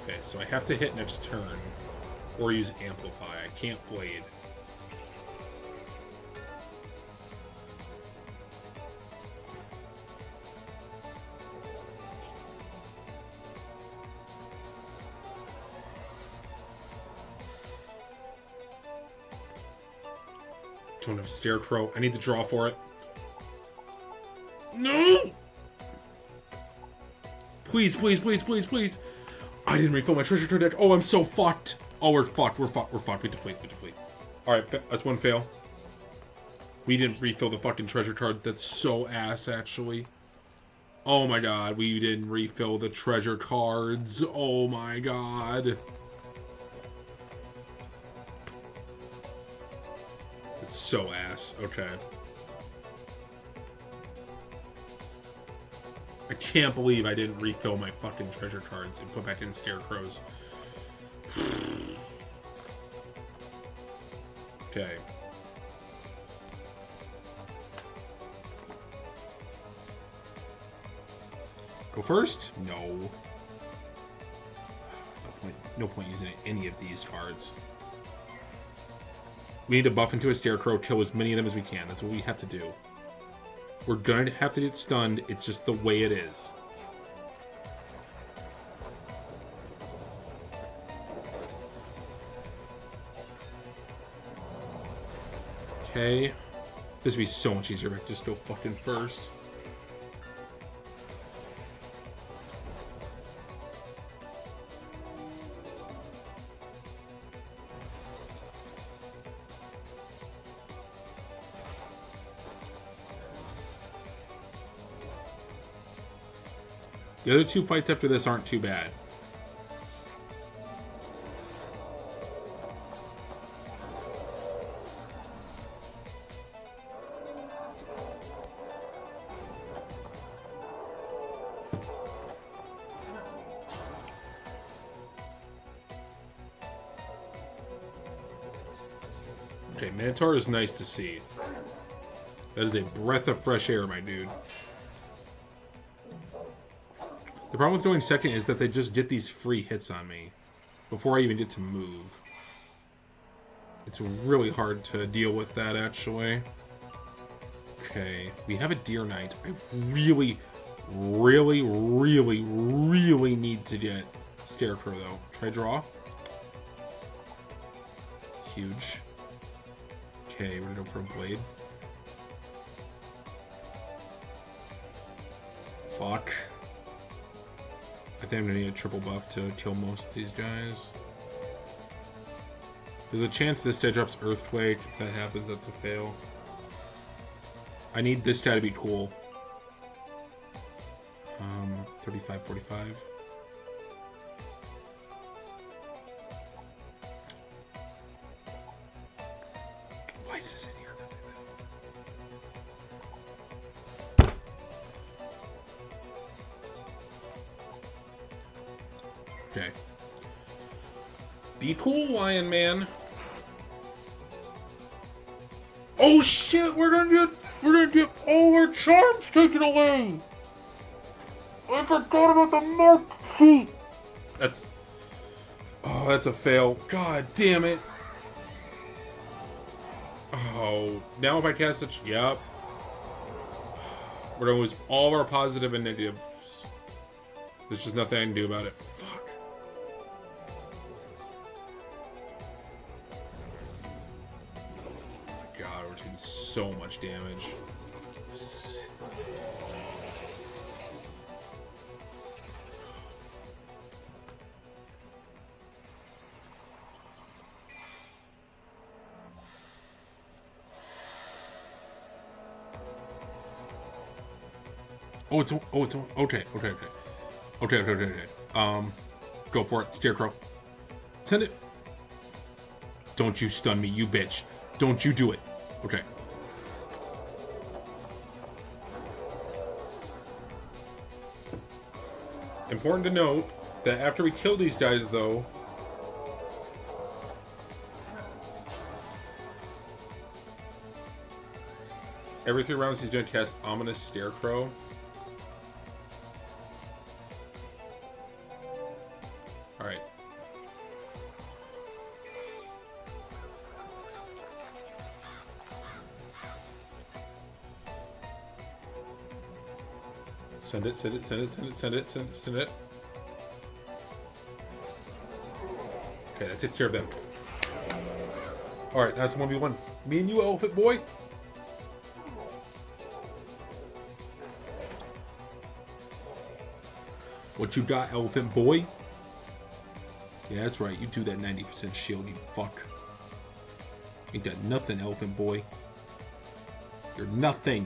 Okay, so I have to hit next turn or use amplify. I can't blade. Don't have Scarecrow. I need to draw for it. No! Please, please, please, please, please. I didn't refill my treasure card deck. Oh, I'm so fucked. Oh, we're fucked. We're fucked. We're fucked. We deflate. We deflate. Alright, that's one fail. We didn't refill the fucking treasure card. That's so ass, actually. Oh my god. We didn't refill the treasure cards. Oh my god. It's so ass. Okay. I can't believe I didn't refill my fucking treasure cards and put back in Scarecrows. Okay. Go first? No. No point using any of these cards. We need to buff into a Scarecrow, kill as many of them as we can. That's what we have to do. We're going to have to get stunned. It's just the way it is. Okay. This would be so much easier if I could just go fucking first. The other two fights after this aren't too bad. Okay, Minotaur is nice to see. That is a breath of fresh air, my dude. The problem with going second is that they just get these free hits on me before I even get to move. It's really hard to deal with that, actually. Okay, we have a Deer Knight. I really, really, really, really need to get Scarecrow, though. Try draw. Huge. Okay, we're gonna go for a Blade. Fuck. I think I'm gonna need a triple buff to kill most of these guys. There's a chance this guy drops Earthquake. If that happens, that's a fail. I need this guy to be cool. 35, 45. Why is this in here? Okay. Be cool, Lion Man. Oh shit, we're gonna get all our charms taken away. I forgot about the marked feet. That's a fail. God damn it. Oh, now if I cast such, yep. We're gonna lose all our positive and negatives. There's just nothing I can do about it. Fuck. Oh my god, we're taking so much damage. Okay. Go for it, Scarecrow. Send it. Don't you stun me, you bitch. Don't you do it. Okay. Important to note that after we kill these guys, though, every 3 rounds he's going to cast Ominous Scarecrow. Alright. Send it. Okay, that takes care of them. Alright, that's 1v1. Me and you, Elephant Boy. What you got, Elephant Boy? Yeah, that's right. You do that 90% shield, you fuck. Ain't that nothing, Elephant Boy. You're nothing.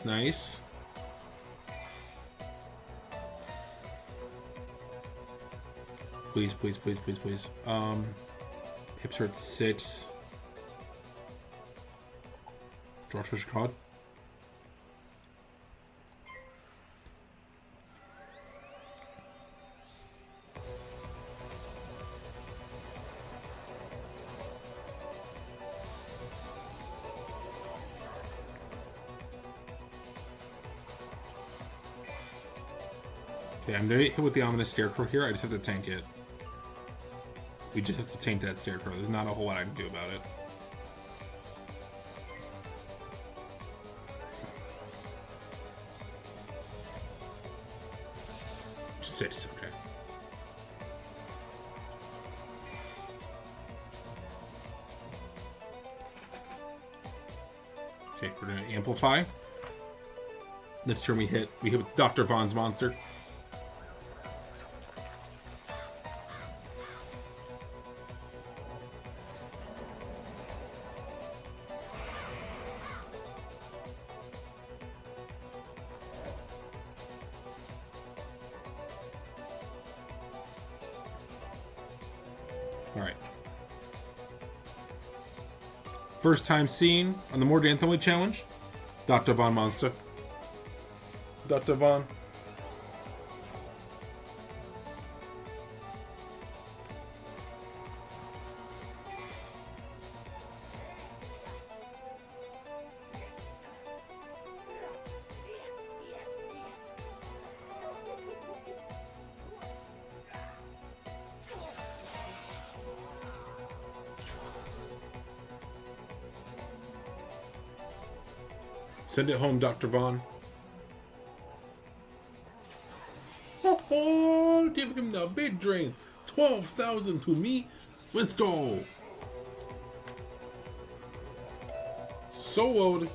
Nice. Please. Hips are at 6. Draw treasure card. Okay, I'm gonna hit with the Ominous Scarecrow here. I just have to tank it. We just have to tank that Scarecrow. There's not a whole lot I can do about it. Six, okay. Okay, we're gonna amplify. Next turn we hit with Dr. Von's monster. Alright. First time seen on the Morganthe only challenge. Dr. Von Monster. Dr. Von. Send it home, Dr. Vaughn. Oh, give him the big drain. 12,000 to me. Let's go. Soloed.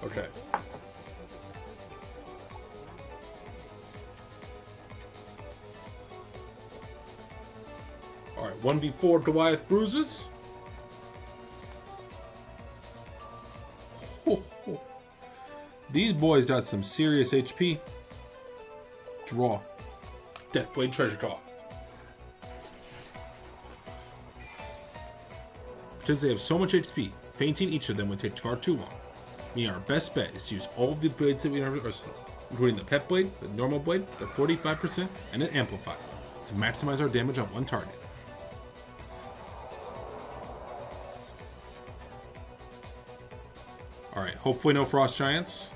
Okay. Alright, 1v4 Goliath bruises. Ho, ho. These boys got some serious HP. Draw. Deathblade treasure call. Because they have so much HP, fainting each of them would take far too long. Our best bet is to use all of the blades that we have, including the pet blade, the normal blade, the 45%, and an amplify, to maximize our damage on one target. Alright, hopefully no frost giants.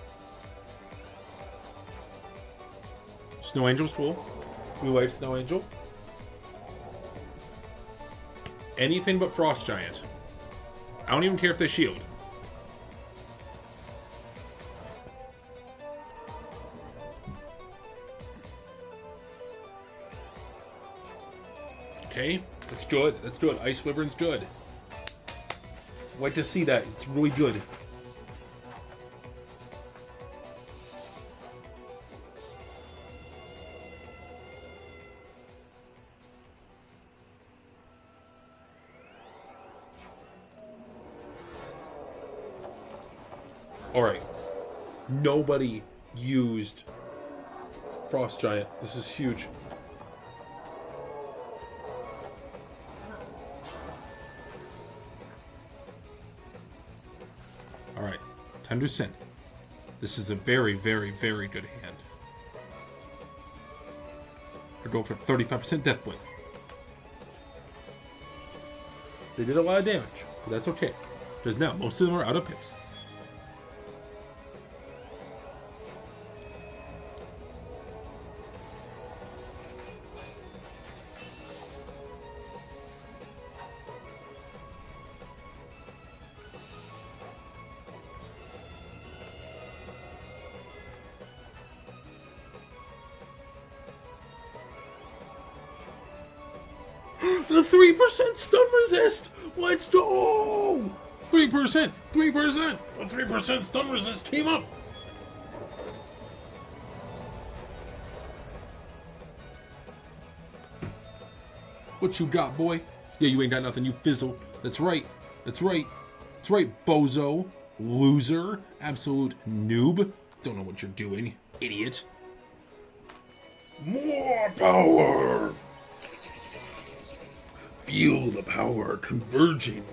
Snow Angel's cool. Blue White Snow Angel. Anything but frost giant. I don't even care if they shield. Okay, that's good. That's good. Ice Wyvern's good. Like to see that. It's really good. Alright. Nobody used Frost Giant. This is huge. Alright, time to send. This is a very, very, very good hand. We're going for 35% death blade. They did a lot of damage, but that's okay. Because now most of them are out of pips. The 3% stun resist! Let's go! 3%! 3%! The 3% stun resist came up! What you got, boy? Yeah, you ain't got nothing, you fizzle. That's right. That's right. That's right, bozo. Loser. Absolute noob. Don't know what you're doing. Idiot. More power! Feel the power converging.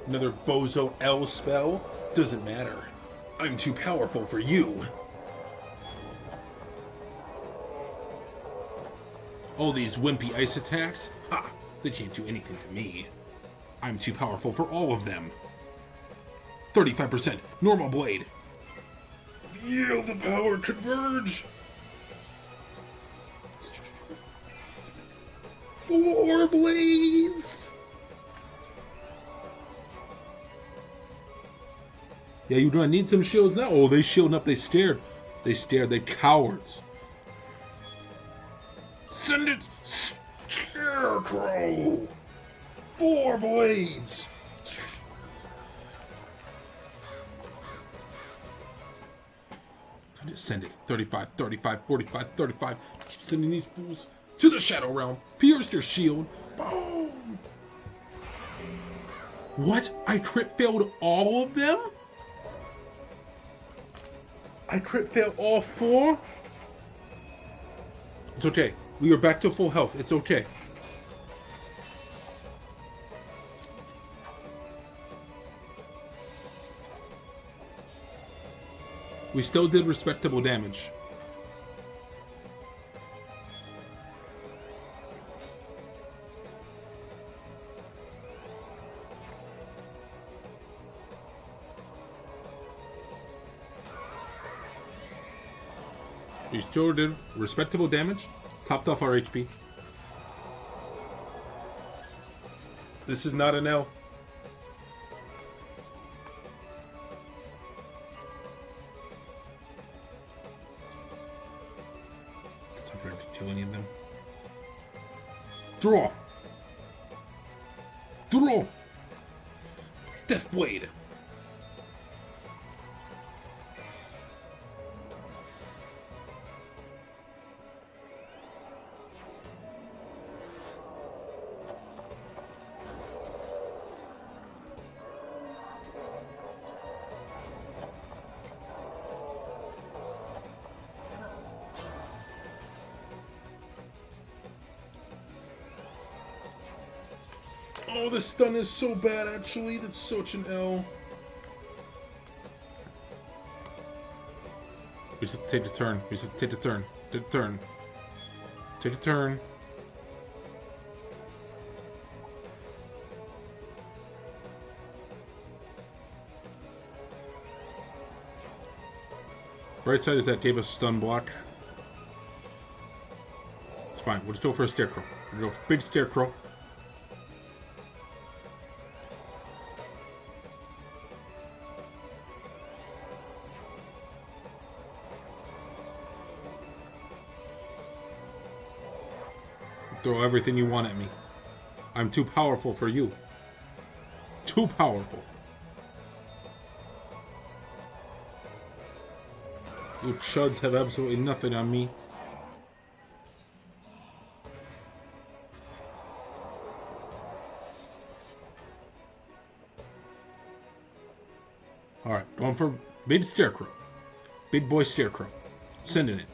Another bozo L spell? Doesn't matter. I'm too powerful for you. All these wimpy ice attacks? Ha! They can't do anything to me. I'm too powerful for all of them. 35% normal blade. Feel the power converge. 4 blades. Yeah, you're gonna need some shields now. Oh, they shielding up. They scared. They scared. They cowards. Send it, Scarecrow. 4 blades. Send it. 35, 35, 45, 35. Keep sending these fools to the Shadow Realm. Pierce your shield. Boom! What? I crit failed all of them? I crit failed all 4? It's okay. We are back to full health. It's okay. We still did respectable damage. We still did respectable damage. Topped off our HP. This is not an L. It's not going to kill any of them. Draw! Draw! Deathblade! Oh, the stun is so bad, actually. That's such an L. We should take the turn. We should take the turn. Take the turn. Take the turn. Right side is that gave us stun block. It's fine. We'll just go for a Scarecrow. We'll go for big Scarecrow. Throw everything you want at me. I'm too powerful for you. Too powerful. You chuds have absolutely nothing on me. Alright, going for big Scarecrow. Big boy Scarecrow. Sending it.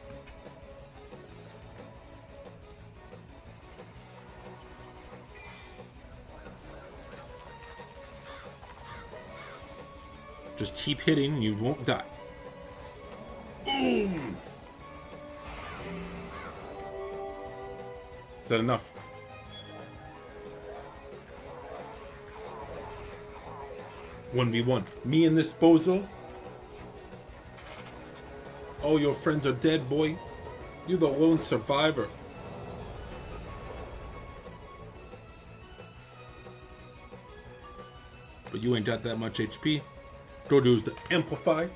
Just keep hitting and you won't die. Boom! Is that enough? One v one. Me and this bozo. All your friends are dead, boy. You're the lone survivor. But you ain't got that much HP. Go do is to amplify.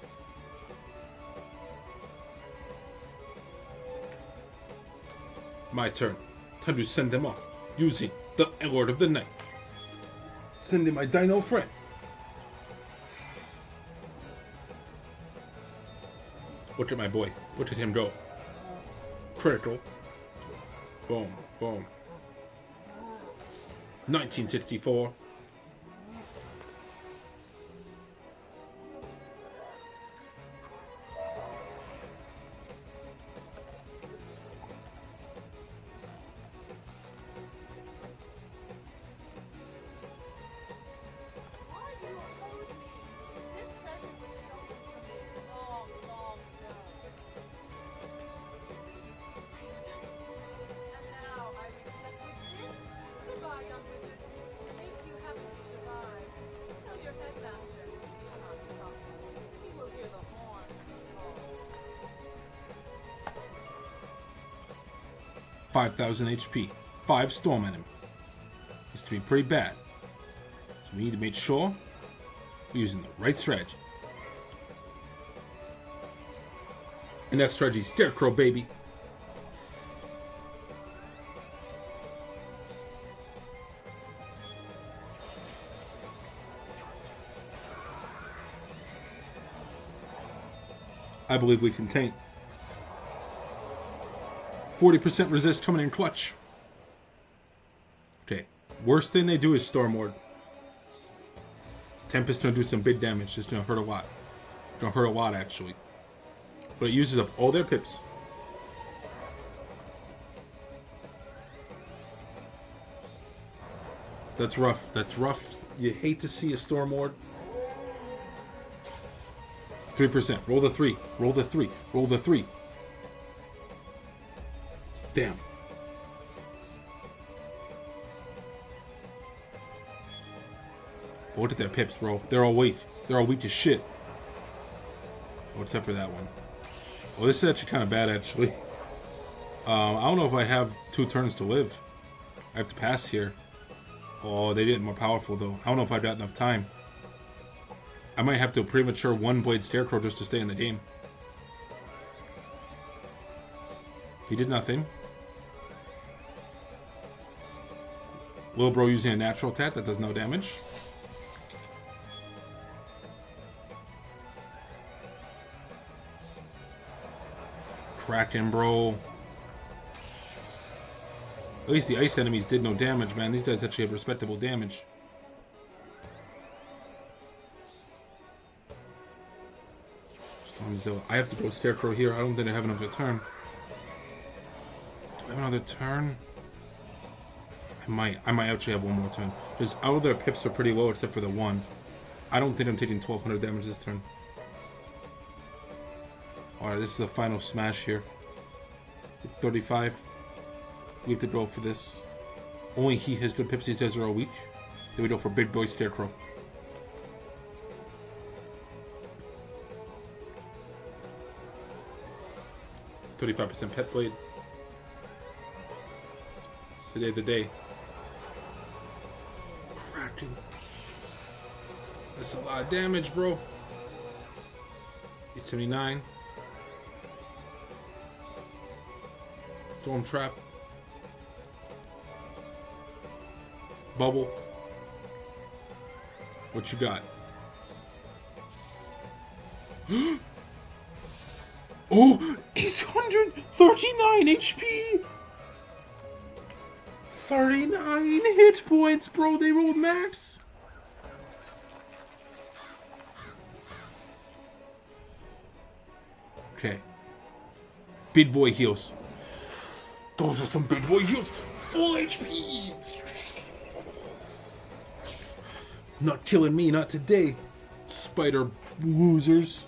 My turn. Time to send them off using the Lord of the Night. Send in my dino friend. Look at my boy. Look at him go. Critical. Boom, boom. 1964. $5,000 HP. 5 storm enemy. This to be pretty bad. So we need to make sure we're using the right strategy. And that strategy is Scarecrow, baby. I believe we can tank. 40% resist coming in clutch. Okay. Worst thing they do is Stormward. Tempest gonna do some big damage. It's gonna hurt a lot. Gonna hurt a lot, actually. But it uses up all their pips. That's rough. That's rough. You hate to see a Stormward. 3%. Roll the 3. Roll the 3. Roll the 3. Damn. But look at their pips, bro. They're all weak. They're all weak as shit. Oh, except for that one. Well, this is actually kind of bad, actually. I don't know if I have 2 turns to live. I have to pass here. Oh, they did it more powerful, though. I don't know if I've got enough time. I might have to premature 1-blade Scarecrow just to stay in the game. He did nothing. Little bro using a natural attack that does no damage. Kraken, bro. At least the ice enemies did no damage, man. These guys actually have respectable damage. Stormzilla. I have to go Scarecrow here. I don't think I have another turn. Do I have another turn? I might actually have one more turn. Because all of their pips are pretty low except for the one. I don't think I'm taking 1200 damage this turn. Alright, this is the final smash here. 35. We have to go for this. Only he has good pips. These guys are all weak. Then we go for Big Boy Scarecrow. %, Pet Blade. Today the day. Cracking. That's a lot of damage, bro. 879. Storm Trap. Bubble. What you got? Oh, 839 HP. 39 hit points, bro. They rolled max. Okay. Big boy heals. Those are some big boy heals. Full HP. Not killing me, not today. Spider losers.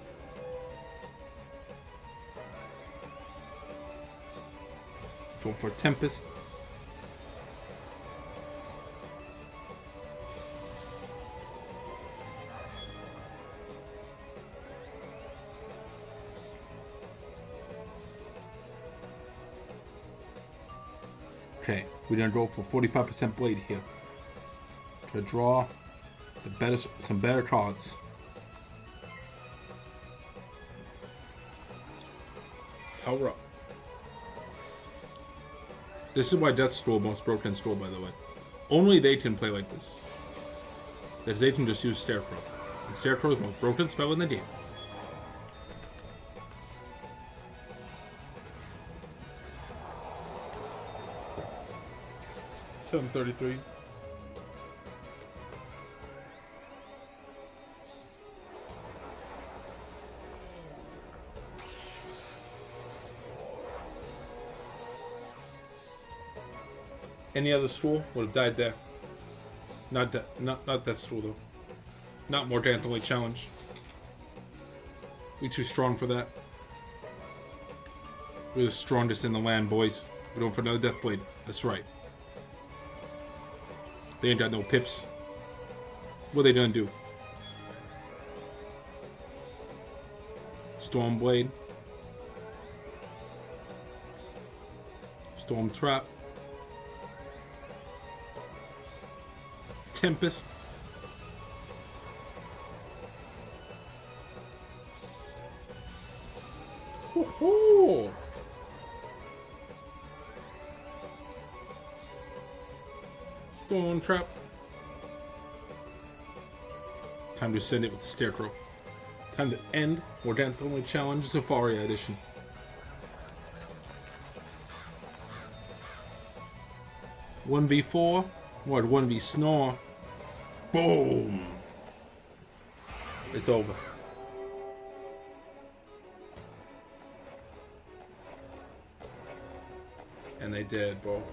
Going for Tempest. Okay, we're gonna go for 45% blade here. To draw some better cards. Power up. This is why Death's Stool most broken Stool, by the way. Only they can play like this. That they can just use Scarecrow. And Scarecrow is the most broken spell in the game. $733. Any other stool would have died there. Not that stool though. Not Morganthe only challenge. We too strong for that. We're the strongest in the land, boys. We're going for another Death Blade. That's right. They ain't got no pips. What are they gonna do? Storm Blade. Storm Trap. Tempest. Ho-ho! Storm Trap. Time to send it with the Scarecrow. Time to end Morganthe Only Challenge Zafaria Edition. 1v4. What? 1v snore. Boom. It's over. And they did, bro.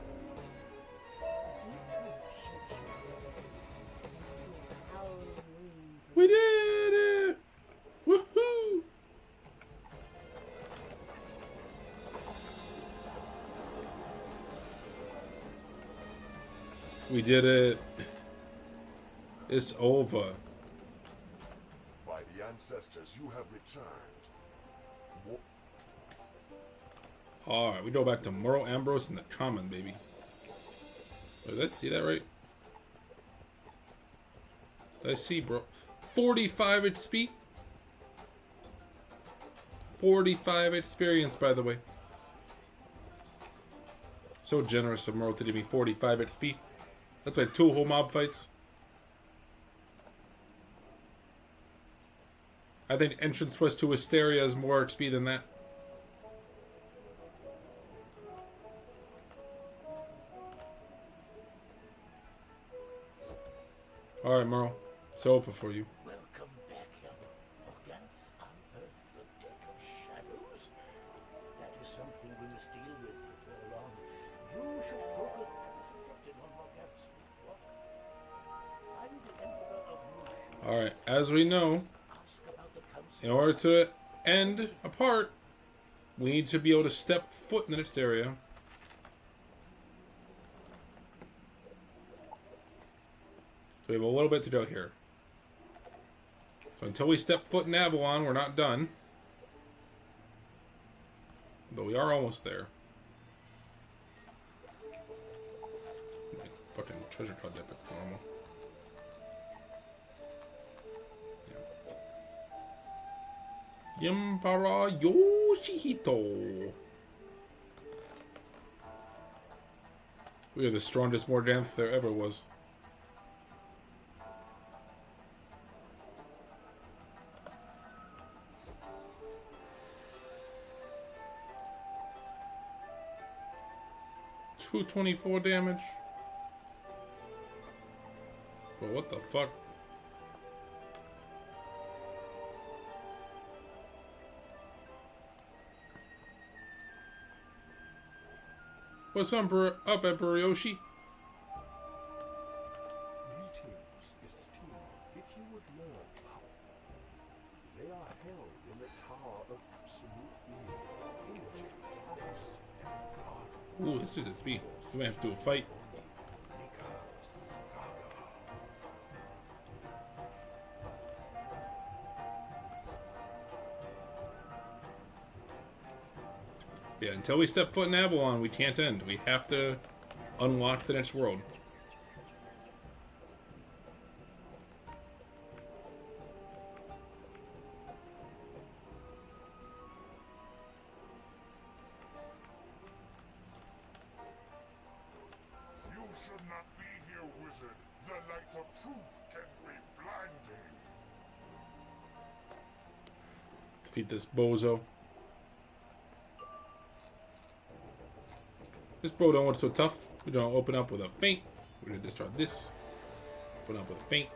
We did it! Woohoo! We did it. It's over. By the ancestors, you have returned. Alright, we go back to Moro Ambrose and the Common, baby. Wait, did I see that right? Did I see, bro? 45 XP? 45 experience, by the way. So generous of Moro to give me 45 XP. That's like 2 whole mob fights. I think entrance quest to Wisteria is more XP than that. Alright, Merle. It's over for you. Welcome back, young Morganthe. Unearth the deck of shadows. That is something we must deal with before long. You should focus concentrated on Morganthe's work. Find the Emperor of Mushu. Alright, as we know, in order to end a part, we need to be able to step foot in the next area. So we have a little bit to go here. So until we step foot in Avalon, we're not done. Though we are almost there. My fucking treasure card that back to normal. Yeah. Emperor Yoshihito. We are the strongest Morganthe there ever was. $224 damage. But what the fuck? What's up, Emperor Yoshi? Greetings, esteemed. If you would learn how, they are held in the Tower of Absolute Being. Ooh, this is it's me. We might have to do a fight. Yeah, until we step foot in Avalon, we can't end. We have to unlock the next world. You should not be here, wizard. The light of truth can be blinding. Defeat this bozo. This bro don't want so tough. We're gonna open up with a feint. We're gonna discard this. Open up with a feint.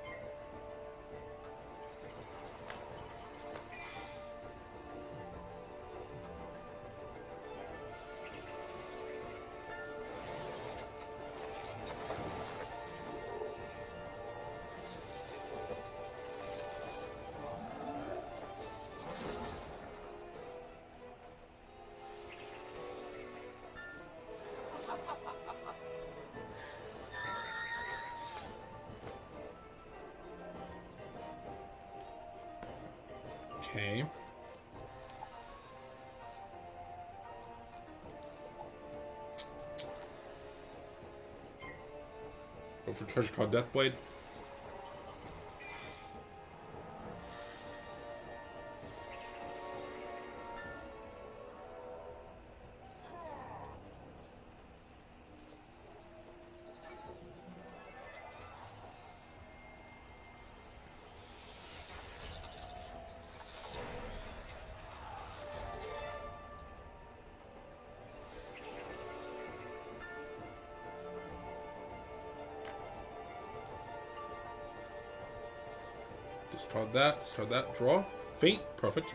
Okay. Go for treasure called Deathblade. Discard that. Discard that. Draw. Faint. Perfect.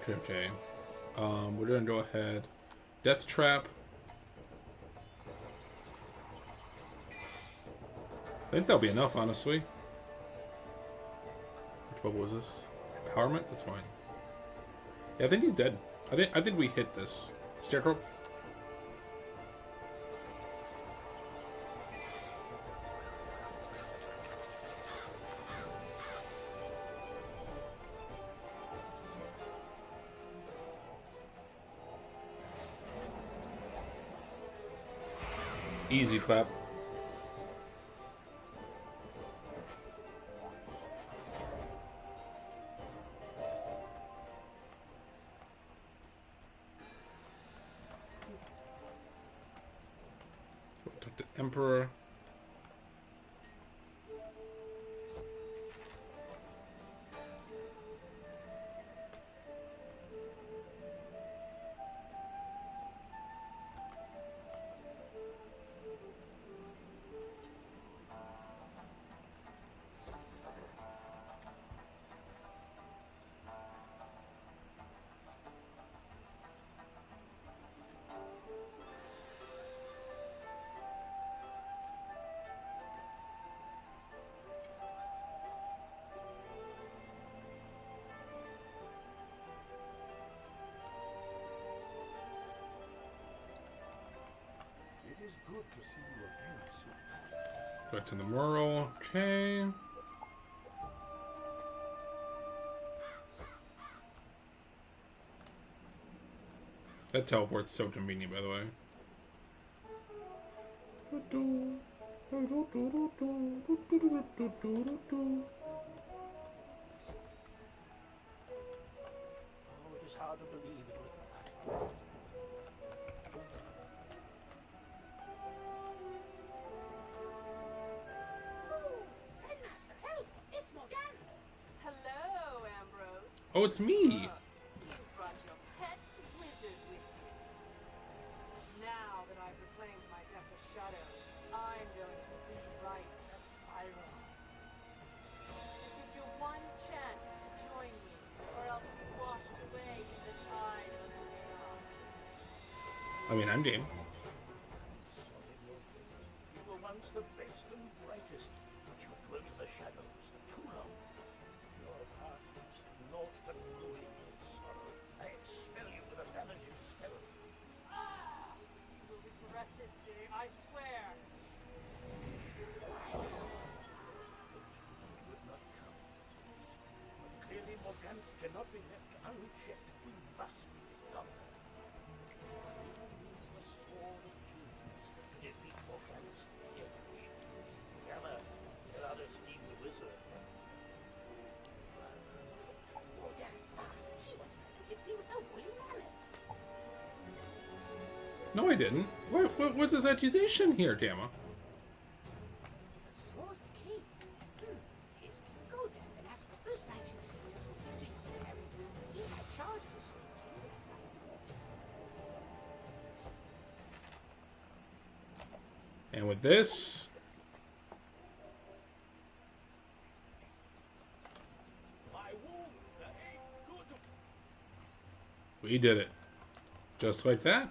Okay. We're gonna go ahead. Death Trap. I think that'll be enough, honestly. Which bubble was this? Empowerment? That's fine. Yeah, I think he's dead. I think we hit this. Scarecrow. Easy clap. Took the Emperor. It is good to see you again, sir. Back to the Merle. Okay. That teleport's so convenient, by the way. Oh, it is hard to believe it was. Headmaster, help! It's Morganthe! Hello, Ambrose. Oh, it's me. You brought your pet wizard with you. Now that I've reclaimed my deck of shadows, I'm going to rewrite the spiral. This is your one chance to join me, or else be washed away in the tide of the chaos. I mean, I'm game. You were once the best and brightest, but you dwelt in the shadows too long. Your path leads to naught but ruin and sorrow. I expel you with a banishing spell. You will regret this day, I swear. It would not come. But clearly Morganthe cannot be left unchecked. We must stop her. The sword of kings to defeat Morganthe's deadly shadows. The other, let us leave the wizard. Morganthe, she once tried to hit me with a woolly mammoth. No, I didn't. What's this accusation here, Gamma? The sword of the king. Yes, go there and ask the first knight you see to hold you to your hand. He had charge of the sword of the king last night. And with this, My wounds are good. we did it. Just like that,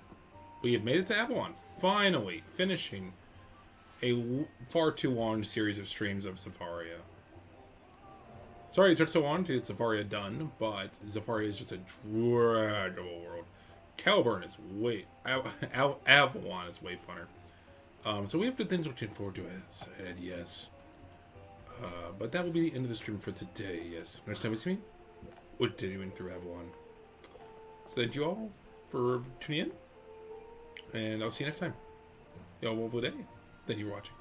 we have made it to Avalon. Finally, finishing a far too long series of streams of Zafaria. Sorry it took so long to get Zafaria done, but Zafaria is just a draggable world. Caliburn is way... Avalon is way funner. So we have good things looking forward to ahead, yes. But that will be the end of the stream for today, yes. Next time we see me, we're continuing through Avalon. So thank you all for tuning in, and I'll see you next time. Y'all have a wonderful day. Thank you for watching.